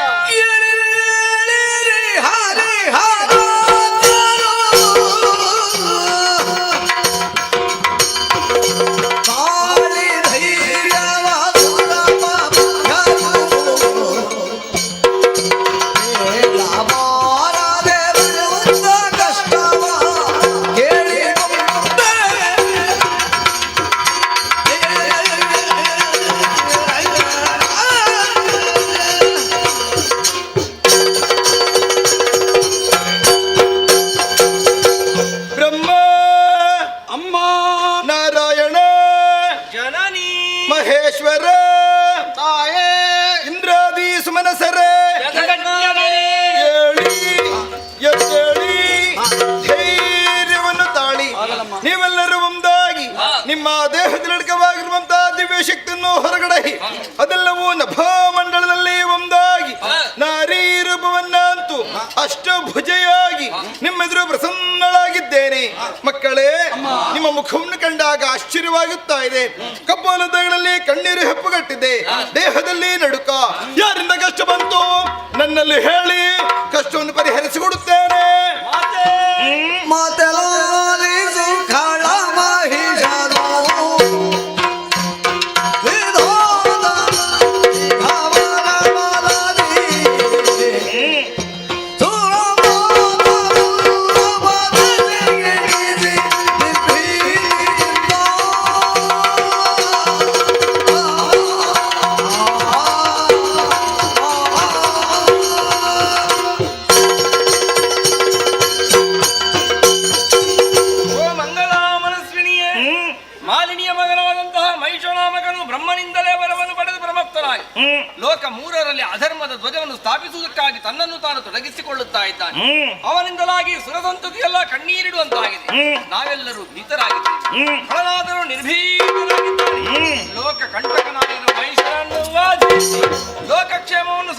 ಮಹೇಶ್ವರ ತಾಯೇ ಇಂದ್ರಾದಿ ಸುಮನಸರೇ ಹೇಳಿ ಎದ್ದೇಳಿ ಧೈರ್ಯವನ್ನು ತಾಳಿ ನೀವೆಲ್ಲರೂ ಒಂದಾಗಿ ನಿಮ್ಮ ದೇಹದಲ್ಲಿ ಅಡಕವಾಗಿರುವಂತಹ ದಿವ್ಯ ಶಕ್ತಿಯನ್ನು ಹೊರಗಡೆ ಅದೆಲ್ಲವೂ ನಭಾಮಂಡಲದಲ್ಲಿ ಒಂದಾಗಿ ನಾರೀ ರೂಪವನ್ನಂತೂ ಅಷ್ಟಭುಜೆಯಾಗಿ ನಿಮ್ಮೆದುರು ಪ್ರಸನ್ನಳಾಗಿದ್ದೇನೆ. ಮಕ್ಕಳೇ, ನಿಮ್ಮ ಮುಖವನ್ನು ಕಂಡಾಗ ಆಶ್ಚರ್ಯವಾಗುತ್ತಾ ಇದೆ. ಕಪ್ಪಲದಲ್ಲಿ ಕಣ್ಣೀರು ಹೆಪ್ಪುಗಟ್ಟಿದೆ, ದೇಹದಲ್ಲಿ ನಡುಕ. ಯಾರಿಂದ ಕಷ್ಟ ಬಂತು ನನ್ನಲ್ಲಿ ಹೇಳಿ, ಕಷ್ಟವನ್ನು ಪರಿಹರಿಸಿಕೊಡುತ್ತೇನೆ. ಲೋಕ ಮೂರರಲ್ಲಿ ಅಧರ್ಮದ ಧ್ವಜವನ್ನು ಸ್ಥಾಪಿಸುವುದಕ್ಕಾಗಿ ತನ್ನನ್ನು ತಾನು ತೊಡಗಿಸಿಕೊಳ್ಳುತ್ತಾ ಇದ್ದಾನೆ. ಅವನಿಂದಲಾಗಿ ಸುರಸಂತತಿಯೆಲ್ಲ ಕಣ್ಣೀರಿಡುವಂತಾಗಿದೆ. ನಾವೆಲ್ಲರೂ ಭೀತರಾಗಿದ್ದೇವೆ, ಫಲನಾದರೂ ನಿರ್ಭೀತರಾಗಿದ್ದಾನೆ. ಲೋಕ ಕಂಟಕನಾಗಿರುವ ಮಹಿಷರನ್ನು ವಾದಿಸಿ ಲೋಕಕ್ಷೇಮವನ್ನು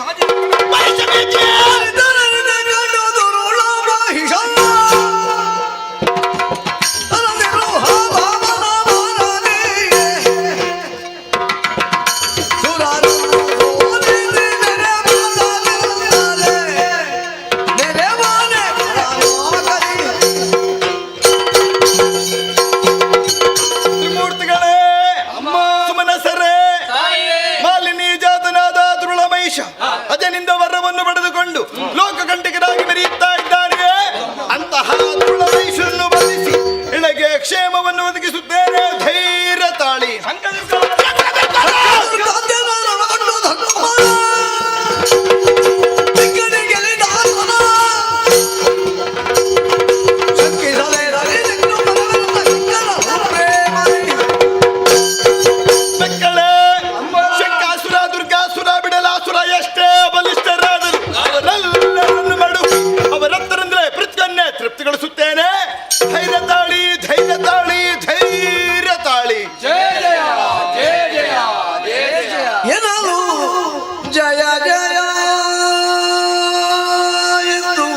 ಅಜನಿಂದ ವರವನ್ನು ಪಡೆದುಕೊಂಡು ಲೋಕಕಂಟಕರಾಗಿ ಮೆರೆಯುತ್ತಾ ಇದ್ದಾನೆ. ಅಂತಹ ದುರ್ಳಮೈಷರನ್ನು ಬಂಧಿಸಿ ಇಳಗೆ ಕ್ಷೇಮವನ್ನು ಒದಗಿಸುತ್ತೇನೆ. ಧೈರ್ಯ ತಾಳಿ. ತೃಪ್ತಿಗೊಳಿಸುತ್ತೇನೆ. ಧೈರ್ಯ ತಾಳಿ, ಧೈರ್ಯ ತಾಳಿ, ಧೈರ್ಯ ತಾಳಿ. ಜಯ ಜಯ ಜಯ ಜಯ ಜಯ ಜಯ ಎನ್ನಲು ಜಯ ಜಯ ಎಂದು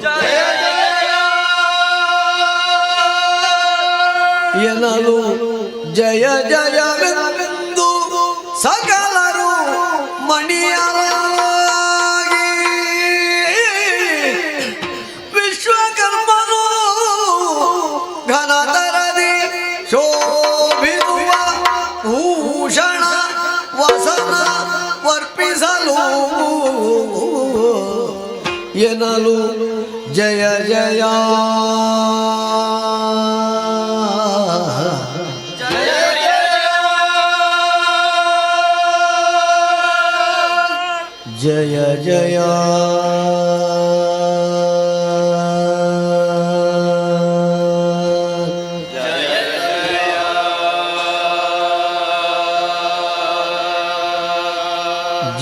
ಜಯ ಜಯ ಎನ್ನಲು ಜಯ ಜಯವೆಂದು ಸಕಲರು ಮಣಿಯರ ಘನತರದಿ ಶೋಭಿಸುವ ಭೂಷಣ ವಸನ ವರ್ಪಿಸಲು ಎನ್ನಲು ಜಯ ಜಯ ಜಯ ಜಯ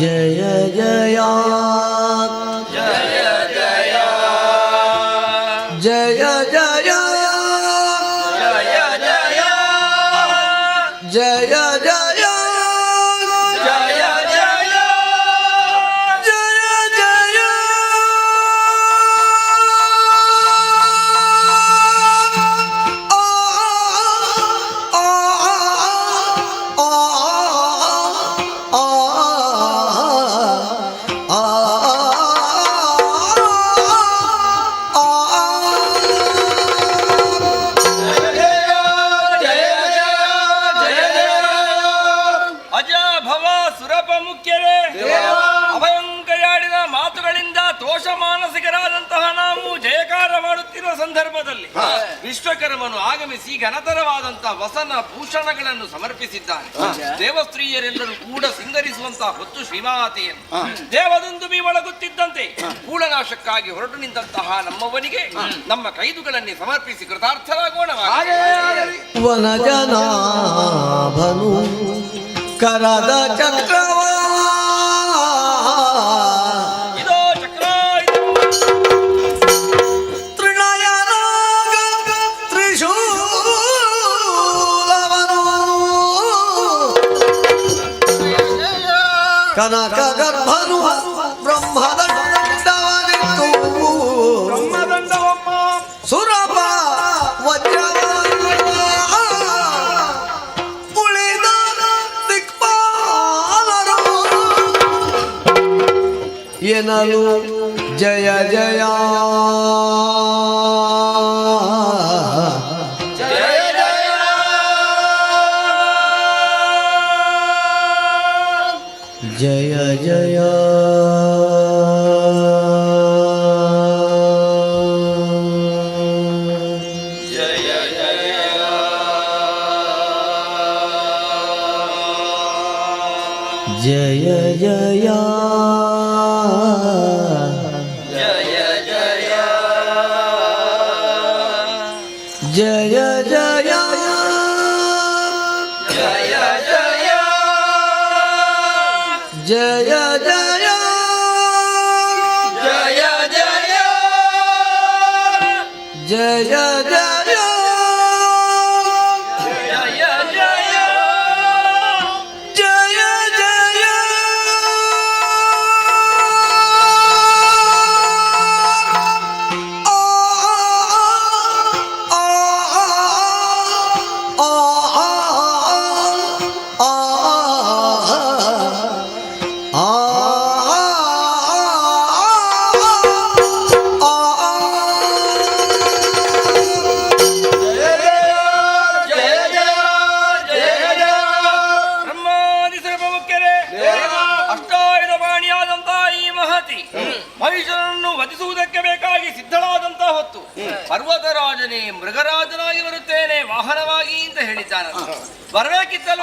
जय जय जय जय जय जय जय ಸಂದರ್ಭದಲ್ಲಿ ವಿಶ್ವಕರ್ಮನು ಆಗಮಿಸಿ ಘನತರವಾದಂತಹ ವಸನ ಭೂಷಣಗಳನ್ನು ಸಮರ್ಪಿಸಿದ್ದಾನೆ. ದೇವಸ್ತ್ರೀಯರೆಲ್ಲರೂ ಕೂಡ ಸಿಂಗರಿಸುವಂತಹ ಹೊತ್ತು ಶ್ರೀಮಾತೆಯನ್ನು ದೇವದುಂದುಬಿ ಒಳಗುತ್ತಿದ್ದಂತೆ ಕೂಡಲ ವಿನಾಶಕ್ಕಾಗಿ ಹೊರಟು ನಿಂತಹ ನಮ್ಮವನಿಗೆ ನಮ್ಮ ಕೈದುಗಳನ್ನೇ ಸಮರ್ಪಿಸಿ ಕೃತಾರ್ಥರಾಗೋಣ. ವನಜನಾಭನು ಕರದ ಚಕ್ರವ ಇದೋ ಚಕ್ರ ತೃಣಯನಾಗ ತ್ರಿಶೂಲವನು ಕನಕ ಗರ್ಭನು ಬ್ರಹ್ಮದಂಡವನಿತ್ತು ಸುರಪ ವಜ್ರ ಉಳಿದ ದಿಕ್ಪಾಲರು ಎನಲು ಜಯ ಜಯ ಜಯ ಜಯ ಜಯ ಜಯ ಜಯ ಜಯ ಜಯ ಜಯ ಜಯ ಜಯ ಮಹಿಷನನ್ನು ವಧಿಸುವುದಕ್ಕೆ ಬೇಕಾಗಿ ಸಿದ್ಧಳಾದಂತಹ ಹೊತ್ತು ಪರ್ವತರಾಜನೇ ಮೃಗರಾಜನಾಗಿ ಬರುತ್ತೇನೆ ವಾಹನವಾಗಿ ಅಂತ ಹೇಳಿದ್ದಾನ. ಬರಬೇಕಿತ್ತಲ್ಲ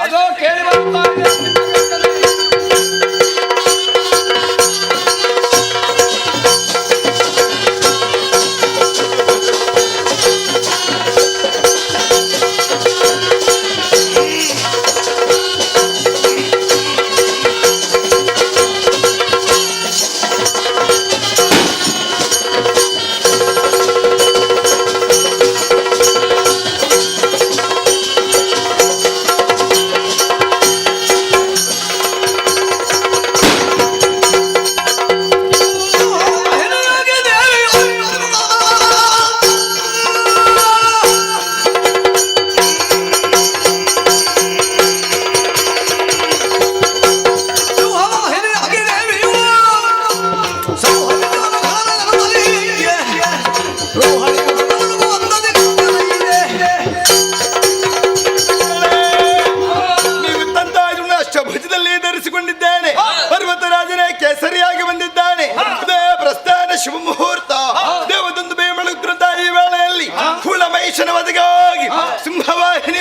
ಕೇಸರಿಯಾಗಿ ಬಂದಿದ್ದಾನೆ. ಪ್ರಸ್ಥಾನ ಶುಭ ಮುಹೂರ್ತ. ದೇವದೊಂದು ಬೇಮಳುಗ್ರ ತಾಯಿ ವೇಳೆಯಲ್ಲಿ ಕುಲ ಮಹಿಷನ ವಧೆಗಾಗಿ ಸಿಂಹವಾಹಿನಿ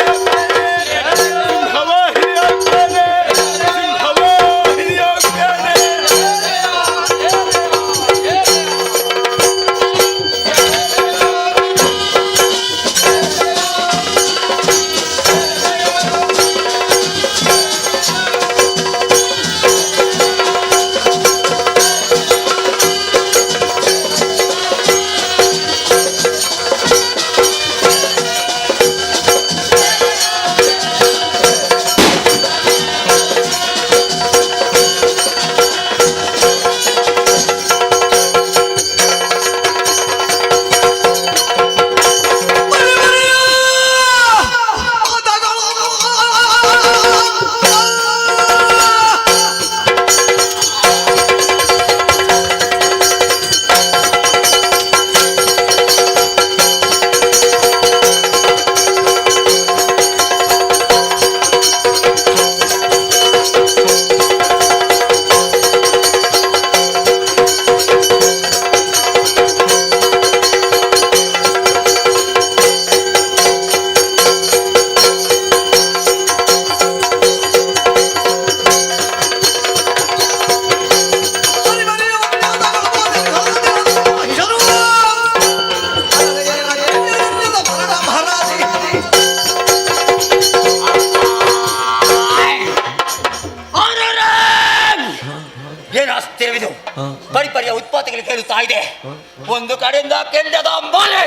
ಒಂದು ಕಡೆಯಿಂದ ಕೆಂಡದ ಮಳೆ,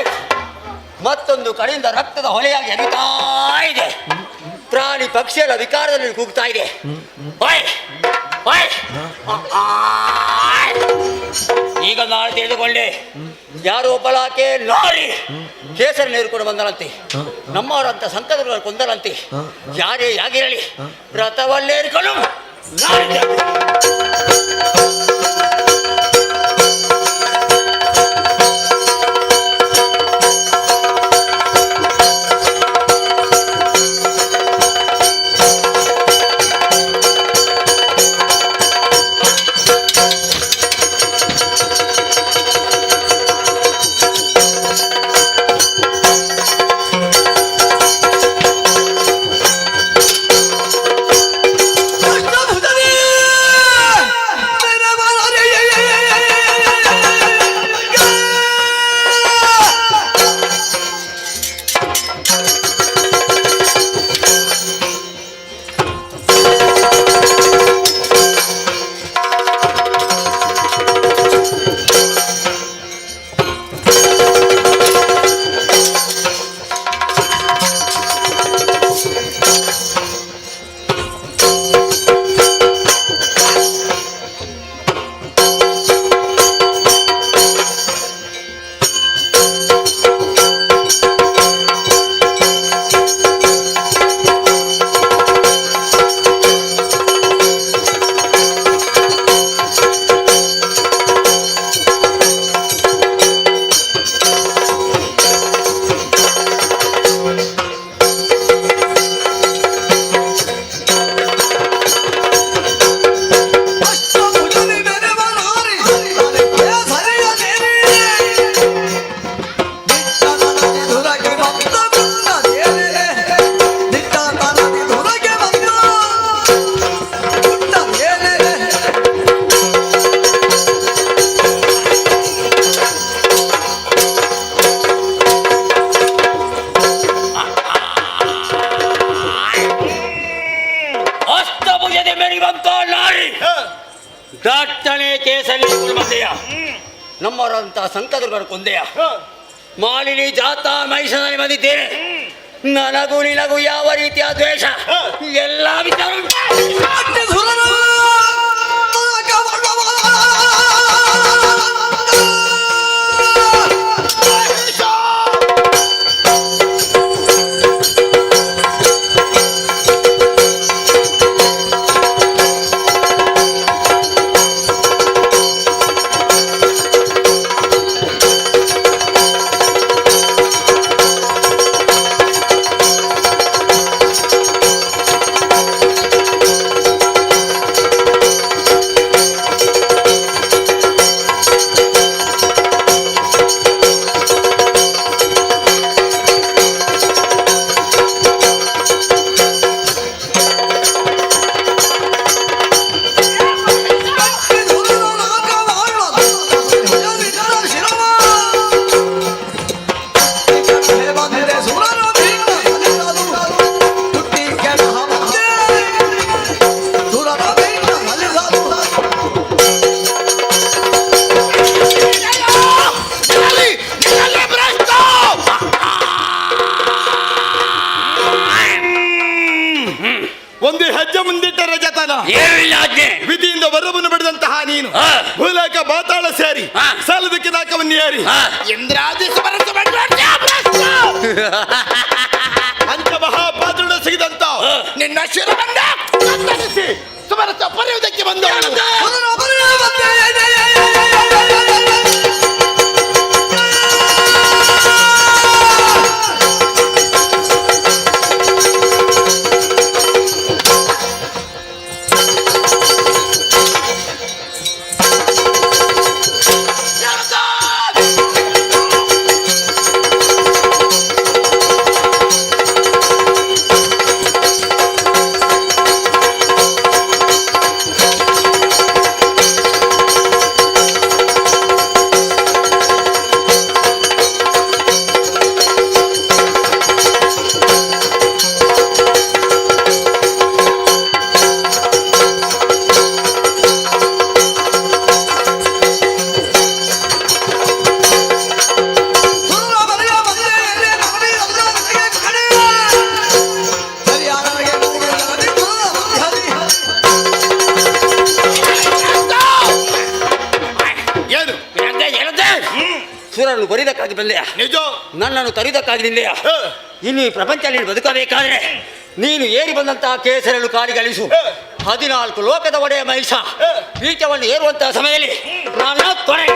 ಮತ್ತೊಂದು ಕಡೆಯಿಂದ ರಕ್ತದ ಹೊಳೆಯಾಗಿ ಹರಿತಾ ಇದೆ. ಪ್ರಾಣಿ ಪಕ್ಷಿಗಳ ವಿಕಾರದಲ್ಲಿ ಕೂಗ್ತಾ ಇದೆ. ಓಯ್ ಓಯ್ ಈಗ ನಾನು ತಿಳಿದುಕೊಂಡೆ, ಯಾರೋ ಒಬ್ಬಳಾಕೆ ಲಾರಿ ಕೇಸರಿ ನೀರುಕೊಂಡು ಬಂದರಂತೆ. ನಮ್ಮವರಂತ ಸಂಕಟಗಳು ಕೊಂದರಂತೆ. ಯಾರೇ ಯಾಗಿರಲಿ ವ್ರತವಲ್ಲೇರಿಕೊಂಡು ದಟ್ಟಣೆ ಕೇಸಲ್ಲಿ ಬಂದೆಯ. ನಮ್ಮವರಂತ ಸಂಕಟಗಳು ಕೊಂದೆಯ. ಮಾಲಿನಿ ಜಾತಾ ಮಹಿಷನಲ್ಲಿ ಬಂದಿದ್ದೇನೆ. ನನಗೂ ನಿನಗೂ ಯಾವ ರೀತಿಯ ದ್ವೇಷ ಎಲ್ಲ ವಿಚಾರ ಒಂದು ಹೆಜ್ಜೆ ಮುಂದಿಟ್ಟರೆ ಜತನ ವಿಧಿಯಿಂದ ವರವನ್ನು ಪಡೆದಂತಹ ನೀನು ಭೂಲೋಕ ಬಾತಾಳ ಸೇರಿ ಸಾಲದಕ್ಕೆ ನಾಕವನ್ನು ಏರಿ ಅಂತ ಮಹಾಪಾತ್ರ ಸಿಗಿದಂತ ನಿನ್ನ ಶಿರಬಂದ ಸುಮರಸ ಪರ್ಯುವುದಕ್ಕೆ ಬಂದ ಸುರನ್ನು ಬರಿದಕ್ಕಾಗಿ ಬಂದೆಯಾ? ನಿಜ. ನನ್ನನ್ನು ತರಿದಕ್ಕಾಗಿ ನಿಂದೆಯಾ? ಇನ್ನು ಈ ಪ್ರಪಂಚದಲ್ಲಿ ಬದುಕಬೇಕಾದ್ರೆ ನೀನು ಏರಿ ಬಂದಂತಹ ಕೇಸರನ್ನು ಕಾಲಿಗಳಿಸು. 14 ಲೋಕದ ಒಡೆಯ ಮಹಿಷ ಪೀಠವನ್ನು ಏರುವಂತಹ ಸಮಯದಲ್ಲಿ ನಾನು ಕೊನೆ.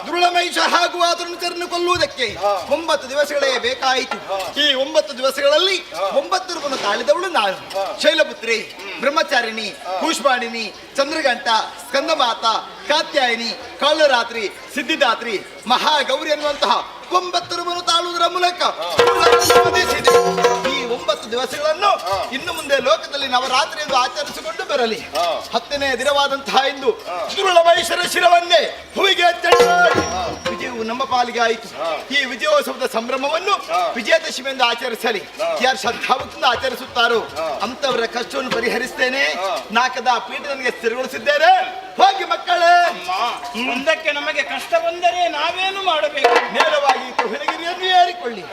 ದುರುಳಮಹಿಷ ಹಾಗೂ ಆತನು ಕೊಲ್ಲುವುದಕ್ಕೆ 9 ದಿವಸಗಳೇ ಬೇಕಾಯಿತು. ಈ 9 ದಿವಸಗಳಲ್ಲಿ 9 ರೂಪನ್ನು ತಾಳಿದವಳು ನಾನು. ಶೈಲಪುತ್ರಿ, ಬ್ರಹ್ಮಚಾರಿಣಿ, ಕೂಷ್ಮಾಣಿನಿ, ಚಂದ್ರಗಂಟ, ಸ್ಕಂದಮಾತ, ಕಾತ್ಯಾಯಿನಿ, ಕಾಳರಾತ್ರಿ, ಸಿದ್ಧಿದಾತ್ರಿ, ಮಹಾಗೌರಿ ಅನ್ನುವಂತಹ 9 ರೂಪನ್ನು ತಾಳುವುದರ ಮೂಲಕ ಈ 9 ದಿವಸಗಳನ್ನು ಇನ್ನು ಮುಂದೆ ಲೋಕದಲ್ಲಿ ನವರಾತ್ರಿ ಎಂದು ಆಚರಿಸಿಕೊಂಡು ಬರಲಿ. 10ನೇ ದಿನವಾದಂತಹ ಇಂದು ದುರುಳಮಹಿಷರ ಶಿರವನ್ನೇ ಹೂವಿಗೆ ವಿಜಯವು ನಮ್ಮ ಪಾಲಿಗೆ ಆಯಿತು. ಈ ವಿಜಯೋತ್ಸವದ ಸಂಭ್ರಮವನ್ನು ವಿಜಯದಶಮಿ ಎಂದು ಆಚರಿಸಲಿ. ಯಾರು ಶ್ರದ್ಧಾಭಕ್ತಿಯಿಂದ ಆಚರಿಸುತ್ತಾರೋ ಅಂತವರ ಕಷ್ಟವನ್ನು ಪರಿಹರಿಸ್ತೇನೆ. ನಾಕದ ಪೀಠ ನನಗೆ ಸ್ಥಿರಗೊಳಿಸಿದ್ದೇನೆ. ಹೋಗಿ ಮಕ್ಕಳೇ, ಮುಂದಕ್ಕೆ ನಮಗೆ ಕಷ್ಟ ಬಂದರೆ ನಾವೇನು ಮಾಡಬೇಕು? ನೇರವಾಗಿ ಹುಲಗಿರಿಯನ್ನು ಏರಿಕೊಳ್ಳಿ.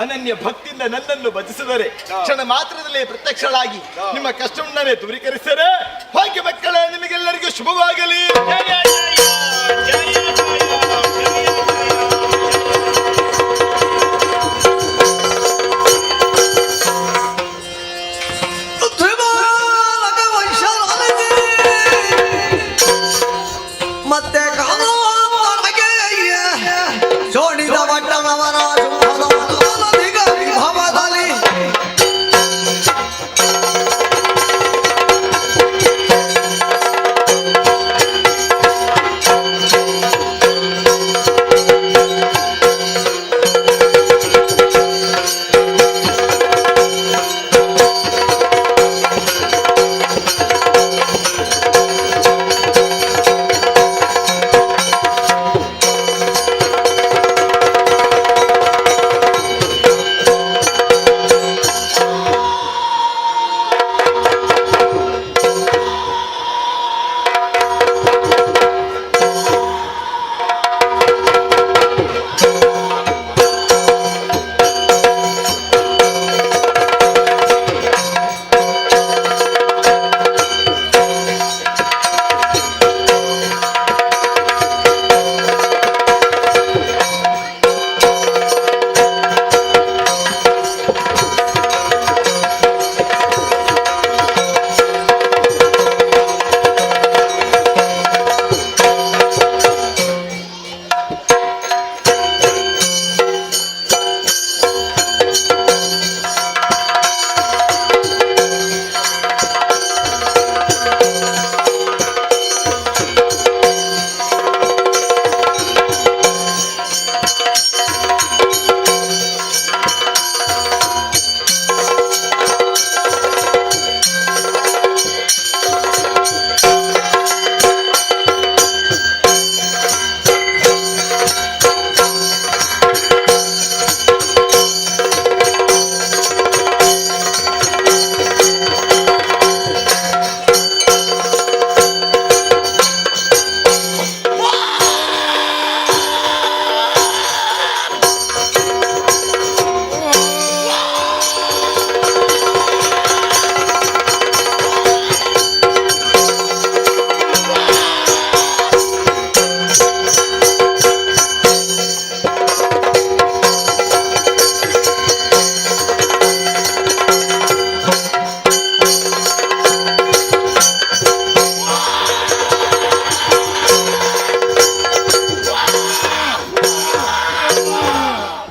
ಅನನ್ಯ ಭಕ್ತಿಯಿಂದ ನನ್ನನ್ನು ಭಜಿಸಿದರೆ ಕ್ಷಣ ಮಾತ್ರದಲ್ಲಿ ಪ್ರತ್ಯಕ್ಷಳಾಗಿ ನಿಮ್ಮ ಕಷ್ಟವನ್ನೇ ದೂರೀಕರಿಸಿದರೆ ಹೋಗಿ ಮಕ್ಕಳೇ, ನಿಮಗೆಲ್ಲರಿಗೂ ಶುಭವಾಗಲಿ. ಮತ್ತೆ ಚೋಡಿದ ಬಟ್ಟನವರ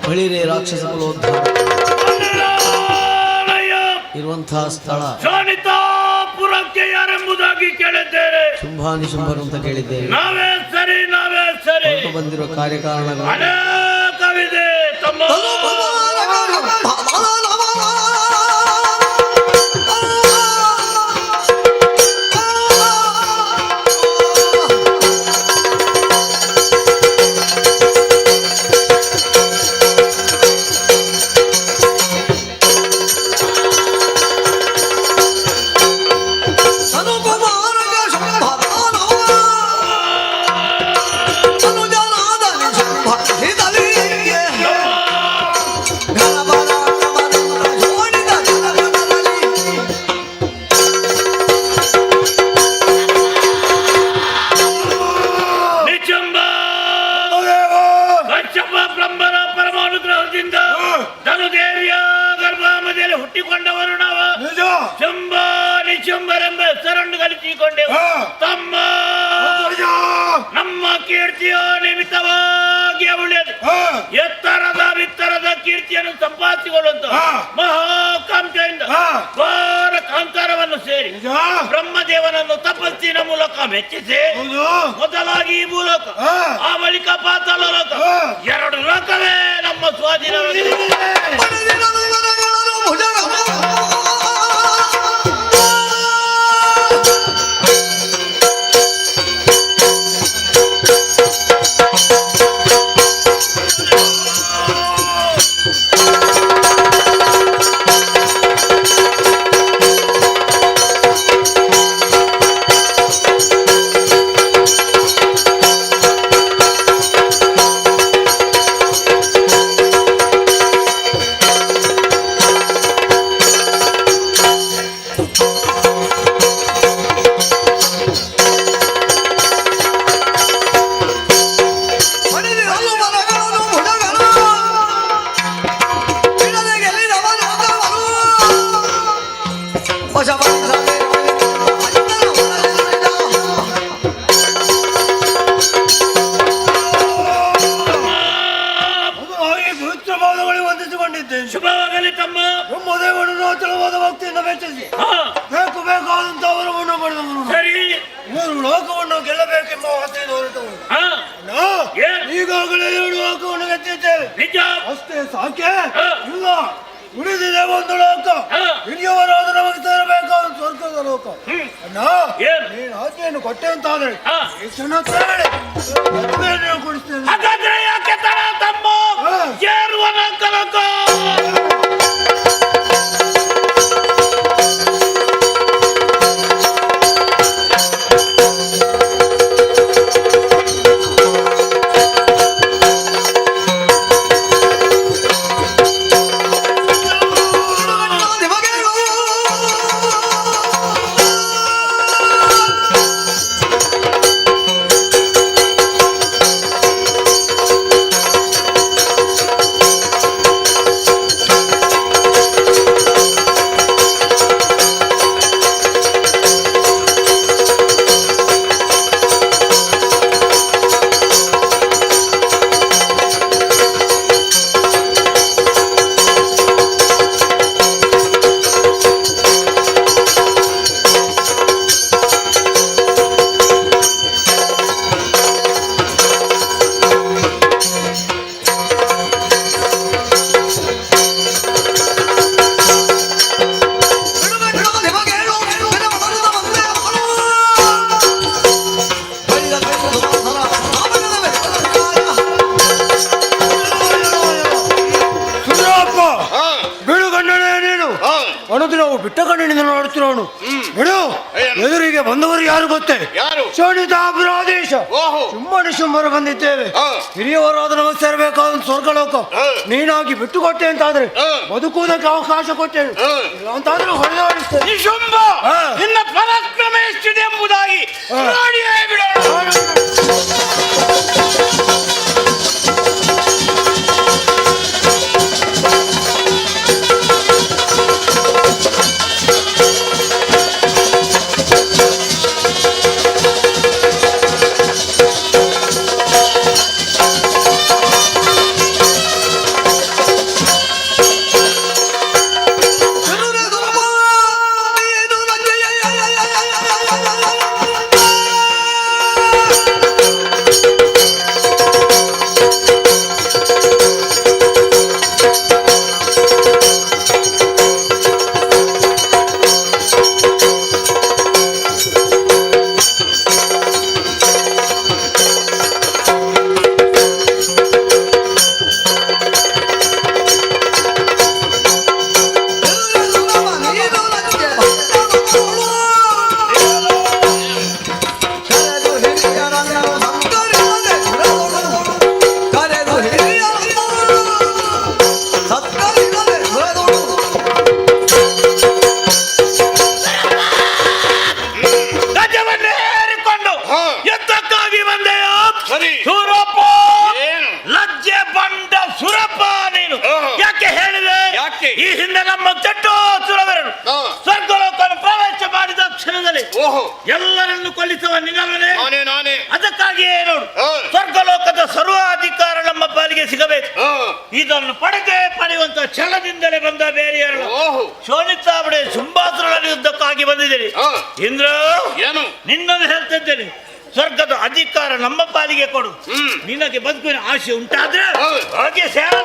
ವಿಭವದಲ್ಲಿ ರಾಕ್ಷಸ ಕುಲೋದ್ಧಾರ ಇರುವಂತಹ ಸ್ಥಳ ಶಾನಿತಾಪುರಕ್ಕೆ ಯಾರೆಂಬುದಾಗಿ ಕೇಳಿದ್ದೇವೆ. ಶುಂಭಾನಿಶುಂಭರು ಅಂತ ಕೇಳಿದ್ದೇವೆ. ನಾವೇ ಸರಿ ಬಂದಿರುವ ಕಾರ್ಯಕಾರಣಗಳು ಅನೇಕವಿದೆ ತಮ್ಮ. Hit ನಮ್ಮ ಕೀರ್ತಿಯ ನಿಮಿತ್ತವಾಗಿ ಉಳಿಯದು ಎತ್ತರದ ಬಿತ್ತರದ ಕೀರ್ತಿಯನ್ನು ಸಂಪಾದಿಸಿಕೊಳ್ಳುವಂತ ಮಹಾಕಾಂಕ್ಷೆಯಿಂದ ಘೋರ ಕಾಂತಾರವನ್ನು ಸೇರಿ ಬ್ರಹ್ಮದೇವನನ್ನು ತಪಸ್ಸಿನ ಮೂಲಕ ಮೆಚ್ಚಿಸಿ ಮೊದಲಾಗಿ ಈ ಭೂಲೋಕ ಆ ಬಳಿಕ ಪಾತಾಳ ಲೋಕ ಎರಡು ಲೋಕವೇ ನಮ್ಮ ಸ್ವಾಧೀನವಾಗಿದೆ. ಶುಭವಾಗಲಿ ತಮ್ಮ. ಬ್ರಹ್ಮದೇವನೋಚಲವಾದ ಭಕ್ತಿಯಿಂದ ಮೆಚ್ಚಿಸಿ ಬೇಕು ಬೇಕಾದಂತ ವರವನ್ನು ಪಡೆದವನು. ಸರಿ, ಮೂರು ಲೋಕವನ್ನು ಗೆಲ್ಲಬೇಕೆಂಬ ಆಸೆಯನ್ನು ಹೊರಟವರು. ಈಗಾಗಲೇ 2 ಲೋಕವನ್ನು ಗೆದ್ದಿದ್ದೇವೆ. ನಿಜ. ಅಷ್ಟೇ ಸಾಕೆ ಇಲ್ಲ, ಉಳಿದಿದೆ ಒಂದು ಲೋಕ. ಹಿರಿಯವರಾದ ನಮಗೆ ಸೇರಬೇಕಾದ ಸ್ವರ್ಗದ ಲೋಕ. ಅಣ್ಣ, ನೀನು ಆಜ್ಞೆಯನ್ನು ಕೊಟ್ಟೆ ಅಂತಾದ್ರೆ ಈ ಕ್ಷಣ ಕೊಡಿಸ್ತೇನೆ. ಹಾಗಾದ್ರೆ ಯಾಕೆ ತರ ತಮ್ಮ ಏರುವ ಲೋಕ? ನಾವು ಬಿಟ್ಟ ಕಣ್ಣಿನಿಂದ ನೋಡ್ತಿರೋನು ಬಿಡು. ಎದುರಿಗೆ ಬಂದವರು ಯಾರು ಗೊತ್ತೇ? ಶೋಣಿತಾಪುರಾದೇಶ ಸುಮ್ಮನೆ ಸುಮ್ಮನೆ ಬಂದಿದ್ದೇವೆ. ಹಿರಿಯವರಾದ ನಮಗೆ ಸೇರಬೇಕಾದ ಸ್ವರ್ಗಲೋಕ ನೀನಾಗಿ ಬಿಟ್ಟು ಕೊಟ್ಟೆ ಅಂತಾದ್ರೆ ಬದುಕುವುದಕ್ಕೆ ಅವಕಾಶ ಕೊಟ್ಟೇನು, ಇಲ್ಲ ಅಂತಾದ್ರೆ ಹೊಡೆದಾಡಿಸ್ತೇನೆ. ನಿನ್ನ ಪರಾಕ್ರಮ ಎಷ್ಟಿದೆ ಎಂಬುದಾಗಿ ನೋಡಿಯೇ ಬಿಡೋಣ. ಈ ಹಿಂದೆ ನಮ್ಮ ಚಟ್ಟೋಸುರವರು ಸ್ವರ್ಗಲೋಕವನ್ನು ಪ್ರವೇಶ ಮಾಡಿದ ಕ್ಷಣದಲ್ಲಿ ಎಲ್ಲರನ್ನು ಕೊಲ್ಲಿಸುವ ನಿನ್ನವನೇ, ಅದಕ್ಕಾಗಿ ಹಾಗೆಯೇ ನೋಡು, ಸ್ವರ್ಗಲೋಕದ ಸರ್ವಾಧಿಕಾರ ನಮ್ಮ ಪಾಲಿಗೆ ಸಿಗಬೇಕು. ಇದನ್ನು ಪಡೆಯುವಂತ ಛಲದಿಂದಲೇ ಬಂದ ಬೇರೆ ಯಾರು ಶೋಣಿತಾಬಡೆ ಶುಂಭಾಸುರನ ಯುದ್ಧಕ್ಕಾಗಿ ಬಂದಿದ್ದೇನೆ. ಇಂದ್ರ, ನಿನ್ನನ್ನು ಹೇಳ್ತಿದ್ದೇನೆ, ಸ್ವರ್ಗದ ಅಧಿಕಾರ ನಮ್ಮ ಪಾಲಿಗೆ ಕೊಡು. ನಿನಗೆ ಬದುಕಿನ ಆಶೆ ಉಂಟಾದ್ರೆ ಹಾಗೆ ಸೇವೆ.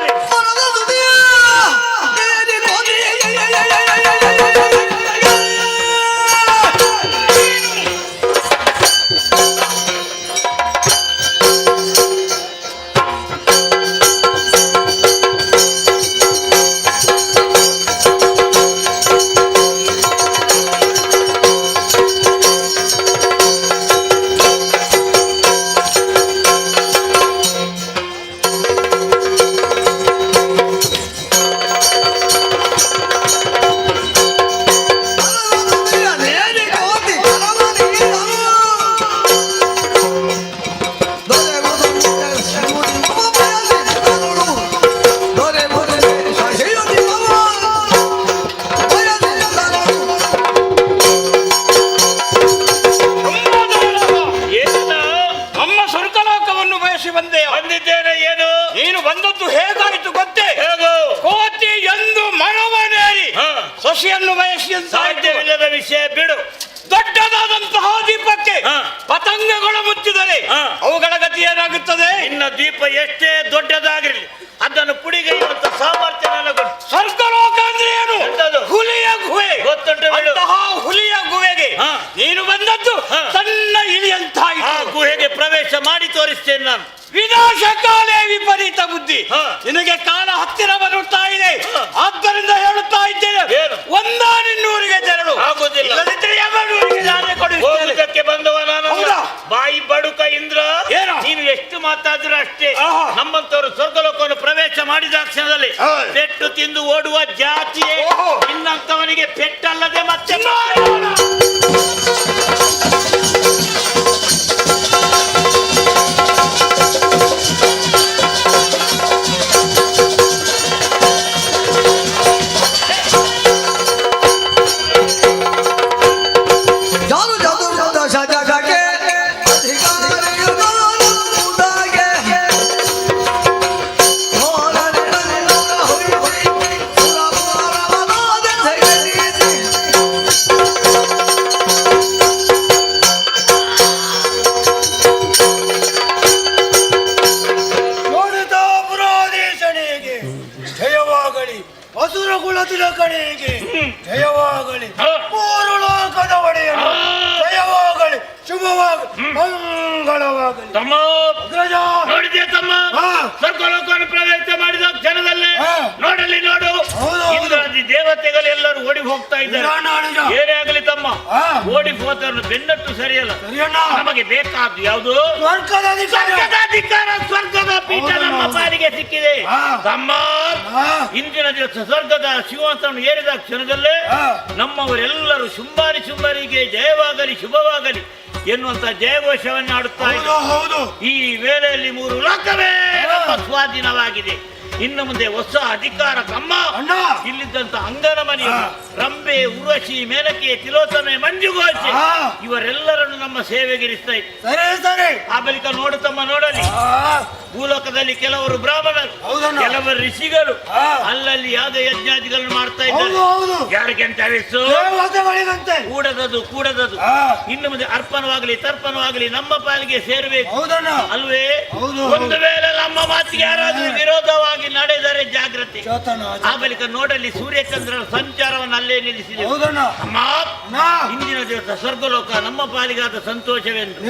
ಬಂದಿದ್ದೇನೆ. ಏನು ನೀನು ಬಂದದ್ದು ಹೇಗಾಯಿತು ಗೊತ್ತೇ? ಕೋತಿ ಎಂದು ಮರವನೇರಿ ಸೊಸೆಯನ್ನು ಬಯಸಿ ಸಾಧ್ಯವಿಲ್ಲದ ವಿಷಯ ಬಿಡು. ದೊಡ್ಡದಾದಂತಹ ದೀಪಕ್ಕೆ ಪತಂಗಗಳು ಮುಚ್ಚಿದರೆ ಅವುಗಳ ಗತಿ ಏನಾಗುತ್ತದೆ? ಇನ್ನು ದೀಪ ಎಷ್ಟೇ ದೊಡ್ಡದಾಗಿರಲಿ ಅದನ್ನು ಪುಡಿಗೈಯುವಂತ ಸಾಮರ್ಥ್ಯ ನನಗೆ. ಸ್ವರ್ಗಲೋಕ ಅಂದ್ರೆ ಏನು? ಹುಲಿಯ ಗುಹೆ ಗೊತ್ತುಂಟು. ಹುಲಿಯ ಗುಹೆಗೆ ನೀನು ಬಂದದ್ದು ಸಣ್ಣ ಇಳಿಯಂತ ಗುಹೆಗೆ ಪ್ರವೇಶ ಮಾಡಿ ತೋರಿಸ್ತೇನೆ ನಾನು. ವಿನಾಶಕಾಲೇ ವಿಪರೀತ ಬುದ್ಧಿ. ನಿನಗೆ ಕಾಲ ಹತ್ತಿರ ಬರುತ್ತಾ ಇದೆ. ಆದ್ದರಿಂದ ಹೇಳುತ್ತಾ ಇದ್ದೇನೆ, ಒಂದಾನಿನ್ನೂರಿಗೆ ತೆರಳು. ಆಗುದಿಲ್ಲ, ಕೊಡುವುದಕ್ಕೆ ಬಂದವ ನಾನು. ಬಾಯಿ ಬಡುಕ ಇಂದ್ರ, ನೀನು ಎಷ್ಟು ಮಾತಾದ್ರೂ ಅಷ್ಟೇ. ನಮ್ಮಂತವರು ಸ್ವರ್ಗಲೋಕವನ್ನು ಪ್ರವೇಶ ಮಾಡಿದ ಕ್ಷಣದಲ್ಲಿ ಪೆಟ್ಟು ತಿಂದು ಓಡುವ ಜಾತಿಯೇ ಇನ್ನಂತವನಿಗೆ ಪೆಟ್ಟಲ್ಲದೆ ಮತ್ತೆ ಅಸುರಕುಲದ ಕಡೆಗೆ ಜಯವಾಗಲಿ. ಮೂರು ಲೋಕದ ಒಡೆಯನು ಜಯವಾಗಲಿ, ಶುಭವಾಗಲಿ, ಮಂಗಳವಾಗಲಿ. ತಮ್ಮ ನೋಡಿದೆ ತಮ್ಮ, ಸ್ವರ್ಗಲೋಕವನ್ನು ಪ್ರವೇಶ ಮಾಡಿದ ಕ್ಷಣದಲ್ಲೇ ನೋಡಲಿ ನೋಡು, ಇಂದ್ರಾದಿ ದೇವತೆಗಳೆಲ್ಲರೂ ಓಡಿ ಹೋಗ್ತಾ ಇದ್ದಾರೆ. ಏನೇ ಆಗಲಿ ತಮ್ಮ, ಓಡಿ ಹೋದನ್ನು ಬೆನ್ನಟ್ಟು ಸರಿಯಲ್ಲ. ನಮಗೆ ಬೇಕಾದ್ದು ಯಾವುದು? ಸ್ವರ್ಗದ ಅಧಿಕಾರ, ಸ್ವರ್ಗದ ಪೀಠ ನಮ್ಮ ಪಾಲಿಗೆ ಸಿಕ್ಕಿದೆ. ತಮ್ಮ, ಇಂದಿನ ದಿವಸ ಸ್ವರ್ಗದ ಸಿಂಹಾಸನವನ್ನು ಏರಿದ ಕ್ಷಣದಲ್ಲೇ ನಮ್ಮವರೆಲ್ಲರೂ ಶುಂಭರಿಗೆ ಜಯವಾಗಲಿ, ಶುಭವಾಗಲಿ ಎನ್ನುವಂತ ಜಯಘೋಷವನ್ನು ಆಡುತ್ತಾ ಇದ್ದಾರೆ. ಈ ವೇಳೆಯಲ್ಲಿ ಮೂರು ಲೋಕವೇ ನಮ್ಮ ಸ್ವಾಧೀನವಾಗಿದೆ. ಇನ್ನು ಮುಂದೆ ಹೊಸ ಅಧಿಕಾರ ತಮ್ಮ. ಇಲ್ಲಿದ್ದಂತ ಅಂಗನಮನಿ ರಂಬೆ, ಉರ್ವಶಿ, ಮೇನಕೆ, ತಿಲೋತ್ತಮೆ, ಮಂಜುಘೋಷೆ ಇವರೆಲ್ಲರನ್ನು ನಮ್ಮ ಸೇವೆಗಿರಿಸ್ತಾ ಇದ್ದಾರೆ. ಆ ಬಳಿಕ ನೋಡು ತಮ್ಮ, ನೋಡಲಿ ಭೂಲೋಕದಲ್ಲಿ ಕೆಲವರು ಬ್ರಾಹ್ಮಣರು, ಕೆಲವರು ಋಷಿಗಳು ಅಲ್ಲಲ್ಲಿ ಯಾವ್ದು ಯಜ್ಞಾದಿಗಳನ್ನು ಮಾಡ್ತಾ ಇದ್ದಾರೆ. ಯಾರಿಗೆ ಅಂತ ಕೂಡದದು ಇನ್ನು ಮುಂದೆ ಅರ್ಪಣವಾಗಲಿ ತರ್ಪಣವಾಗಲಿ ನಮ್ಮ ಪಾಲಿಗೆ ಸೇರಬೇಕು ಅಲ್ವೇ? ಒಂದು ವೇಳೆ ನಮ್ಮ ಮಾತಿಗೆ ಯಾರಾದ್ರೂ ವಿರೋಧವಾಗಿ ನಡೆದರೆ ಜಾಗ್ರತೆ. ಆ ಬಳಿಕ ನೋಡಲಿ ಸೂರ್ಯಚಂದ್ರನ ಸಂಚಾರವನ್ನು ಅಲ್ಲೇ ನಿಲ್ಲಿಸಿದೆ. ಇಂದಿನ ದಿವಸ ಸ್ವರ್ಗಲೋಕ ನಮ್ಮ ಪಾಲಿಗಾದ ಸಂತೋಷವೆಂದು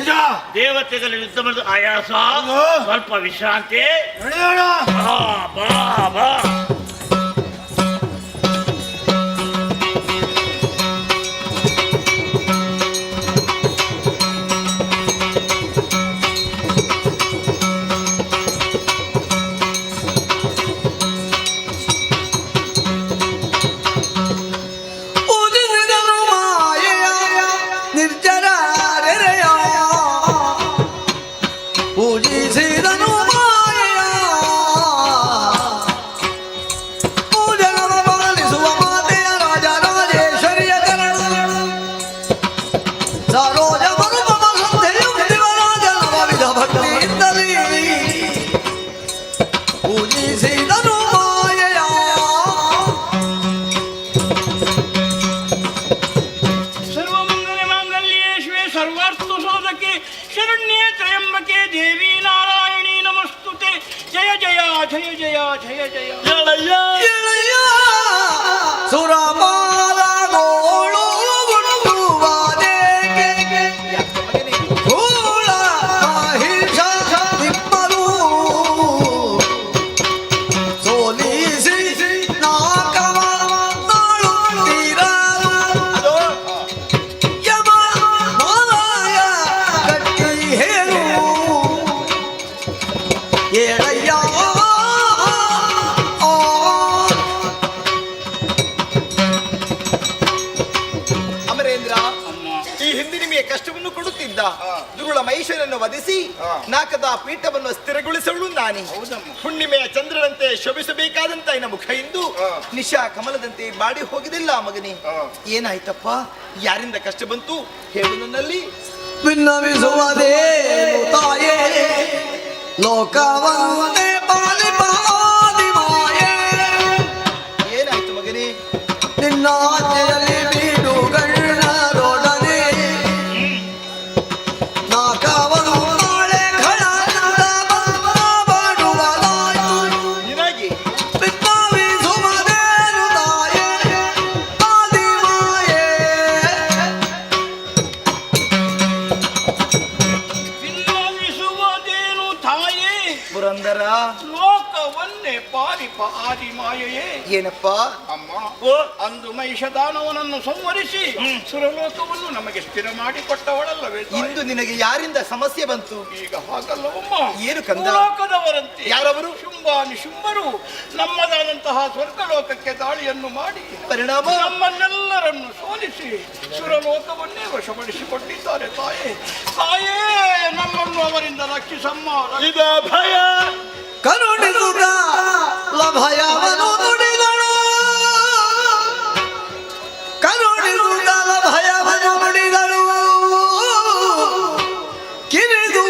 ದೇವತೆಗಳ ಯುದ್ಧ ಮಾಡಿದ ಆಯಾಸ, ಸ್ವಲ್ಪ ವಿಶ್ರಾಂತಿ. ಬಾ ಶರಣ್ಯೇ ತ್ರಯಂಬಕೆ ದೇವಿ ನಾರಾಯಣಿ ನಮಸ್ತುತೆ. ಜಯ ಜಯ ಜಯ ಜಯ ಜಯ ಜಯ ಸುರಪಾಲಗೋಳು ಗುಂಡುವಾದೆ ಕೂಳ ಮಹಿಷ ತಿಮ್ಮರು ಸೋಲಿಸಿ ನಾಕವ ನಾಳುತ್ತೀರರು ಯಮ ಮಾಯ ಕಟ್ಟಿ ಹೇಳು ಏಳಯ್ಯ. ಅಮರೇಂದ್ರ, ಈ ಹಿಂದೆ ನಿಮಗೆ ಕಷ್ಟವನ್ನು ಕೊಡುತ್ತಿದ್ದ ದುರುಳ ಮಹಿಷನನ್ನು ವಧಿಸಿ ನಾಕದ ಪೀಠವನ್ನು ಸ್ಥಿರಗೊಳಿಸಲು ನಾನೇ. ಹುಣ್ಣಿಮೆಯ ಚಂದ್ರನಂತೆ ಶೋಭಿಸಬೇಕಾದಂತ ಇನ್ನ ಮುಖ ಇಂದು ನಿಶಾ ಕಮಲದಂತೆ ಬಾಡಿ ಹೋಗಿದಿಲ್ಲ ಮಗನೇ. ಏನಾಯ್ತಪ್ಪ? ಯಾರಿಂದ ಕಷ್ಟ ಬಂತು ಹೇಳು ನನ್ನಲ್ಲಿ. ವಿನ್ನವಿಸುವುದೇನು ತಾಯೇ ಲೋಕವನ್ನೇ ಪಾಲಿಪಾದಿ ಮಾಯೇ. ಏನಾಯ್ತು ಮಗನೇ? ನಿನ್ನ ಆಜ್ಞೆಯಲ್ಲಿ ಬೀಡುಗಣ್ಣರೊಡನೆ ನಾಕವನು ನಾಳೆ ಖಳಾನದ ಮಾಡುವದಾಯ್ತು. ನಿನಗೆ ವಿನ್ನವಿಸುವುದೇನು ತಾಯೇ ಆದಿ ಮಾಯೇ. ವಿನ್ನವಿಸುವುದೇನು ತಾಯೇ ಪುರಂದರ, ಲೋಕವನ್ನೇ ಪಾಲಿಪ ಆದಿ ಮಾಯೆಯೇ. ಏನಪ್ಪ? ಅಮ್ಮ, ಅಂದು ಮಹಿಷದಾನವನನ್ನು ಸಂವರಿಸಿ ಸುರಲೋಕವನ್ನು ನಮಗೆ ಸ್ಥಿರ ಮಾಡಿಕೊಟ್ಟವಳಲ್ಲವೇ ತಾಯಿ? ಇಂದು ನಿನಗೆ ಯಾರಿಂದ ಸಮಸ್ಯೆ ಬಂತು? ಈಗ ಹಾಗಲ್ಲವಮ್ಮ. ಏನು ಕಂದ? ಲೋಕದವರಂತೆ ಯಾರವರು? ಶುಂಭಾನಿಶುಂಭರು ನಮ್ಮದಾದಂತಹ ಸ್ವರ್ಗಲೋಕಕ್ಕೆ ದಾಳಿಯನ್ನು ಮಾಡಿ ಪರಿಣಾಮ ನಮ್ಮನ್ನೆಲ್ಲರನ್ನು ಸೋಲಿಸಿ ಸುರಲೋಕವನ್ನೇ ವಶಪಡಿಸಿಕೊಂಡಿದ್ದಾರೆ ತಾಯೇ. ತಾಯೇ, ನಮ್ಮನ್ನು ಅವರಿಂದ ರಕ್ಷಿಸಮ್ಮ. ಇದ ಭಯ ಕರುಣಿಸುತ್ತ ಲಭಯವನ್ನು ನುಡಿದಳು. ಕರುಣಿಸುತ್ತ ಲಭಯವನ್ನು ನುಡಿದಳು. ಕಿರಿದು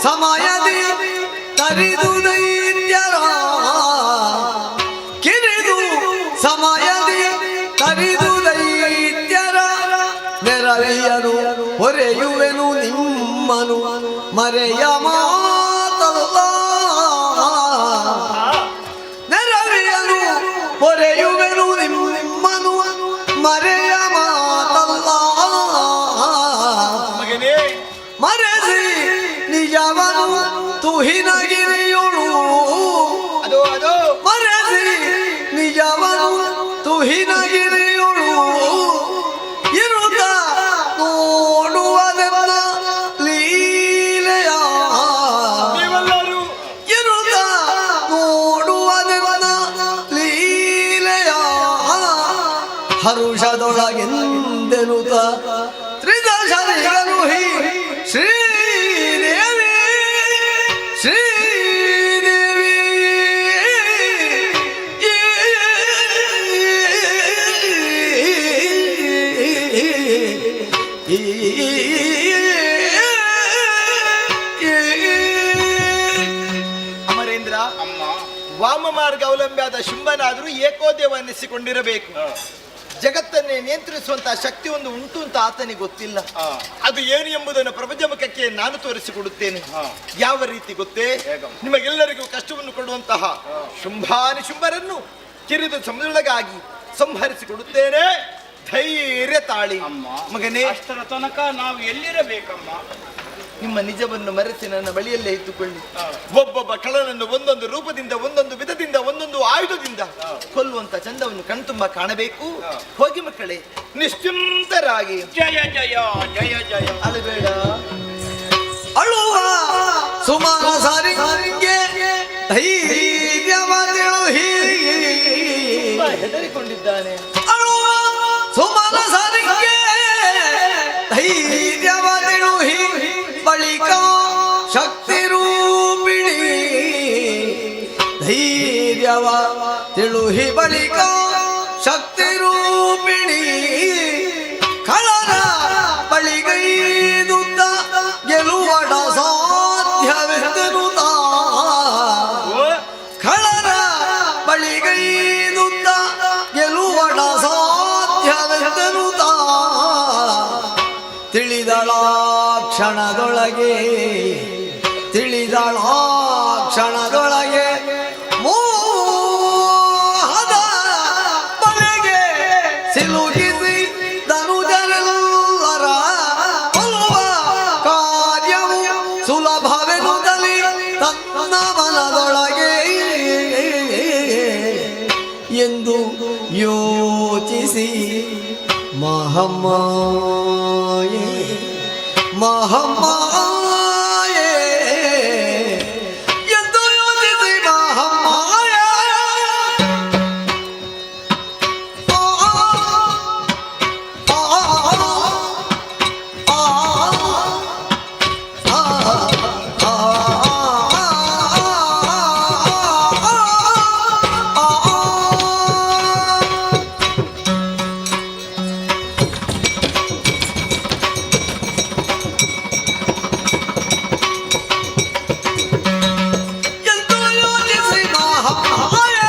ಸಮಯದಿ ತರಿದು ದೈತ್ಯರ. ಕಿರಿದು ಸಮಯದಿ ತರಿದು ದೈತ್ಯರ. ನೆರವಿಯನು ಹೊರೆಯುವೆನು ನಿಮ್ಮನು ಮರೆಯ ಮಾತಲ್ಲ. ನೆರವಿಯನು ಹೊರೆಯುವೆನು ನಿಮ್ಮನು ಮರೆಯ ಮಾತಲ್ಲ. ಮಗನೇ, ಮರೆಸಿ ನಿಜವನು ತುಹಿನಗಿರಿಯುಳು. ಅದು ಅದು ಮರೆಸಿ ನಿಜವನು ತುಹಿನಗಿರಿಯುಳು. ಇರುತ್ತ ನೋಡುವದೆಲ್ಲ ಲೀಲೆಯ. ನೀವೆಲ್ಲರೂ ಇರುತ್ತ ನೋಡುವದೆಲ್ಲ ಲೀಲೆಯ. ಹರುಷದೊಳಗೆಂದೆನುತ ತ್ರಿದಶರಿಗನು ಹಿ ಶ್ರೀದೇವಿ ಶ್ರೀದೇವಿ. ಅಮರೇಂದ್ರ, ವಾಮ ಮಾರ್ಗ ಅವಲಂಬಿಯಾದ ಶುಂಭನಾದರೂ ಏಕೋದೇವ ಅನ್ನಿಸಿಕೊಂಡಿರಬೇಕು. ಜಗತ್ತನ್ನೇ ನಿಯಂತ್ರಿಸುವಂತಹ ಶಕ್ತಿ ಒಂದು ಉಂಟು ಅಂತ ಆತನಿಗೆ ಗೊತ್ತಿಲ್ಲ. ಅದು ಏನು ಎಂಬುದನ್ನು ಪ್ರಪಂಚ ಮುಖಕ್ಕೆ ನಾನು ತೋರಿಸಿಕೊಡುತ್ತೇನೆ. ಯಾವ ರೀತಿ ಗೊತ್ತೇ? ನಿಮಗೆಲ್ಲರಿಗೂ ಕಷ್ಟವನ್ನು ಕೊಡುವಂತಹ ಶುಂಭಾನಿಶುಂಭರನ್ನು ಕಿರಿದು ಸಮುದ್ರೊಳಗಾಗಿ ಸಂಹರಿಸಿಕೊಡುತ್ತೇನೆ. ಧೈರ್ಯ ತಾಳಿ ಮಗನೇ. ಅಷ್ಟರ ತನಕ ನಾವು ಎಲ್ಲಿರಬೇಕಮ್ಮ? ನಿಮ್ಮ ನಿಜವನ್ನು ಮರೆಸಿ ನನ್ನ ಬಳಿಯಲ್ಲೇ ಇಟ್ಟುಕೊಳ್ಳಿ. ಒಬ್ಬೊಬ್ಬ ಕಳ್ಳನನ್ನು ಒಂದೊಂದು ರೂಪದಿಂದ, ಒಂದೊಂದು ವಿಧದಿಂದ, ಒಂದೊಂದು ಆಯುಧದಿಂದ ಕೊಲ್ಲುವಂತ ಚಂದವನ್ನು ಕಣ್ತುಂಬ ಕಾಣಬೇಕು. ಹೋಗಿ ಮಕ್ಕಳೇ, ನಿಶ್ಚಿಂತರಾಗಿ. ಜಯ ಜಯ ಜಯ ಜಯ. ಅಳಬೇಡ. ಅಳುವ ಸುಮಾರ ಸಾರಿಗೆ ಧೈರ್ಯವಾದಳು ಹೆದರಿಕೊಂಡಿದ್ದಾನೆ. ಅಳುವ ಸುಮಾರ ಸಾರಿಗೆ ಧೈರ್ಯವಾದಳು ಬಳಿಕ ಶಕ್ತಿ ರೂಪಿಣಿ. ಧೈರ್ಯವ ತಿಳುಹಿ ಬಳಿಕ ಶಕ್ತಿ ರೂಪಿಣಿ. ಕಳರ ಬಳಿಗೈದುತ್ತ ಗೆಲುವಡ ಸಾಧ್ಯವೆಂದೆನುತ. ಕಳರ ಬಳಿಗೈದುತ್ತ ಗೆಲುವಡ ಸಾಧ್ಯವೆಂದೆನುತ. ತಿಳಿದಳಾಕ್ಷ ಕ್ಷಣದೊಳಗೆ ತಿಳಿದಾಳ ಕ್ಷಣದೊಳಗೆ ಮೋಹದ ಬಲೆಗೆ ಸಿಲುಕಿಸಿ ಧನುಜರೆಲ್ಲರ ಕೊಲ್ಲುವ ಕಾರ್ಯವು ಸುಲಭವೆನುದಲಿ ತನ್ನ ಮನದೊಳಗೆ ಎಂದು ಯೋಚಿಸಿ ಮಹಮ್ಮಾಯೆ ಮಹಮ್ಮಾಯೆ ಎಂದು ಯೋಚಿಸಿ ಮಹಮ್ಮಾಯೆ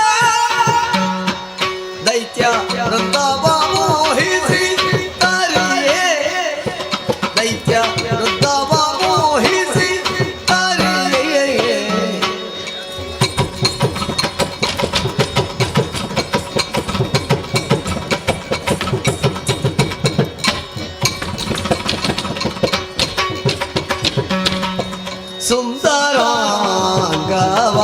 ದೈತ್ಯ ವೃಂದವ ಮೋಹಿಸಿ ತರಿಯೇ ದೈತ್ಯ ವೃಂದವ ಮೋಹಿಸಿ ತರಿಯೇ ಸುಂದರಾಂಗವ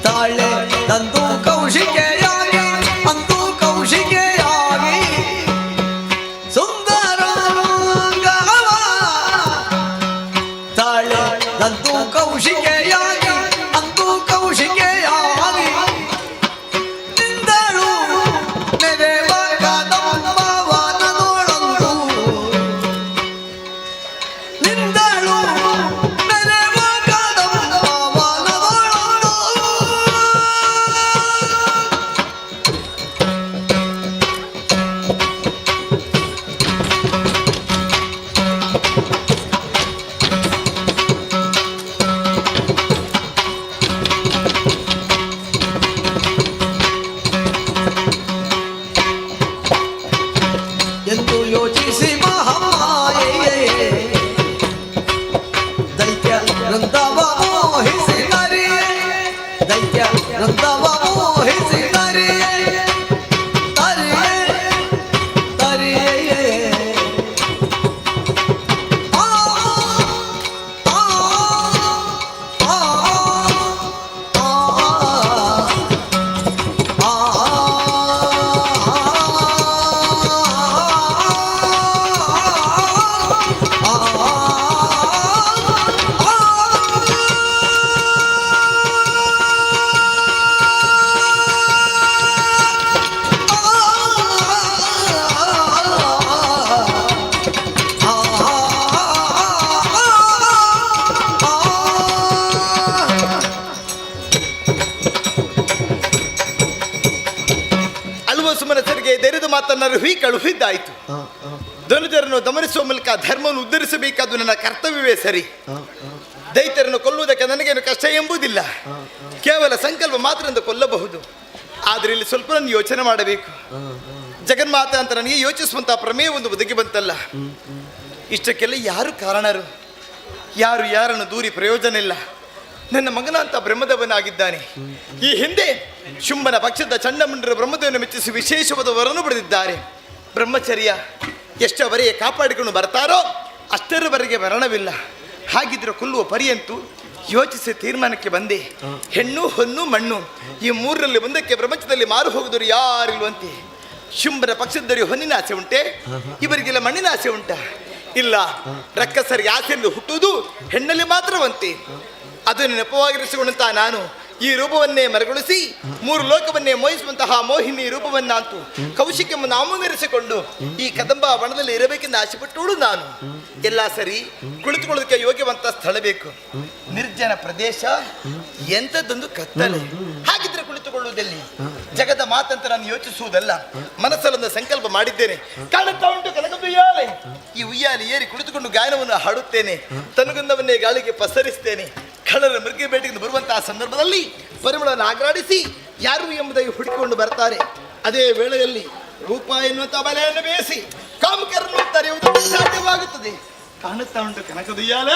ತಾಳೆ ತಂದು ಕೌಶಿಕೆಯಾಗಿ ಅಂದು ಕೌಶಿಕೆಯಾಗಿ ಸುಂದರಾಂಗವ ತಾಳೆ ತಂದು ಕೌಶಿಕೆಯಾಗಿ ಅಂದು ಕೌಶಿಕೆಯಾಗಿ ನಿಂದಳು ನೆರೆವ ಕದಂಬವನದೊಳಂದು ನಿಂದಳು ನೆರೆವ ಕದಂಬವನದೊಳಂದು ಎಂದು ಯೋಚಿಸಿ ಮಹಾಮಾಯೆ ದೈತ್ಯ ವೃಂದವ ಮೋಹಿಸಿ ತರಿಯೇ ದೈತ್ಯ ವೃಂದವ ಮೋಹಿಸಿ ತರಿಯೇ ತರಿಯೇ ತರಿಯೇ ಆ ಆ ಆ ಅಳುವ ಸುಮನಸರಿಗೆ ತೆರೆದು ಮಾತನ್ನ ರುಹಿ ಕಳುಹಿದ್ದಾಯಿತು. ಧನುಜರನ್ನು ದಮನಿಸುವ ಮೂಲಕ ಧರ್ಮವನ್ನು ಉದ್ಧರಿಸಬೇಕಾದ್ದು ನನ್ನ ಕರ್ತವ್ಯವೇ ಸರಿ. ದೈತ್ಯರನ್ನು ಕೊಲ್ಲುವುದಕ್ಕೆ ನನಗೇನು ಕಷ್ಟ ಎಂಬುದಿಲ್ಲ. ಕೇವಲ ಸಂಕಲ್ಪ ಮಾತ್ರದಿಂದ ಕೊಲ್ಲಬಹುದು. ಆದರೆ ಇಲ್ಲಿ ಸ್ವಲ್ಪ ನಾನು ಯೋಚನೆ ಮಾಡಬೇಕು. ಜಗನ್ಮಾತೆ ಅಂತ ನನಗೆ ಯೋಚಿಸುವಂತಹ ಪ್ರಮೇಯ ಒಂದು ಒದಗಿ ಬಂತಲ್ಲ. ಇಷ್ಟಕ್ಕೆಲ್ಲ ಯಾರು ಕಾರಣರು? ಯಾರು ಯಾರನ್ನು ದೂರಿ ಪ್ರಯೋಜನ ಇಲ್ಲ. ನನ್ನ ಮಗನ ಅಂತ ಬ್ರಹ್ಮದೇವನಾಗಿದ್ದಾನೆ. ಈ ಹಿಂದೆ ಶುಂಭನ ಪಕ್ಷದ ಚಂಡಮುಂಡರು ಬ್ರಹ್ಮದೇವನ ಮೆಚ್ಚಿಸಿ ವಿಶೇಷವಾದ ವರನ್ನು ಪಡೆದಿದ್ದಾರೆ. ಬ್ರಹ್ಮಚರ್ಯ ಎಷ್ಟವರೆಗೆ ಕಾಪಾಡಿಕೊಂಡು ಬರ್ತಾರೋ ಅಷ್ಟರವರೆಗೆ ಮರಣವಿಲ್ಲ. ಹಾಗಿದ್ರೆ ಕೊಲ್ಲುವ ಪರ್ಯಂತು ಯೋಚಿಸಿ ತೀರ್ಮಾನಕ್ಕೆ ಬಂದೆ. ಹೆಣ್ಣು ಹೊನ್ನು ಮಣ್ಣು ಈ ಮೂರರಲ್ಲಿ ಒಂದಕ್ಕೆ ಪ್ರಪಂಚದಲ್ಲಿ ಮಾರು ಹೋಗುವರು ಯಾರಿಲ್ವಂತೆ. ಶುಂಭನ ಪಕ್ಷದವರಿಗೆ ಹೊನ್ನಿನ ಆಸೆ ಉಂಟೆ, ಇವರಿಗೆಲ್ಲ ಮಣ್ಣಿನ ಆಸೆ ಉಂಟ? ಇಲ್ಲ. ರಕ್ಕಸರಿಗೆ ಆಸೆಯಿಂದ ಹುಟ್ಟುವುದು ಹೆಣ್ಣಲ್ಲಿ ಮಾತ್ರವಂತೆ. ಅದನ್ನು ನೆಪವಾಗಿರಿಸಿಕೊಂಡಂತ ನಾನು ಈ ರೂಪವನ್ನೇ ಮರಗೊಳಿಸಿ ಮೂರು ಲೋಕವನ್ನೇ ಮೋಹಿಸುವಂತಹ ಮೋಹಿನಿ ರೂಪವನ್ನಂತೂ ಕೌಶಿಕವನ್ನು ಆಮೂನರಿಸಿಕೊಂಡು ಈ ಕದಂಬ ವನದಲ್ಲಿ ಇರಬೇಕೆಂದು ಆಸೆಪಟ್ಟುಳು ನಾನು. ಎಲ್ಲ ಸರಿ, ಕುಳಿತುಕೊಳ್ಳೋದಕ್ಕೆ ಯೋಗ್ಯವಂತ ಸ್ಥಳ ಬೇಕು. ನಿರ್ಜನ ಪ್ರದೇಶ, ಎಂಥದ್ದೊಂದು ಕತ್ತಲೆ. ಹಾಗಿದ್ರೆ ಕುಳಿತುಕೊಳ್ಳುವುದಲ್ಲಿ ಜಗದ ಮಾತಂತ ನಾನು ಯೋಚಿಸುವುದಲ್ಲ. ಮನಸ್ಸಲ್ಲೊಂದು ಸಂಕಲ್ಪ ಮಾಡಿದ್ದೇನೆ. ಕಾಣುತ್ತಾ ಉಂಟು ಕನಕದುಯ್ಯಾಲೆ. ಈ ಉಯ್ಯಾಲೆ ಏರಿ ಕುಳಿತುಕೊಂಡು ಗಾಯನವನ್ನು ಹಾಡುತ್ತೇನೆ. ತನಗುಂದವನ್ನೇ ಗಾಳಿಗೆ ಪಸರಿಸ್ತೇನೆ. ಕಳ್ಳರ ಮೃಗ ಬೇಟೆಗೆ ಬರುವಂತಹ ಸಂದರ್ಭದಲ್ಲಿ ಪರಿಮಳವನ್ನು ಆಗ್ರಾಡಿಸಿ ಯಾರು ಎಂಬುದಾಗಿ ಹುಡುಕಿಕೊಂಡು ಬರ್ತಾರೆ. ಅದೇ ವೇಳೆಯಲ್ಲಿ ರೂಪ ಎನ್ನುವಂತಹ ಬಲೆಯನ್ನು ಬೇಯಿಸಿ ಕಾಮಕರನ್ನು ತರೆಯುವುದು ಸಾಧ್ಯವಾಗುತ್ತದೆ. ಕಾಣುತ್ತಾ ಉಂಟು ಕನಕದುಯ್ಯಾಲ.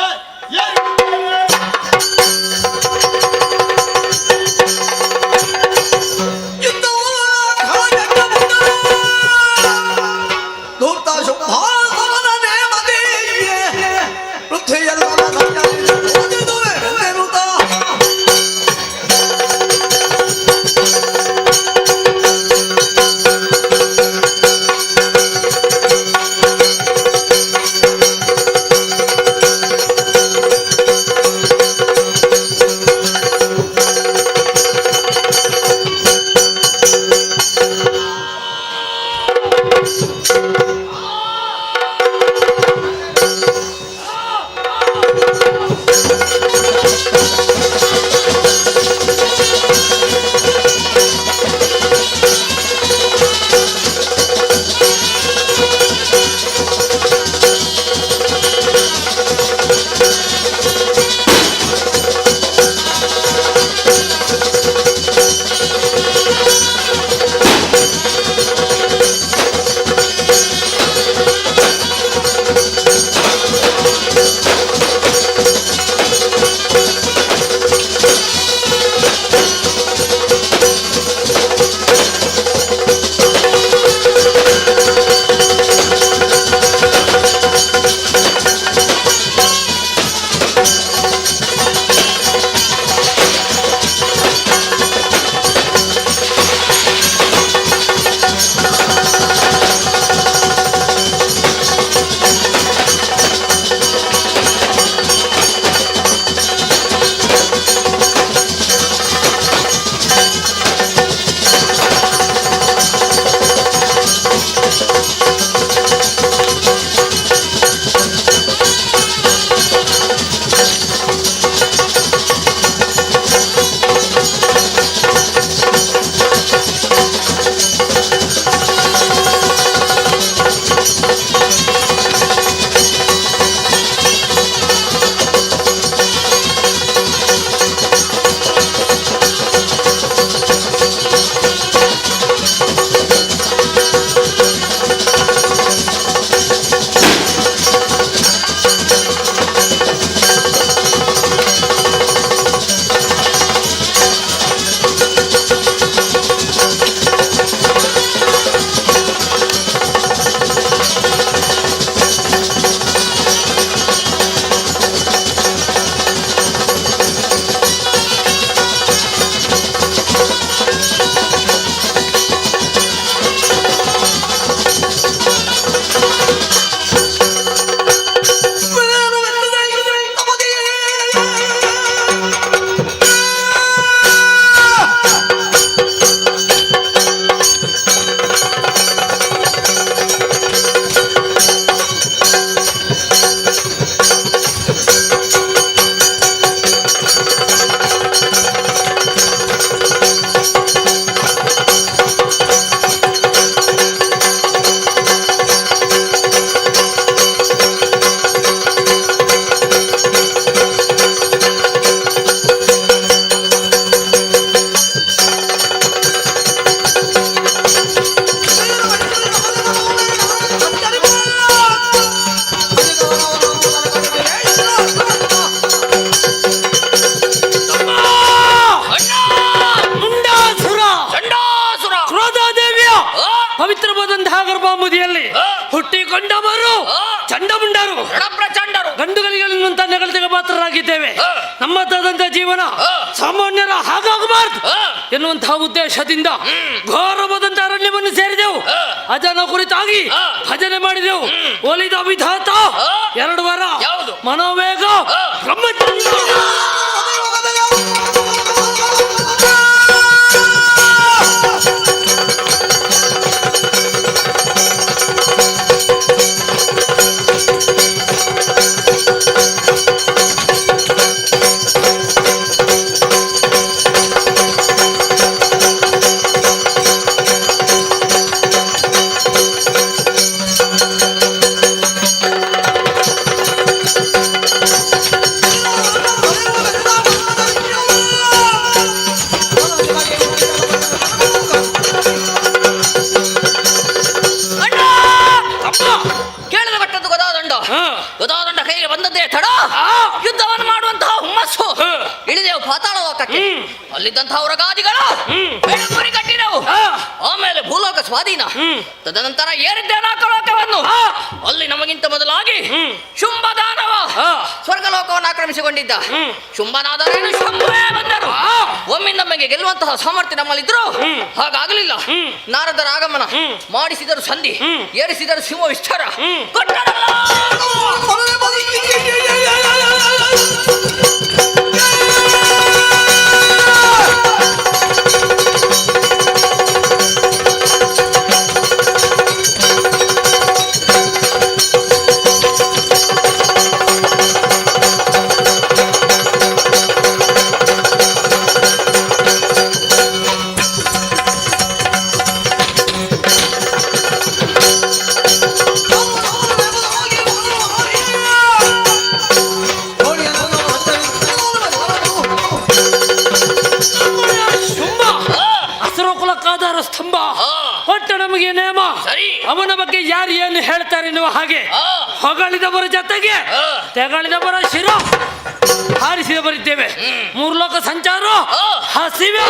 ಹುಟ್ಟಿಕೊಂಡವರು ಚಂಡಮುಂಡರು ಗಂಡುಗಳಿಗೆನ್ನುವಂತ ನೆಗಳತೆಗೆ ಪಾತ್ರರಾಗಿದ್ದೇವೆ. ನಮ್ಮದಾದಂತಹ ಜೀವನ ಸಾಮಾನ್ಯರ ಹಾಗಾಗಬಾರದು ಎನ್ನುವಂತಹ ಉದ್ದೇಶದಿಂದ ಘೋರವಾದಂತಹ ಅರಣ್ಯವನ್ನು ಸೇರಿದೆವು. ಅಜನ ಕುರಿತಾಗಿ ಭಜನೆ ಮಾಡಿದೆವು. ಒಲಿದ ವಿಧಾತ 2 ವಾರ ಮನೋವೇಗ ಬ್ರಹ್ಮಚರ್ಯ Oh, ಬೇಡ ಯುದ್ಧವನ್ನು ಮಾಡುವಂತಹ ಹುಮ್ಮಸ್ಸು ಇಳಿದೆವು ಪಾತಾಳ ಲೋಕಕ್ಕೆ. ಅಲ್ಲಿದ್ದಂತಹ ಉರಗಾದಿಗಳು ಬೆಳಗುರಿ ಕಟ್ಟಿದೆವು. ಆಮೇಲೆ ಭೂಲೋಕ ಸ್ವಾಧೀನ. ತದನಂತರ ಏರಿದ್ದೇನೆ ಲೋಕವನ್ನು. ಅಲ್ಲಿ ನಮಗಿಂತ ಮೊದಲಾಗಿ ಶುಂಭದಾನವ ಸ್ವರ್ಗಲೋಕವನ್ನು ಆಕ್ರಮಿಸಿಕೊಂಡಿದ್ದ. ಶುಂಭನಾದರೇನು ಶಂಭುವೇ ಬಂದರು. ಒಮ್ಮಿಂದೊಮ್ಮೆಗೆ ಗೆಲ್ಲುವಂತಹ ಸಾಮರ್ಥ್ಯ ನಮ್ಮಲ್ಲಿದ್ರು. ಹಾಗಾಗಲಿಲ್ಲ. ನಾರದರ ಆಗಮನ ಮಾಡಿಸಿದರು ಸಂಧಿ, ಏರಿಸಿದರು ಸಿಂಹ ವಿಸ್ತಾರ. ಸ್ತಂಭ ಒಟ್ಟು ನಮಗೆ ನೇಮ. ಅವನ ಬಗ್ಗೆ ಯಾರು ಏನು ಹೇಳ್ತಾರೆ ಎನ್ನುವ ಹಾಗೆ ಹೊಗಳಿದವರ ಜೊತೆಗೆ ತೆಗಳಿದವರ ಶಿರ ಹಾರಿಸಿದವರಿದ್ದೇವೆ. ಮೂರು ಲೋಕ ಸಂಚಾರ ಹಸಿವೆ.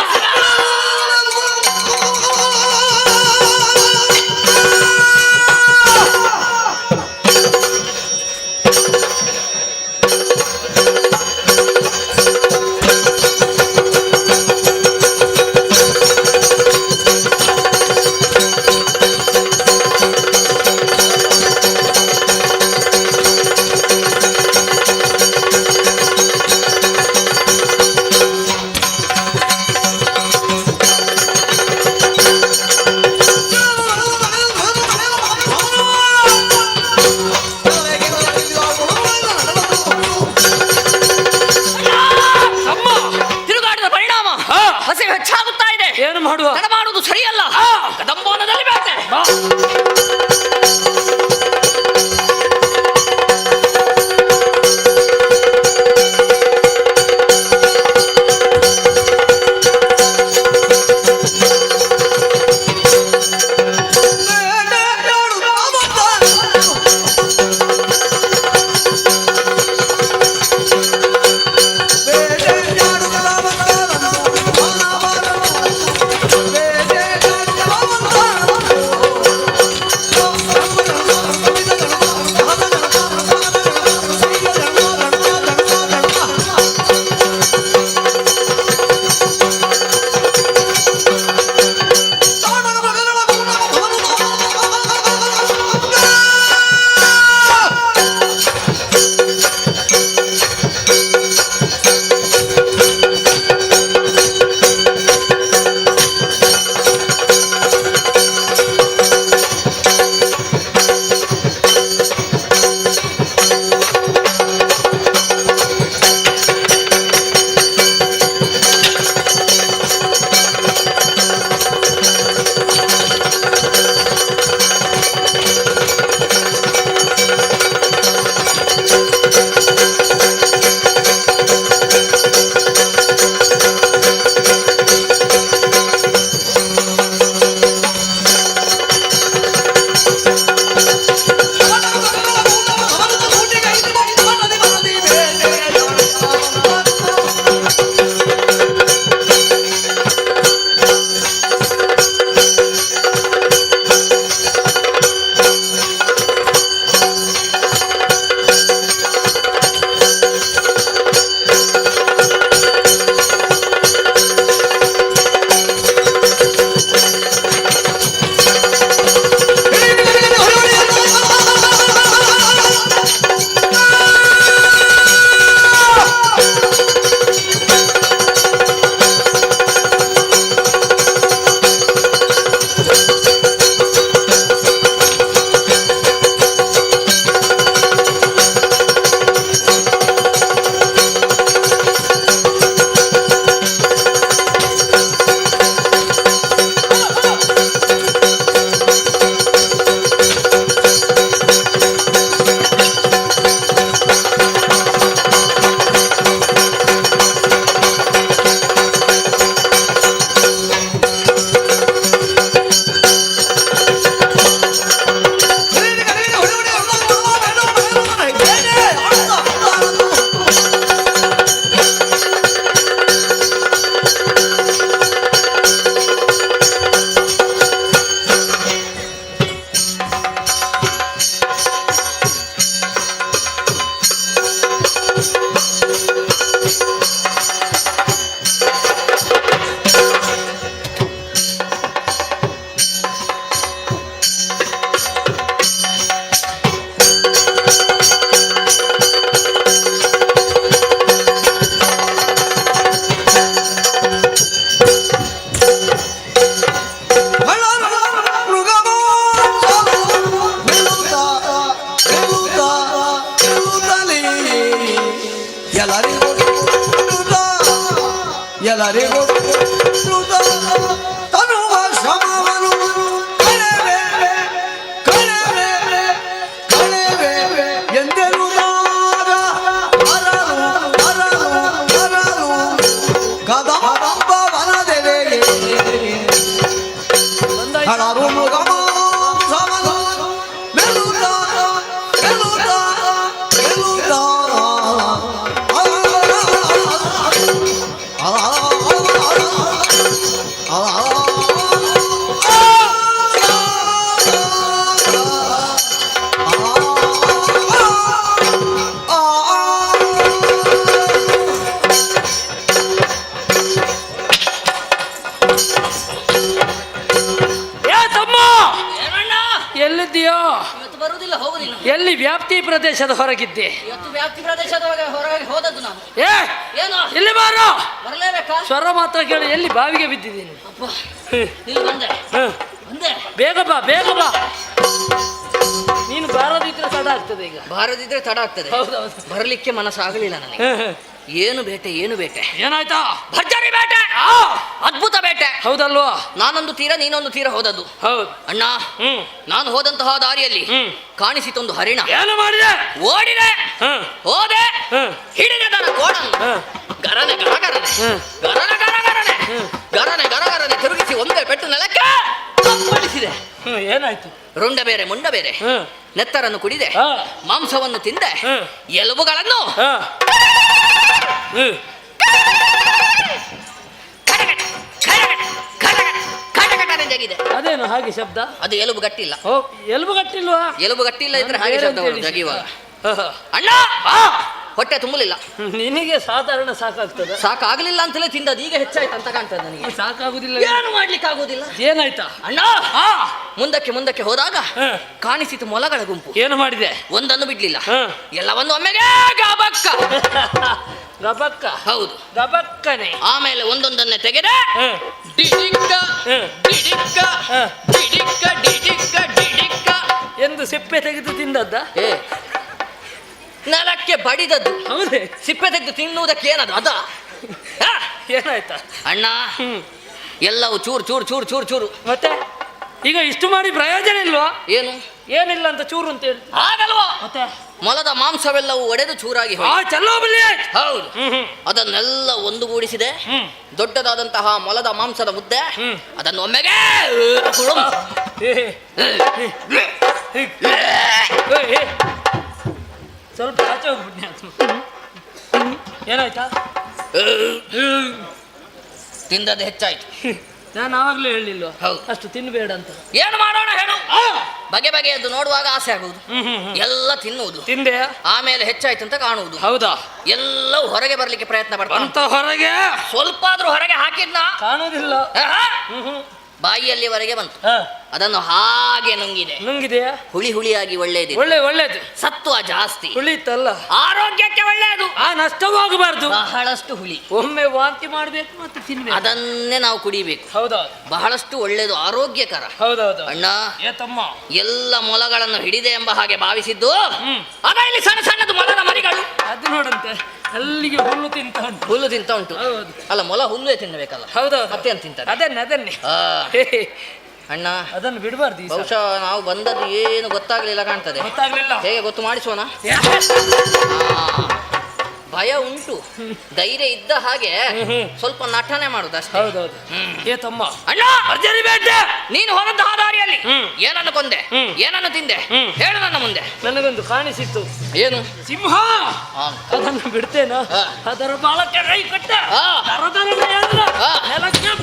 ಎಲ್ಲರಿಗೂ ತನುವ ಶ್ರಮವನು ಕಳೆವೆ ಎಂದೆನುದಾಗ ಹರನು ಕದಂಬ ವನದೆವೆಗೆ ಹರರು ಮೃಗಮ ಸಮನು ಎಲ್ಲಿದ್ದೀಯೋ? ಇವತ್ತು ಬರುವುದಿಲ್ಲ, ಹೋಗುದಿಲ್ಲ. ಎಲ್ಲಿ ವ್ಯಾಪ್ತಿ ಪ್ರದೇಶದ ಹೊರಗಿದ್ದೆ? ಇವತ್ತು ವ್ಯಾಪ್ತಿ ಪ್ರದೇಶದ ಹೊರಗೆ ಹೋದದ್ದು ನಾನು. ಏನು ಇಲ್ಲಿ ಬಾರೋ. ಬರಲೇಬೇಕಾ? ಸ್ವರ ಮಾತ್ರ ಕೇಳಿ. ಎಲ್ಲಿ ಬಾವಿಗೆ ಬಿದ್ದಿದ್ದೀನಿ. ಅಪ್ಪ ಇಲ್ಲಿ ಬಂದೆ. ಬೇಗ ಬಾ, ಬೇಗ ಬಾ. ನೀನು ಬಾರದಿದ್ರೆ ತಡ ಆಗ್ತದೆ. ಈಗ ಬಾರದಿದ್ರೆ ತಡ ಆಗ್ತದೆ. ಹೌದೌದು. ಬರಲಿಕ್ಕೆ ಮನಸ್ಸಾಗಲಿಲ್ಲ ನನಗೆ. ಏನು ಬೇಟೆ, ಏನು ಬೇಟೆ? ಏನಾಯ್ತಾ? ಭರ್ಜರಿ ಬೇಟೆ, ಅದ್ಭುತ ಬೇಟೆ. ಹೌದಲ್ವಾ? ನಾನೊಂದು ತೀರ, ನೀನೊಂದು ತೀರ ಹೋದದ್ದು. ಹೌದು ಅಣ್ಣ. ನಾನು ಹೋದಂತಹ ದಾರಿಯಲ್ಲಿ ಕಾಣಿಸಿತೊಂದು ಹರಿಣ. ಏನು ಮಾಡಿದೆ? ಓಡಿದೆ, ಹೋದೆ, ಹಿಡಿದೆ ನನ್ನ ಕೋಡನ್ನು. ಗರನೆ ಗರಗರನೆ ಗರನೆ ಗರಗರನೆ ಗರನೆ ಗರಗರನೆ ತಿರುಗಿಸಿ ಒಂದೇ ಪೆಟ್ಟು ನೆಲಕ್ಕೆ ಅಪ್ಪಳಿಸಿದೆ. ಏನಾಯ್ತು? ರುಂಡ ಬೇರೆ ಮುಂಡ ಬೇರೆ. ನೆತ್ತರನ್ನು ಕುಡಿದೆ, ಮಾಂಸವನ್ನು ತಿಂದೆ, ಎಲುಬುಗಳನ್ನು ಜಗಿದೆ. ಅದೇನು ಹಾಗೆ ಶಬ್ದ? ಅದು ಎಲುಬು ಗಟ್ಟಿಲ್ಲ. ಎಲುಬು ಗಟ್ಟಿಲ್ವಾ? ಎಲುಬು ಗಟ್ಟಿಲ್ಲ ಇದ್ರೆ ಹಾಗೆ ಶಬ್ದ ಜಗಿಯುವಾಗ. ಅಣ್ಣ ಹೊಟ್ಟೆ ತುಂಬಲಿಲ್ಲ. ನಿನಗೆ ಸಾಧಾರಣ ಸಾಕಾಗ್ತದೆ? ಸಾಕಾಗ್ಲಿಲ್ಲ ಅಂತಲೇ ತಿಂದದ್ದು. ಈಗ ಹೆಚ್ಚಾಯ್ತು ಅಂತ ಕಾಣ್ತದೆ ನನಗೆ. ಸಾಕಾಗುದಿಲ್ಲ, ಏನು ಮಾಡ್ಲಿಕ್ಕೆ ಆಗುದಿಲ್ಲ. ಏನಾಯ್ತಾ? ಅಣ್ಣ ಮುಂದಕ್ಕೆ ಮುಂದಕ್ಕೆ ಹೋದಾಗ ಕಾಣಿಸಿತು ಮೊಲಗಳ ಗುಂಪು. ಏನು ಮಾಡಿದೆ? ಒಂದನ್ನು ಬಿಡ್ಲಿಲ್ಲ, ಎಲ್ಲವನ್ನು ಒಮ್ಮೆಗೆ ಗಬಕ್ಕ. ಗಬಕ್ಕ? ಹೌದು, ಗಬಕ್ಕನೆ. ಆಮೇಲೆ ಒಂದೊಂದನ್ನೇ ತೆಗೆದೆ. ಡಿಡಿಕ್ಕ ಡಿಡಿಕ್ಕ ಡಿಡಿಕ್ಕ ಡಿಡಿಕ್ಕ ಡಿಡಿಕ್ಕ ಎಂದು ಸಿಪ್ಪೆ ತೆಗೆದು ತಿಂದದ್ದ? ನೆಲಕ್ಕೆ ಬಡಿದದ್ದು. ಹೌದೇ? ಸಿಪ್ಪೆ ತೆಗೆದು ತಿನ್ನುವುದಕ್ಕೆ ಏನದು? ಅದ ಏನಾಯ್ತಾ? ಅಣ್ಣ ಎಲ್ಲವೂ ಚೂರು ಚೂರು ಚೂರು ಚೂರು ಚೂರು. ಮತ್ತೆ ಈಗ ಇಷ್ಟು ಮಾಡಿ ಪ್ರಯೋಜನ ಇಲ್ವಾ? ಏನು? ಏನಿಲ್ಲ ಅಂತ ಚೂರು ಅಂತ ಹೇಳಿ ಆಗಲ್ವಾ? ಮತ್ತೆ ಮೊಲದ ಮಾಂಸವೆಲ್ಲವೂ ಒಡೆದು ಚೂರಾಗಿ ಹೌದು. ಅದನ್ನೆಲ್ಲ ಒಂದುಗೂಡಿಸಿದೆ. ದೊಡ್ಡದಾದಂತಹ ಮೊಲದ ಮಾಂಸದ ಮುದ್ದೆ ಅದನ್ನು ಒಮ್ಮೆಗೆ ಸ್ವಲ್ಪ ಆಚೆ ಹೋಗ್ಬಿಡ್ನಿ. ಏನಾಯ್ತಾ? ತಿಂದದ್ದು ಹೆಚ್ಚಾಯ್ತು. ನಾನು ಆವಾಗಲೇ ಹೇಳಿಲ್ವ ಹೌದು ಅಷ್ಟು ತಿನ್ನಬೇಡ ಅಂತ. ಏನು ಮಾಡೋಣ ಹೇಳು? ಬಗೆ ಬಗೆಯದ್ದು ನೋಡುವಾಗ ಆಸೆ ಆಗುವುದು, ಎಲ್ಲ ತಿನ್ನುವುದು. ತಿಂದೆ ಆಮೇಲೆ ಹೆಚ್ಚಾಯ್ತು ಅಂತ ಕಾಣುವುದು. ಹೌದಾ? ಎಲ್ಲವೂ ಹೊರಗೆ ಬರ್ಲಿಕ್ಕೆ ಪ್ರಯತ್ನ ಪಡ್ತಾನೆ. ಅಂತ ಹೊರಗೆ ಸ್ವಲ್ಪ ಆದ್ರೂ ಹೊರಗೆ ಹಾಕಿದ್ನ ಕಾಣುವುದಿಲ್ಲ. ಬಾಯಿಯಲ್ಲಿವರೆಗೆ ಬಂತು. ಅದನ್ನು ಹಾಗೆ ನುಂಗಿದೆಯಾ? ಹುಳಿ ಹುಳಿಯಾಗಿ ಒಳ್ಳೆಯದು. ಒಳ್ಳೇದು. ಸತ್ವ ಜಾಸ್ತಿ. ಹುಳಿತಲ್ಲ, ಆರೋಗ್ಯಕ್ಕೆ ಒಳ್ಳೆಯದು. ನಷ್ಟವಾಗಬಾರದು. ಬಹಳಷ್ಟು ಹುಳಿ. ಒಮ್ಮೆ ವಾಂತಿ ಮಾಡ್ಬೇಕು ಮತ್ತೆ ತಿನ್ಬೇಕು. ಅದನ್ನೇ ನಾವು ಕುಡಿಬೇಕು. ಹೌದಾ? ಬಹಳಷ್ಟು ಒಳ್ಳೆಯದು, ಆರೋಗ್ಯಕರ. ಹೌದೌದು. ಅಣ್ಣ ಏತಮ್ಮ ಎಲ್ಲ ಮೊಲಗಳನ್ನು ಹಿಡಿದೆ ಎಂಬ ಹಾಗೆ ಭಾವಿಸಿದ್ದು ಆಗ ಇಲ್ಲಿ ಸಣ್ಣ ಸಣ್ಣದು ಮೊಲದ ಮರಿಗಳು. ಅದು ನೋಡಂತೆ ಅಲ್ಲಿಗೆ ಹುಲ್ಲು ತಿಂತ ಉಂಟು. ಹುಲ್ಲು ತಿಂತ ಉಂಟು. ಅಲ್ಲ, ಮೊಲ ಹುಲ್ಲೇ ತಿನ್ನಬೇಕಲ್ಲ. ಹೌದೌದು. ಮತ್ತೆ ಅಂತ ತಿಂತಾರೆ. ಅದನ್ನೇ ಅಣ್ಣ ಅದನ್ನು ಬಿಡಬಾರ್ದು. ಬಹುಶಃ ನಾವು ಬಂದದ್ದು ಏನು ಗೊತ್ತಾಗ್ಲಿಲ್ಲ ಕಾಣ್ತದೆ. ಗೊತ್ತಾಗ್ಲಿಲ್ಲ. ಹೇಗೆ ಗೊತ್ತು ಮಾಡಿಸೋಣ? ಭಯ ಉಂಟು, ಧೈರ್ಯ ಇದ್ದ ಹಾಗೆ ಸ್ವಲ್ಪ ನಟನೆ ಮಾಡುದಷ್ಟೇ. ಹೌದೌದು. ಏತಮ್ಮ ಅಣ್ಣ ಭರ್ಜರಿ ಬೇಟೆ. ನೀನು ಹೋದಂತಹ ದಾರಿಯಲ್ಲಿ ಏನನ್ನು ಕೊಂದೆ, ಏನನ್ನು ತಿಂದೆ ಹೇಳು ನನ್ನ ಮುಂದೆ. ನನಗೊಂದು ಕಾಣಿಸಿತ್ತು. ಏನು? ಸಿಂಹ. ಅದನ್ನು ಬಿಡ್ತೇನೋ? ಅದರ ಬಾಲಕ್ಕೆ ಕೈ ಕಟ್ಟ ನೆಲಕ್ಕೆ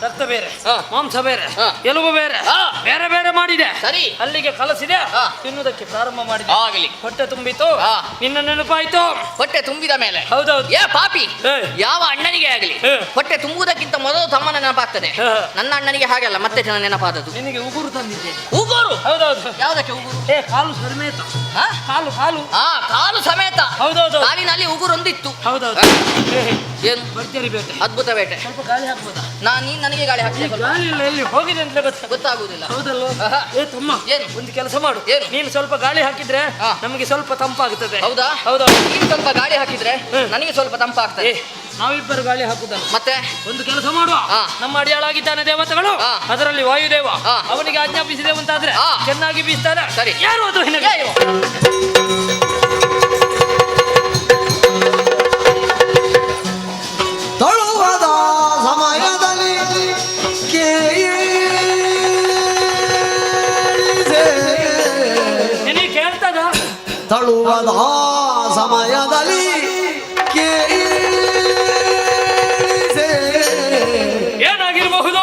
ರಕ್ತ ಬೇರೆ, ಮಾಂಸ ಬೇರೆ, ಎಲುಬು ಬೇರೆ, ಬೇರೆ ಬೇರೆ ಮಾಡಿದೆ. ಸರಿ, ಅಲ್ಲಿಗೆ ಕಲಸಿದೆ, ತಿನ್ನುವುದಕ್ಕೆ ಪ್ರಾರಂಭ ಮಾಡಿದೆ. ಆಗಲಿ. ಹೊಟ್ಟೆ ತುಂಬಿತು, ನಿನ್ನ ನೆನಪಾಯ್ತು. ಹೊಟ್ಟೆ ತುಂಬಿದ ಮೇಲೆ ಹೌದೌದು. ಏ ಪಾಪಿ, ಯಾವ ಅಣ್ಣನಿಗೆ ಆಗಲಿ ಹೊಟ್ಟೆ ತುಂಬುವುದಕ್ಕಿಂತ ಮೊದಲು ತಮ್ಮನ ನೆನಪಾಗ್ತದೆ. ನನ್ನ ಅಣ್ಣನಿಗೆ ಹಾಗಲ್ಲ, ಮತ್ತೆ ನೆನಪಾದದ್ದು. ನಿನಗೆ ಉಗುರು ತಂದಿದ್ದೇನೆ. ಉಗುರು? ಹೌದೌದು. ಯಾವುದಕ್ಕೆ ಉಗುರು? ಕಾಲು ಸಮೇತ. ಕಾಲು ಕಾಲು ಕಾಲು ಸಮೇತ. ಹೌದೌದು. ಕಾಲಿನಲ್ಲಿ ಉಗುರು ಒಂದಿತ್ತು. ಹೌದೌದು. ಏನು ಭರ್ಜರಿ ಬೇಟೆ, ಅದ್ಭುತ ಬೇಟೆ. ಸ್ವಲ್ಪ ಗಾಳಿ ಹಾಕ್ಬೋದಾ? ನೀನ್ ನನಗೆ ಗಾಳಿ ಹಾಕಿ. ಗಾಳಿ ಇಲ್ಲ, ಎಲ್ಲಿ ಹೋಗಿದೆ ಅಂತ ಗೊತ್ತಾಗುವುದಿಲ್ಲ. ಹೌದಲ್ವಾ? ಏ ತಮ್ಮ, ಏನು ಒಂದು ಕೆಲಸ ಮಾಡು. ಏನು? ನೀನು ಸ್ವಲ್ಪ ಗಾಳಿ ಹಾಕಿದ್ರೆ ನಮಗೆ ಸ್ವಲ್ಪ ತಂಪಾಗುತ್ತದೆ. ಹೌದಾ? ಹೌದಾ? ನೀನು ಸ್ವಲ್ಪ ಗಾಳಿ ಹಾಕಿದ್ರೆ ನನಗೆ ಸ್ವಲ್ಪ ತಂಪಾಗ್ತದೆ. ನಾವಿಬ್ಬರು ಗಾಳಿ ಹಾಕುದಲ್ಲ. ಮತ್ತೆ ಒಂದು ಕೆಲಸ ಮಾಡುವ. ನಮ್ಮ ಅಡಿಯಾಳಾಗಿದ್ದಾನೆ ದೇವತೆಗಳು, ಅದರಲ್ಲಿ ವಾಯುದೇವ. ಅವನಿಗೆ ಆಜ್ಞಾಪಿಸಿದೆ ಅಂತಾದ್ರೆ ಚೆನ್ನಾಗಿ ಬೀಸ್ತಾನೆ. ಸರಿ, ಯಾರು ಅದು? ತಳುವದ ಸಮಯದಲ್ಲಿ ನಿನಗೆ ಕೇಳ್ತದ? ತಳುವದ ಸಮಯದಲ್ಲಿ ಏನಾಗಿರಬಹುದು?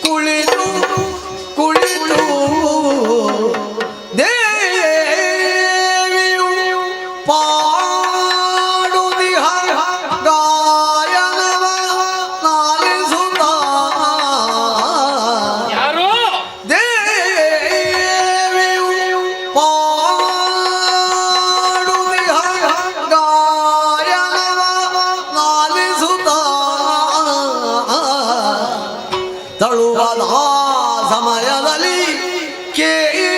ಕುಳಿತು ಕುಳಿತು ದೇವಿಯು ಪಾಡುದಿಹ ಗಾಯನವ ನಾಲಿಸುತ್ತ. ಯಾರು? ದೇವಿಯು ಪಾಡುದಿಹ ಗಾಯನವ ನಾಲಿಸುತ್ತ. ತಳುವದ ಸಮಯದಲ್ಲಿ ಕೇಳಿಸೆ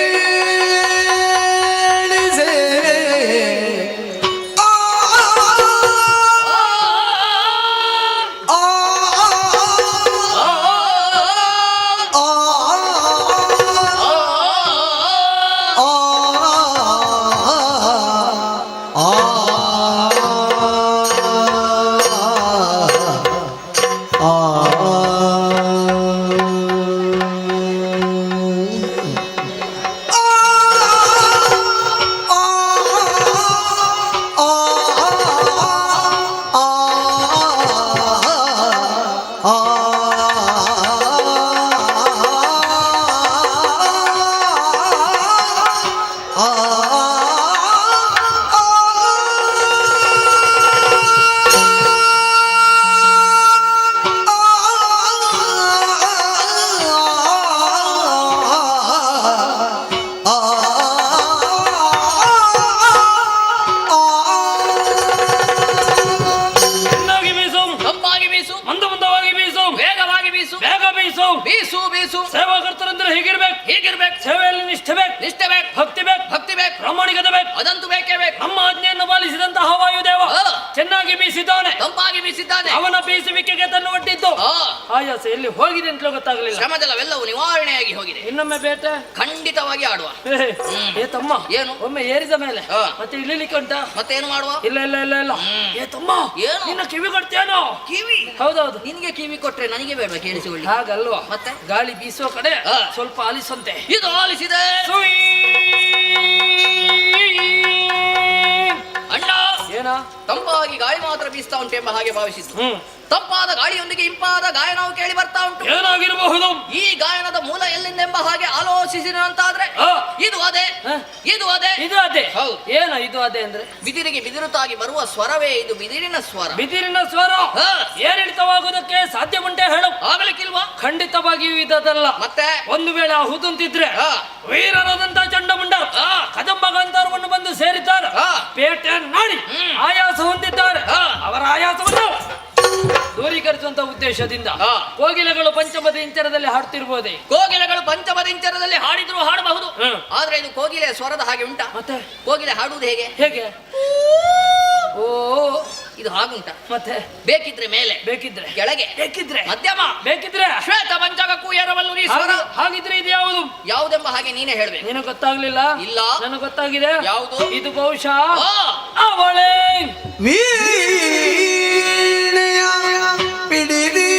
ಬೀಸು ಬೀಸು. ಸೇವಾಕರ್ತರಂದ್ರೆ ಹೀಗಿರ್ಬೇಕು, ಹೀಗಿರ್ಬೇಕು. ಸೇವೆಯಲ್ಲಿ ನಿಷ್ಠೆ ಬೇಕು, ನಿಷ್ಠೆ ಬೇಕು, ಭಕ್ತಿ ಬೇಕು, ಭಕ್ತಿ ಬೇಕು, ಪ್ರಾಮಾಣಿಕತೆ ಬೇಕು. ಅದಂತೂ ಬೇಕೇ ಬೇಕು. ನಮ್ಮ ಆಜ್ಞೆಯನ್ನು ಪಾಲಿಸಿದಂತಹ ವಾಯುದೇವ ಚೆನ್ನಾಗಿ ಬೀಸಿದ್ದಾನೆ, ತಂಪಾಗಿ ಬೀಸಿದ್ದಾನೆ. ಅವನ ಬೀಸುವಿಕೆಗೆ ತನ್ನು ಒಡ್ಡಿದ್ದು ಆಯಾಸ ಎಲ್ಲಿ ಹೋಗಿದೆ ಅಂತಲೂ ಗೊತ್ತಾಗಲಿಲ್ಲ. ಶ್ರಮದಲ್ಲವೆಲ್ಲವೂ ನಿವಾರಣೆಯಾಗಿ ಹೋಗಿದೆ. ಇನ್ನೊಮ್ಮೆ ಬೇಟೆ ಖಂಡಿತವಾಗಿ ಆಡುವ. ಏ ತಮ್ಮ, ಏನು? ಒಮ್ಮೆ ಏರಿದ ಮೇಲೆ ಮತ್ತೆ ಇಳಿಲಿಕ್ಕೆ ಉಂಟ? ಮತ್ತೇನು ಮಾಡುವ? ಇಲ್ಲ ಇಲ್ಲ ಇಲ್ಲ ಇಲ್ಲ. ಏ ತಮ್ಮ, ಏನು? ನಿನ್ನ ಕಿವಿ ಕೊಡ್ತೇನೋ? ಕಿವಿ? ಹೌದೌದು. ನಿನಗೆ ಕಿವಿ ಕೊಟ್ರೆ ನನಗೆ ಬೇಡ ಕೇಳಿಸಿಕೊಳ್ಳಿ. ಹಾಗಲ್ವಾ? ಮತ್ತೆ ಗಾಳಿ ಬೀಸುವ ಕಡೆ ಸ್ವಲ್ಪ ಆಲಿಸಂತೆ. ಇದು ಆಲಿಸಿದೆ ಅಣ್ಣ. ಏನ? ತಂಪಾಗಿ ಗಾಳಿ ಮಾತ್ರ ಬೀಸ್ತಾ ಉಂಟು ಎಂಬ ಹಾಗೆ ಭಾವಿಸಿದ್ದು. ತಂಪಾದ ಗಾಳಿಯೊಂದಿಗೆ ಇಂಪಾದ ಗಾಯನವು ಕೇಳಿ ಬರ್ತಾ ಉಂಟು. ಏನಾಗಿರಬಹುದು? ಈ ಗಾಯನದ ಮೂಲ ಎಲ್ಲಿಂದೆಂಬ ಹಾಗೆ ಆಲೋಚಿಸಿದಂತಾದ್ರೆ ಇದು ಅದೇ, ಇದು ಅದೇ, ಇದು ಅದೇ. ಹೌದು. ಏನ ಇದು ಅದೇ ಅಂದ್ರೆ? ಬಿದಿರಿಗೆ ಬಿದಿರುತ್ತಾಗಿ ಬರುವ ಸ್ವರವೇ ಇದು ಬಿದಿರಿನ ಸ್ವರ. ಬಿದಿರಿನ ಸ್ವರ ಏರಿಳಿತವಾಗುವುದಕ್ಕೆ ಸಾಧ್ಯ ಉಂಟೆ ಹೇಳು? ಆಗಲಿಕ್ಕಿಲ್ವಾ? ಖಂಡಿತವಾಗಿಯೂ ಇದಲ್ಲ. ಮತ್ತೆ ಒಂದು ವೇಳೆ ಹುದುಂತಿದ್ರೆ ವೀರರಾದಂತಹ ಚಂಡಮುಂಡ ಕದಂಬ ಗಾಂಧಾರವನ್ನು ಬಂದು ಸೇರಿದ್ದಾರೆ, ಪೇಟೆ ನಾಡಿ ಆಯಾಸ ಹೊಂದಿದ್ದಾರೆ. ಅವರ ಆಯಾಸವನ್ನು ದೂರೀಕರಿಸುವಂತ ಉದ್ದೇಶದಿಂದ ಕೋಗಿಲೆಗಳು ಪಂಚಮದ ಇಂಚರದಲ್ಲಿ ಹಾಡ್ತಿರ್ಬೋದೇ? ಕೋಗಿಲೆಗಳು ಪಂಚಮದ ಇಂಚರದಲ್ಲಿ ಹಾಡಿದ್ರು ಹಾಡಬಹುದು. ಆದ್ರೆ ಇದು ಕೋಗಿಲೆ ಸ್ವರದ ಹಾಗೆ ಉಂಟಾ? ಮತ್ತೆ ಕೋಗಿಲೆ ಹಾಡುವುದು ಹೇಗೆ? ಹೇಗೆ? ಓ, ಇದು ಹಾಗುಂಟ. ಮತ್ತೆ ಬೇಕಿದ್ರೆ ಮೇಲೆ, ಬೇಕಿದ್ರೆ ಕೆಳಗೆ, ಬೇಕಿದ್ರೆ ಮಧ್ಯಮ, ಬೇಕಿದ್ರೆ ಶ್ವೇತ ಪಂಚಕಕ್ಕೂ ಏರವಲ್ಲು ನೀ ಸ್ವರ. ಹಾಗಿದ್ರೆ ಇದು ಯಾವುದು? ಯಾವುದೆಂಬ ಹಾಗೆ ನೀನೇ ಹೇಳ್ಬೇಕು. ನಿನಗೆ ಗೊತ್ತಾಗ್ಲಿಲ್ಲ? ಇಲ್ಲ, ನನಗೆ ಗೊತ್ತಾಗಿದೆ. ಯಾವುದು? ಇದು ಬಹುಶಃ ಅವಳೇ ವೀಣೆಯ ಪಿಡಿದಿ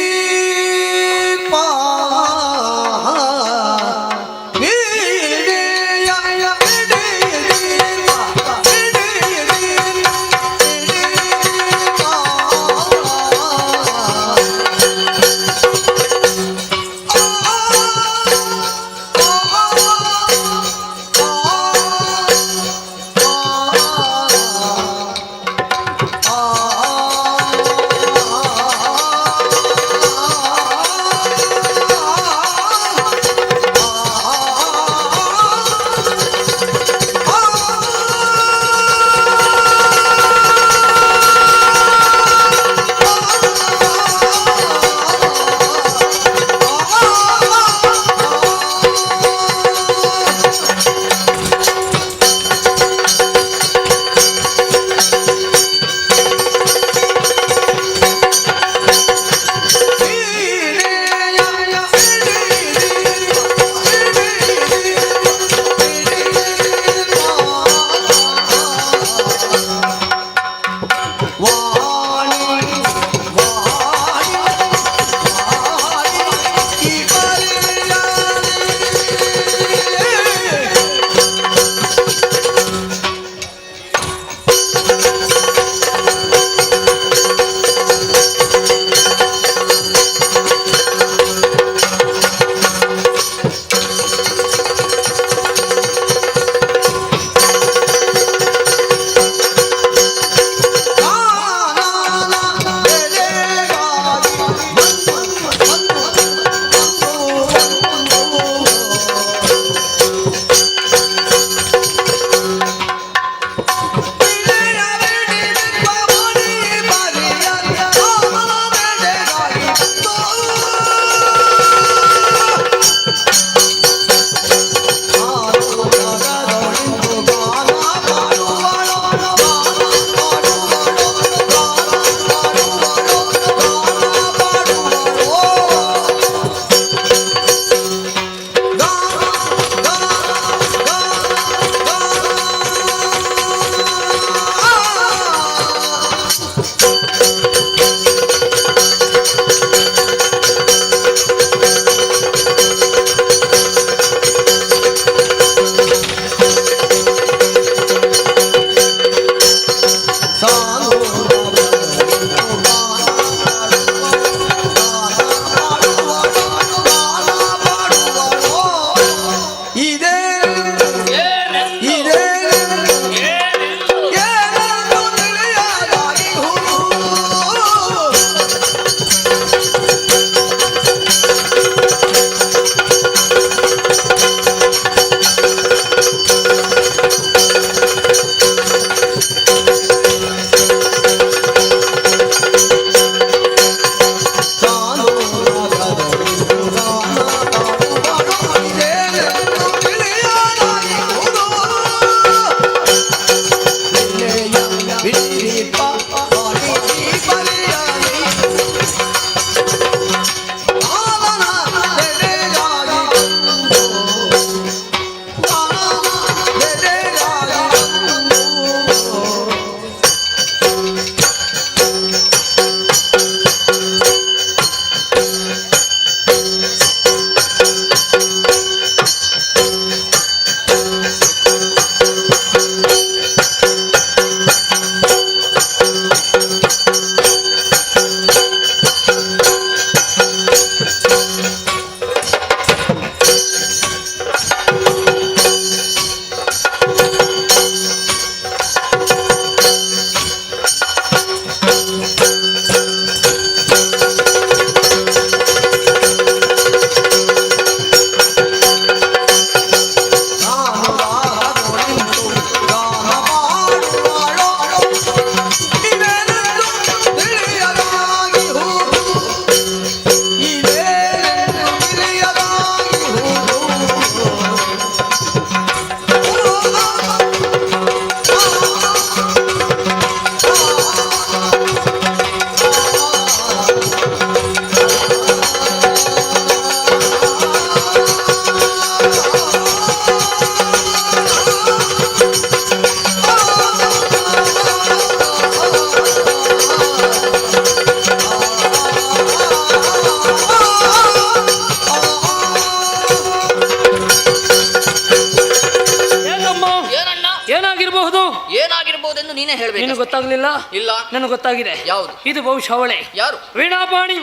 ಗೊತ್ತಾಗ್ಲಿಲ್ಲ? ಇಲ್ಲ. ನನಗೆ ಗೊತ್ತಾಗಿದೆ. ಯಾವುದು? ಇದು ಬಹುಶಃ ಅವಳೆ. ಯಾರು? ವೀಣಾಪಾಣಿ,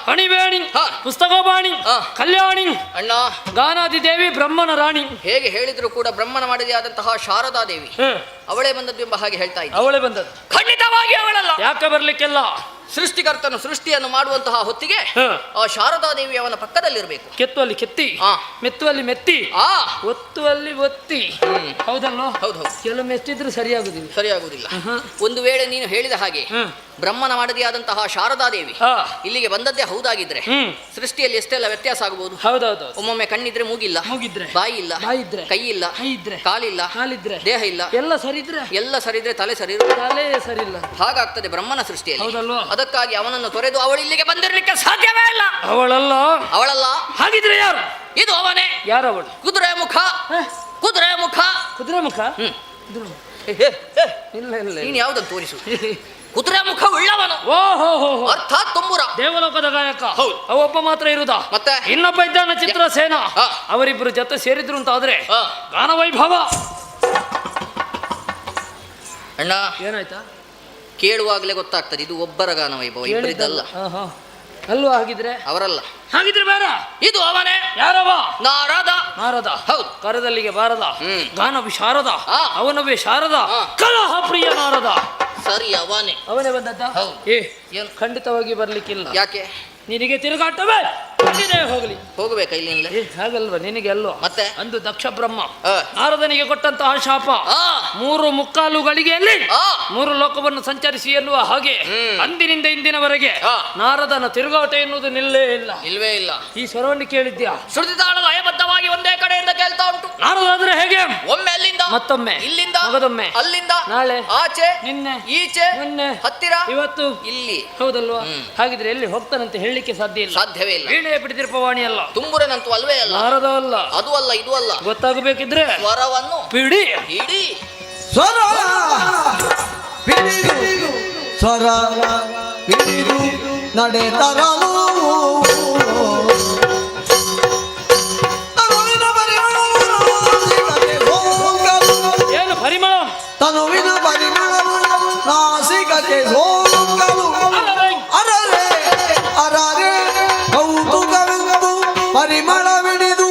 ಹಣಿವೇಣಿ, ಪುಸ್ತಕಪಾಣಿ, ಕಲ್ಯಾಣಿ, ಅಣ್ಣ ಗಾನಾದಿ ದೇವಿ, ಬ್ರಹ್ಮನ ರಾಣಿ. ಹೇಗೆ ಹೇಳಿದ್ರು ಕೂಡ ಬ್ರಹ್ಮನ ಮಾಡದಿಯಾದಂತಹ ಶಾರದಾ ದೇವಿ ಅವಳೇ ಬಂದದ್ದು ಎಂಬ ಹಾಗೆ ಹೇಳ್ತಾ ಇದ್ದ. ಅವಳೇ ಬಂದದ್ದು? ಖಂಡಿತವಾಗಿ ಅವಳಲ್ಲ. ಯಾಕೆ ಬರ್ಲಿಕ್ಕೆಲ್ಲ? ಸೃಷ್ಟಿಕರ್ತನು ಸೃಷ್ಟಿಯನ್ನು ಮಾಡುವಂತಹ ಹೊತ್ತಿಗೆ ಆ ಶಾರದಾ ದೇವಿ ಅವನ ಪಕ್ಕದಲ್ಲಿರಬೇಕು. ಕೆತ್ತುವಲ್ಲಿ ಕೆತ್ತಿ, ಮೆತ್ತುವಲ್ಲಿ ಮೆತ್ತಿ, ಒತ್ತುವಲ್ಲಿ ಒತ್ತಿ. ಹೌದಲ್ವ? ಹೌದು. ಕೆಲವು ಮೆತ್ತಿದ್ರು ಸರಿಯಾಗುವುದಿಲ್ಲ. ಒಂದು ವೇಳೆ ನೀನು ಹೇಳಿದ ಹಾಗೆ ಬ್ರಹ್ಮನ ಮಾಡದಿಯಾದಂತಹ ಶಾರದಾ ದೇವಿ ಇಲ್ಲಿಗೆ ಬಂದದ್ದೇ ಹೌದಾಗಿದ್ರೆ ಸೃಷ್ಟಿಯಲ್ಲಿ ಎಷ್ಟೆಲ್ಲ ವ್ಯತ್ಯಾಸ ಆಗಬಹುದು. ಹೌದೌದು. ಒಮ್ಮೊಮ್ಮೆ ಕಣ್ಣಿದ್ರೆ ಮೂಗಿಲ್ಲ, ಬಾಯಿ ಇಲ್ಲ, ಕೈ ಇಲ್ಲ, ಕಾಲಿಲ್ಲ, ದೇಹ ಇಲ್ಲ, ಎಲ್ಲ ಸರಿದ್ರೆ ತಲೆ ಸರಿ ಇಲ್ಲ. ಹಾಗಾಗ್ತದೆ ಬ್ರಹ್ಮನ ಸೃಷ್ಟಿಯಲ್ಲಿ. ಹೌದಲ್ವಾ? ಅದಕ್ಕಾಗಿ ಅವನನ್ನು ತೊರೆದು ಅವಳು ಇಲ್ಲಿಗೆ ಬಂದಿರಲಿಕ್ಕೆ ಸಾಧ್ಯವೇ ಇಲ್ಲ. ಅವಳಲ್ಲ. ಹಾಗಿದ್ರೆ ಯಾರು? ಇದು ಅವನೇ. ಯಾರವಳು? ಕುದುರೆ ಮುಖ. ಇಲ್ಲ ನೀನು ಯಾವ್ದನ್ನು ತೋರಿಸು. ಕುದುರೆ ಮುಖ ಉಳ್ಳವನು. ಅರ್ಥಾತ್ ತುಂಬುರ. ದೇವಲೋಕದ ಗಾಯಕ. ಅವೊಬ್ಬ ಮಾತ್ರ ಇರುದಾ? ಮತ್ತೆ ಇನ್ನೊಬ್ಬ ಇದ್ದಾನ ಚಿತ್ರಸೇನ. ಅವರಿಬ್ಬರು ಜೊತೆ ಸೇರಿದ್ರು ಅಂತ ಆದ್ರೆ ಗಾನವೈಭವ. ಅಣ್ಣ ಏನಾಯ್ತಾ? ಕೇಳುವಾಗಲೇ ಗೊತ್ತಾಗ್ತದೆ ಇದು ಒಬ್ಬರ ಗಾನವೈಭವ, ಇಬ್ಬರಿದ್ದಲ್ಲ. ಅಲ್ವಾ? ಹಾಗಿದ್ರೆ ಅವರಲ್ಲ. ಹಾಗಿದ್ರೆ ಬೇಡ. ಇದು ಅವನೇ. ಯಾರವ? ನಾರದ. ಹೌದು. ಕರದಲ್ಲಿಗೆ ಬಾರದ ಗಾನ ವಿಶಾರದ ಅವನವೇ ಶಾರದ ಕಲಹ ಪ್ರಿಯ ನಾರದ. ಸರಿ, ಅವನೇ ಬಂದದ್ದ? ಖಂಡಿತವಾಗಿ ಬರ್ಲಿಕ್ಕಿಲ್ಲ. ಯಾಕೆ? ನಿನಗೆ ತಿರುಗಾಟವೇ ಹೋಗಬೇಕಾ ಇಲ್ಲಿಂದ? ಹಾಗಲ್ವ? ನಿನಗೆ ಅಲ್ವ? ಮತ್ತೆ ಅಂದು ದಕ್ಷ ಬ್ರಹ್ಮ ನಾರದನಿಗೆ ಕೊಟ್ಟಂತಹ ಶಾಪ 3 ಮುಕ್ಕಾಲು ಗಳಿಗೆಯಲ್ಲಿ 3 ಲೋಕವನ್ನು ಸಂಚರಿಸಿ ಎನ್ನುವ ಹಾಗೆ ಅಂದಿನಿಂದ ಇಂದಿನವರೆಗೆ ನಾರದನ ತಿರುಗಾಟ ಎನ್ನುವುದು ಇಲ್ವೇ ಇಲ್ಲ. ಈ ಸ್ವರವನ್ನು ಕೇಳಿದ್ಯಾ? ಶ್ರುತಿತಾಳ ಲಯಬದ್ಧವಾಗಿ ಒಂದೇ ಕಡೆಯಿಂದ ಕೇಳ್ತಾ ಉಂಟು. ನಾರದ ಅಂದ್ರೆ ಹೇಗೆ? ಒಮ್ಮೆ ಅಲ್ಲಿಂದ, ಮತ್ತೊಮ್ಮೆ ಇಲ್ಲಿಂದ, ಮಗದೊಮ್ಮೆ ಅಲ್ಲಿಂದ, ನಾಳೆ, ಆಚೆ, ನಿನ್ನೆ, ಈಚೆ, ಮೊನ್ನೆ, ಹತ್ತಿರ, ಇವತ್ತು, ಇಲ್ಲಿ. ಹೌದಲ್ವಾ? ಹಾಗಿದ್ರೆ ಎಲ್ಲಿ ಹೋಗ್ತಾನಂತೆ ಹೇಳಲಿಕ್ಕೆ ಸಾಧ್ಯವೇ ಇಲ್ಲ. ವೀಣೆ ಬಿಡಿದಿರ್ಪವಾಣಿ ಅಲ್ಲ, ತುಂಬುರನಂತೂ ಅಲ್ವೇ ಅಲ್ಲ, ನಾರದ ಅಲ್ಲ, ಅದು ಅಲ್ಲ, ಇದು ಅಲ್ಲ. ಗೊತ್ತಾಗಬೇಕಿದ್ರೆ ಸ್ವರವನ್ನು ಬಿಡಿ. ಸ್ವರ ಬಿಡಿದು, ಸ್ವರ ಬಿಡಿದು ನಡೆ ತರಲು ಏನು ಪರಿಮಳ? ತನುವಿನ ಪರಿಮಳವು ನಾಸಿಕಕ್ಕೆ ಸೋಂಗಲು ಅರರೆ ಅರರೆ ಕೌತುಕವೆಂದು ಪರಿಮಳವಿಡಿದು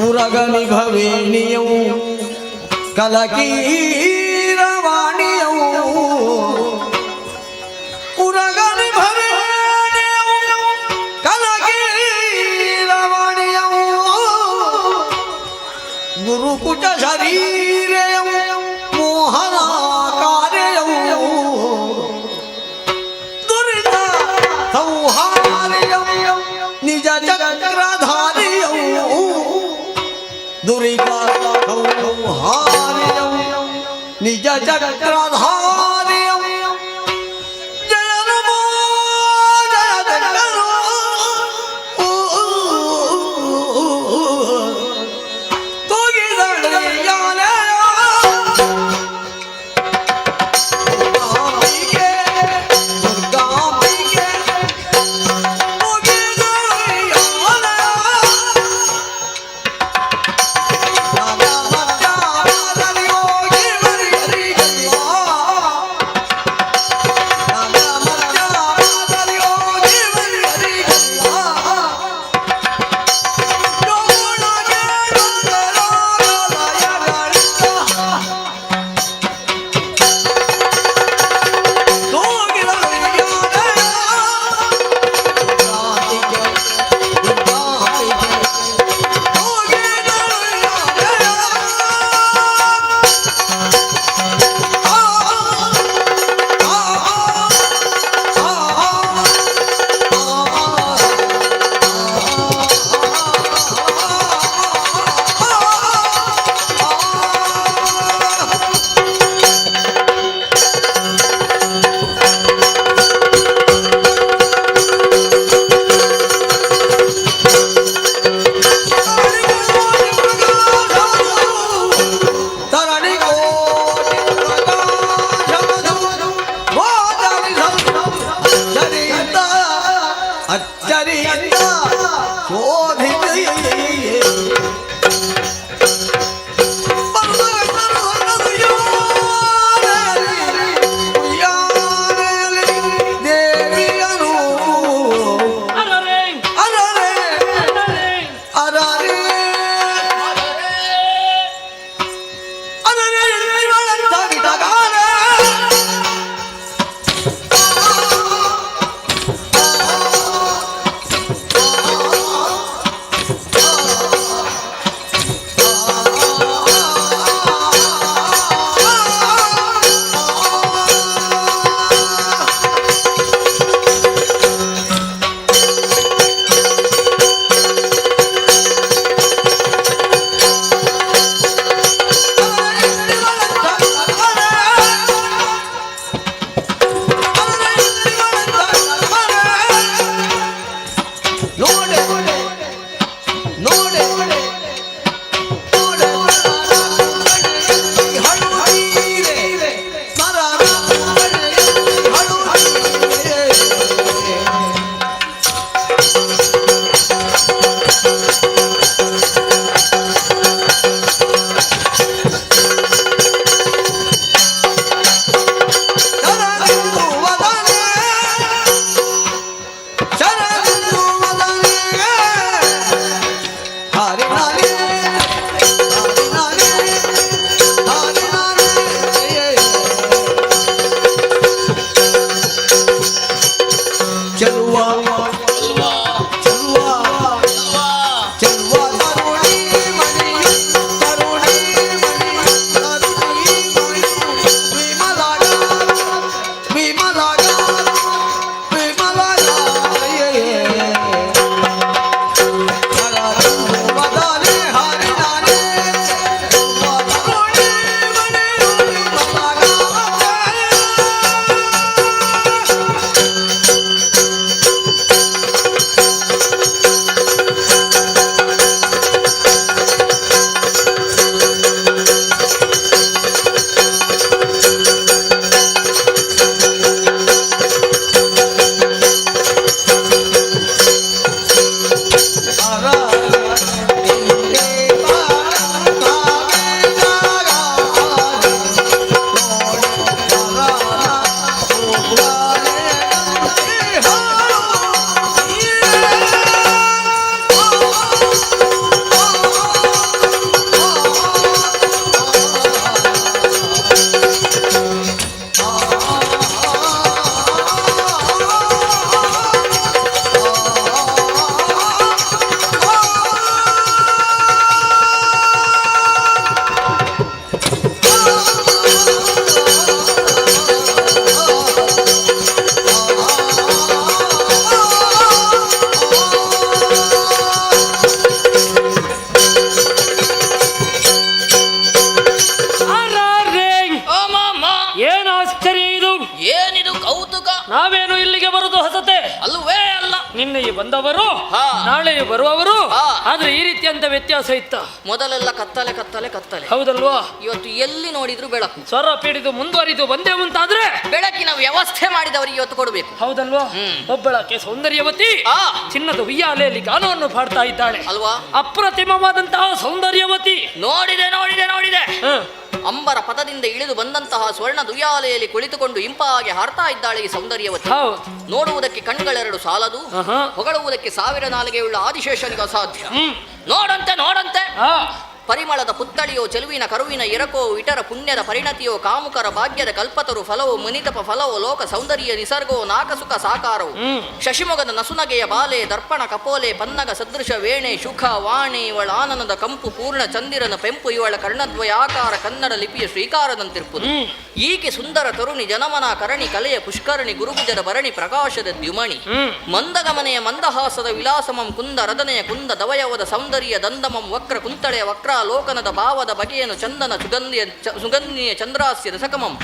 ಉರಗನಿ ಭವೇಣಿಯವು ಕಲಕೀರವಾಣಿಯವು ಉರಗನಿ ಭವೇಣಿಯವು ಕಲಕೀರವಾಣಿಯವು ಗುರುಕುಟ ಶರೀರವು ಮೋಹನ ಕಾರ್ಯವು ದುರಿತ ಸಂಹಾರ್ಯವು ನಿಜ ಚಕ್ರಧಾರಿಯವು ದುರಿತ ಸಂಹಾರ್ಯವು ನಿಜ ಚಕ್ರಧಾರಿಯವು ಜಯ ನಮೋ ಜಯ ಜಗೋ ತೂಗಿದಳೆಯಾಲೆ ದುರ್ಗಾಂಬಿಕೆ ದುರ್ಗಾಂಬಿಕೆ ತೂಗಿದಳೆಯಾಲೆ ನಿನ್ನೆ ಬಂದವರು ನಾಳೆ ಬರುವವರು, ಆದ್ರೆ ಈ ರೀತಿಯಂತ ವ್ಯತ್ಯಾಸ ಇತ್ತ. ಮೊದಲೆಲ್ಲ ಕತ್ತಲೆ ಕತ್ತಲೆ ಕತ್ತಲೆ, ಹೌದಲ್ವಾ? ಇವತ್ತು ಎಲ್ಲಿ ನೋಡಿದ್ರು ಬೆಳಕು. ಸ್ವರ ಪೀಡಿದು ಮುಂದುವರಿದು ಬಂದೇ ಮುಂತಾದ್ರೆ ಬೆಳಕಿನ ವ್ಯವಸ್ಥೆ ಮಾಡಿದವರಿಗೆ ಇವತ್ತು ಕೊಡಬೇಕು, ಹೌದಲ್ವಾ? ಒಬ್ಬಳಕ್ಕೆ ಸೌಂದರ್ಯವತಿ ಚಿನ್ನದ ಉಯ್ಯಾಲೆಯಲ್ಲಿ ಗಾನವನ್ನು ಪಾಡ್ತಾ ಇದ್ದಾಳೆ ಅಲ್ವಾ? ಅಪ್ರತಿಮವಾದಂತಹ ಸೌಂದರ್ಯವತಿ. ನೋಡಿದೆ ನೋಡಿದೆ ನೋಡಿದೆ. ಅಂಬರ ಪದದಿಂದ ಇಳಿದು ಬಂದಂತಹ ಸ್ವರ್ಣ ದುಯ್ಯಾಲೆಯಲ್ಲಿ ಕುಳಿತುಕೊಂಡು ಇಂಪಾಗಿ ಹಾರ್ತಾ ಇದ್ದಾಳೆ ಈ ಸೌಂದರ್ಯವತಿ. ನೋಡುವುದಕ್ಕೆ ಕಣ್ಗಳೆರಡು ಸಾಲದು, ಹೊಗಳುವುದಕ್ಕೆ 1000 ನಾಲಿಗೆಯುಳ್ಳ ಆದಿಶೇಷನಿಗೆ ಅಸಾಧ್ಯ. ನೋಡಂತೆ ನೋಡಂತೆ ಪರಿಮಳದ ಪುತ್ತಳಿಯೋ, ಚೆಲುವಿನ ಕರುವಿನ ಎರಕೋ, ಇಟರ ಪುಣ್ಯದ ಪರಿಣತಿಯೋ, ಕಾಮುಕರ ಭಾಗ್ಯದ ಕಲ್ಪತರು ಫಲವೋ, ಮುನಿತಪ ಫಲವೋ, ಲೋಕ ಸೌಂದರ್ಯ ನಿಸರ್ಗೋ, ನಾಕಸುಖ ಸಾಕಾರವು, ಶಶಿಮೊಗದ ನಸುನಗೆಯ ಬಾಲೆ, ದರ್ಪಣ ಕಪೋಲೆ, ಪನ್ನಗ ಸದೃಶ ವೇಣೆ, ಶುಖ ವಾಣಿ, ಇವಳ ಆನಂದದ ಕಂಪು, ಪೂರ್ಣ ಚಂದಿರನ ಪೆಂಪು, ಇವಳ ಕರ್ಣದ್ವಯಾಕಾರ ಕನ್ನಡ ಲಿಪಿಯ ಶ್ರೀಕಾರದಂತಿರ್ಪುದು. ಈಕೆ ಸುಂದರ ತರುಣಿ, ಜನಮನ ಕರಣಿ, ಕಲೆಯ ಪುಷ್ಕರಣಿ, ಗುರುಭುಜದ ಭರಣಿ, ಪ್ರಕಾಶದ ದ್ಯುಮಣಿ, ಮಂದಗಮನೆಯ ಮಂದಹಾಸದ ವಿಲಾಸಮಂ, ಕುಂದ ರದನೆಯ ಕುಂದ ದವಯವದ ಸೌಂದರ್ಯ ದಂದಮಂ, ವಕ್ರ ಕುಂತಳೆಯ ವಕ್ರ ಲೋಕನದ ಭಾವದ ಬಗೆಯನ್ನು, ಚಂದನ ಸುಗಂಧಿಯ ಚಂದ್ರಾಸ್ಯ ರಸಕಮಂ,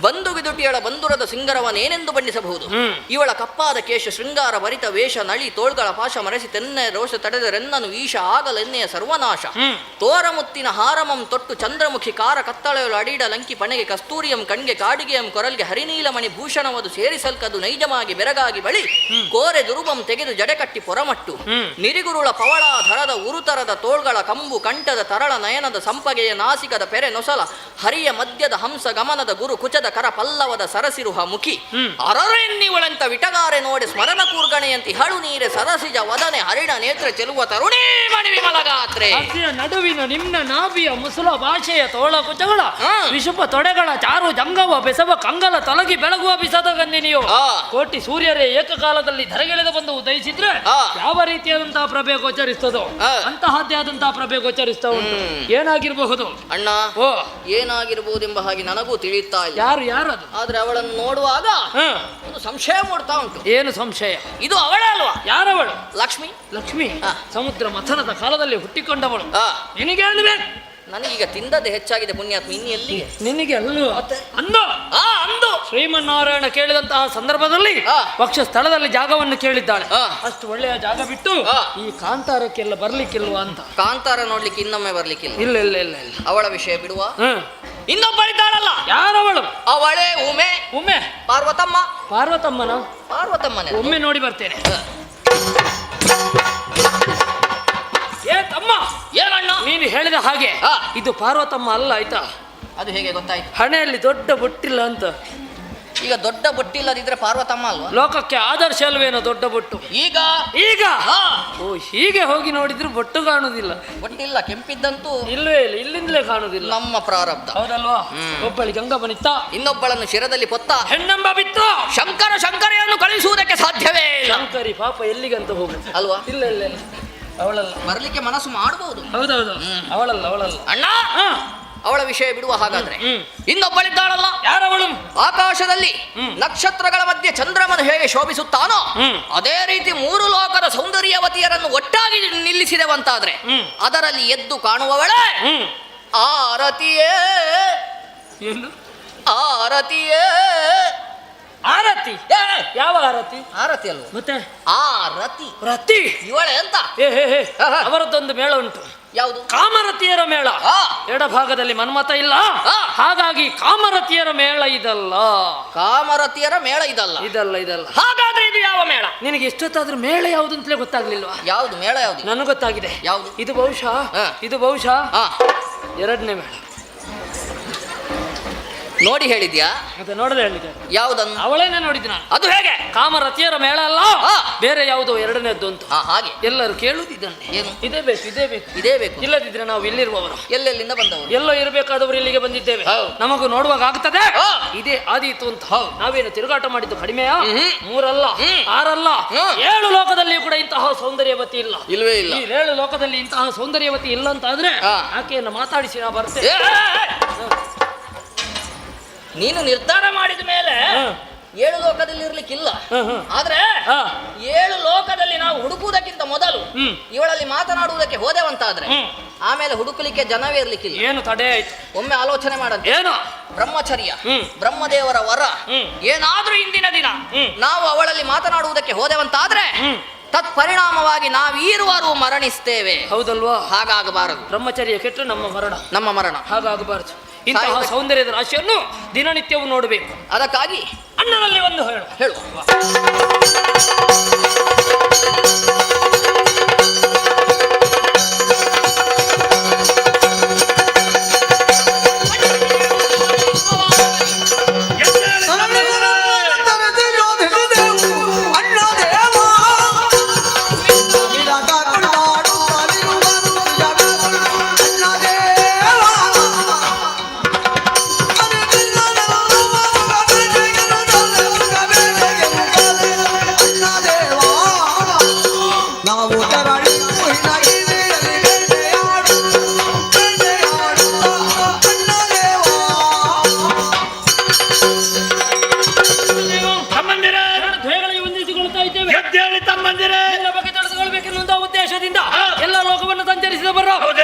ಬಂದು ವಿದುಟಿಯಳ ಬಂದುರದ ಸಿಂಗರವನೇನೆಂದು ಬಣ್ಣಿಸಬಹುದು. ಇವಳ ಕಪ್ಪಾದ ಕೇಶ ಶೃಂಗಾರ ಭರಿತ ವೇಷ ನಳಿ ತೋಳ್ಗಳ ಪಾಶ ಮರೆಸಿ ತೆನ್ನೆ ರೋಷ ತಡೆದರೆನ್ನನು ಈಶ ಆಗಲೆನ್ನೆಯ ಸರ್ವನಾಶ. ತೋರಮುತ್ತಿನ ಹಾರಮಂ ತೊಟ್ಟು ಚಂದ್ರಮುಖಿ ಕಾರ ಕತ್ತಳೆಯಲು ಅಡೀಡ ಲಂಕಿ ಪಣೆಗೆ ಕಸ್ತೂರಿಯಂ ಕಣ್ಗೆ ಕಾಡಿಗೆಯಂ ಕೊರಲ್ಗೆ ಹರಿನೀಲಮಣಿ ಭೂಷಣವದು ಸೇರಿಸಲ್ಕದು ನೈಜಮಾಗಿ ಬೆರಗಾಗಿ ಬಳಿ ಕೋರೆ ದುರುಬಂ ತೆಗೆದು ಜಡೆ ಕಟ್ಟಿ ಪೊರಮಟ್ಟು ನಿರಿಗುರುಳ ಪವಳಾಧರದ ಉರುತರದ ತೋಳ್ಗಳ ಕಂಬು ಕಂಠದ ತರಳ ನಯನದ ಸಂಪಗೆಯ ನಾಸಿಕದ ಪೆರೆ ನೊಸಲ ಹರಿಯ ಮಧ್ಯದ ಹಂಸ ಗಮನದ ಗುರು ಕುಚದ ಕರ ಪಲ್ಲವದ ಸರಸಿರುಹ ಮುಖಿ ಅರರೆನ್ನಿವಳಂತ ವಿಟಗಾರೆ ನೋಡಿ ಸ್ಮರಣ ಕೂರ್ಗಣೆಯಂತಿ ಹಳು ನೀರೆ ಸರಸಿಜ ವದನೆ ಹರಿಣ ನೇತ್ರ ಚೆಲುವ ತರುಣೇ ಮಣಿ ವಿಮಲಗಾತ್ರೆ. ನಡುವಿನ ನಿಮ್ನ ನಾಭಿಯ ಮುಸುಲ ಭಾಷೆಯ ತೋಳ ಕುಚಗಳ ವಿಷುಪ ತೊಡೆಗಳ ಚಾರು ಜಂಗವ ಬೆಸವ ಕಂಗಲ ತೊಲಗಿ ಬೆಳಗುವ ಬಿಸದ ಗಂದಿನಿಯು ಕೋಟಿ ಸೂರ್ಯರೇ ಏಕಕಾಲದಲ್ಲಿ ಧರೆಗೆಳೆದು ಬಂದು ಉದಯಿಸಿದ್ರೆ ಯಾವ ರೀತಿಯಾದಂತಹ ಪ್ರಭೆ ಗೋಚರಿಸ್ತದೋ ಅಂತಹದ್ದೇ ಆದಂತಹ ಪ್ರಭೆ ಗೋಚರಿಸ್ತಾ ಉಂಟು. ಏನಾಗಿರಬಹುದು ಅಣ್ಣ? ಓ ಏನಾಗಿರಬಹುದೆಂಬ ಹಾಗೆ ನನಗೂ ತಿಳಿಯುತ್ತಾ ಇಲ್ಲ. ಯಾರು ಅದು? ಆದ್ರೆ ಅವಳನ್ನು ನೋಡುವಾಗ ಒಂದು ಸಂಶಯ ಮೂಡ್ತಾ ಉಂಟು. ಏನು ಸಂಶಯ? ಇದು ಅವಳೇ ಅಲ್ವಾ? ಯಾರವಳು? ಲಕ್ಷ್ಮಿ. ಲಕ್ಷ್ಮಿ ಸಮುದ್ರ ಮಥನದ ಕಾಲದಲ್ಲಿ ಹುಟ್ಟಿಕೊಂಡವಳು. ನಿನಗೆ ಹೇಳಬೇಕು, ನನಗೀಗ ತಿಂದದ್ದು ಹೆಚ್ಚಾಗಿದೆ ಪುಣ್ಯಾತ್ಮ. ಇನ್ನು ಎಲ್ಲಿಗೆ? ನಿನಗೆ ಅಲ್ಲೂ ಅಂದು ಶ್ರೀಮನ್ನಾರಾಯಣ ಕೇಳಿದಂತಹ ಸಂದರ್ಭದಲ್ಲಿ ಪಕ್ಷ ಸ್ಥಳದಲ್ಲಿ ಜಾಗವನ್ನು ಕೇಳಿದ್ದಾಳೆ. ಅಷ್ಟು ಒಳ್ಳೆಯ ಜಾಗ ಬಿಟ್ಟು ಈ ಕಾಂತಾರಕ್ಕೆಲ್ಲ ಬರ್ಲಿಕ್ಕಿಲ್ವಾ ಅಂತ. ಕಾಂತಾರ ನೋಡ್ಲಿಕ್ಕೆ ಇನ್ನೊಮ್ಮೆ ಬರ್ಲಿಕ್ಕಿಲ್ಲ. ಇಲ್ಲ ಇಲ್ಲ ಇಲ್ಲ ಇಲ್ಲ, ಅವಳ ವಿಷಯ ಬಿಡುವ. ಇನ್ನೊಬ್ಬಳಿದ್ದಾಳಲ್ಲ, ಯಾರವಳು? ಅವಳೇ ಉಮೆ. ಉಮೆ? ಪಾರ್ವತಮ್ಮ. ಪಾರ್ವತಮ್ಮನ? ಪಾರ್ವತಮ್ಮನೆ. ಒಮ್ಮೆ ನೋಡಿ ಬರ್ತೇನೆ. ಏ ತಮ್ಮ, ಏನಣ್ಣ? ನೀನು ಹೇಳಿದ ಹಾಗೆ ಇದು ಪಾರ್ವತಮ್ಮ ಅಲ್ಲ, ಆಯ್ತಾ? ಅದು ಹೇಗೆ ಗೊತ್ತಾಯ್ತು? ಹಣೆಯಲ್ಲಿ ದೊಡ್ಡ ಬೊಟ್ಟಿಲ್ಲ ಅಂತ. ಈಗ ದೊಡ್ಡ ಬೊಟ್ಟಿಲ್ಲದಿದ್ರೆ ಪಾರ್ವತಮ್ಮ ಅಲ್ವಾ? ಲೋಕಕ್ಕೆ ಆದರ್ಶ ಅಲ್ವೇನೋ ದೊಡ್ಡ ಬೊಟ್ಟು. ಈಗ ಈಗ ಓ ಹೀಗೆ ಹೋಗಿ ನೋಡಿದ್ರೆ ಬೊಟ್ಟು ಕಾಣುದಿಲ್ಲ. ಬೊಟ್ಟಿಲ್ಲ, ಕೆಂಪಿದ್ದಂತೂ ಇಲ್ವೇ ಇಲ್ಲ, ಇಲ್ಲಿಂದಲೇ ಕಾಣುದಿಲ್ಲ. ನಮ್ಮ ಪ್ರಾರಬ್ಧ. ಹೌದಲ್ವಾ? ಒಬ್ಬಳಿ ಗಂಗಾ ಬನಿತ್ತ, ಇನ್ನೊಬ್ಬಳನ್ನು ಶಿರದಲ್ಲಿ ಪೊತ್ತ ಹೆಣ್ಣೆಂಬ ಬಿತ್ತ. ಶಂಕರಿಯನ್ನು ಕಳಿಸುವುದಕ್ಕೆ ಸಾಧ್ಯವೇ ಇಲ್ಲ. ಶಂಕರಿ ಪಾಪ ಎಲ್ಲಿಗಂತ ಹೋಗುತ್ತೆ ಅಲ್ವಾ? ಇಲ್ಲ ಇಲ್ಲ ಇಲ್ಲ, ಅವಳಲ್ಲ. ಬರ್ಲಿಕ್ಕೆ ಮನಸ್ಸು ಮಾಡಬಹುದು. ಹೌದೌದು, ಅವಳಲ್ಲ ಅವಳಲ್ಲ. ಅಣ್ಣ, ಅವಳ ವಿಷಯ ಬಿಡುವ. ಹಾಗಾದ್ರೆ ಇನ್ನೊಬ್ಬಳಿದ್ದಾಳಲ್ಲ, ಯಾರವಳು? ಆಕಾಶದಲ್ಲಿ ನಕ್ಷತ್ರಗಳ ಮಧ್ಯೆ ಚಂದ್ರಮನು ಹೇಗೆ ಶೋಭಿಸುತ್ತಾನೋ ಅದೇ ರೀತಿ ಮೂರು ಲೋಕದ ಸೌಂದರ್ಯವತಿಯರನ್ನು ಒಟ್ಟಾಗಿ ನಿಲ್ಲಿಸಿದೆವಂತಾದ್ರೆ ಅದರಲ್ಲಿ ಎದ್ದು ಕಾಣುವವಳೇ ಆರತಿಯೇ. ಆರತಿಯೇ. ಆರತಿ? ಯಾವ ಆರತಿ? ಆರತಿ ಅಲ್ವ ಮತ್ತೆ? ಆರತಿ. ರತಿ ಇವಳೆ ಅಂತ. ಅವರದ್ದೊಂದು ಮೇಳ ಉಂಟು. ಯಾವುದು? ಕಾಮರತಿಯರ ಮೇಳ. ಎಡಭಾಗದಲ್ಲಿ ಮನ್ಮತ ಇಲ್ಲ, ಹಾಗಾಗಿ ಕಾಮರತಿಯರ ಮೇಳ ಇದಲ್ಲ. ಕಾಮರತಿಯರ ಮೇಳ ಇದಲ್ಲ. ಇದಲ್ಲ ಇದಲ್ಲ. ಹಾಗಾದ್ರೆ ಇದು ಯಾವ ಮೇಳ? ನಿನಗೆ ಎಷ್ಟೊತ್ತಾದ್ರೂ ಮೇಳ ಯಾವುದು ಅಂತಲೇ ಗೊತ್ತಾಗ್ಲಿಲ್ವಾ? ಯಾವುದು ಮೇಳ? ಯಾವುದು? ನನಗೆ ಗೊತ್ತಾಗಿದೆ. ಯಾವುದು? ಇದು ಬಹುಶಃ ಎರಡನೇ ಮೇಳ. ನೋಡಿ ಹೇಳಿದ್ಯಾ? ಮತ್ತೆ ನೋಡದೆ ಹೇಳಿದ್ದೆ. ಯಾವುದನ್ನು? ಅವಳೇನೆ ನೋಡಿದ್ದು ನಾನು. ಅದು ಹೇಗೆ? ಕಾಮರತಿಯರ ಮೇಳ ಅಲ್ಲ, ಬೇರೆ ಯಾವುದೋ ಎರಡನೇದ್ದು ಅಂತ. ಹಾಗೆ ಎಲ್ಲರೂ ಕೇಳುವುದಿದ್ದಾನೆ. ಏನು? ಇದೇ ಬೇಕು, ಇದೇ ಬೇಕು, ಇದೇ ಬೇಕು. ಇಲ್ಲದಿದ್ರೆ ನಾವು ಇಲ್ಲಿರುವವರು. ಎಲ್ಲೆಲ್ಲಿಂದ ಬಂದವರು? ಎಲ್ಲೋ ಇರಬೇಕಾದವರು ಇಲ್ಲಿಗೆ ಬಂದಿದ್ದೇವೆ. ನಮಗೂ ನೋಡುವಾಗ ಆಗ್ತದೆ ಇದೇ ಆದೀತು ಅಂತ. ನಾವೇನು ತಿರುಗಾಟ ಮಾಡಿದ್ದು ಕಡಿಮೆಯಾ? 3 ಅಲ್ಲ, 6 ಅಲ್ಲ, 7 ಲೋಕದಲ್ಲಿಯೂ ಕೂಡ ಇಂತಹ ಸೌಂದರ್ಯವತಿ ಇಲ್ಲ. ಇಲ್ವೇ ಇಲ್ಲ. ಈ 7 ಲೋಕದಲ್ಲಿ ಇಂತಹ ಸೌಂದರ್ಯವತಿ ಇಲ್ಲ ಅಂತ ಆದ್ರೆ ಆಕೆಯನ್ನು ಮಾತಾಡಿಸಿ ನಾ ಬರ್ತೇನೆ. ನೀನು ನಿರ್ಧಾರ ಮಾಡಿದ ಮೇಲೆ 7 ಲೋಕದಲ್ಲಿ ಇರ್ಲಿಕ್ಕಿಲ್ಲ. ಆದ್ರೆ 7 ಲೋಕದಲ್ಲಿ ನಾವು ಹುಡುಕುವುದಕ್ಕಿಂತ ಮೊದಲು ಇವಳಲ್ಲಿ ಮಾತನಾಡುವುದಕ್ಕೆ ಹೋದೆವಂತಾದ್ರೆ ಆಮೇಲೆ ಹುಡುಕಲಿಕ್ಕೆ ಜನವೇ ಇರ್ಲಿಕ್ಕಿಲ್ಲ. ಏನು ತಡೆ ಆಯ್ತು? ಒಮ್ಮೆ ಆಲೋಚನೆ ಮಾಡಂತ. ಏನು? ಬ್ರಹ್ಮಚರ್ಯ, ಬ್ರಹ್ಮದೇವರ ವರ. ಏನಾದ್ರೂ ಇಂದಿನ ದಿನ ನಾವು ಅವಳಲ್ಲಿ ಮಾತನಾಡುವುದಕ್ಕೆ ಹೋದೆವಂತಾದ್ರೆ ತತ್ಪರಿಣಾಮವಾಗಿ ನಾವೀರುವರು ಮರಣಿಸ್ತೇವೆ. ಹೌದಲ್ವಾ? ಹಾಗಾಗಬಾರದು. ಬ್ರಹ್ಮಚರ್ಯ ಕೆಟ್ಟು ನಮ್ಮ ಮರಣ. ಹಾಗಾಗಬಾರದು. ಇಂತಹ ಸೌಂದರ್ಯದ ರಾಶಿಯನ್ನು ದಿನನಿತ್ಯವೂ ನೋಡಬೇಕು. ಅದಕ್ಕಾಗಿ ಅಣ್ಣನಲ್ಲಿ ಒಂದು ಹೇಳು. ಎಲ್ಲ ಲೋಕವನ್ನು ಸಂಚರಿಸಿದ ಬರೋ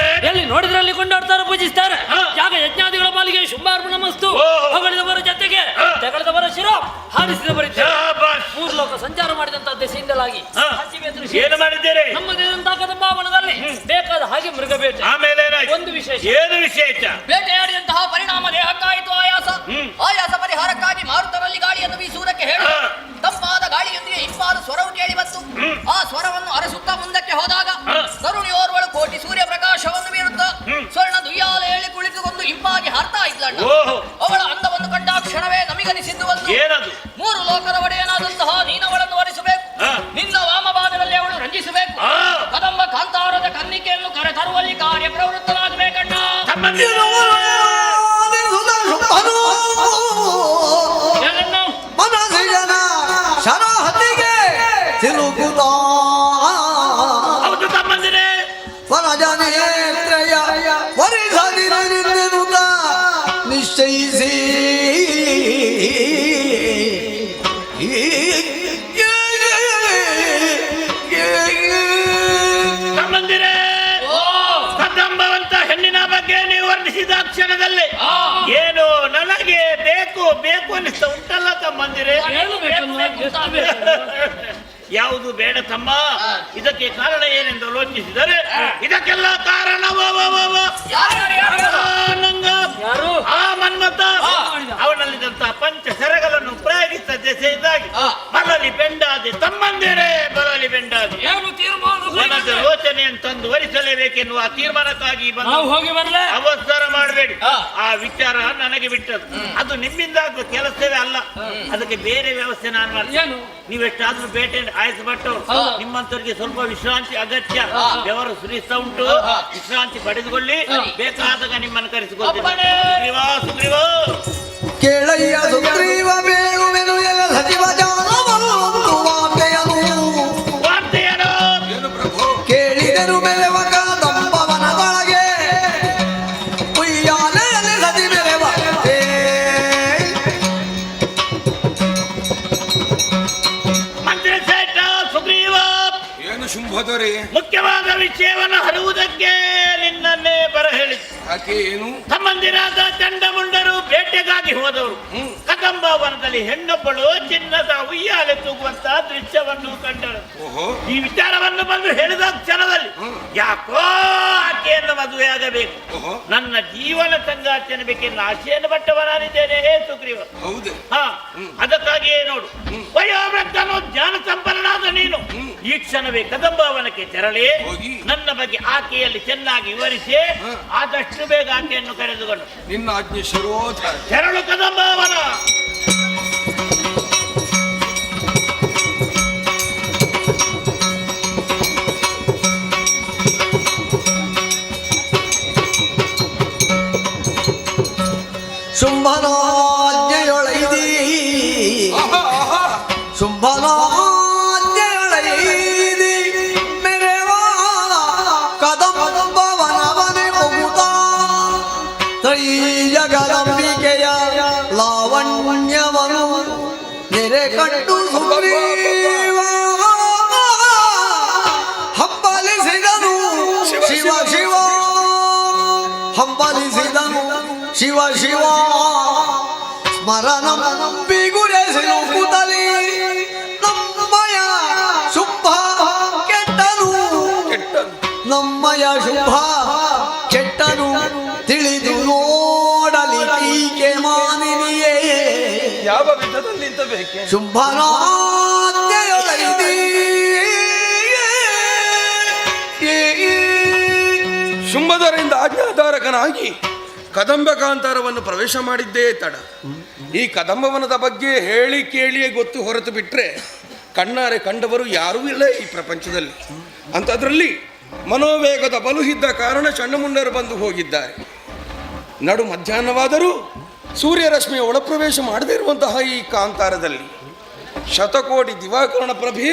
ಎಲ್ಲಿ ನೋಡಿದ್ರಲ್ಲಿ ಕೊಂಡಾಡ್ತಾರೆ, ಪೂಜಿಸ್ತಾರೆ. ಯಾಗ ಯಜ್ಞಾದಿಗಳ ಪಾಲಿಗೆ ಶುಭಾರ್ಪಣ ಮಸ್ತು ಹೊಗಳಿದವರ ಜೊತೆಗೆ ಮಾಡಿದ್ದೀರಿ? ನಮ್ಮದೇನಂತ ಕದಂಬಾವನದಲ್ಲಿ ಬೇಕಾದ ಹಾಗೆ ಮೃಗಬೇಟೆ. ಆಮೇಲೆ ಒಂದು ವಿಶೇಷ. ಏನು ವಿಶೇಷ? ಬೇಟೆಯಾಡಿದಂತಹ ಪರಿಣಾಮ ದೇಹಕ್ಕಾಯಿತು ಆಯಾಸ. ಆಯಾಸ ಪರಿಹಾರಕ್ಕಾಗಿ ಮಾರುತರಲ್ಲಿ ಗಾಳಿಯನ್ನು ಬೀಸುವುದಕ್ಕೆ ಹೇಳಿ ತಂಪಾದ ಗಾಳಿಯೊಂದಿಗೆ ಇಂಪಾದ ಸ್ವರವು ಕೇಳಿ ಬಂತು. ಆ ಸ್ವರವನ್ನು ಅರಸುತ್ತಾ ಮುಂದಕ್ಕೆ ಹೋದಾಗ ತರುಣಿಯೋರ್ವಳು ಕೋಟಿ ಸೂರ್ಯ ಪ್ರಕಾಶವನ್ನು ಬೀರುತ್ತ ಸ್ವರ್ಣ ದುಯ್ಯಾಲ ಹೇಳಿ ಕುಳಿತುಕೊಂಡು ಇಂಪಾಗಿ ಹಾರ್ತಾ ಇದ್ದಣ್ಣ. ಅವಳ ಅಂದವನ್ನು ಕಂಡ ಕ್ಷಣವೇ ನಮಿಗನಿಸಿದ್ದು ಒಂದು. ಏನದು? 3 ಲೋಕದ ಒಡೆಯನಾದಂತಹ ನೀನವಳನ್ನು ವರಿಸಬೇಕು, ನಿನ್ನ ವಾಮಭಾಗದಲ್ಲಿ ಅವಳು ರಂಜಿಸಬೇಕು. ಕದಂಬ ಕಾಂತಾರದ ಕನ್ನಿಕೆಯನ್ನು ಕರೆ ತರುವಲ್ಲಿ ಕಾರ್ಯ ಪ್ರವೃತ್ತನಾಗಬೇಕಣ್ಣ. ಮನಸ್ಸಿನ ಶರಹತಿಗೆ ಸಿಲುಕುತ್ತ ಹೌದು ತಮ್ಮಂದಿರೇ, ವನಜನೇತ್ರಯ ವರಿಸದಿರನೆನ್ನುತ್ತ ನಿಶ್ಚಯಿಸಿ ತಮ್ಮಂದಿರೇ, ಕದಂಬವಂತ ಹೆಣ್ಣಿನ ಬಗ್ಗೆ ನೀವು ವರ್ಣಿಸಿದ ಕ್ಷಣದಲ್ಲಿ ಏನು ನನಗೆ ಬೇಕು ಬೇಕು ಅನಿಸ್ತ ಉಂಟಲ್ಲ ತಮ್ಮಂದಿರೇ? ಯಾವುದು ಬೇಡ ತಮ್ಮ. ಇದಕ್ಕೆ ಕಾರಣ ಏನೆಂದು ಆಲೋಚಿಸಿದರೆ ಇದಕ್ಕೆಲ್ಲ ಕಾರಣ ಆ ಮನ್ಮಥ ಅವನಲ್ಲಿದ್ದಂತಹ ಪಂಚ ಸರಗಳನ್ನು ಪ್ರಯೋಗಿಸಿದ ದೆಸೆಯಿಂದಾಗಿ ಬಲಲಿ ಬೆಂಡಾದೆ ತಮ್ಮಂದಿರೇ, ಬಲಲಿ ಬೆಂಡಾದೆ. ವನದ ಯೋಚನೆಯನ್ನು ತಂದು ವರಿಸಲೇಬೇಕೆನ್ನುವ ತೀರ್ಮಾನಕ್ಕಾಗಿ ಅವಸರ ಮಾಡಬೇಡಿ. ಆ ವಿಚಾರ ನನಗೆ ಬಿಟ್ಟದ್ದು. ಅದು ನಿಮ್ಮಿಂದ ಆಗುವ ಕೆಲಸವೇ ಅಲ್ಲ, ಅದಕ್ಕೆ ಬೇರೆ ವ್ಯವಸ್ಥೆ ನಾನು ಮಾಡ್ತೇನೆ. ನೀವೆಷ್ಟಾದ್ರೂ ಬೇಟೆ ಆಯಿಸಬಟ್ಟು ನಿಮ್ಮಂತವರಿಗೆ ಸ್ವಲ್ಪ ವಿಶ್ರಾಂತಿ ಅಗತ್ಯ. ಬೆವರು ಸುರಿಸ್ತಾ ಉಂಟು, ವಿಶ್ರಾಂತಿ ಪಡೆದುಕೊಳ್ಳಿ. ಬೇಕಾದಾಗ ನಿಮ್ಮನ್ನು ಕರೆಸಿಕೊಳ್ತೇನೆ. ಸುಗ್ರೀವ ಕೇಳಯ್ಯ ಸುಗ್ರೀವ ಬೇಡುವೆನು ಎಲ್ಲ ಸಚಿವ ಜಾನವನು ವಾರ್ತೆಯನು ಕೇಳಿದರು ಬೆಳೆವ ಕದಂಬವನದೊಳಗೆ ಉಯ್ಯಾಲೆಯಲ್ಲಿ ಸತಿ ಬೆಳೆವ ಮಂತ್ರಿ ಸೇಠ ಸುಗ್ರೀವ, ಏನು ಶುಂಭದೊರೆ? ಮುಖ್ಯವಾದ ವಿಷಯವನ್ನು ಹರುವುದಕ್ಕೆ ನಿನ್ನನ್ನೇ ಬರಹೇಳಿ. ಏನು? ತಮ್ಮಂದಿರಾದ ಚಂಡಮುಂಡರು ಬೇಟೆಗಾಗಿ ಹೋದವರು ಕದಂಬವನದಲ್ಲಿ ಹೆಣ್ಣೊಬ್ಬಳು ಚಿನ್ನದ ಉಯ್ಯಾಲೆ ತೂಗುವಂತಹ ದೃಶ್ಯವನ್ನು ಕಂಡರು. ಈ ವಿಚಾರವನ್ನು ಬಂದು ಹೇಳಿದ ಕ್ಷಣದಲ್ಲಿ ಯಾಕೋ ಆಕೆಯನ್ನು ಮದುವೆಯಾಗಬೇಕು, ನನ್ನ ಜೀವನ ಸಂಗಾತಿಯನ್ನು ಬೇಕೆನ್ನ ಆಶೆಯನ್ನು ಪಟ್ಟವನಾನಿದ್ದೇನೆ ಸುಗ್ರೀವ. ಅದಕ್ಕಾಗಿಯೇ ನೋಡು, ವಯೋವೃದ್ಧನು ಜ್ಞಾನ ಸಂಪನ್ನನಾದ ನೀನು ಈ ಕ್ಷಣವೇ ಕದಂಬವನಕ್ಕೆ ತೆರಳಿ ನನ್ನ ಬಗ್ಗೆ ಆಕೆಯಲ್ಲಿ ಚೆನ್ನಾಗಿ ವಿವರಿಸಿ ಆದಷ್ಟು ಬೇಗ ಆಕೆಯನ್ನು ಕರೆದುಕೊಂಡು ನಿನ್ನ ಆಜ್ಞೆ ಶಿರೋಧ ತೆರಳು ಕದಂಬವನ. ಶುಂಭನಾಜ್ಞೆಯೊಳೈದಿ ಶುಂಭನಾಜ್ಞೆಯೊಳೈದಿ ಮೆರೆವ ಕದಂಬವನವನೆ ಮುಗುತ ತ್ರೈ ಜಗದಂಬಿಕೆಯ ಲಾವಣ್ಯವನು ನೆರೆ ಕಂಡು ಸುಗ್ರೀವ ಹಂಬಲಿಸಿದನು ಶಿವ ಶಿವ ಹಂಬಲಿಸಿದನು ಶಿವ ಶಿವ ಸ್ಮರಣ ಬಿಗುರೆಸಿಲು ಕುತಲಿ ನಮ್ಮಯ ಶುಭ ಕೆಟ್ಟನು ನಮ್ಮಯ ಶುಭ ಕೆಟ್ಟನು ತಿಳಿದು ನೋಡಲಿ ಟೀಕೆ ಮಾನಿನಿಯೇ ಯಾವ ವಿಧದಲ್ಲಿ ಇಂತ ಬೇಕೆ? ಶುಂಭನಾದ್ಯೊಳೈದಿ ಶುಂಭದರಿಂದ ಆಜ್ಞಾಧಾರಕನಾಗಿ ಕದಂಬ ಕಾಂತಾರವನ್ನು ಪ್ರವೇಶ ಮಾಡಿದ್ದೇ ತಡ. ಈ ಕದಂಬವನದ ಬಗ್ಗೆ ಹೇಳಿ ಕೇಳಿಯೇ ಗೊತ್ತು ಹೊರತು ಬಿಟ್ಟರೆ ಕಣ್ಣಾರೆ ಕಂಡವರು ಯಾರೂ ಇಲ್ಲ ಈ ಪ್ರಪಂಚದಲ್ಲಿ. ಅಂಥದ್ರಲ್ಲಿ ಮನೋವೇಗದ ಬಲು ಇದ್ದ ಕಾರಣ ಚಂಡಮುಂಡರು ಬಂದು ಹೋಗಿದ್ದಾರೆ. ನಡು ಮಧ್ಯಾಹ್ನವಾದರೂ ಸೂರ್ಯರಶ್ಮಿಯ ಒಳಪ್ರವೇಶ ಮಾಡದೇ ಇರುವಂತಹ ಈ ಕಾಂತಾರದಲ್ಲಿ ಶತಕೋಟಿ ದಿವಾಕರಣ ಪ್ರಭೆ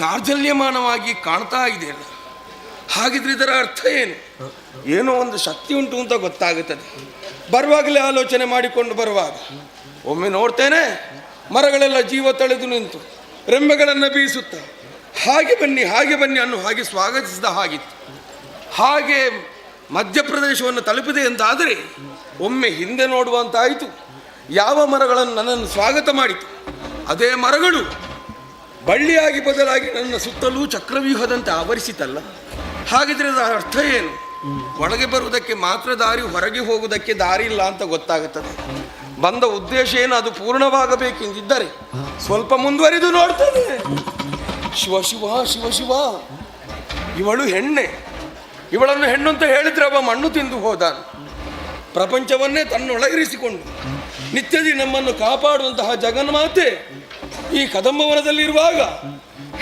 ಜಾರ್ಜಲ್ಯಮಾನವಾಗಿ ಕಾಣ್ತಾ ಇದೆ. ಹಾಗಿದ್ರೆ ಇದರ ಅರ್ಥ ಏನು? ಏನೋ ಒಂದು ಶಕ್ತಿ ಉಂಟು ಅಂತ ಗೊತ್ತಾಗುತ್ತದೆ. ಬರುವಾಗಲೇ ಆಲೋಚನೆ ಮಾಡಿಕೊಂಡು ಬರುವಾಗ ಒಮ್ಮೆ ನೋಡ್ತೇನೆ, ಮರಗಳೆಲ್ಲ ಜೀವ ತಳೆದು ನಿಂತು ರೆಂಬೆಗಳನ್ನು ಬೀಸುತ್ತ ಹಾಗೆ ಬನ್ನಿ ಅನ್ನೋ ಹಾಗೆ ಸ್ವಾಗತಿಸಿದ ಹಾಗಿತ್ತು. ಹಾಗೆ ಮಧ್ಯಪ್ರದೇಶವನ್ನು ತಲುಪಿದೆ ಎಂದಾದರೆ ಒಮ್ಮೆ ಹಿಂದೆ ನೋಡುವಂತಾಯಿತು. ಯಾವ ಮರಗಳನ್ನು ನನ್ನನ್ನು ಸ್ವಾಗತ ಮಾಡಿತು ಅದೇ ಮರಗಳು ಬಳ್ಳಿಯಾಗಿ ಬದಲಾಗಿ ನನ್ನ ಸುತ್ತಲೂ ಚಕ್ರವ್ಯೂಹದಂತೆ ಆವರಿಸಿತಲ್ಲ. ಹಾಗಿದ್ರೆ ಅದರ ಅರ್ಥ ಏನು? ಒಳಗೆ ಬರುವುದಕ್ಕೆ ಮಾತ್ರ ದಾರಿ, ಹೊರಗೆ ಹೋಗುವುದಕ್ಕೆ ದಾರಿ ಇಲ್ಲ ಅಂತ ಗೊತ್ತಾಗುತ್ತದೆ. ಬಂದ ಉದ್ದೇಶ ಏನು, ಅದು ಪೂರ್ಣವಾಗಬೇಕೆಂದಿದ್ದರೆ ಸ್ವಲ್ಪ ಮುಂದುವರಿದು ನೋಡ್ತಾನೆ. ಶಿವ ಶಿವ ಶಿವ ಶಿವ, ಇವಳು ಹೆಣ್ಣೆ. ಇವಳನ್ನು ಹೆಣ್ಣು ಅಂತ ಹೇಳಿದ್ರೆ ಅವ ಮಣ್ಣು ತಿಂದು ಹೋದಾನು. ಪ್ರಪಂಚವನ್ನೇ ತನ್ನೊಳಗಿರಿಸಿಕೊಂಡು ನಿತ್ಯದಿ ನಮ್ಮನ್ನು ಕಾಪಾಡುವಂತಹ ಜಗನ್ಮಾತೆ ಈ ಕದಂಬವನದಲ್ಲಿರುವಾಗ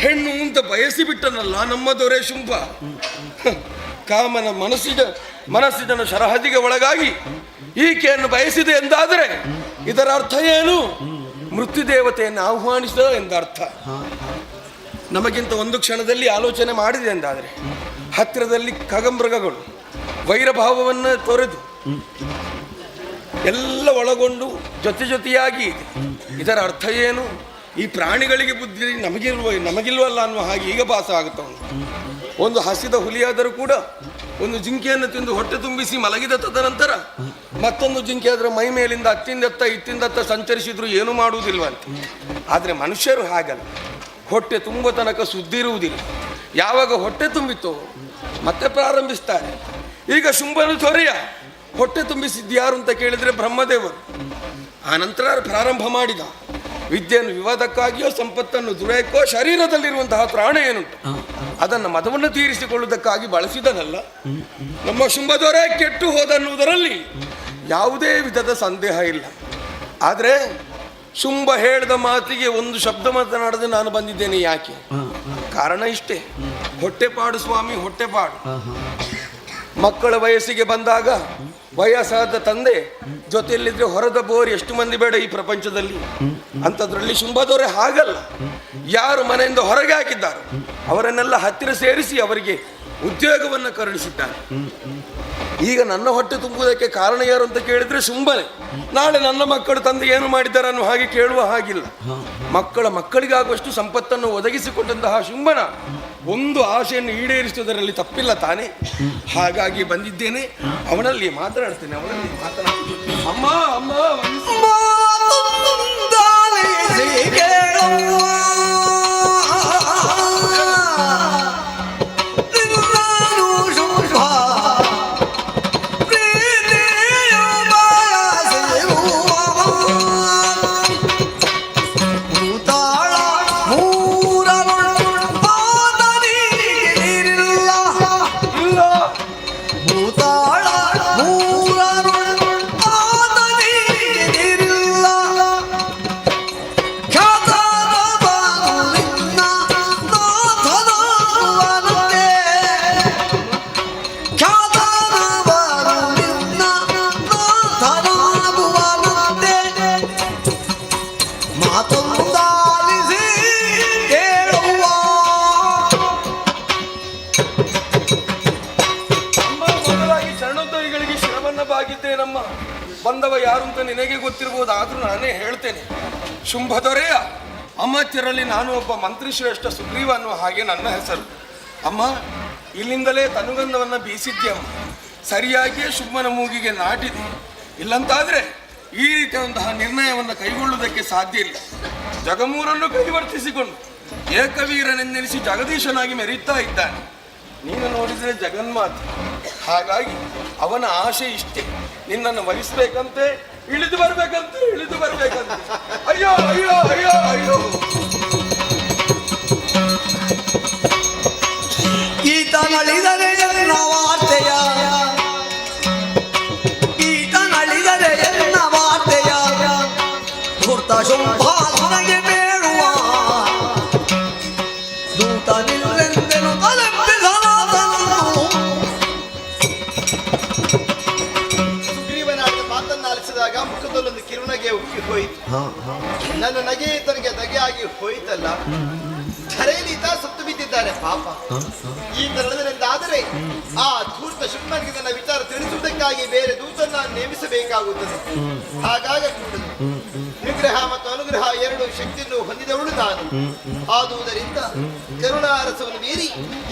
ಹೆಣ್ಣು ಅಂತ ಬಯಸಿಬಿಟ್ಟನಲ್ಲ ನಮ್ಮ ದೊರೆ ಶುಂಭ. ಕಾಮನ ಮನಸ್ಸಿನ ಶರಹದಿಗೆ ಒಳಗಾಗಿ ಈಕೆಯನ್ನು ಬಯಸಿದೆ ಎಂದಾದರೆ ಇದರ ಅರ್ಥ ಏನು? ಮೃತ್ಯುದೇವತೆಯನ್ನು ಆಹ್ವಾನಿಸಿದ ಎಂದರ್ಥ. ನಮಗಿಂತ ಒಂದು ಕ್ಷಣದಲ್ಲಿ ಆಲೋಚನೆ ಮಾಡಿದೆ ಎಂದಾದರೆ ಹತ್ತಿರದಲ್ಲಿ ಖಗಮೃಗಗಳು ವೈರಭಾವವನ್ನು ತೊರೆದು ಎಲ್ಲ ಒಳಗೊಂಡು ಜೊತೆಯಾಗಿ ಇದೆ. ಇದರ ಅರ್ಥ ಏನು? ಈ ಪ್ರಾಣಿಗಳಿಗೆ ಬುದ್ಧಿ ನಮಗಿಲ್ವಲ್ಲ ಅನ್ನುವ ಹಾಗೆ ಈಗ ಭಾಸ ಆಗುತ್ತ. ಒಂದು ಹಸಿದ ಹುಲಿಯಾದರೂ ಕೂಡ ಒಂದು ಜಿಂಕೆಯನ್ನು ತಿಂದು ಹೊಟ್ಟೆ ತುಂಬಿಸಿ ಮಲಗಿದ ತದನಂತರ ಮತ್ತೊಂದು ಜಿಂಕೆ ಅದರ ಮೈ ಮೇಲಿಂದ ಇತ್ತಿಂದತ್ತ ಸಂಚರಿಸಿದ್ರು ಏನೂ ಮಾಡುವುದಿಲ್ವಂತೆ. ಆದರೆ ಮನುಷ್ಯರು ಹಾಗಲ್ಲ, ಹೊಟ್ಟೆ ತುಂಬ ತನಕ ಸುದ್ದಿರುವುದಿಲ್ಲ. ಯಾವಾಗ ಹೊಟ್ಟೆ ತುಂಬಿತೋ ಮತ್ತೆ ಪ್ರಾರಂಭಿಸ್ತಾರೆ. ಈಗ ಶುಂಭನು ತೊರೆಯ ಹೊಟ್ಟೆ ತುಂಬಿಸಿದ್ಯಾರು ಅಂತ ಕೇಳಿದರೆ ಬ್ರಹ್ಮದೇವರು. ಆ ನಂತರ ಪ್ರಾರಂಭ ಮಾಡಿದ ವಿದ್ಯೆಯನ್ನು ವಿವಾದಕ್ಕಾಗಿಯೋ ಸಂಪತ್ತನ್ನು ದುರೈಕೋ ಶರೀರದಲ್ಲಿರುವಂತಹ ತ್ರಾಣ ಏನುಂಟು ಅದನ್ನು ಮದವನ್ನು ತೀರಿಸಿಕೊಳ್ಳುವುದಕ್ಕಾಗಿ ಬಳಸಿದನಲ್ಲ. ನಮ್ಮ ಶುಂಭದೊರೆ ಕೆಟ್ಟು ಹೋದನ್ನುವುದರಲ್ಲಿ ಯಾವುದೇ ವಿಧದ ಸಂದೇಹ ಇಲ್ಲ. ಆದರೆ ಶುಂಭ ಹೇಳಿದ ಮಾತಿಗೆ ಒಂದು ಶಬ್ದ ಮಾತನಾಡದೆ ನಾನು ಬಂದಿದ್ದೇನೆ. ಯಾಕೆ? ಕಾರಣ ಇಷ್ಟೇ, ಹೊಟ್ಟೆಪಾಡು ಸ್ವಾಮಿ, ಹೊಟ್ಟೆಪಾಡು. ಮಕ್ಕಳ ವಯಸ್ಸಿಗೆ ಬಂದಾಗ ವಯಸ್ಸಾದ ತಂದೆ ಜೊತೆಯಲ್ಲಿದ್ರೆ ಹೊರದ ಬೋರ್ ಎಷ್ಟು ಮಂದಿ ಬೇಡ ಈ ಪ್ರಪಂಚದಲ್ಲಿ. ಅಂಥದ್ರಲ್ಲಿ ಶುಂಭದವರೇ ಹಾಗಲ್ಲ. ಯಾರು ಮನೆಯಿಂದ ಹೊರಗೆ ಹಾಕಿದ್ದಾರೆ ಅವರನ್ನೆಲ್ಲ ಹತ್ತಿರ ಸೇರಿಸಿ ಅವರಿಗೆ ಉದ್ಯೋಗವನ್ನು ಕರುಣಿಸಿದ್ದಾರೆ. ಈಗ ನನ್ನ ಹೊಟ್ಟೆ ತುಂಬುವುದಕ್ಕೆ ಕಾರಣ ಯಾರು ಅಂತ ಕೇಳಿದ್ರೆ ಶುಂಭನೆ. ನಾಳೆ ನನ್ನ ಮಕ್ಕಳು ತಂದೆ ಏನು ಮಾಡಿದ್ದಾರೆ ಅನ್ನೋ ಹಾಗೆ ಕೇಳುವ ಹಾಗಿಲ್ಲ. ಮಕ್ಕಳಿಗಾಗುವಷ್ಟು ಸಂಪತ್ತನ್ನು ಒದಗಿಸಿಕೊಟ್ಟಂತಹ ಶುಂಭನ ಒಂದು ಆಶೆಯನ್ನು ಈಡೇರಿಸುವುದರಲ್ಲಿ ತಪ್ಪಿಲ್ಲ ತಾನೇ. ಹಾಗಾಗಿ ಬಂದಿದ್ದೇನೆ, ಅವನಲ್ಲಿ ಮಾತನಾಡ್ತೇನೆ. ಅಮ್ಮ ಅಮ್ಮ ಬಂದವ ಯಾರು ಅಂತ ನಿನಗೆ ಗೊತ್ತಿರಬಹುದು, ಆದ್ರೂ ನಾನೇ ಹೇಳ್ತೇನೆ. ಶುಂಭದೊರೆಯ ಅಮಾತ್ಯರಲ್ಲಿ ನಾನು ಒಬ್ಬ ಮಂತ್ರಿ ಶ್ರೇಷ್ಠ ಸುಗ್ರೀವ ಅನ್ನುವ ಹಾಗೆ ನನ್ನ ಹೆಸರು. ಅಮ್ಮ, ಇಲ್ಲಿಂದಲೇ ತನುಗಂಧವನ್ನು ಬೀಸಿದ್ದೆ ಅಮ್ಮ. ಸರಿಯಾಗಿಯೇ ಶುಂಭನ ಮೂಗಿಗೆ ನಾಟಿದೆ. ಇಲ್ಲಂತಾದ್ರೆ ಈ ರೀತಿಯಾದಂತಹ ನಿರ್ಣಯವನ್ನು ಕೈಗೊಳ್ಳುವುದಕ್ಕೆ ಸಾಧ್ಯ ಇಲ್ಲ. ಜಗಮೂರನ್ನು ಕೈವರ್ತಿಸಿಕೊಂಡು ಏಕವೀರನೆಂದೆನಿಸಿ ಜಗದೀಶನಾಗಿ ಮೆರೀತಾ ಇದ್ದಾನೆ. ನೀನು ನೋಡಿದರೆ ಜಗನ್ಮಾತೆ. ಹಾಗಾಗಿ ಅವನ ಆಶೆ ಇಷ್ಟೇ, ನಿನ್ನನ್ನು ವಹಿಸ್ಬೇಕಂತೆ, ಇಳಿದು ಬರ್ಬೇಕಂತೆ. ಅಯ್ಯೋ ಅಯ್ಯೋ ಅಯ್ಯೋ ಅಯ್ಯೋ. ಈತನಳಿದರೆ ಎನ್ನ ವಾರ್ತೆಯ, ಈತನಳಿದರೆ ಎನ್ನ ವಾರ್ತೆಯ, ಧೂರ್ತ ಶುಂಭಾಸನಗೆ ಬೇಡುವ ದೂತನಿಲ್ಲೆಂದೆನು ಮುಖದಲ್ಲೊಂದು ಕಿರುನಗೆ ಉಕ್ಕಿ ಹೋಯಿತು. ನನ್ನ ನಗೆ ತನಗೆ ನಗೆ ಆಗಿ ಹೋಯಿತಲ್ಲ. ಧರೆಯಲ್ಲಿ ಈತ ಸತ್ತು ಬಿದ್ದಿದ್ದಾನೆ ಪಾಪ. ಈ ನಡೆದರೆಂದಾದರೆ ಆ ಧೂರ್ತ ಶುಂಭನಿಗೆ ನನ್ನ ವಿಚಾರ ತಿಳಿಸುವುದಕ್ಕಾಗಿ ಬೇರೆ ದೂತನ್ನ ನೇಮಿಸಬೇಕಾಗುತ್ತದೆ. ಹಾಗಾಗಿ ನಿಗ್ರಹ ಮತ್ತು ಅನುಗ್ರಹ ಎರಡು ಶಕ್ತಿಯನ್ನು ಹೊಂದಿದವಳು ನಾನು. ಆದುದರಿಂದ ಕರುಣಾರಸವನ್ನು ಮೀರಿ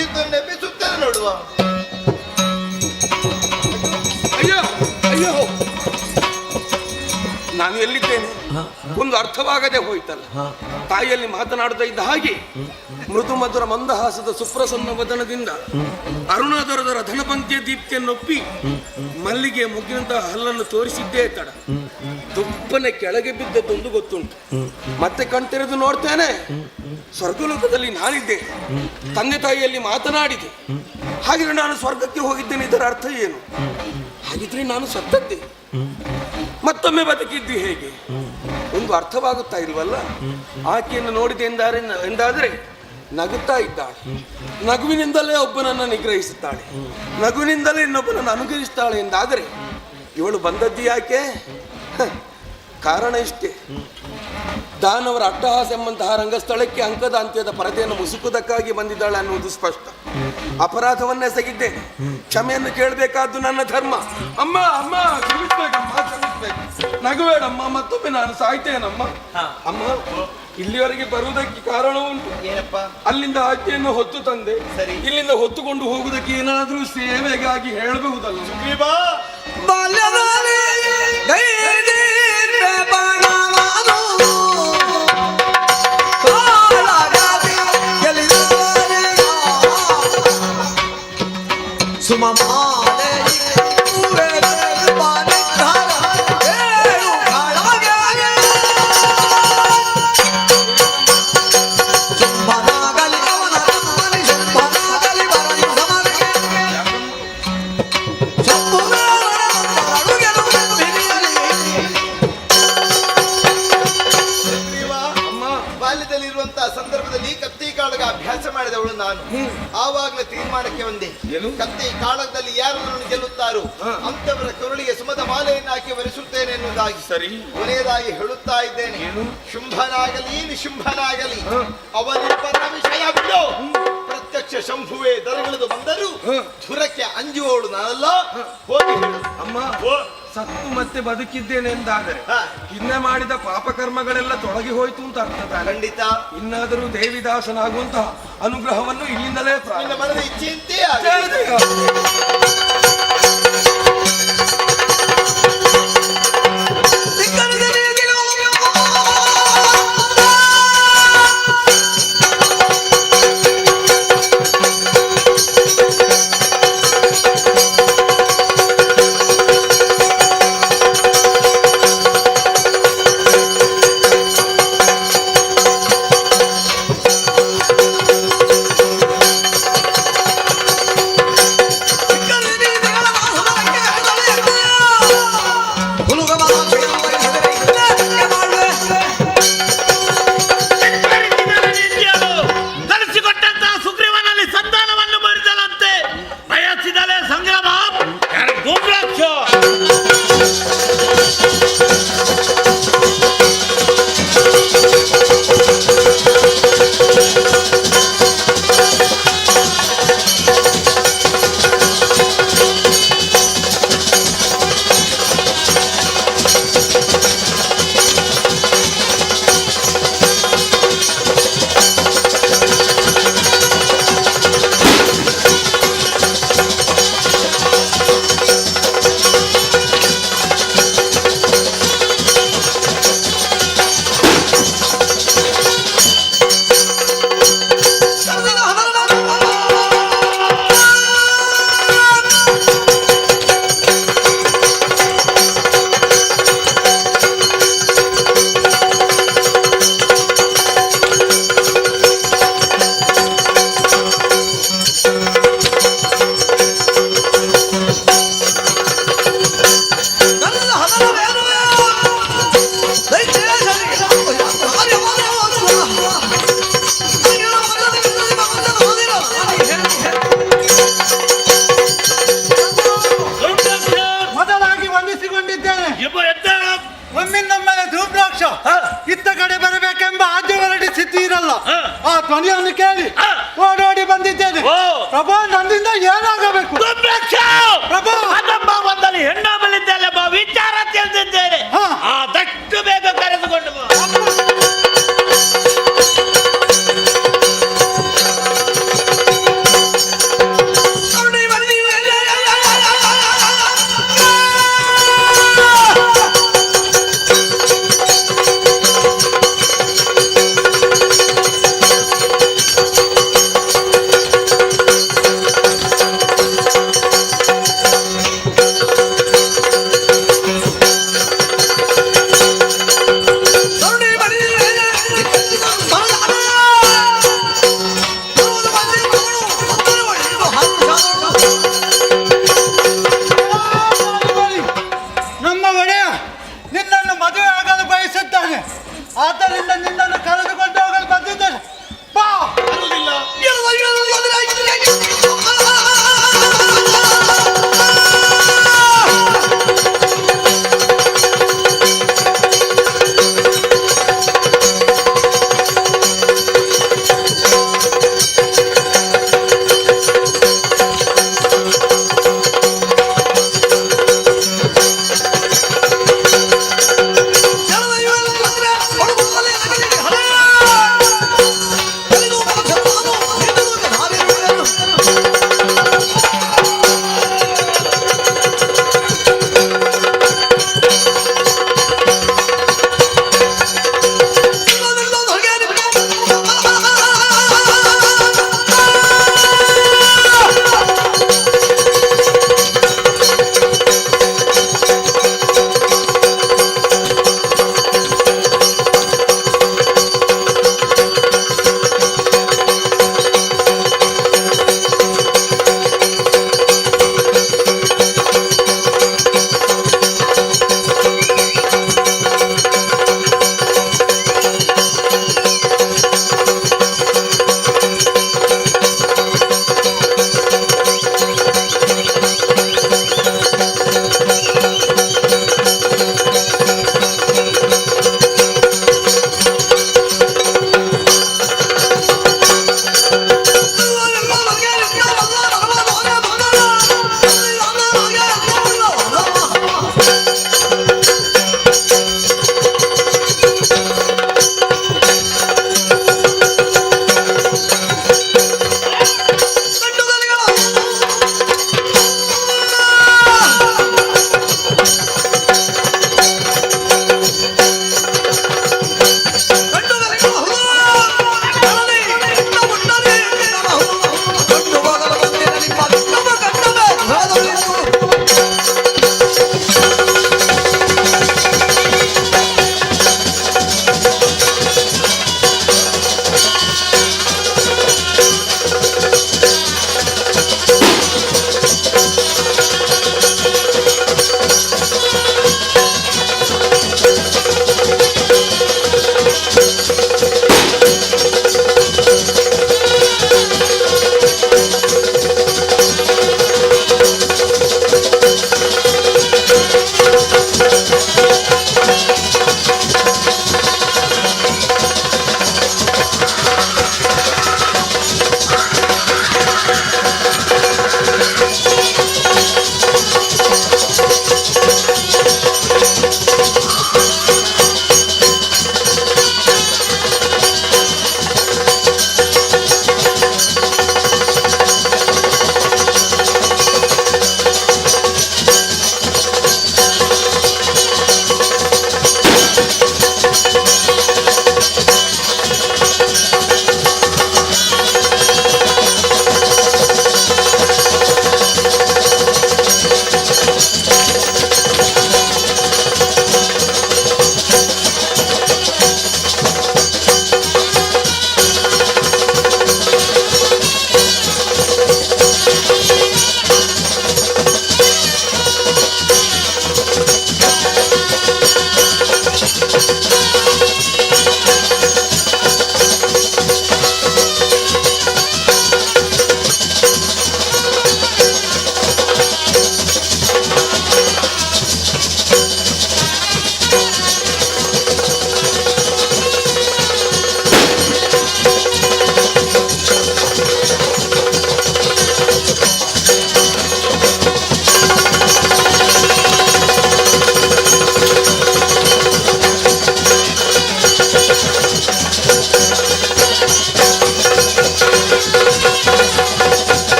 ಈತನ್ನು ಎಬ್ಬಿಸುತ್ತೇನೆ ನೋಡುವ. ಅಯ್ಯೋ ಅಯ್ಯೋ, ನಾನು ಎಲ್ಲಿದ್ದೇನೆ? ಒಂದು ಒಂದು ಅರ್ಥವಾಗದೆ ಹೋಯ್ತಲ್ಲ. ತಾಯಿಯಲ್ಲಿ ಮಾತನಾಡ್ತಾ ಇದ್ದ ಹಾಗೆ ಮೃದು ಮಧುರ ಮಂದಹಾಸದ ಸುಪ್ರಸನ್ನ ವದನದಿಂದ ಅರುಣಾಧರದ ಧನಪಂಕ್ತಿಯ ದೀಪ್ತಿಯನ್ನೊಪ್ಪಿ ಮಲ್ಲಿಗೆ ಮುಗ್ಗಿನಂತಹ ಹಲ್ಲನ್ನು ತೋರಿಸಿದ್ದೇ ತಡ. ದುಪ್ಪನೆ ಕೆಳಗೆ ಬಿದ್ದದ್ದೊಂದು ಗೊತ್ತುಂಟು. ಮತ್ತೆ ಕಣ್ತೆರೆದು ನೋಡ್ತೇನೆ, ಸ್ವರ್ಗಲೋಕದಲ್ಲಿ ನಾನಿದ್ದೆ, ತಂದೆ ತಾಯಿಯಲ್ಲಿ ಮಾತನಾಡಿದೆ. ಹಾಗಿದ್ರೆ ನಾನು ಸ್ವರ್ಗಕ್ಕೆ ಹೋಗಿದ್ದೇನೆ, ಇದರ ಅರ್ಥ ಏನು? ಹಾಗಿದ್ರೆ ನಾನು ಸತ್ತದ್ದೆ, ಮತ್ತೊಮ್ಮೆ ಬದುಕಿದ್ದು ಹೇಗೆ? ಒಂದು ಅರ್ಥವಾಗುತ್ತಾ ಇಲ್ವಲ್ಲ. ಆಕೆಯನ್ನು ನೋಡಿದೆ ಎಂದಾದರೆ ನಗುತ್ತಾ ಇದ್ದಾಳೆ, ನಗುವಿನಿಂದಲೇ ಒಬ್ಬನನ್ನು ನಿಗ್ರಹಿಸುತ್ತಾಳೆ, ನಗುವಿನಿಂದಲೇ ಇನ್ನೊಬ್ಬನನ್ನು ಅನುಗ್ರಹಿಸ್ತಾಳೆ ಎಂದಾದರೆ ಇವಳು ಬಂದದ್ದು ಯಾಕೆ? ಕಾರಣ ಇಷ್ಟೇ, ದಾನವರ ಅಟ್ಟಹಾಸ ಎಂಬಂತಹ ರಂಗಸ್ಥಳಕ್ಕೆ ಅಂಕದ ಅಂತ್ಯದ ಪರದೆಯನ್ನು ಮುಸುಕುವುದಕ್ಕಾಗಿ ಬಂದಿದ್ದಾಳೆ ಅನ್ನುವುದು ಸ್ಪಷ್ಟ. ಅಪರಾಧವನ್ನೇ ಎಸಗಿದ್ದೇನೆ, ಕ್ಷಮೆಯನ್ನು ಕೇಳಬೇಕಾದ್ದು ನನ್ನ ಧರ್ಮ. ಅಮ್ಮ ಅಮ್ಮ ಕ್ಷಮಿಸ್ಬೇಕಮ್ಮ, ಕ್ಷಮಿಸ್ಬೇಕು, ನಗುಬೇಡಮ್ಮ, ಮತ್ತೊಮ್ಮೆ ನಾನು ಸಾಯ್ತೇನಮ್ಮ. ಅಮ್ಮ, ಇಲ್ಲಿವರೆಗೆ ಬರುವುದಕ್ಕೆ ಕಾರಣ ಉಂಟು. ಏನಪ್ಪ? ಅಲ್ಲಿಂದ ಆಜ್ಞೆಯನ್ನು ಹೊತ್ತು ತಂದೆ, ಇಲ್ಲಿಂದ ಹೊತ್ತುಕೊಂಡು ಹೋಗುವುದಕ್ಕೆ ಏನಾದ್ರೂ ಸೇವೆಗಾಗಿ ಹೇಳಬಹುದಲ್ಲ? ಸಂದರ್ಭದಲ್ಲಿ ಕತ್ತಿ ಕಾಳಗ ಅಭ್ಯಾಸ ಮಾಡಿದವಳು ನಾನು. ಆವಾಗಲೇ ತೀರ್ಮಾನಕ್ಕೆ ಬಂದೆ, ಕತ್ತಿ ಕಾಳಗದಲ್ಲಿ ಯಾರನ್ನು ಗೆಲ್ಲುತ್ತಾರೋ ಅಂತವರ ಕರುಳಿಗೆ ಸುಮದ ಮಾಲೆಯನ್ನು ಹಾಕಿ ವರಿಸುತ್ತೇನೆ ಎನ್ನುವುದಾಗಿ. ಸರಿ, ಕೊನೆಯದಾಗಿ ಹೇಳುತ್ತಾ ಇದ್ದೇನೆ, ಶುಂಭನಾಗಲಿ ನಿಶುಂಭನಾಗಲಿ ಅವನಿಬ್ಬರ ವಿಷಯ ಬಿಡು. ಪ್ರತ್ಯಕ್ಷ ಶಂಭುವೆ ದರಗಿಳಿದು ಬಂದರೂ ಧುರಕ್ಕೆ ಅಂಜುವವಳು ನಾನಲ್ಲ. ಹೋಗಿ ಹೇಳು. ಅಮ್ಮ, ಸತ್ತು ಮತ್ತೆ ಬದುಕಿದ್ದೇನೆ ಎಂದಾದರೆ ಹಿಂದೆ ಮಾಡಿದ ಪಾಪಕರ್ಮಗಳೆಲ್ಲ ತೊಳಗಿ ಹೋಯ್ತು ಅಂತ ಅರ್ಥ. ಖಂಡಿತ. ಇನ್ನಾದರೂ ದೇವಿದಾಸನಾಗುವಂತಹ ಅನುಗ್ರಹವನ್ನು ಇಲ್ಲಿಂದಲೇ ಮನದ ಇಚ್ಛೆಯಂತೆ ಧ್ವನಿಯನ್ನು ಕೇಳಿ ಓಡೋಡಿ ಬಂದಿದ್ದೇನೆ ಪ್ರಭು. ನನ್ನಿಂದ ಏನಾಗಬೇಕು ಪ್ರಭು? ಬಂದಲ್ಲಿ ಹೆಣ್ಣ ಬಲ್ಲಿದ್ದಲ್ಲ ವಿಚಾರ ತಿಳಿದಿದ್ದೇನೆ, ಆದಷ್ಟು ಬೇಗ ಕರೆದುಕೊಂಡು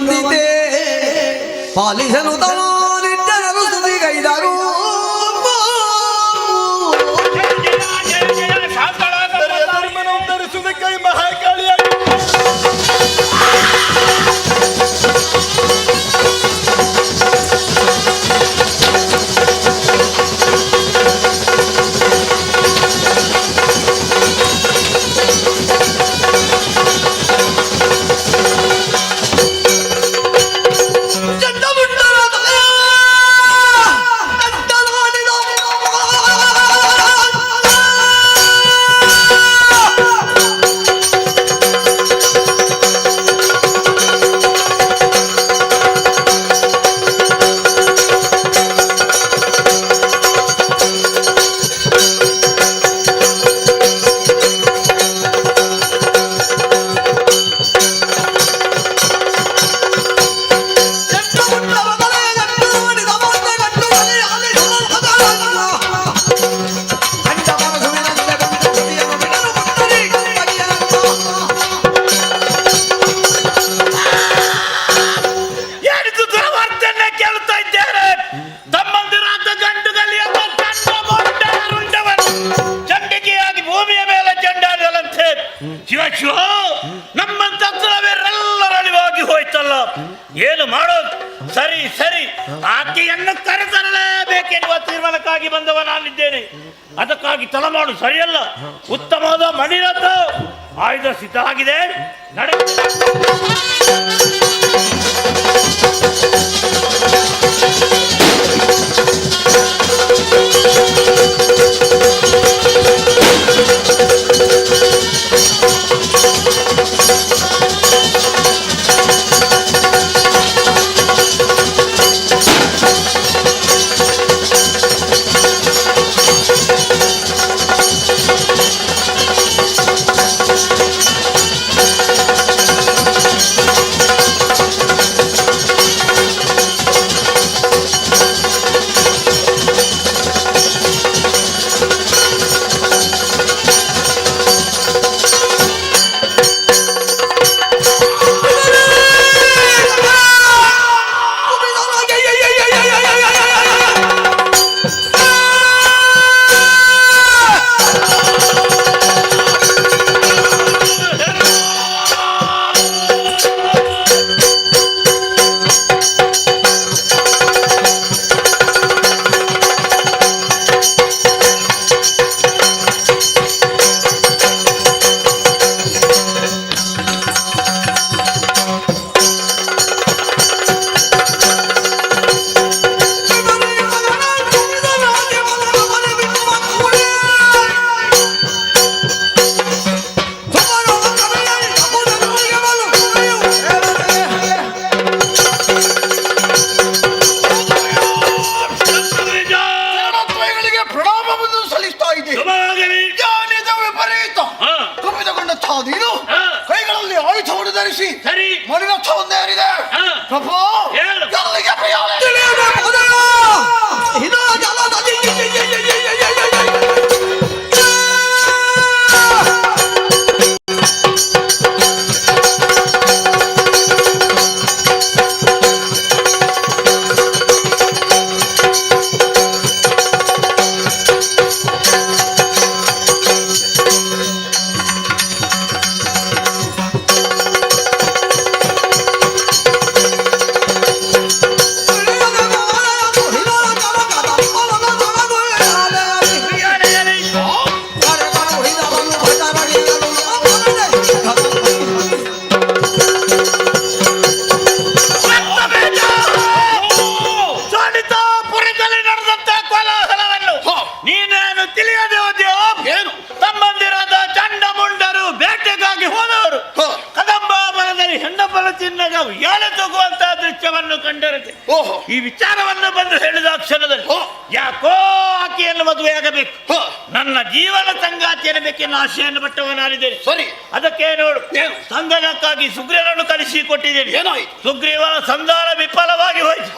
ಬಂದಿದೆ ಪಾಲಿಸನು ತನಿಟ್ಟರು ಸುದಿಗೈದರು ಕೈ ಮಹಾಕಾಳಿಯಾಗಿ ನಮ್ಮಂತವರೆಲ್ಲರಳಿವಾಗಿ ಹೋಯ್ತಲ್ಲ, ಏನು ಮಾಡೋದು? ಸರಿ ಸರಿ, ಆಕೆಯನ್ನು ಕರೆತರಲೇಬೇಕೆನ್ನುವ ತೀರ್ಮಾನಕ್ಕಾಗಿ ಬಂದವ ನಾನಿದ್ದೇನೆ. ಅದಕ್ಕಾಗಿ ತಲೆಮಾಡು ಸರಿಯಲ್ಲ. ಉತ್ತಮವಾದ ಮಣಿರಥ ಆಯುಧ ಸಿದ್ಧ ಆಗಿದೆ. ನಡೆ. ಕೈಗಳಲ್ಲಿ ಆಯುಧವನ್ನು ಧರಿಸಿ ಮಣಿರಥವನ್ನೇ ಏರಿದೆ. ಪ್ರಭು ಈ ವಿಚಾರವನ್ನು ಬಂದು ಹೇಳಿದ ಕ್ಷಣದಲ್ಲಿ ಯಾಕೋ ಆಕೆಯನ್ನು ಮದುವೆಯಾಗಬೇಕು, ನನ್ನ ಜೀವನ ಸಂಗಾತಿಯನ್ನು ಬೇಕೆನ್ನುವ ಆಶೆಯನ್ನು ಪಟ್ಟವ ನಾನಿದ್ದೇನೆ. ಸರಿ, ಅದಕ್ಕೆ ನೋಡು, ಸಂಧಾನಕ್ಕಾಗಿ ಸುಗ್ರೀವನನ್ನು ಕಳಿಸಿ ಕೊಟ್ಟಿದ್ದೇನೆ. ಏನಾಯ್ತು? ಸುಗ್ರೀವನ ಸಂಧಾನ ವಿಫಲವಾಗಿ ಹೋಯಿತು.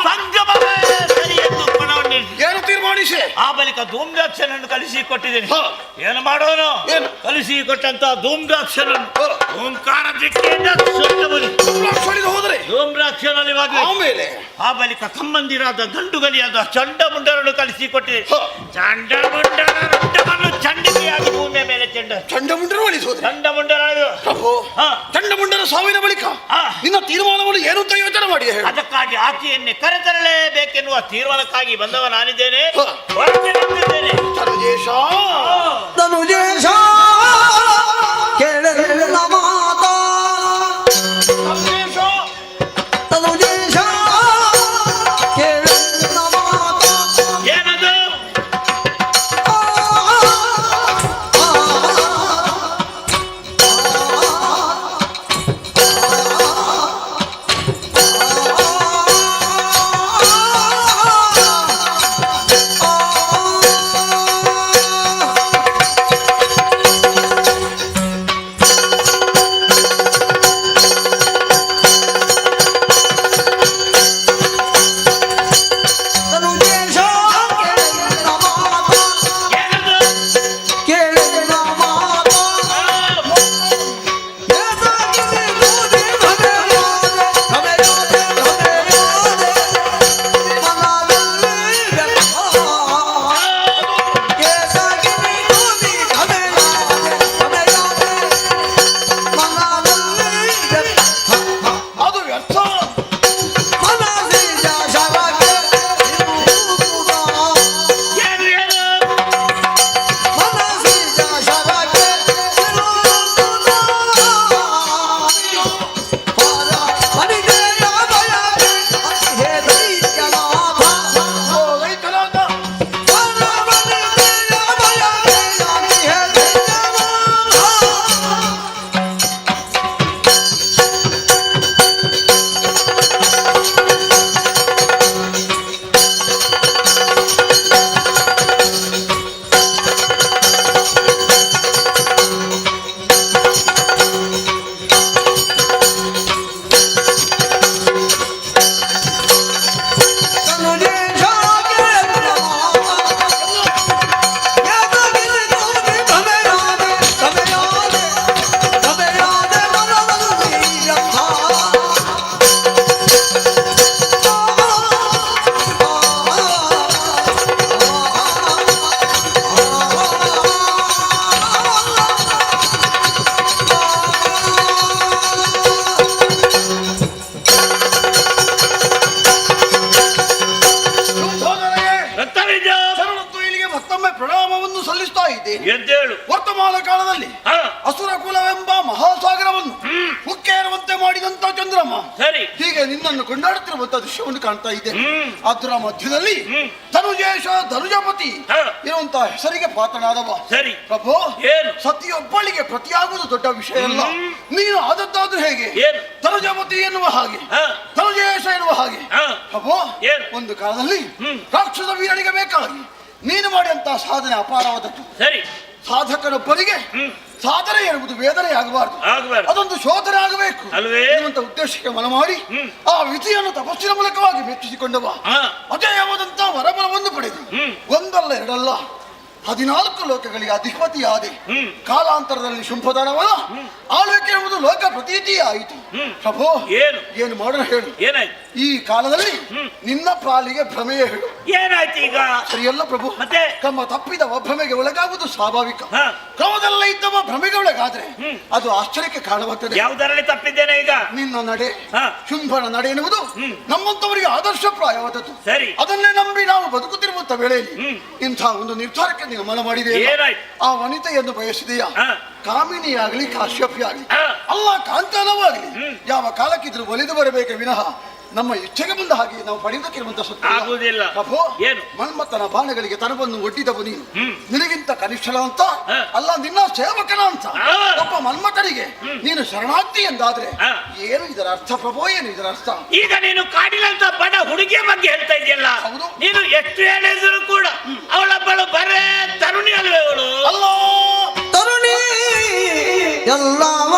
ಸಂಗಮವೇ ಸರಿ ಎಂದು ಪಣವನ್ನು ಏನು ತೀರ್ಮಾನಿಸಿ ಆ ಬಳಿಕ ಧೂಮ್ರಾಕ್ಷನನ್ನು ಕಳಿಸಿ ಕೊಟ್ಟಿದ್ದೇನೆ. ಏನು ಮಾಡೋನು? ಕಳಿಸಿ ಕೊಟ್ಟಂತ ಧೂಮ್ರಾಕ್ಷನನ್ನು ಓಂಕಾರ ದಿಕ್ಕಿಯಿಂದ ಧೂಮ್ರಾಕ್ಷನಿಗೆ ಹೋದರೆ ಧೂಮ್ರಾಕ್ಷನಲ್ಲಿ ಆಮೇಲೆ ಆ ಬಳಿಕ ಸಂಬಂಧಿರಾದ ಗಂಡುಗಲಿಯಾದ ಚಂಡಮುಂಡರನ್ನು ಕಲಿಸಿಕೊಟ್ಟಿದೆ. ಚಂಡಮುಂಡರ ರುಂಡವನ್ನು ಚಂಡಿಕೆಯಾಗಿ ಭೂಮಿಯ ಮೇಲೆ ಚಂಡಮುಂಡರು ಅಳಿಸೋದು ಚಂಡಮುಂಡರ ಚಂಡಮುಂಡರ ಸಾವಿನ ಬಳಿಕ ನಿನ್ನ ತೀರ್ಮಾನವನ್ನು ಏನು ಅಂತ ಯೋಚನೆ ಮಾಡಿದೆ? ಅದಕ್ಕಾಗಿ ಆಕೆಯನ್ನೇ ಕರೆತರಲೇಬೇಕೆನ್ನುವ ತೀರ್ಮಾನಕ್ಕಾಗಿ ಬಂದವ ನಾನಿದ್ದೇನೆ. ಹೊರಗೆ ನಿಂತಿದ್ದೇನೆ. ತನುಜೇಶ ತನುಜೇಶ ಕೇಳಲಿಲ್ಲ ಮಾತ ತನುಜೇಶ ಕೇಳಲಿಲ್ಲ ಮಾತ ಏನದು ಎದ್ದೇಳು. ವರ್ತಮಾನ ಕಾಲದಲ್ಲಿ ಅಸುರ ಕುಲವೆಂಬ ಮಹಾಸಾಗರವನ್ನು ಮುಕ್ಕೇರುವಂತೆ ಮಾಡಿದಂತ ಚಂದ್ರಮ್ಮ ಸರಿ ಹೀಗೆ ನಿನ್ನನ್ನು ಕೊಂಡಾಡುತ್ತಿರುವಂತ ದೃಶ್ಯವನ್ನು ಕಾಣ್ತಾ ಇದೆ. ಅದರ ಮಧ್ಯದಲ್ಲಿ ಧನುಜೇಶ ಧನುಜಪತಿ ಇರುವಂತಹ ಹೆಸರಿಗೆ ಪಾತ್ರನಾದವ. ಸರಿ ಪ್ರಭು, ಸತಿಯೊಬ್ಬಳಿಗೆ ಪ್ರತಿಯಾಗುವುದು ದೊಡ್ಡ ವಿಷಯ ಅಲ್ಲ. ನೀನು ಆದದ್ದಾದ್ರೂ ಹೇಗೆ ಧನುಜಪತಿ ಎನ್ನುವ ಹಾಗೆ, ಧನುಜೇಶ ಎನ್ನುವ ಹಾಗೆ. ಪ್ರಭು, ಒಂದು ಕಾಲದಲ್ಲಿ ರಾಕ್ಷಸ ವೀರನಿಗೆ ಬೇಕಾಗಿ ನೀನು ಮಾಡಿದಂತಹ ಸಾಧನೆ ಅಪಾರವಾದದ್ದು. ಸರಿ, ಸಾಧಕನೊಬ್ಬರಿಗೆ ಸಾಧನೆ ಎನ್ನುವುದು ವೇದನೆ ಆಗಬಾರದು, ಅದೊಂದು ಶೋಧನೆ ಆಗಬೇಕು ಎನ್ನುವಂತ ಉದ್ದೇಶಕ್ಕೆ ಮನ ಮಾಡಿ ಆ ವಿಧಿಯನ್ನು ತಪಸ್ಸಿನ ಮೂಲಕವಾಗಿ ಮೆಚ್ಚಿಸಿಕೊಂಡವ. ಅಜೇಯವಾದಂತ ವರಬಲವನ್ನು ಪಡೆದು ಒಂದಲ್ಲ ಎರಡಲ್ಲ 14 ಲೋಕಗಳಿಗೆ ಅಧಿಪತಿಯಾದೆ. ಕಾಲಾಂತರದಲ್ಲಿ ಶುಂಭಧನವನ ಆಳ್ವಿಕೆ ಎಂಬುದು ಲೋಕ ಪ್ರತೀತಿ ಆಯಿತು. ಪ್ರಭು, ಏನು ಮಾಡೋಣ ಹೇಳು. ಈ ಕಾಲದಲ್ಲಿ ನಿನ್ನ ಪಾಲಿಗೆ ಭ್ರಮೆಯೇ ಹೇಳು. ಏನಾಯ್ತು ಈಗ? ಸರಿಯಲ್ಲ ಪ್ರಭು, ಮತ್ತೆ ತಮ್ಮ ತಪ್ಪಿದವ ಭ್ರಮೆಗೆ ಒಳಗಾಗುವುದು ಸ್ವಾಭಾವಿಕ. ಕ್ರಮದಲ್ಲ ಇದ್ದವ ಭ್ರಮೆಗೆ ಒಳಗಾದ್ರೆ ಅದು ಆಶ್ಚರ್ಯಕ್ಕೆ ಕಾರಣವಾಗ್ತದೆ. ಯಾವುದರಲ್ಲಿ ತಪ್ಪಿದ್ದೇನೆ ಈಗ? ನಿನ್ನ ನಡೆ, ಶುಂಭನ ನಡೆ ಎನ್ನುವುದು ನಮ್ಮಂತವರಿಗೆ ಆದರ್ಶಪ್ರಾಯವಾದದ್ದು. ಸರಿ, ಅದನ್ನೇ ನಂಬಿ ನಾವು ಬದುಕುತ್ತಿರುವಂತ ವೇಳೆಯಲ್ಲಿ ಇಂಥ ಒಂದು ನಿರ್ಧಾರಕ್ಕೆ ನೀವು ಮನ ಮಾಡಿದೆ. ಆ ವನಿತೆಯನ್ನು ಬಯಸಿದೆಯಾ? ಕಾಮಿನಿಯಾಗಲಿ ಕಾಶ್ಯಪಿ ಆಗಲಿ ಅಲ್ಲ ಕಾಂತಾನವಾಗಲಿ ಯಾವ ಕಾಲಕ್ಕಿದ್ರು ಒಲಿದು ಬರಬೇಕೆ ವಿನಃ ನಮ್ಮ ಇಚ್ಛೆಗೆ ಬಂದ ಹಾಗೆ ನಾವು ಪಡೆಯುವುದಕ್ಕಿರುವಂತ ಆಗುವುದಿಲ್ಲ. ಪ್ರಭು, ಮನ್ಮಥನ ಬಾಣಗಳಿಗೆ ತನವನ್ನು ಒಡ್ಡಿದವು ನೀನು. ನಿನಗಿಂತ ಕನಿಷ್ಠನ ಅಂತ ಅಲ್ಲ, ನಿನ್ನ ಸೇವಕನ ಅಂತ ಒಬ್ಬ ಮನ್ಮಥನಿಗೆ ನೀನು ಶರಣಾರ್ಥಿ ಎಂದಾದ್ರೆ ಏನು ಇದರ ಅರ್ಥ ಪ್ರಭು? ಏನು ಇದರ ಅರ್ಥ? ಈಗ ನೀನು ಕಾಡಿನಂತ ಬಡ ಹುಡುಗಿಯ ಬಗ್ಗೆ ಹೇಳ್ತಾ ಇದೆಯಲ್ಲ, ನೀನು ಎಷ್ಟು ಹೇಳಿದ್ರು ಕೂಡ ಅವಳೊಬ್ಬಳು ಬರೇ ತರುಣಿ ಅಲ್ವೇ ಅವಳು? ಅಲ್ಲ, ತರುಣಿ ಎಲ್ಲವ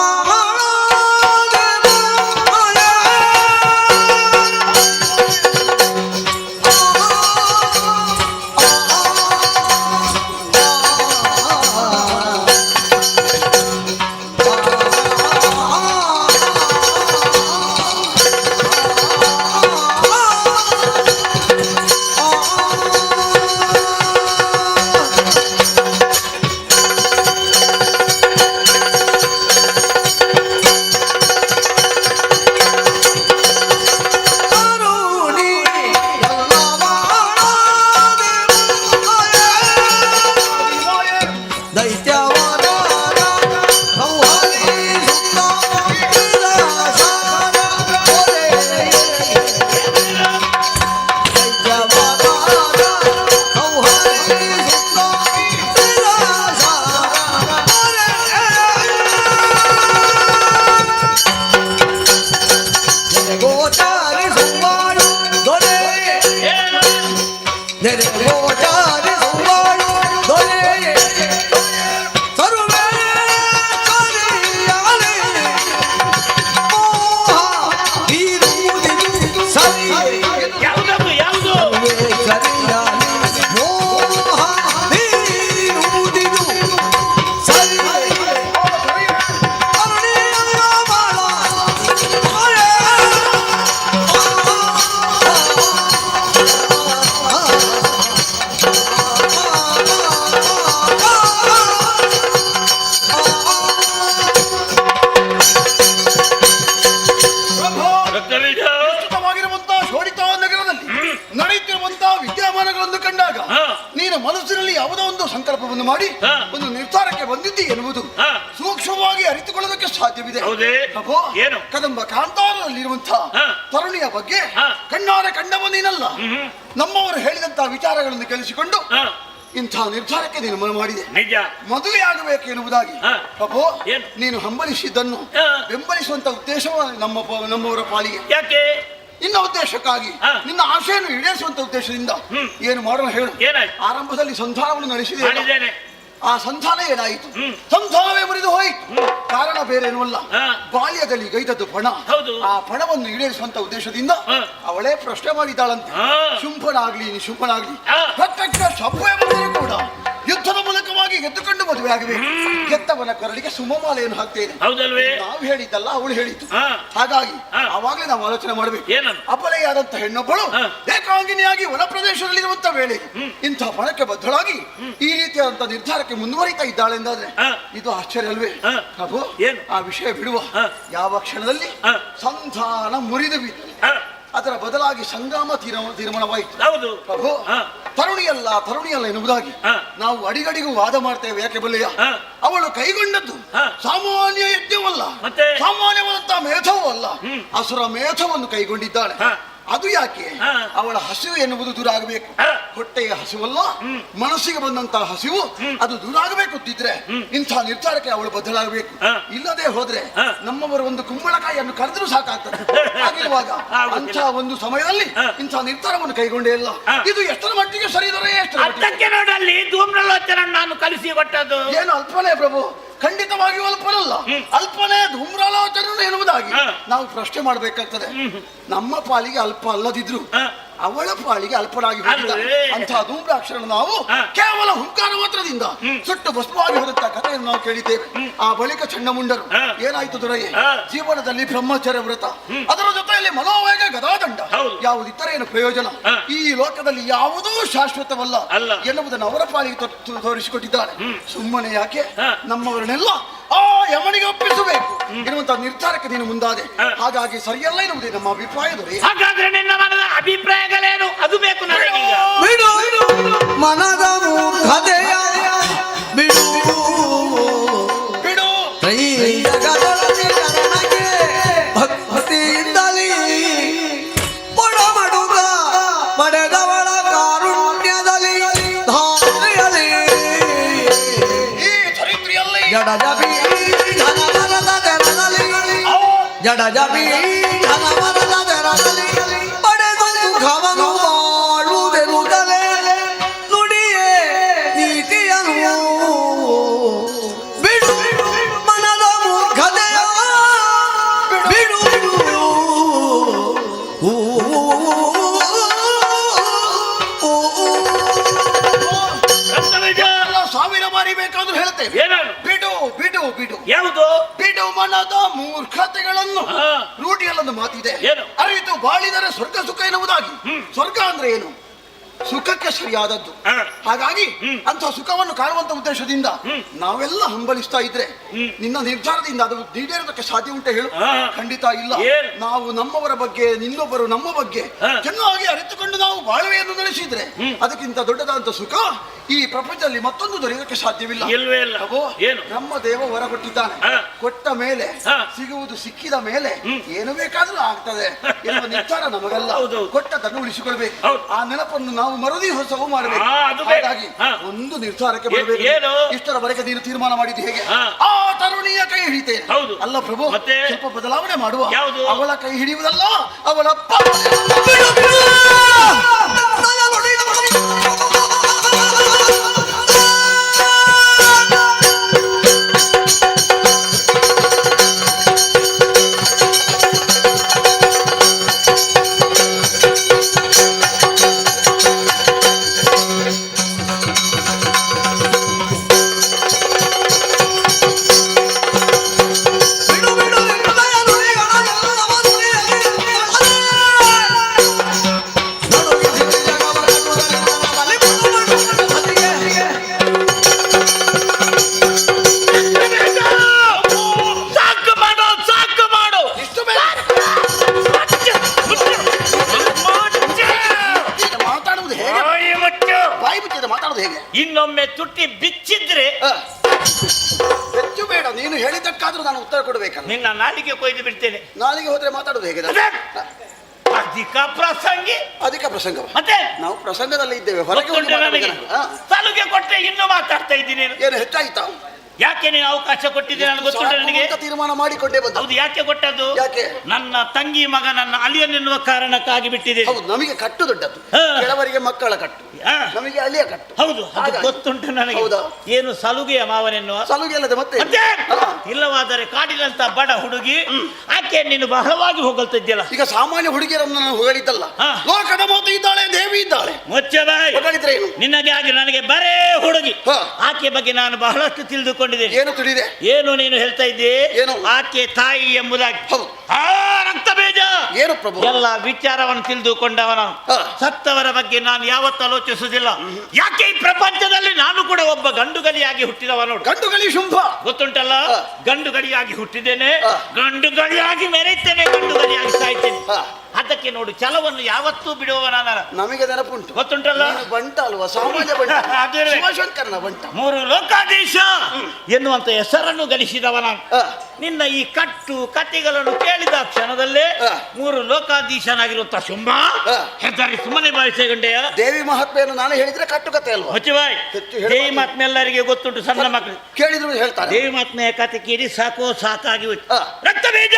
ಗೋಚಾರಿ ಸುವಾಳು ದೊರೆ ನೆರೆ ಗೋಚಾರಿ ಸುವಾಳು ದೊರೆ ಸರ್ವೇ ಕರಿಯಾಲೆ ಮೋಹ ಬೀರುವುದಿದು ಸರಿ ಯಾವುದು ಯಾವುದು ಕರಿಯಾಲೆ ಮೋಹ ಬೀರುವುದಿದು ಸರಿ ವಿಸ್ತೃತವಾಗಿರುವಂತಹ ಶೋಣಿತಾ ನಗರದಲ್ಲಿ ನಡೆಯುತ್ತಿರುವಂತಹ ವಿದ್ಯಮಾನಗಳನ್ನು ಕಂಡಾಗ ನೀನು ಮನಸ್ಸಿನಲ್ಲಿ ಯಾವುದೋ ಒಂದು ಸಂಕಲ್ಪವನ್ನು ಮಾಡಿ ಒಂದು ನಿರ್ಧಾರಕ್ಕೆ ಬಂದಿದ್ದಿ ಎನ್ನುವುದು ಸೂಕ್ಷ್ಮವಾಗಿ ಅರಿತುಕೊಳ್ಳೋದಕ್ಕೆ ಸಾಧ್ಯವಿದೆ. ಪ್ರಭು, ಕದಂಬ ಕಾಂತಾರದಲ್ಲಿರುವಂತಹ ತರುಣಿಯ ಬಗ್ಗೆ ಕಣ್ಣಾರೆ ಕಂಡವ ನೀನಲ್ಲ. ನಮ್ಮವರು ಹೇಳಿದಂತಹ ವಿಚಾರಗಳನ್ನು ಕೇಳಿಸಿಕೊಂಡು ಇಂಥ ನಿರ್ಧಾರಕ್ಕೆ ನೀನು ಮನ ಮಾಡಿದೆ. ಮದುವೆ ಆಗಬೇಕು ಎನ್ನುವುದಾಗಿ ಪ್ರಭು ನೀನು ಹಂಬಲಿಸಿದ್ದನ್ನು ಬೆಂಬಲಿಸುವಂತ ಉದ್ದೇಶವ ನಮ್ಮವರ ಪಾಲಿಗೆ. ಯಾಕೆ? ನಿನ್ನ ಉದ್ದೇಶಕ್ಕಾಗಿ ನಿನ್ನ ಆಶೆಯನ್ನು ಈಡೇರಿಸುವಂತ ಉದ್ದೇಶದಿಂದ ಏನು ಮಾಡೋಣ ಹೇಳು. ಆರಂಭದಲ್ಲಿ ಸಂಧಾನವನ್ನು ನಡೆಸಿದೆ. ಆ ಸಂಧಾನ ಏನಾಯಿತು? ಸಂಧಾನವೇ ಮುರಿದು ಹೋಯಿತು. ಕಾರಣ ಬೇರೆ ಏನಲ್ಲ, ಬಾಲ್ಯದಲ್ಲಿ ಗೈದದ್ದು ಪಣ. ಆ ಪಣವನ್ನು ಈಡೇರಿಸುವಂತ ಉದ್ದೇಶದಿಂದ ಅವಳೇ ಪ್ರಶ್ನೆ ಮಾಡಿದ್ದಾಳಂತೆ. ಶುಂಭನಾಗ್ಲಿ ನಿಶುಂಭನಾಗ್ಲಿ ಪ್ರತ್ಯಕ್ಷ ಶಬ್ದ ಎಂಬುದೇ ಕೂಡ ಯುದ್ಧದ ಮೂಲಕವಾಗಿ ಗೆದ್ದುಕೊಂಡು ಮದುವೆ ಆಗಬೇಕು. ಗೆದ್ದವನ ಕರಳಿಗೆ ಸುಮಮಾಲೆಯನ್ನು ಹಾಕ್ತೇನೆ. ನಾವು ಹೇಳಿದ್ದಲ್ಲ, ಅವಳು ಹೇಳಿದ್ದು. ಹಾಗಾಗಿ ಆವಾಗಲೇ ನಾವು ಆಲೋಚನೆ ಮಾಡಬೇಕು. ಅಬಲೆಯಾದಂತ ಹೆಣ್ಣೊಬ್ಬಳು ಏಕಾಂಗಿನಿಯಾಗಿ ಹೊಲ ಪ್ರದೇಶದಲ್ಲಿರುವಂತ ವೇಳೆ ಇಂಥ ಪಣಕ್ಕೆ ಬದ್ಧಳಾಗಿ ಈ ರೀತಿಯಾದಂತ ನಿರ್ಧಾರಕ್ಕೆ ಮುಂದುವರಿತಾ ಇದ್ದಾಳೆ ಎಂದಾದ್ರೆ ಇದು ಆಶ್ಚರ್ಯ ಅಲ್ವೇ ಪ್ರಭು? ಆ ವಿಷಯ ಬಿಡುವ. ಯಾವ ಕ್ಷಣದಲ್ಲಿ ಸಂಧಾನ ಮುರಿದು ಬಿತ್ತು, ಅದರ ಬದಲಾಗಿ ಸಂಗ್ರಾಮ ತೀರ್ಮಾನವಾಯಿತು. ಪ್ರಭು, ತರುಣಿಯಲ್ಲ ಎನ್ನುವುದಾಗಿ ನಾವು ಅಡಿಗಡಿಗೂ ವಾದ ಮಾಡ್ತೇವೆ. ಯಾಕೆ ಬಲ್ಲೆಯ? ಅವಳು ಕೈಗೊಂಡದ್ದು ಸಾಮಾನ್ಯ ಯಜ್ಞವಲ್ಲ, ಸಾಮಾನ್ಯವಾದಂತಹ ಮೇಧವೂ ಅಲ್ಲ, ಅಸುರ ಮೇಧವನ್ನು ಕೈಗೊಂಡಿದ್ದಾಳೆ. ಅದು ಯಾಕೆ? ಅವಳ ಹಸಿವು ಎನ್ನುವುದು ದೂರ ಆಗಬೇಕು. ಹೊಟ್ಟೆಯ ಹಸಿವಲ್ಲ, ಮನಸ್ಸಿಗೆ ಬಂದಂತಹ ಹಸಿವು ಅದು ದೂರ ಆಗಬೇಕಿದ್ರೆ ಇಂಥ ನಿರ್ಧಾರಕ್ಕೆ ಅವಳು ಬದಲಾಗಬೇಕು. ಇಲ್ಲದೆ ಹೋದ್ರೆ ನಮ್ಮವರು ಒಂದು ಕುಂಬಳಕಾಯಿಯನ್ನು ಕರೆದರೂ ಸಾಕಾಗ್ತದೆ. ಆಗಿರುವಾಗ ಅಂಥ ಒಂದು ಸಮಯದಲ್ಲಿ ಇಂಥ ನಿರ್ಧಾರವನ್ನು ಕೈಗೊಂಡೇ ಇಲ್ಲ. ಇದು ಎಷ್ಟರ ಮಟ್ಟಿಗೆ ಸರಿ ದೊರೆ? ನೋಡಲ್ಲಿ ಧೂಮ್ರಲೋಚನ ನಾನು ಕಲಿಸಿ ಕೊಟ್ಟದ್ದು ಏನು ಅಲ್ಪನೇ ಪ್ರಭು? ಖಂಡಿತವಾಗಿಯೂ ಅಲ್ಪನಲ್ಲ. ಅಲ್ಪನೇ ಧೂಮ್ರಾಲೋಚನ ಎನ್ನುವುದಾಗಿ ನಾವು ಪ್ರಶ್ನೆ ಮಾಡಬೇಕಾಗ್ತದೆ. ನಮ್ಮ ಪಾಲಿಗೆ ಅಲ್ಪ ಅಲ್ಲದಿದ್ರು ಅವಳ ಪಾಲಿಗೆ ಅಲ್ಪನಾಗಿ ಹೋಗಿದ್ದಾರೆ. ಅಂತಹ ಧೂಮ್ರಾಕ್ಷರನ್ನು ನಾವು ಕೇವಲ ಹುಂಕಾರ ಮಾತ್ರದಿಂದ ಸುಟ್ಟು ಭಸ್ಮವಾಗಿ ಹೋದಂತಹ ಕಥೆಯನ್ನು ನಾವು ಕೇಳಿದ್ದೇವೆ. ಆ ಬಳಿಕ ಚಂಡಮುಂಡರು ಏನಾಯ್ತು ದೊರೆಯೇ? ಜೀವನದಲ್ಲಿ ಬ್ರಹ್ಮಚರ್ಯ ವ್ರತ, ಅದರ ಜೊತೆಯಲ್ಲಿ ಮನೋವೇಗ ಗದಾದಂಡ ಯಾವುದಿದ್ದರೆ ಏನು ಪ್ರಯೋಜನ? ಈ ಲೋಕದಲ್ಲಿ ಯಾವುದೂ ಶಾಶ್ವತವಲ್ಲ ಎನ್ನುವುದನ್ನು ಅವರ ಪಾಲಿಗೆ ತೋರಿಸಿಕೊಟ್ಟಿದ್ದಾರೆ. ಸುಮ್ಮನೆ ಯಾಕೆ ನಮ್ಮವರನ್ನೆಲ್ಲ ಆ ಯಮನಿಗೆ ಒಪ್ಪಿಸಬೇಕು ಎನ್ನುವಂತಹ ನಿರ್ಧಾರಕ್ಕೆ ನೀನು ಮುಂದಾದೆ. ಹಾಗಾಗಿ ಸರಿಯಲ್ಲ ಎನ್ನುವುದೇ ನಮ್ಮ ಅಭಿಪ್ರಾಯ ದೊರೆ. ಹಾಗಾದ್ರೆ ನಿನ್ನ ಮನದ ಅಭಿಪ್ರಾಯಗಳೇನು? ಅದು ಬೇಕು ನನಗೀಗ. ಮನದ ಮೂರ್ಖತೆಯ ಬಿಡು ಬಿಡು ಭಕ್ತಿಯಿಂದಲೇ ಒಡಮಡುಗ ಪಡೆದವಳ ಕಾರುಣ್ಯದಲ್ಲಿ ಧಾರೆಯಲಿ ಜಡಜಬಿ ಧನವರದ ತೆರದಲ್ಲಿ ಜಡಜಬಿ ಧನವರದ ತೆರದಲ್ಲಿ ಪಡೆದು ಸುಖವನು ಮಾಡುವುದೆನುದಲೇ ನುಡಿಯೇ ನೀತಿಯನು ಬಿಡು ಮನದ ಮೂರ್ಖತೆಯ ಬಿಡು. ಸಾವಿರ ಬಾರಿ ಬೇಕಾದ್ರೂ ಹೇಳ್ತೇವೆ, ಬಿಡು ಬಿಡು ಬಿಡು. ಯಾವುದು? ಬಿಡು ಮನದ ಮೂರ್ಖತೆಗಳನ್ನು. ರೂಢಿಯಲ್ಲೊಂದು ಮಾತಿದೆ, ಅರಿತು ಬಾಳಿದರೆ ಸ್ವರ್ಗ ಸುಖ ಎನ್ನುವುದಾಗಿ. ಸ್ವರ್ಗ ಅಂದ್ರೆ ಏನು? ಸುಖಕ್ಕೆ ಸರಿಯಾದದ್ದು. ಹಾಗಾಗಿ ಅಂತ ಸುಖವನ್ನು ಕಾಣುವಂತ ಉದ್ದೇಶದಿಂದ ನಾವೆಲ್ಲ ಹಂಬಲಿಸ್ತಾ ಇದ್ರೆ ನಿನ್ನ ನಿರ್ಧಾರದಿಂದ ಅದು ಈಡೇರೋದಕ್ಕೆ ಸಾಧ್ಯ ಉಂಟೆ ಹೇಳು? ಖಂಡಿತ ಇಲ್ಲ. ನಾವು ನಮ್ಮವರ ಬಗ್ಗೆ, ನಿನ್ನೊಬ್ಬರು ನಮ್ಮ ಬಗ್ಗೆ ಚೆನ್ನಾಗಿ ಅರಿತುಕೊಂಡು ನಾವು ಬಾಳ್ವೆಯನ್ನು ನಡೆಸಿದ್ರೆ ಅದಕ್ಕಿಂತ ದೊಡ್ಡದಾದಂತ ಸುಖ ಈ ಪ್ರಪಂಚದಲ್ಲಿ ಮತ್ತೊಂದು ದೊರೆಯೋದಕ್ಕೆ ಸಾಧ್ಯವಿಲ್ಲ. ನಮ್ಮ ದೇವ ವರ ಕೊಟ್ಟಿದ್ದಾನೆ. ಕೊಟ್ಟ ಮೇಲೆ ಸಿಗುವುದು, ಸಿಕ್ಕಿದ ಮೇಲೆ ಏನು ಬೇಕಾದ್ರೂ ಆಗ್ತದೆ ಎನ್ನುವ ನಿರ್ಧಾರ ನಮಗಲ್ಲ. ಕೊಟ್ಟದನ್ನು ಉಳಿಸಿಕೊಳ್ಬೇಕು. ಆ ನೆನಪನ್ನು ನಾವು ನಾವು ಮರುದಿವಸವೂ ಮಾಡಬೇಕು. ಅದು ಬೇಕು. ಹಾಗಾಗಿ ಹಾ. ಒಂದು ನಿರ್ಧಾರಕ್ಕೆ ಬರಬೇಕು. ಏನು? ಇಷ್ಟರವರೆಗೆ ನೀನು ತೀರ್ಮಾನ ಮಾಡಿದ್ದು ಹೇಗೆ? ಹಾ. ಆ ತರುಣಿಯ ಕೈ ಹಿಡಿತೇನೆ. ಹೌದು. ಅಲ್ಲ ಪ್ರಭು, ಮತ್ತೆ? ಸ್ವಲ್ಪ ಬದಲಾವಣೆ ಮಾಡುವ. ಯಾವುದು? ಅವಳ ಕೈ ಹಿಡಿಯುವುದಲ್ಲ, ಅವಳ ಇನ್ನೊಮ್ಮೆ ತುಟ್ಟಿ ಬಿಚ್ಚಿದ್ರೆ ಹೆಚ್ಚು ಬೇಡ. ನೀನು ಹೇಳಿದ್ದಕ್ಕಾದ್ರೂ ನಾನು ಉತ್ತರ ಕೊಡಬೇಕಲ್ಲ. ನಿನ್ನ ನಾಲಿಗೆ ಕೊಯ್ದು ಬಿಡ್ತೇನೆ. ನಾಲಿಗೆ ಹೋದ್ರೆ ಮಾತಾಡುದು ಹೇಗೆ? ಅಧಿಕ ಪ್ರಸಂಗಿ. ಅಧಿಕ ಪ್ರಸಂಗ. ಮತ್ತೆ ನಾವು ಪ್ರಸಂಗದಲ್ಲಿ ಇದ್ದೇವೆ, ಹೊರಗೆ ಹೋಗಿ ಮಾತಾಡೋದು. ಸಲುಗೆ ಕೊಟ್ಟೆ ಇನ್ನು ಮಾತಾಡ್ತಾ ಇದ್ದೀನಿ. ಏನು ಹೆಚ್ಚಾಯ್ತಾ? ಯಾಕೆ ನೀವು ಅವಕಾಶ ಕೊಟ್ಟಿದ್ದೀರಿ ನನಗೆ ಗೊತ್ತಿಲ್ಲ. ನನಗೆ ತೀರ್ಮಾನ ಮಾಡಿಕೊಂಡೇ ಬಂದ. ಹೌದು. ಯಾಕೆ ಕೊಟ್ಟದ್ದು? ಯಾಕೆ? ನನ್ನ ತಂಗಿ ಮಗ ನನ್ನ ಅಳಿಯನೆನ್ನುವ ಕಾರಣಕ್ಕಾಗಿ ಬಿಟ್ಟಿದೆ. ಹೌದು, ನಮಗೆ ಕಟ್ಟು ದೊಡ್ಡದು, ಕೆಲವರಿಗೆ ಮಕ್ಕಳ ಕಟ್ಟು, ನಮಗೆ ಅಳಿಯ ಕಟ್ಟು. ಹೌದು, ಅದು ಗೊತ್ತುಂಟು ನನಗೆ. ಹೌದಾ? ಏನು ಸಲುಗೆಯ ಮಾವನೆನ್ನುವ? ಸಲುಗೆ ಅಲ್ಲದೆ ಮತ್ತೆ ಇಲ್ಲವಾದರೆ ಕಾಡಿನಂತ ಬಡ ಹುಡುಗಿ ಆಕೆ ನೀನು ಬಹಳವಾಗಿ ಹೊಗಳ್ತಿದ್ಯಲ್ಲ. ಈಗ ಸಾಮಾನ್ಯ ಹುಡುಗಿಯರನ್ನು ನಾನು ಹೊಗಳಿದ್ದಲ್ಲ. ಲೋಕದ ಮೋತ ಇದ್ದಾಳೆ, ದೇವಿ ಇದ್ದಾಳೆ. ಮುಚ್ಚ ಬಾಯಿ. ನಿನಗೆ ಆಗಿ ನನಗೆ ಬರೇ ಹುಡುಗಿ. ಆಕೆ ಬಗ್ಗೆ ನಾನು ಬಹಳಷ್ಟು ತಿಳಿದುಕೊಂಡಿದ್ದೇನೆ. ಏನು ತಿಳಿದೆ? ಏನು ನೀನು ಹೇಳ್ತಾ ಇದ್ದೆ? ಏನು? ಆಕೆ ತಾಯಿ ಎಂಬುದಾಗಿ. ರಕ್ತ ಬೀಜ. ಏನು ಪ್ರಭು? ಎಲ್ಲ ವಿಚಾರವನ್ನು ತಿಳಿದುಕೊಂಡವನ. ಸತ್ತವರ ಬಗ್ಗೆ ನಾನು ಯಾವತ್ತೂ ಆಲೋಚಿಸುವುದಿಲ್ಲ. ಯಾಕೆ ಈ ಪ್ರಪಂಚದಲ್ಲಿ ನಾನು ಕೂಡ ಒಬ್ಬ ಗಂಡುಗಲಿಯಾಗಿ ಹುಟ್ಟಿದವ ನೋಡು. ಗಂಡುಗಲಿ ಶುಂಭ ಗೊತ್ತುಂಟಲ್ಲ. ಗಂಡುಗಲಿಯಾಗಿ ಹುಟ್ಟಿದ್ದೇನೆ, ಗಂಡುಗಲಿಯಾಗಿ ಮೆರೆಯುತ್ತೇನೆ, ಗಂಡುಗಲಿಯಾಗಿ ಸಾಯ್ತೇನೆ. ಅದಕ್ಕೆ ನೋಡು, ಛಲವನ್ನು ಯಾವತ್ತೂ ಬಿಡುವವನ. ನಮಗೆ ನೆನಪುಂಟು, ಗೊತ್ತುಂಟಲ್ಲ. ಬಂಟ ಅಲ್ವಾ, ಸಾಮಾನ್ಯ ಬಂಟ. ಶಿವಶಂಕರನ ಬಂಟ. 3 ಲೋಕಾಧೀಶ ಎನ್ನುವಂತ ಹೆಸರನ್ನು ಗಳಿಸಿದವನ. ನಿನ್ನ ಈ ಕಟ್ಟು ಕತ್ತಿಗಳನ್ನು ಕೇಳಿದ ಕ್ಷಣದಲ್ಲೇ 3 ಲೋಕಾಧೀಶನಾಗಿರುವಂತ ಶುಂಭ ಹೆಸರಿ ಸುಮ್ಮನೆ ಭಾವಿಸಿಕೊಂಡೆಯ. ದೇವಿ ಮಹಾತ್ಮೆಯನ್ನು ನಾನು ಹೇಳಿದ್ರೆ ಕಟ್ಟು ಕತೆ ಅಲ್ವಾ? ಮುಚ್ಚಬಾಯ್. ದೇವಿ ಮಹಾತ್ಮೆ ಎಲ್ಲರಿಗೆ ಗೊತ್ತುಂಟು, ಸಣ್ಣ ಮಕ್ಕಳು ಕೇಳಿದ್ರು ಹೇಳ್ತಾರೆ. ದೇವಿ ಮಹಾತ್ಮೆಯ ಕತೆ ಕೇಳಿ ಸಾಕಾಗಿ ಹೋಯ್ತು. ರಕ್ತ ಬೀಜ.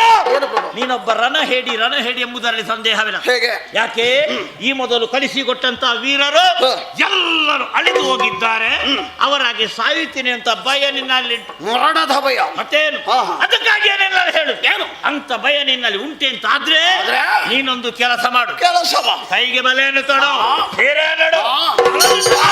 ನೀನೊಬ್ಬ ರಣಹೇಡಿ ಎಂಬುದರಲ್ಲಿ ಸಂದೇಹವಿಲ್ಲ. ಹೇಗೆ? ಯಾಕೆ? ಈ ಮೊದಲು ಕಲಿಸಿಕೊಟ್ಟಂತ ವೀರರು ಎಲ್ಲರೂ ಅಳಿದು ಹೋಗಿದ್ದಾರೆ. ಅವರಾಗೆ ಸಾಯುತ್ತೀನಿ ಅಂತ ಭಯ ನಿನ್ನಲ್ಲಿ. ಮರಣದ ಭಯ. ಮತ್ತೇನು? ಅದಕ್ಕಾಗಿ ಏನೆಲ್ಲ ಹೇಳು. ಏನು ಅಂತ ಭಯ ನಿನ್ನಲ್ಲಿ ಉಂಟೆ ಅಂತ ಆದ್ರೆ ನೀನೊಂದು ಕೆಲಸ ಮಾಡು. ಕೆಲಸ ಕೈಗೆ ಬಲೆಯನ್ನು ತೊಡು, ಸೀರೆ ನಡು. ಆ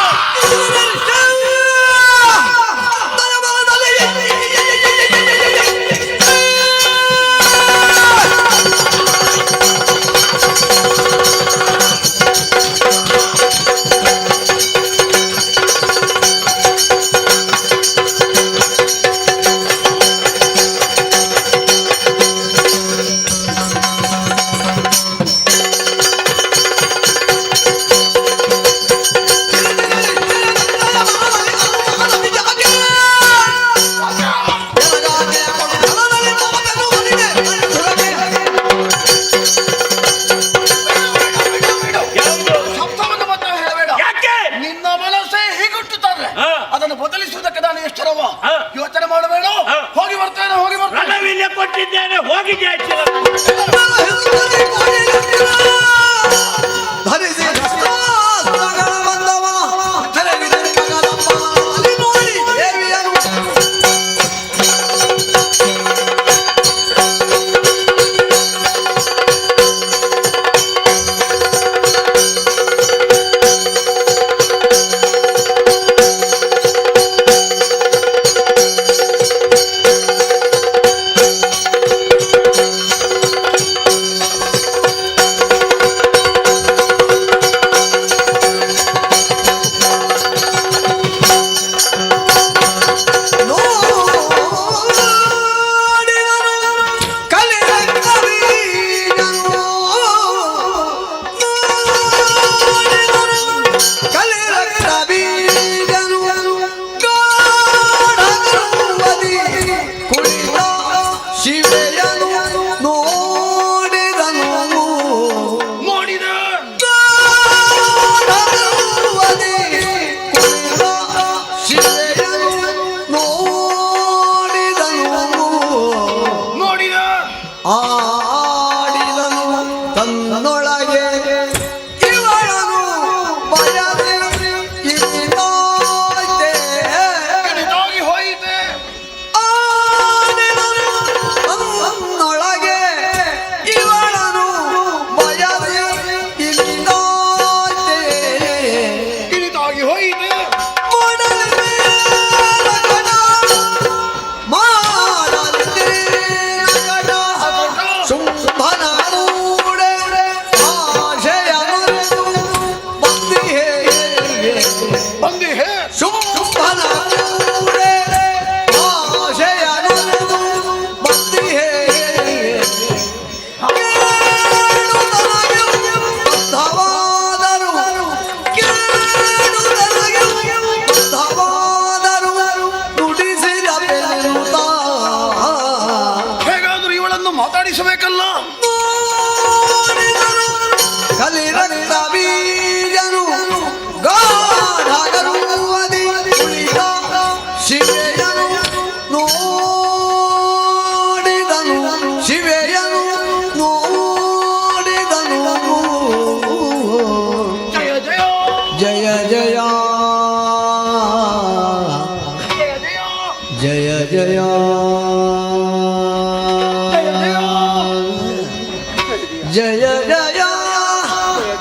ಜಯ ಜಯ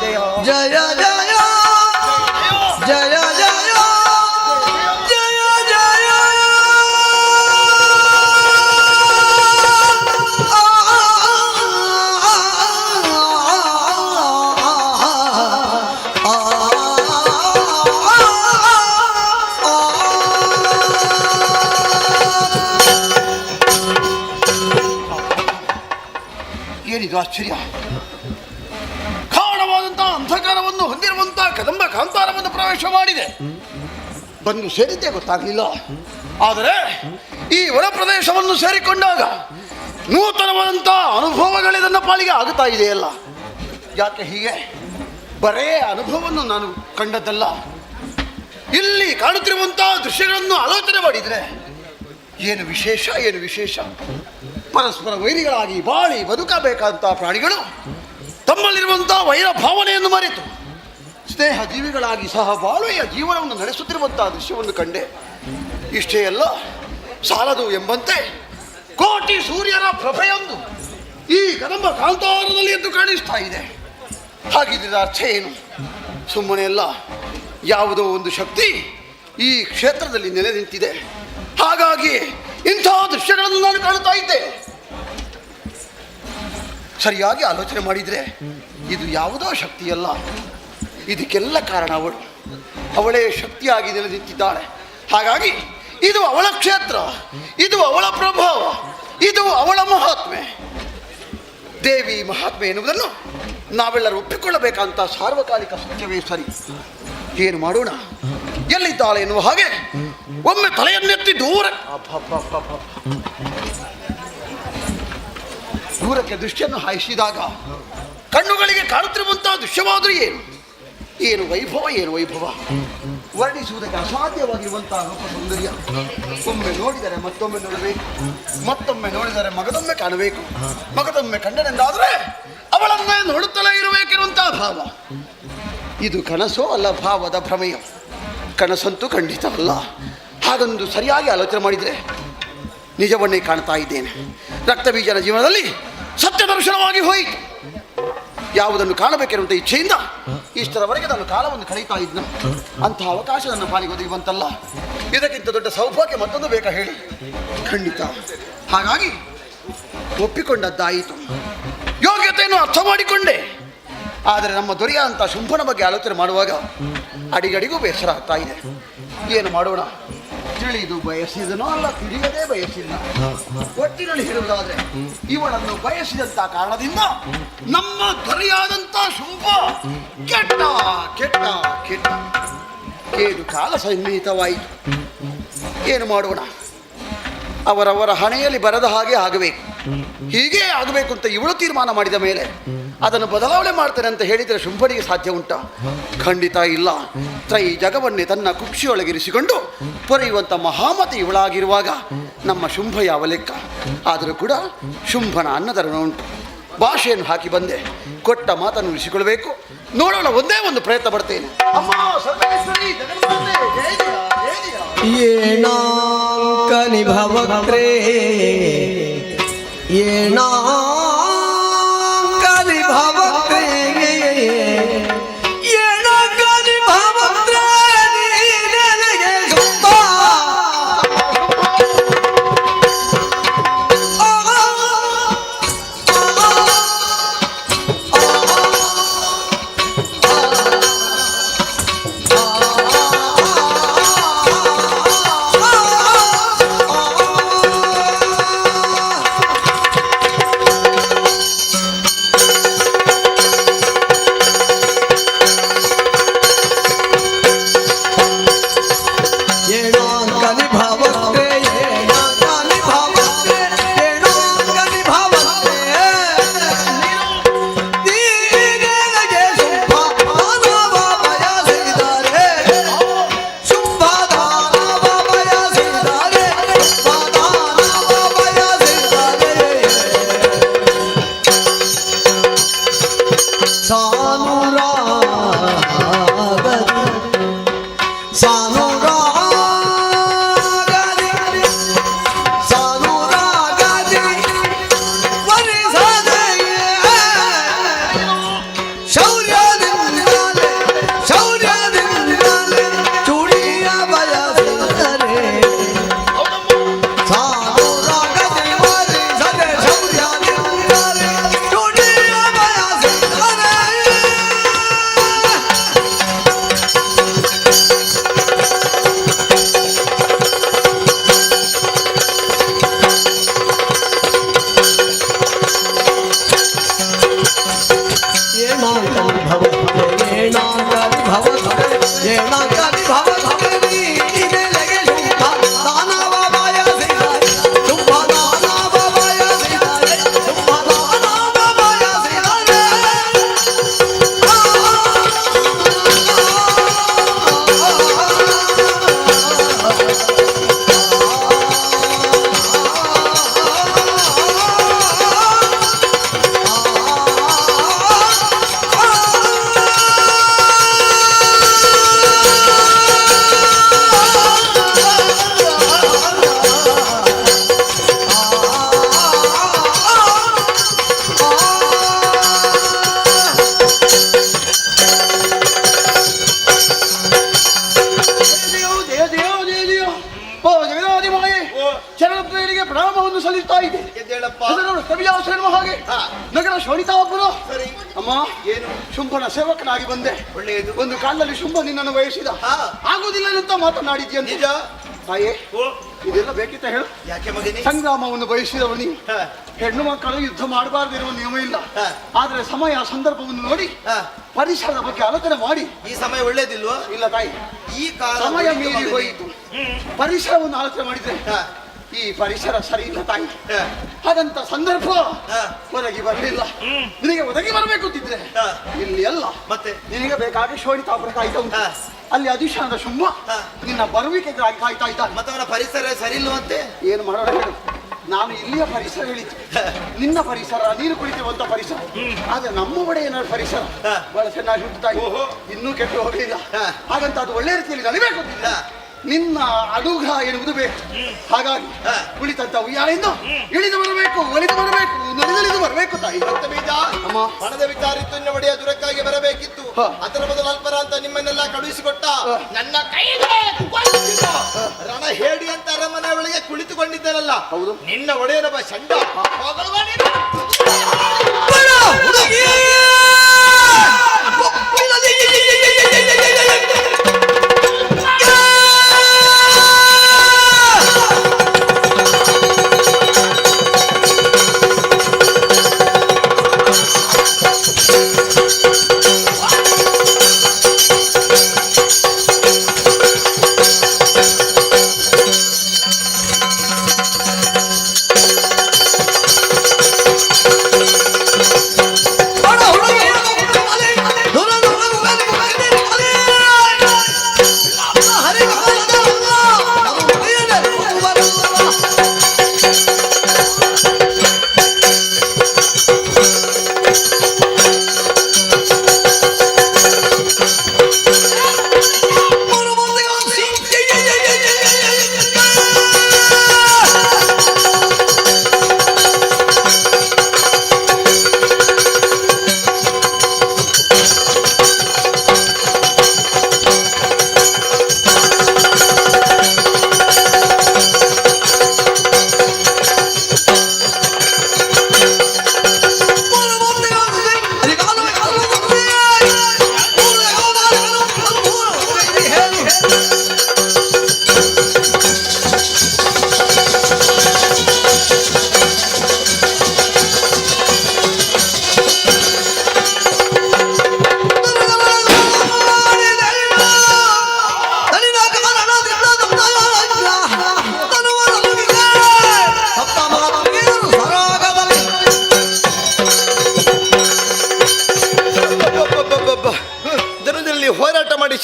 ಜಯ ಜಯ ಜಯ ಜಯ ಜಯ ಜಯ ಏನಿದು ಆಶ್ಚರ್ಯ! ಕಾರಣವಾದಂತಹ ಅಂಧಕಾರವನ್ನು ಹೊಂದಿರುವಂತಹ ಕದಂಬ ಕಾಂತಾರವನ್ನು ಪ್ರವೇಶ ಮಾಡಿದೆ. ಬಂದು ಸೇರಿದ್ದೇ ಗೊತ್ತಾಗಲಿಲ್ಲ. ಆದರೆ ಈ ಹೊರ ಪ್ರದೇಶವನ್ನು ಸೇರಿಕೊಂಡಾಗ ನೂತನವಾದಂತಹ ಅನುಭವಗಳೇ ನನ್ನ ಪಾಲಿಗೆ ಆಗುತ್ತಾ ಇದೆಯಲ್ಲ. ಯಾಕೆ ಹೀಗೆ? ಬರೇ ಅನುಭವವನ್ನು ನಾನು ಕಂಡದ್ದಲ್ಲ, ಇಲ್ಲಿ ಕಾಣುತ್ತಿರುವಂತಹ ದೃಶ್ಯಗಳನ್ನು ಆಲೋಚನೆ ಮಾಡಿದರೆ ಏನು ವಿಶೇಷ, ಏನು ವಿಶೇಷ! ಪರಸ್ಪರ ವೈರಿಗಳಾಗಿ ಬಾಳಿ ಬದುಕಬೇಕಾದಂತಹ ಪ್ರಾಣಿಗಳು ತಮ್ಮಲ್ಲಿರುವಂತಹ ವೈರ ಭಾವನೆಯನ್ನು ಮರೆತು ಸ್ನೇಹ ಜೀವಿಗಳಾಗಿ ಸಹ ಬಾಳುವೆಯ ಜೀವನವನ್ನು ನಡೆಸುತ್ತಿರುವಂತಹ ದೃಶ್ಯವನ್ನು ಕಂಡೆ. ಇಷ್ಟೇ ಅಲ್ಲ, ಸಾಲದು ಎಂಬಂತೆ ಕೋಟಿ ಸೂರ್ಯನ ಪ್ರಭೆಯೊಂದು ಈ ಕದಂಬ ಕಾಂತಾರದಲ್ಲಿ ಎದ್ದು ಕಾಣಿಸ್ತಾ ಇದೆ. ಹಾಗಿದ್ದ ಅರ್ಥ ಏನು? ಸುಮ್ಮನೆ ಅಲ್ಲ, ಯಾವುದೋ ಒಂದು ಶಕ್ತಿ ಈ ಕ್ಷೇತ್ರದಲ್ಲಿ ನೆಲೆ ನಿಂತಿದೆ. ಹಾಗಾಗಿ ಇಂತಹ ದೃಶ್ಯಗಳನ್ನು ನಾನು ಕಾಣುತ್ತಾ ಇದ್ದೆ. ಸರಿಯಾಗಿ ಆಲೋಚನೆ ಮಾಡಿದರೆ ಇದು ಯಾವುದೋ ಶಕ್ತಿಯಲ್ಲ, ಇದಕ್ಕೆಲ್ಲ ಕಾರಣ ಅವಳು. ಅವಳೇ ಶಕ್ತಿಯಾಗಿ ನೆಲೆ ನಿಂತಿದ್ದಾಳೆ. ಹಾಗಾಗಿ ಇದು ಅವಳ ಕ್ಷೇತ್ರ, ಇದು ಅವಳ ಪ್ರಭಾವ, ಇದು ಅವಳ ಮಹಾತ್ಮೆ. ದೇವಿ ಮಹಾತ್ಮೆ ಎನ್ನುವುದನ್ನು ನಾವೆಲ್ಲರೂ ಒಪ್ಪಿಕೊಳ್ಳಬೇಕಂತ ಸಾರ್ವಕಾಲಿಕ ಸತ್ಯವೇ ಸರಿ. ಏನು ಮಾಡೋಣ? ಎಲ್ಲಿದ್ದಾಳೆ ಎನ್ನುವ ಹಾಗೆ ಒಮ್ಮೆ ತಲೆಯನ್ನೆತ್ತಿ ದೂರಕ್ಕೆ ದೃಷ್ಟಿಯನ್ನು ಹಾಯಿಸಿದಾಗ ಕಣ್ಣುಗಳಿಗೆ ಕಾಣುತ್ತಿರುವಂತಹ ದೃಶ್ಯವಾದರೂ ಏನು ಏನು ವೈಭವ, ಏನು ವೈಭವ! ವರ್ಣಿಸುವುದಕ್ಕೆ ಅಸಾಧ್ಯವಾಗಿರುವಂತಹ ರೂಪ ಸೌಂದರ್ಯ. ಒಮ್ಮೆ ನೋಡಿದರೆ ಮತ್ತೊಮ್ಮೆ ನೋಡಬೇಕು, ಮತ್ತೊಮ್ಮೆ ನೋಡಿದರೆ ಮಗದೊಮ್ಮೆ ಕಾಣಬೇಕು, ಮಗದೊಮ್ಮೆ ಕಂಡನೆಂದಾದರೆ ಅವಳನ್ನೇ ನೋಡುತ್ತಲೇ ಇರಬೇಕಿರುವಂತಹ ಭಾವ. ಇದು ಕನಸೋ ಅಲ್ಲ ಭಾವದ ಭ್ರಮೆಯ? ಕನಸಂತೂ ಖಂಡಿತ ಅಲ್ಲ. ಹಾಗೊಂದು ಸರಿಯಾಗಿ ಆಲೋಚನೆ ಮಾಡಿದರೆ ನಿಜವನ್ನೇ ಕಾಣ್ತಾ ಇದ್ದೇನೆ. ರಕ್ತಬೀಜನ ಜೀವನದಲ್ಲಿ ಸತ್ಯ ದರ್ಶನವಾಗಿ ಹೋಯಿತು. ಯಾವುದನ್ನು ಕಾಣಬೇಕಿರುವಂಥ ಇಚ್ಛೆಯಿಂದ ಇಷ್ಟರವರೆಗೆ ನಾನು ಕಾಲವನ್ನು ಕಳೀತಾ ಇದ್ನ. ಅಂತಹ ಅವಕಾಶ ನನ್ನ ಪಾಲಿಗೆ ಒದಗಿವಂತಲ್ಲ. ಇದಕ್ಕಿಂತ ದೊಡ್ಡ ಸೌಭಾಗ್ಯ ಮತ್ತೊಂದು ಬೇಕಾ ಹೇಳಿ? ಖಂಡಿತ. ಹಾಗಾಗಿ ಒಪ್ಪಿಕೊಂಡದ್ದಾಯಿತು, ಯೋಗ್ಯತೆಯನ್ನು ಅರ್ಥ ಮಾಡಿಕೊಂಡೆ. ಆದರೆ ನಮ್ಮ ದೊರೆಯ ಅಂತ ಶುಂಭನ ಬಗ್ಗೆ ಆಲೋಚನೆ ಮಾಡುವಾಗ ಅಡಿಗಡಿಗೂ ಬೇಸರ ಆಗ್ತಾ ಇದೆ. ಏನು ಮಾಡೋಣ? ತಿಳಿದು ಬಯಸಿದನೋ ಅಲ್ಲ ತಿಳಿಯದೇ ಬಯಸಿಲ್ಲ. ಒಟ್ಟಿನಲ್ಲಿ ಹೇಳುವುದಾದ್ರೆ ಇವಳನ್ನು ಬಯಸಿದಂತ ಕಾರಣದಿಂದ ನಮ್ಮ ದೊರೆಯಾದಂತ ಶುಂಭ ಕೆಟ್ಟ ಕೆಟ್ಟ ಕೆಟ್ಟ ಕೇಡು ಕಾಲ ಸನ್ನಿಹಿತವಾಯಿತು. ಏನು ಮಾಡೋಣ? ಅವರವರ ಹಣೆಯಲ್ಲಿ ಬರದ ಹಾಗೆ ಆಗಬೇಕು, ಹೀಗೆ ಆಗಬೇಕು ಅಂತ ಇವಳು ತೀರ್ಮಾನ ಮಾಡಿದ ಮೇಲೆ ಅದನ್ನು ಬದಲಾವಣೆ ಮಾಡ್ತೇನೆ ಅಂತ ಹೇಳಿದರೆ ಶುಂಭನಿಗೆ ಸಾಧ್ಯ ಉಂಟಾ? ಖಂಡಿತ ಇಲ್ಲ. ತ್ರೈ ಜಗವನ್ನೇ ತನ್ನ ಕುಕ್ಷಿಯೊಳಗಿರಿಸಿಕೊಂಡು ಪೊರೆಯುವಂಥ ಮಹಾಮತಿ ಇವಳಾಗಿರುವಾಗ ನಮ್ಮ ಶುಂಭ ಯಾವ ಲೆಕ್ಕ? ಆದರೂ ಕೂಡ ಶುಂಭನ ಅನ್ನದರಣ ಉಂಟು. ಭಾಷೆಯನ್ನು ಹಾಕಿ ಬಂದೆ, ಕೊಟ್ಟ ಮಾತನ್ನು ಉಳಿಸಿಕೊಳ್ಬೇಕು. ನೋಡೋಣ, ಒಂದೇ ಒಂದು ಪ್ರಯತ್ನ ಪಡ್ತೇನೆ. ಅಮ್ಮ ಸರ್ವೇಶ್ವರಿ ಜಗನ್ಮಾತೆ, ಜಯ ಜಯ ಜಯ ಜಯ. ಏನಾಂಕನಿ ಭವಕ್ರೇ ಏನಾಂಕನಿ ಭವಕ್ರೇ ಏನಾಂಕನಿ ಭವಕ್ರೇ ನೀನೆನಗೆ ಶುಂಭ ಪ್ರಣಾಮವನ್ನು ಸಲ್ಲಿಸ್ತಾ ಇದೆ. ಹಾಗೆ ನಗರ ಶೋಣಿತಾಪುರ. ಅಮ್ಮ, ಏನು ಶುಂಭನ ಸೇವಕನಾಗಿ ಬಂದೆ. ಒಳ್ಳೆಯದು. ಒಂದು ಕಾಲದಲ್ಲಿ ಶುಂಭ ನಿನ್ನನ್ನು ವಹಿಸಿದ, ಆಗುವುದಿಲ್ಲ ಅಂತ ಮಾತನಾಡಿದ್ಯ. ನಿಜ ತಾಯೇ, ಇದೆಲ್ಲ ಬೇಕಿತ್ತ ಹೇಳು. ಯಾಕೆ ಮಗನೇ? ಸಂಗ್ರಾಮವನ್ನು ಬಯಸಿದವರು ನೀವು. ಹೆಣ್ಣು ಮಕ್ಕಳು ಯುದ್ಧ ಮಾಡಬಾರ್ದಿರುವ ನಿಯಮ ಇಲ್ಲ. ಆದ್ರೆ ಸಮಯ ಸಂದರ್ಭವನ್ನು ನೋಡಿ ಪರಿಸರದ ಬಗ್ಗೆ ಆಲೋಚನೆ ಮಾಡಿ. ಈ ಸಮಯ ಒಳ್ಳೇದಿಲ್ವಾ? ಇಲ್ಲ ತಾಯಿ, ಈ ಕಾಲ ಸಮಯ ಮೀರಿ ಹೋಯಿತು. ಪರಿಸರವನ್ನು ಆಲೋಚನೆ ಮಾಡಿದ್ರೆ ಈ ಪರಿಸರ ಸರಿ ಇಲ್ಲ ತಾಯಿ. ಹಾಗಂತ ಸಂದರ್ಭ ಒದಗಿ ಬರಲಿಲ್ಲ. ನಿನಗೆ ಒದಗಿ ಬರಬೇಕು ಅಂತಿದ್ರೆ ಇಲ್ಲಿ ಅಲ್ಲ, ಮತ್ತೆ ನಿನಗೆ ಬೇಕಾಗಿ ಶೋಣಿತಾಪುರ ಕಾಯ್ತಾ ಉಂಟು. ಅಲ್ಲಿ ಅಧಿಶಾನದ ಶುಂಭ ನಿನ್ನ ಬರುವಿಕೆ ಕಾಯ್ತಾ ಇದ್ದ. ಮತ್ತೆ ಅವನ ಪರಿಸರ ಸರಿ ಇಲ್ಲವಂತೆ. ಏನು ಮಾಡೋಣ ಹೇಳು. ನಾನು ಇಲ್ಲಿಯ ಪರಿಸರ ಹೇಳಿದ್ದು, ನಿನ್ನ ಪರಿಸರ ನೀನು ಕುಳಿತಿರುವಂತ ಪರಿಸರ. ಆದ್ರೆ ನಮ್ಮ ಒಡೆಯನ ಪರಿಸರ ಬಹಳ ಚೆನ್ನಾಗಿ ಉಂಟು ತಾಯಿ, ಇನ್ನೂ ಕೆಟ್ಟು ಹೋಗಲಿಲ್ಲ. ಹಾಗಂತ ಅದು ಒಳ್ಳೆ ರೀತಿಯಲ್ಲಿ ನಡಿಬೇಕು ಅಂತಿಲ್ಲ. ನಿನ್ನ ಅಡುಗ ಎನ್ನುವುದು ಬೇಕು. ಹಾಗಾಗಿ ಕುಳಿತಂತ ಉಯ್ಯಾಲೆಯಿಂದ ಇಳಿದು ಬರಬೇಕು, ಒಲಿದು ಬರಬೇಕು, ನಡೆದಲಿದು ಬರಬೇಕು ತಾಯಿ. ಬೀಜ ಅಮ್ಮ, ಹಣದ ವಿಚಾರ ಇತ್ತು, ನಿನ್ನ ಒಡೆಯ ದುರಕ್ಕಾಗಿ ಬರಬೇಕಿತ್ತು. ಅದರ ಬದಲು ಅಲ್ಪರ ಅಂತ ನಿಮ್ಮನ್ನೆಲ್ಲ ಕಳುಹಿಸಿಕೊಟ್ಟ. ನನ್ನ ಕೈಗೆ ರಣ ಹೇಳಿ ಅಂತ ಅರಮನೆ ಒಳಗೆ ಕುಳಿತುಕೊಂಡಿದ್ದೇನಲ್ಲ, ಹೌದು ನಿನ್ನ ಒಡೆಯನೊಬ್ಬ ಚಂಡ.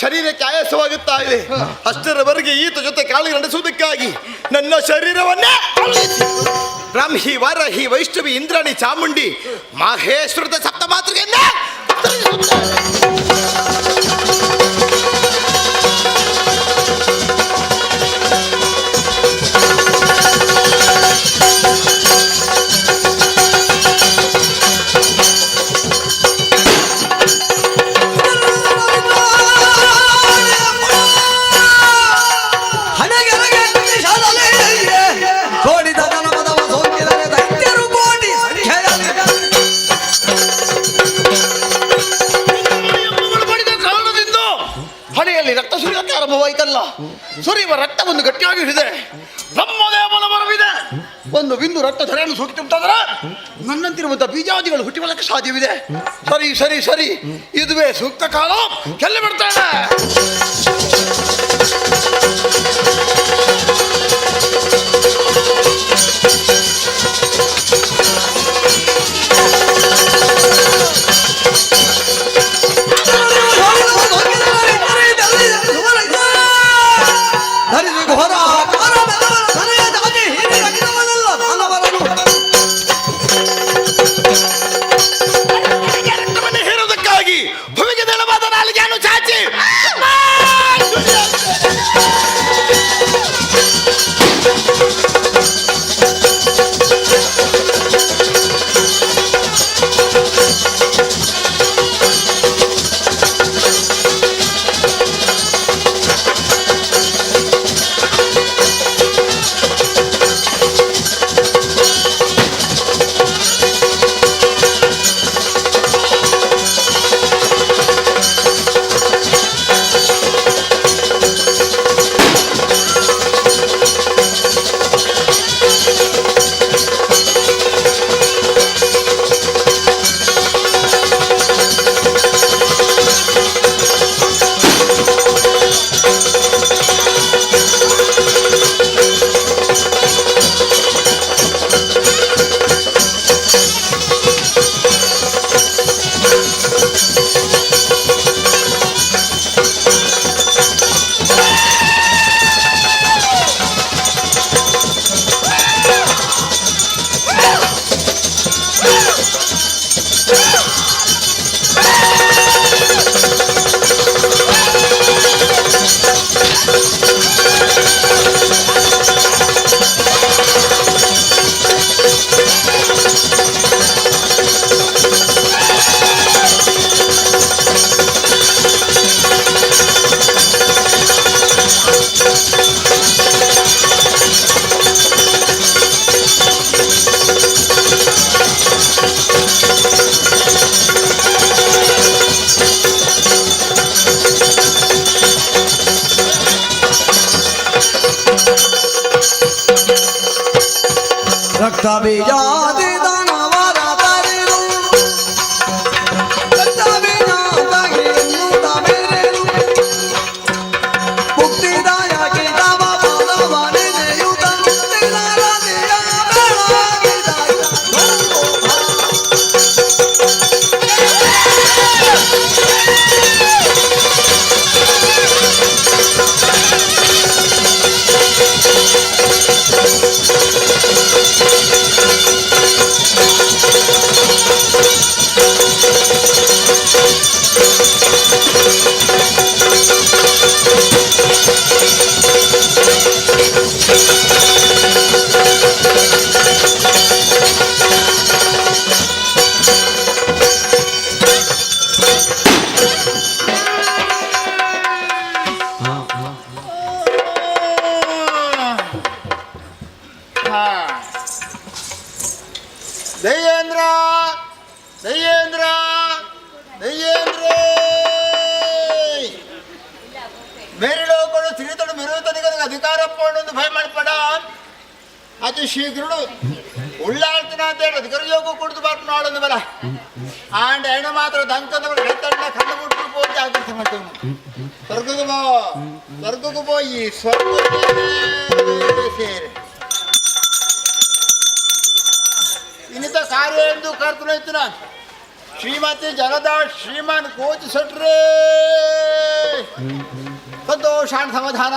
ಶರೀರಕ್ಕೆ ಆಯಾಸವಾಗುತ್ತಾ ಇದೆ. ಅಷ್ಟರವರೆಗೆ ಈತ ಜೊತೆ ಕಾಳಿ ನಡೆಸುವುದಕ್ಕಾಗಿ ನನ್ನ ಶರೀರವನ್ನೇ ಬ್ರಾಹ್ಮಿ, ವಾರಾಹಿ, ವೈಷ್ಣವಿ, ಇಂದ್ರಾಣಿ, ಚಾಮುಂಡಿ, ಮಹೇಶ್ವರದ ಸಪ್ತ ಮಾತೃಕೆಯನ್ನೇ ಆರಂಭವಾಯ್ತಲ್ಲ. ಸುರಿಯುವ ರಕ್ತವನ್ನು ಗಟ್ಟಿಯಾಗಿ ಹಿಡಿದೆ. ಬ್ರಹ್ಮದೇವನ ಬರವಿದೆ. ಒಂದು ಬಿಂದು ರಕ್ತ ಧರೆಯನ್ನು ಸೋಕಿತ್ತಂತಾದ್ರೆ ನನ್ನಂತಿರುವಂಥ ಬೀಜಾದಿಗಳು ಹುಟ್ಟಿಕೊಳ್ಳಕ್ಕೆ ಸಾಧ್ಯವಿದೆ. ಸರಿ ಸರಿ ಸರಿ, ಇದುವೇ ಸೂಕ್ತ ಕಾಲ. ಕೆಲ್ಲ ಬಿಡ್ತಾನೆ. ಹೇರುವುದಕ್ಕಾಗಿ ಭೂಮಿಗೆ ದಳವಾದ ನಾಲಿಗೆಯನ್ನು ಚಾಚಿ ರಕ್ತ ಬೀಜಾದಿ ದಾನವರ ತರಿದು ರಕ್ತ ಬೀಜಾದಿಯನ್ನು ತಮೆರೆದು ಮುಕ್ತಿದಾಯಕಿ ತವ ಪದವ ನೆನೆಯುತ್ತ ಮುಕ್ತಿದಾರದಿಯ ಬೆಳಗಿದ ದಯ್ಯೇಂದ್ರ ದಯ್ಯೇಂದ್ರ ದಯ್ಯೇಂದ್ರ ಮೇರಿಡೋಕೊಂಡು ತಿರುತಡು ಮಿರುತನಿಗೆ ಅಧಿಕಾರ ಪೋಣೊಂದು ಭಯ ಮಾಡಿಪಡ ಅತಿ ಶೀಘ್ರಡು ಉಳ್ಳಾಡ್ತಿನ ಅಂತ ಹೇಳಿ ಅಧಿಕಾರ ಯೋಗ ಕುಡಿದು ಬಾಟ್ ನೋಡೊಂದು ಬಲ ಆಂಡ್ ಹೆಣ್ಣು ಮಾತ್ರ ದಂಕದವರು ಹೆತ್ತಣ್ಣ ಕಣ್ಣು ಮುಟ್ಟು ಹೋಗಿ ಜಾಗೃತಿ ಮಾಡ್ತೇವೆ. ಸ್ವರ್ಗಕ್ಕೆ ಹೋಗಿ ಸ್ವರ್ಗ ಸೇರಿ ಇನ್ನಿತ ಕಾರ್ಯ ಎಂದು ಕರ್ತನ ಶ್ರೀಮತಿ ಜಗದಾ ಶ್ರೀಮಾನ್ ಕೋಚ್ ಸಟ್ರೆ ಸಂತೋಷ ಸಮಾಧಾನ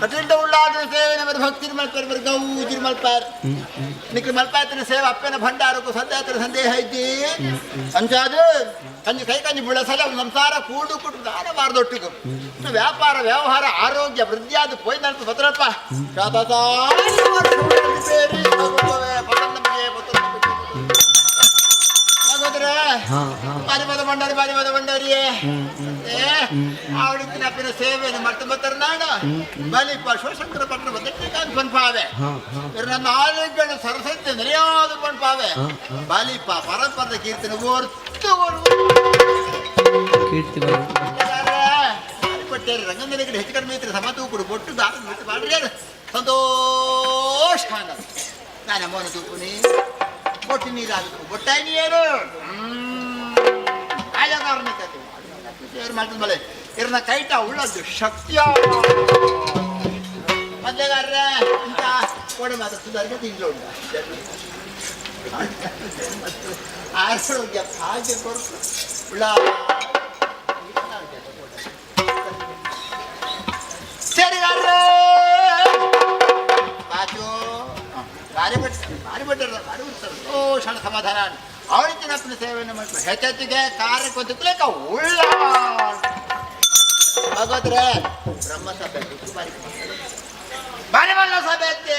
ಕಠಿಣ ಉಳ್ಳಾದ ಸೇವೆ ನಮ್ಮದು ಭಕ್ತಿ ಮಲ್ಪಾರ್ ಗೌ ಮಲ್ಪಾರ್ ನಿಖಿಲ್ ಮಲ್ಪಾಯತಿನ ಸೇವೆ ಅಪ್ಪನ ಭಂಡಾರಕ್ಕೂ ಸದ್ಯಾತ್ರ ಸಂದೇಹ ಇದ್ದಿ ಅಂಚಾದು ಕಂಜಿ ಕೈ ಕಂಜಿ ಬಿಳಸಲ ಸಂಸಾರ ಕೂಡು ಕುಟು ದಾನ ಬಾರದೊಟ್ಟಿಗೂ ವ್ಯಾಪಾರ ವ್ಯವಹಾರ ಆರೋಗ್ಯ ವೃದ್ಧಿಯಾದ ಪೋಯ್ ನಲ್ಪು ಭದ್ರಪ್ಪ ಬಾರಿಮದ ಭಂಡಾರಿಯೇ ಆವಡಿನ ಸೇವೆಯನ್ನು ಮರ್ತು ಬರ್ತಾರೆ ನಾನು ಬಲಿಪ ಶಿವಶಂಕರ ಪಟ್ಟಣ ಬಂದಕ್ಕೆ ಪನ್ಪಾವೆ ನನ್ನ ಆರೋಗ್ಯ ಸರಸ್ವತಿ ನೆರೆಯಾದ ಪನ್ಪಾವೆ ಬಲಿಪ ಪರಂಪರದ ಕೀರ್ತನೆ ಒರ್ತು ಪಟ್ಟೇರಿ ರಂಗಂದನಿಗೆ ಹೆಚ್ಚು ಕಡಿಮೆ ಇದ್ರೆ ಸಮತೂ ಕೂಡ ಕೊಟ್ಟು ದಾರ ಮಾಡ್ರಿ ಸಂತೋಷ ನಾನು ಮೋನ ತೂಪುನಿ ಕೊಟ್ಟು ನೀರಾಗ ಬೊಟ್ಟಾಯಿ ನೀರು ಮಾಡ್ತದ ಮಳೆ ಇರನ್ನ ಕೈಟ ಉಳ್ಳದ್ದು ಶಕ್ತಿಯ ಮದ್ಲೆಗಾರ್ರೆ ಅಂತ ಕೋಡೆ ಮಾತಾಡ್ತಿದ್ದಾರೆ ತಿಂಗಳು ಆರೋಗ್ಯ ಭಾಗ್ಯ ಕೊರತು ಉಳ್ಳ ಸರಿಗಾರ್ರೆ ಬಾಜು ಭಾರಿ ಬಿಟ್ಟರು ಓ ಸಣ್ಣ ಸಮಾಧಾನ ಅವಳಿಗೆ ನಪ್ಪನ ಸೇವೆಯನ್ನು ಮಾಡ್ತಾರೆ ಹೆಚ್ಚೆಚ್ಚಿಗೆ ಕಾರ್ಯಕ್ಕೊಂದಕ್ಕೆ ಉಳ್ಳ ಹಾಗಾದ್ರೆ ಬ್ರಹ್ಮಸಭೆ ಬಾರಿ ಬಲ್ಲ ಸಭೆ ಐತೆ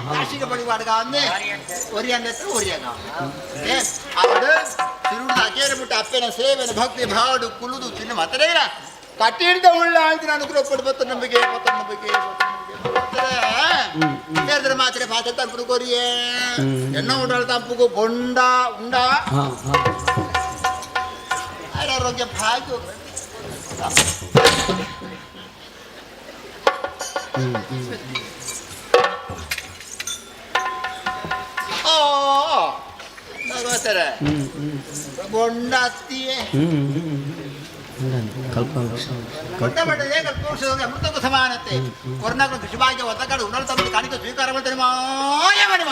ಕಾಶಿಗೆ ಬಳಿ ಬಾಡ್ಗ ಅಂದೆ ಒರಿಯಂದ ಒರಿಯಾಗ ಅವಳು ತಿರುಗಿದ ಕೇಳಿಬಿಟ್ಟು ಅಪ್ಪನ ಸೇವೆನ ಭಕ್ತಿ ಭಾಡು ಕುಲುದು ತಿನ್ನು ಮಾತ್ರ ಕಟ್ಟಿ ಹಿಡಿದ ಉಳ್ಳ ಅಂತ ನಾನು ಅನುಗ್ರಹ ಬತ್ತ ನಂಬಿಕೆ ಸೇರಿದ್ರೆ ಮಾತ್ರ ಭಾಷೆ ತಪ್ಪು ಕೊರಿಯೇ ಎನ್ನ ಉಂಡಾಳ ತಪ್ಪುಗೂ ಬೊಂಡ ಉಂಡ ಆರೋಗ್ಯ ಭಾಗ್ಯ ಭಗವತರ ಬೊಂಡ ಅತ್ತಿಯೇ ಕೊಟ್ಟಬಟ್ಟದೆ ಕಲ್ಪವೃಕ್ಷದ ಅಮೃತಕ್ಕೂ ಸಮಾನತೆ ಕೊರೋನಾಗಳು ಕೃಷಿಭಾಗ್ಯ ಒತ್ತಕಡು ಉನ್ನತ ತಮ್ಮ ಕಾಣಿಕೆ ಸ್ವೀಕಾರ ಮಾಡ್ತಾರೆ ಮಾಯ ಮಾಡಿ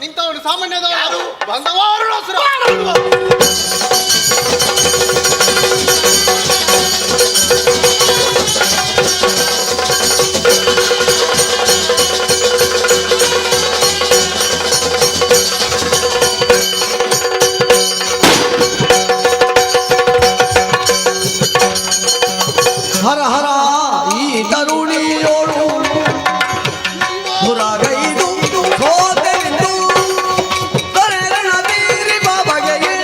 ನಿಂತವನು ಸಾಮಾನ್ಯದವರು ಬಂದವಾರು ಹರ ಹರ ಈ ತರುಣಿಯೋಳು ಹುರಾಗೈದು ಹೋದೆಂದು ಕರೆರಣ ಬೀರಿ ಬಾಬಗೆಯೇ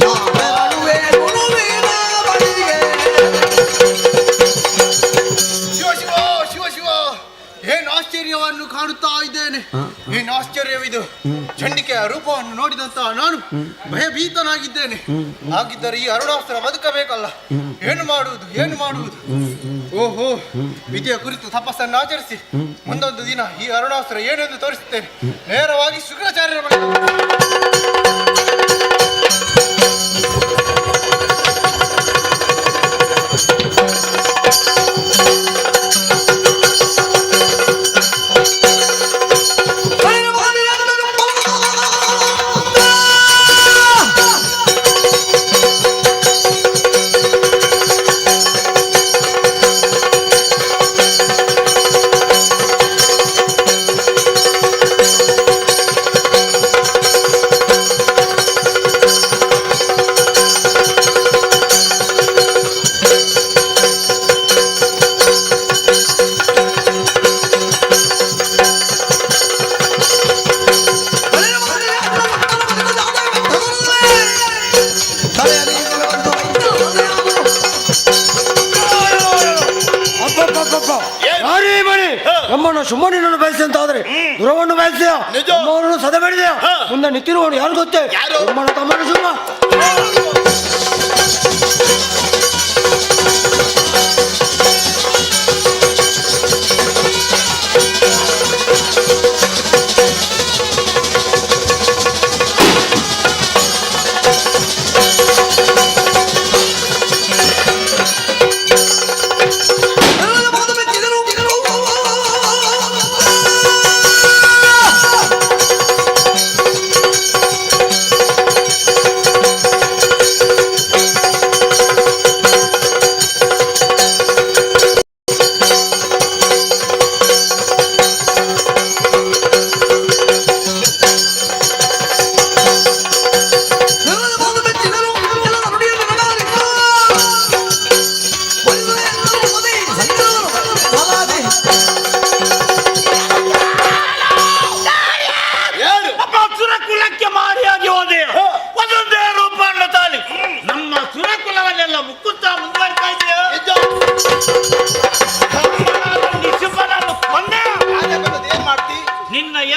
ನಾವೆರಡುವೆ ಗುರುವಿನ ಬಳಿಗೆ. ಶಿವ ಶಿವ ಶಿವ ಶಿವ ಏನು ಆಶ್ಚರ್ಯವನ್ನು ಕಾಣುತ್ತಾ ಇದ್ದೇನೆ. ಏನು ಆಶ್ಚರ್ಯವಿದು. ಚಂಡಿಕೆಯ ರೂಪವನ್ನು ನೋಡಿದಂತ ನಾನು ಭಯಭೀತನಾಗಿದ್ದೇನೆ. ಹಾಗಿದ್ದರೆ ಈ ಅರುಣಾಸ್ತ್ರ ಬದುಕಬೇಕಲ್ಲ. ಏನು ಮಾಡುವುದು ಏನು ಮಾಡುವುದು. ಓಹೋ, ವಿಧಿಯ ಕುರಿತು ತಪಸ್ಸನ್ನು ಆಚರಿಸಿ ಮುಂದೊಂದು ದಿನ ಈ ಅರುಣಾಸ್ತ್ರ ಏನೆಂದು ತೋರಿಸುತ್ತೇನೆ. ನೇರವಾಗಿ ಶುಕ್ರಾಚಾರ್ಯರ ಬಳಿ. ನಮ್ಮನ್ನು ಸುಮ್ಮನಿನನ್ನು ಬಯಸಿ ಅಂತ ಆದ್ರೆ ದುರವನ್ನು ಬಯಸಿಯ ನಮ್ಮವರನ್ನು ಸದೆ ಮಾಡಿದೆಯಾ ಮುಂದೆ ನಿಂತಿರುವವನು ಯಾರು ಗೊತ್ತೇ? ನಮ್ಮನ್ನು ತಮ್ಮನ್ನು ಸುಮ್ಮ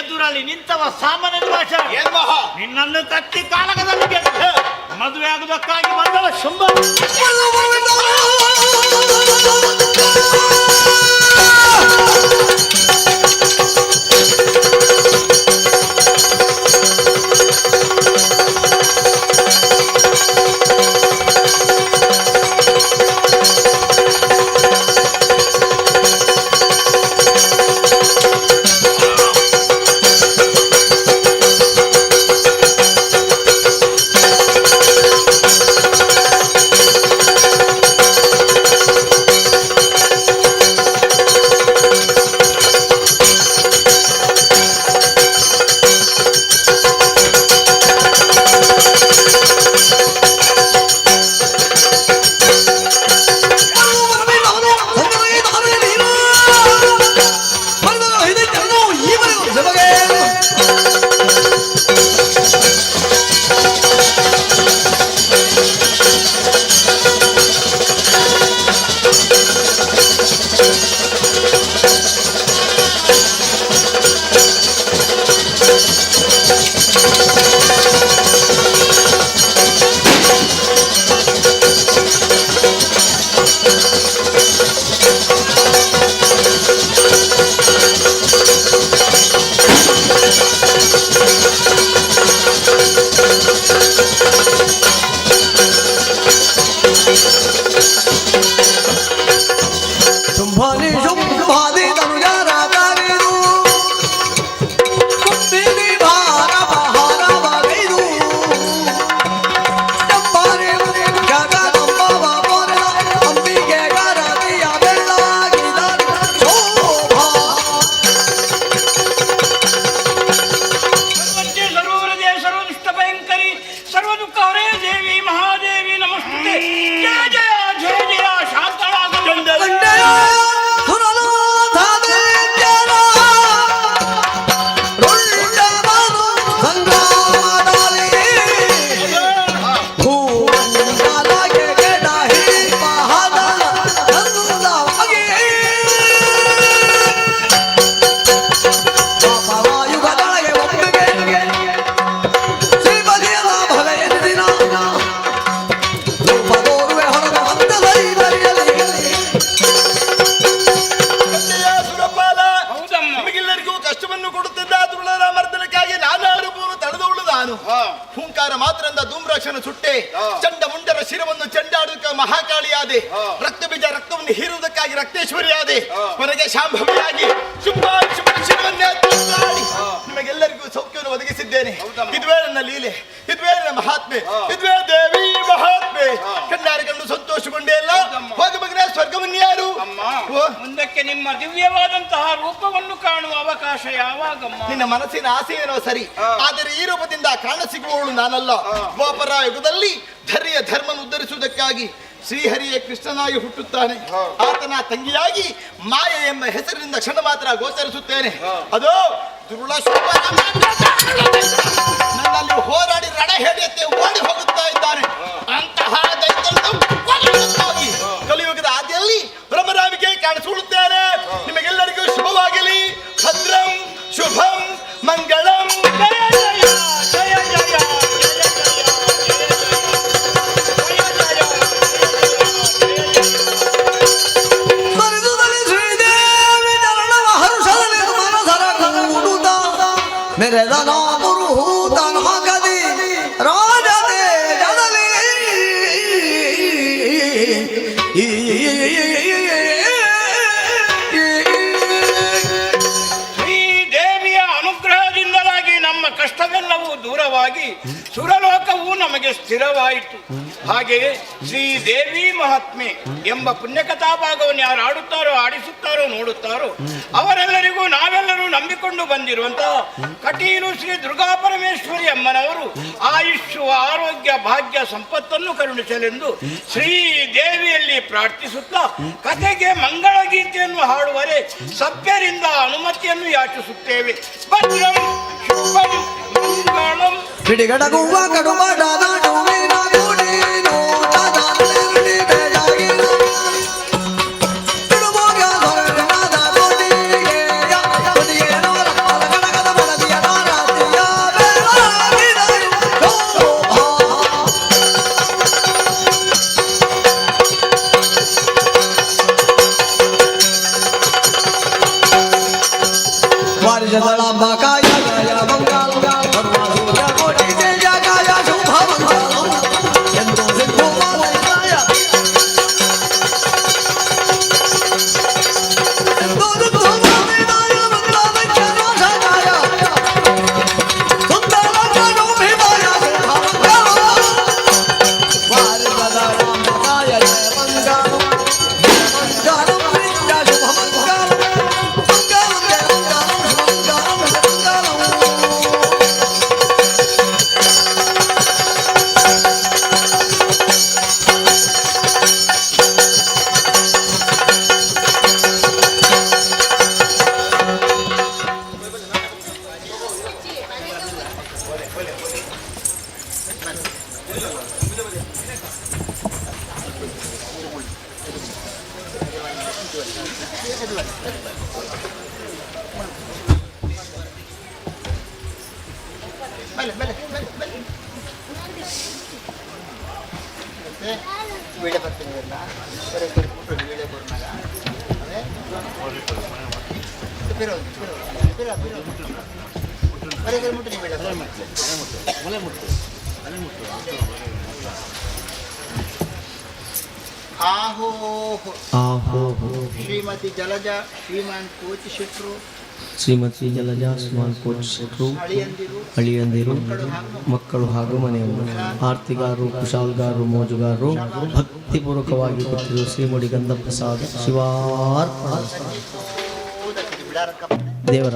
ಎದುರಲ್ಲಿ ನಿಂತವ ಸಾಮಾನ್ಯ ಭಾಷೆ ನಿನ್ನನ್ನು ಕತ್ತಿ ಕಾಲಕದಲ್ಲಿ ಮದುವೆ ಆಗುವುದಕ್ಕಾಗಿ ಬಂದವ ಶುಂಭ. ಹುಂಕಾರ ಮಾತ್ರದಿಂದ ಧೂಮ್ರಾಕ್ಷನ ಸುಟ್ಟೆ ಚಂಡ ಮುಂಡರ ಶಿರವನ್ನು ಚೆಂಡಾಡುವುದಕ್ಕೆ ಮಹಾಕಾಳಿಯಾದೆ ರಕ್ತ ಬೀಜ ರಕ್ತವನ್ನು ಹೀರುವುದಕ್ಕಾಗಿ ರಕ್ತೇಶ್ವರಿಯಾದೆ ಕೊನೆಗೆ ಶಾಂಭವಿಯಾಗಿ ಶಿರವನ್ನೇ ನಿಮಗೆಲ್ಲರಿಗೂ ಸೌಖ್ಯವನ್ನು ಒದಗಿಸಿದ್ದೇನೆ. ಇದುವೇ ನನ್ನ ಲೀಲೆ, ಇದುವೇ ನನ್ನ ಮಹಾತ್ಮೆ, ಇದುವೇ ದೇವಿ ಮಹಾತ್ಮೆ. ಕಣ್ಣಾರೆ ಕಂಡು ಸಂತೋಷಗೊಂಡೇ ಅಲ್ಲ, ಹೋಗ ಮಗನೇ ಸ್ವರ್ಗವನ್ಯಾರು ಮುಂದಕ್ಕೆ ನಿಮ್ಮ ದಿವ್ಯವಾದಂತಹ ರೂಪವನ್ನು ಕಾಣುವ ಅವಕಾಶ ಯಾವಾಗಮ್ಮ? ನಿನ್ನ ಮನಸ್ಸಿನ ಆಸೆ ಏನೋ ಸರಿ, ಆದರೆ ಈ ರೂಪದಿಂದ ಕಾಣ ಸಿಗುವವಳು ನಾನಲ್ಲ. ದ್ವಾಪರ ಯುಗದಲ್ಲಿ ಧರ್ಯ ಧರ್ಮನ ಉದ್ಧರಿಸುವುದಕ್ಕಾಗಿ ಶ್ರೀಹರಿಯೇ ಕೃಷ್ಣನಾಗಿ ಹುಟ್ಟುತ್ತಾನೆ. ಆತನ ತಂಗಿಯಾಗಿ ಮಾಯ ಎಂಬ ಹೆಸರಿನಿಂದ ಕ್ಷಣ ಮಾತ್ರ ಗೋಚರಿಸುತ್ತೇನೆ. ಅದು ದುರುಳ ನನ್ನಲ್ಲಿ ಹೋರಾಡಿ ರಣ ಹೇಡಿಯತ್ತೆ ಓಡಿ ಹೋಗುತ್ತಾ ಇದ್ದಾನೆ. ಅಂತಹ ದೈತ್ಯವನ್ನು ಕಲಿಯುಗದ ಆದಿಯಲ್ಲಿ ಬ್ರಹ್ಮರಾಮಿಗೆ ಕಾಣಿಸಿಕೊಳ್ಳುತ್ತೇನೆ. ನಿಮಗೆಲ್ಲರಿಗೂ ಶುಭವಾಗಲಿ. ಭದ್ರಂ ಶುಭಂ ಮಂಗಳಂ. ಜಯ ಜಯ ಜಯ ಶ್ರೀದೇವಿಯ ಅನುಗ್ರಹದಿಂದಲಾಗಿ ನಮ್ಮ ಕಷ್ಟವೆಲ್ಲವೂ ದೂರವಾಗಿ ಸುರಲೋಕವು ನಮಗೆ ಸ್ಥಿರವಾಯಿತು. ಹಾಗೆಯೇ ಶ್ರೀದೇವಿ ಮಹಾತ್ಮೆ ಎಂಬ ಪುಣ್ಯಕಥಾ ಭಾಗವನ್ನು ಯಾರು ಆಡುತ್ತಾರೋ, ಆಡಿಸುತ್ತಾರೋ, ನೋಡುತ್ತಾರೋ ಅವರೆಲ್ಲರಿಗೂ ನಾವೆಲ್ಲರೂ ನಂಬಿಕೊಂಡು ಬಂದಿರುವಂತಹ ಕಟೀಲು ಶ್ರೀ ದುರ್ಗಾ ಪರಮೇಶ್ವರಿ ಅಮ್ಮನವರು ಆಯುಷ್ಯ ಆರೋಗ್ಯ ಭಾಗ್ಯ ಸಂಪತ್ತನ್ನು ಕರುಣಿಸಲೆಂದು ಶ್ರೀದೇವಿಯಲ್ಲಿ ಪ್ರಾರ್ಥಿಸುತ್ತಾ ಕಥೆಗೆ ಮಂಗಳ ಗೀತೆಯನ್ನು ಹಾಡುವರೆ ಸಭ್ಯರಿಂದ ಅನುಮತಿಯನ್ನು ಯಾಚಿಸುತ್ತೇವೆ. ಭದ್ರಂ ಶುಭಂ ಮಂಗಳಂ. ಪಿಡಿಗಡಗುವ ಕಡುಬಡ ನಾಡುವಿನ ಗುಡಿನೋ ತದಾನದಲ್ಲಿ ಬೆಳಗಿನ ತಿರುಮೋಗ ಹೊರಗಣದ ಗುಡಿಗೆ ಗುಡಿಗೇನೋ ರಕ್ತದ ಕಣಗದ ವೀಳೆ ಬರ್ತೀನಿ ವೀಳೆ ಕೊಡ್ನಾಗ ಮುಟ್ಟಿ ಆಹೋ ಶ್ರೀಮತಿ ಜಲಜಾ ಶ್ರೀಮಾನ್ ಕೋಚಿ ಶೆಟ್ರು ಶ್ರೀಮತಿ ಜಲಜಾ ಶ್ರೀಮಾನ್ ಕೋಚ್ ಶೆಟ್ರು ಅಳಿಯಂದಿರು ಮಕ್ಕಳು ಹಾಗೂ ಮನೆಯವರು ಆರ್ತಿಗಾರರು ಕುಶಾಲ್ಗಾರರು ಮೋಜುಗಾರರು ಭಕ್ತಿಪೂರ್ವಕವಾಗಿ ಕೊಟ್ಟಿರುವ ಶ್ರೀಮುಡಿ ಗಂಧಪ್ರಸಾದ ಶಿವಾರ್ಪಣ ದೇವರ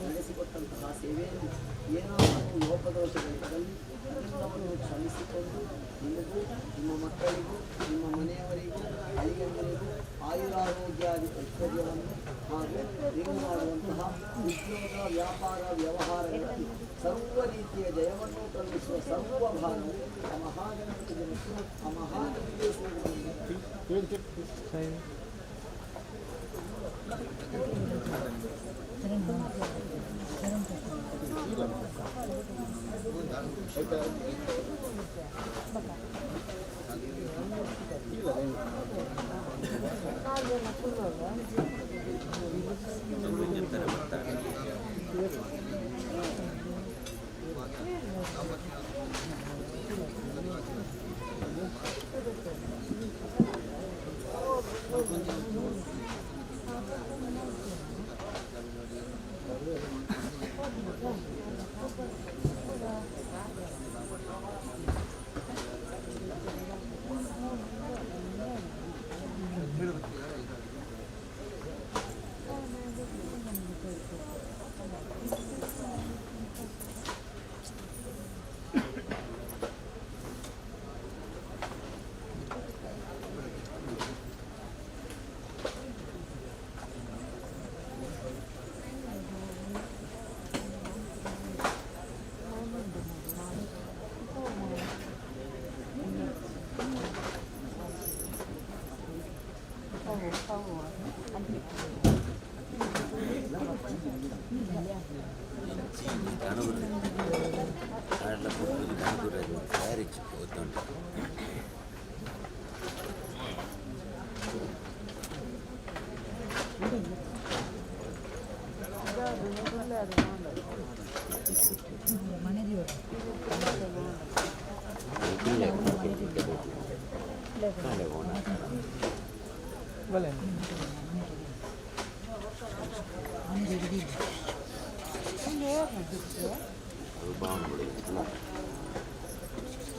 ನಡೆಸಿಕೊಟ್ಟಂತಹ ಸೇವೆಯನ್ನು ಏನಾದರೂ ಲೋಪದೋಷಗಳಿದ್ದಲ್ಲಿ ಅದೆಲ್ಲವನ್ನು ಕ್ಷಮಿಸಿಕೊಂಡು ನಿಮಗೂ ನಿಮ್ಮ ಮಕ್ಕಳಿಗೂ ನಿಮ್ಮ ಮನೆಯವರಿಗೂ ಅಳಿಯಂದಿರಿಗೂ ಆಯುರಾರೋಗ್ಯಾದಿ ಐಶ್ವರ್ಯವನ್ನು ಹಾಗೂ ನೀವು ಮಾಡುವಂತಹ ಉದ್ಯೋಗ ವ್ಯಾಪಾರ ವ್ಯವಹಾರಗಳಲ್ಲಿ ಸರ್ವ ರೀತಿಯ ಜಯವನ್ನು ಕಲ್ಪಿಸುವ ಸರ್ವ ಭಾಗವು ಆ ಮಹಾಗಣಪತಿಗೆ ಮತ್ತು ಆ ಮಹಾಗಣಪತಿಗೆ ಸೇರಿದೆ.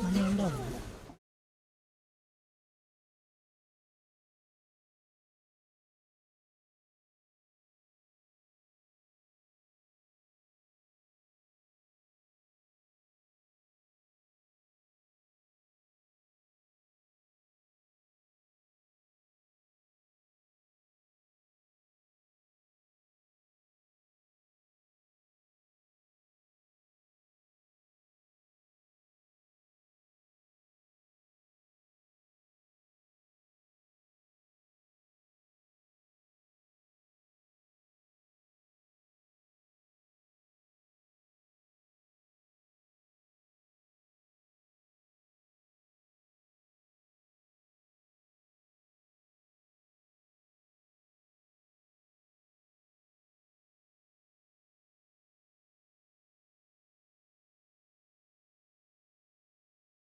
ಮನೆ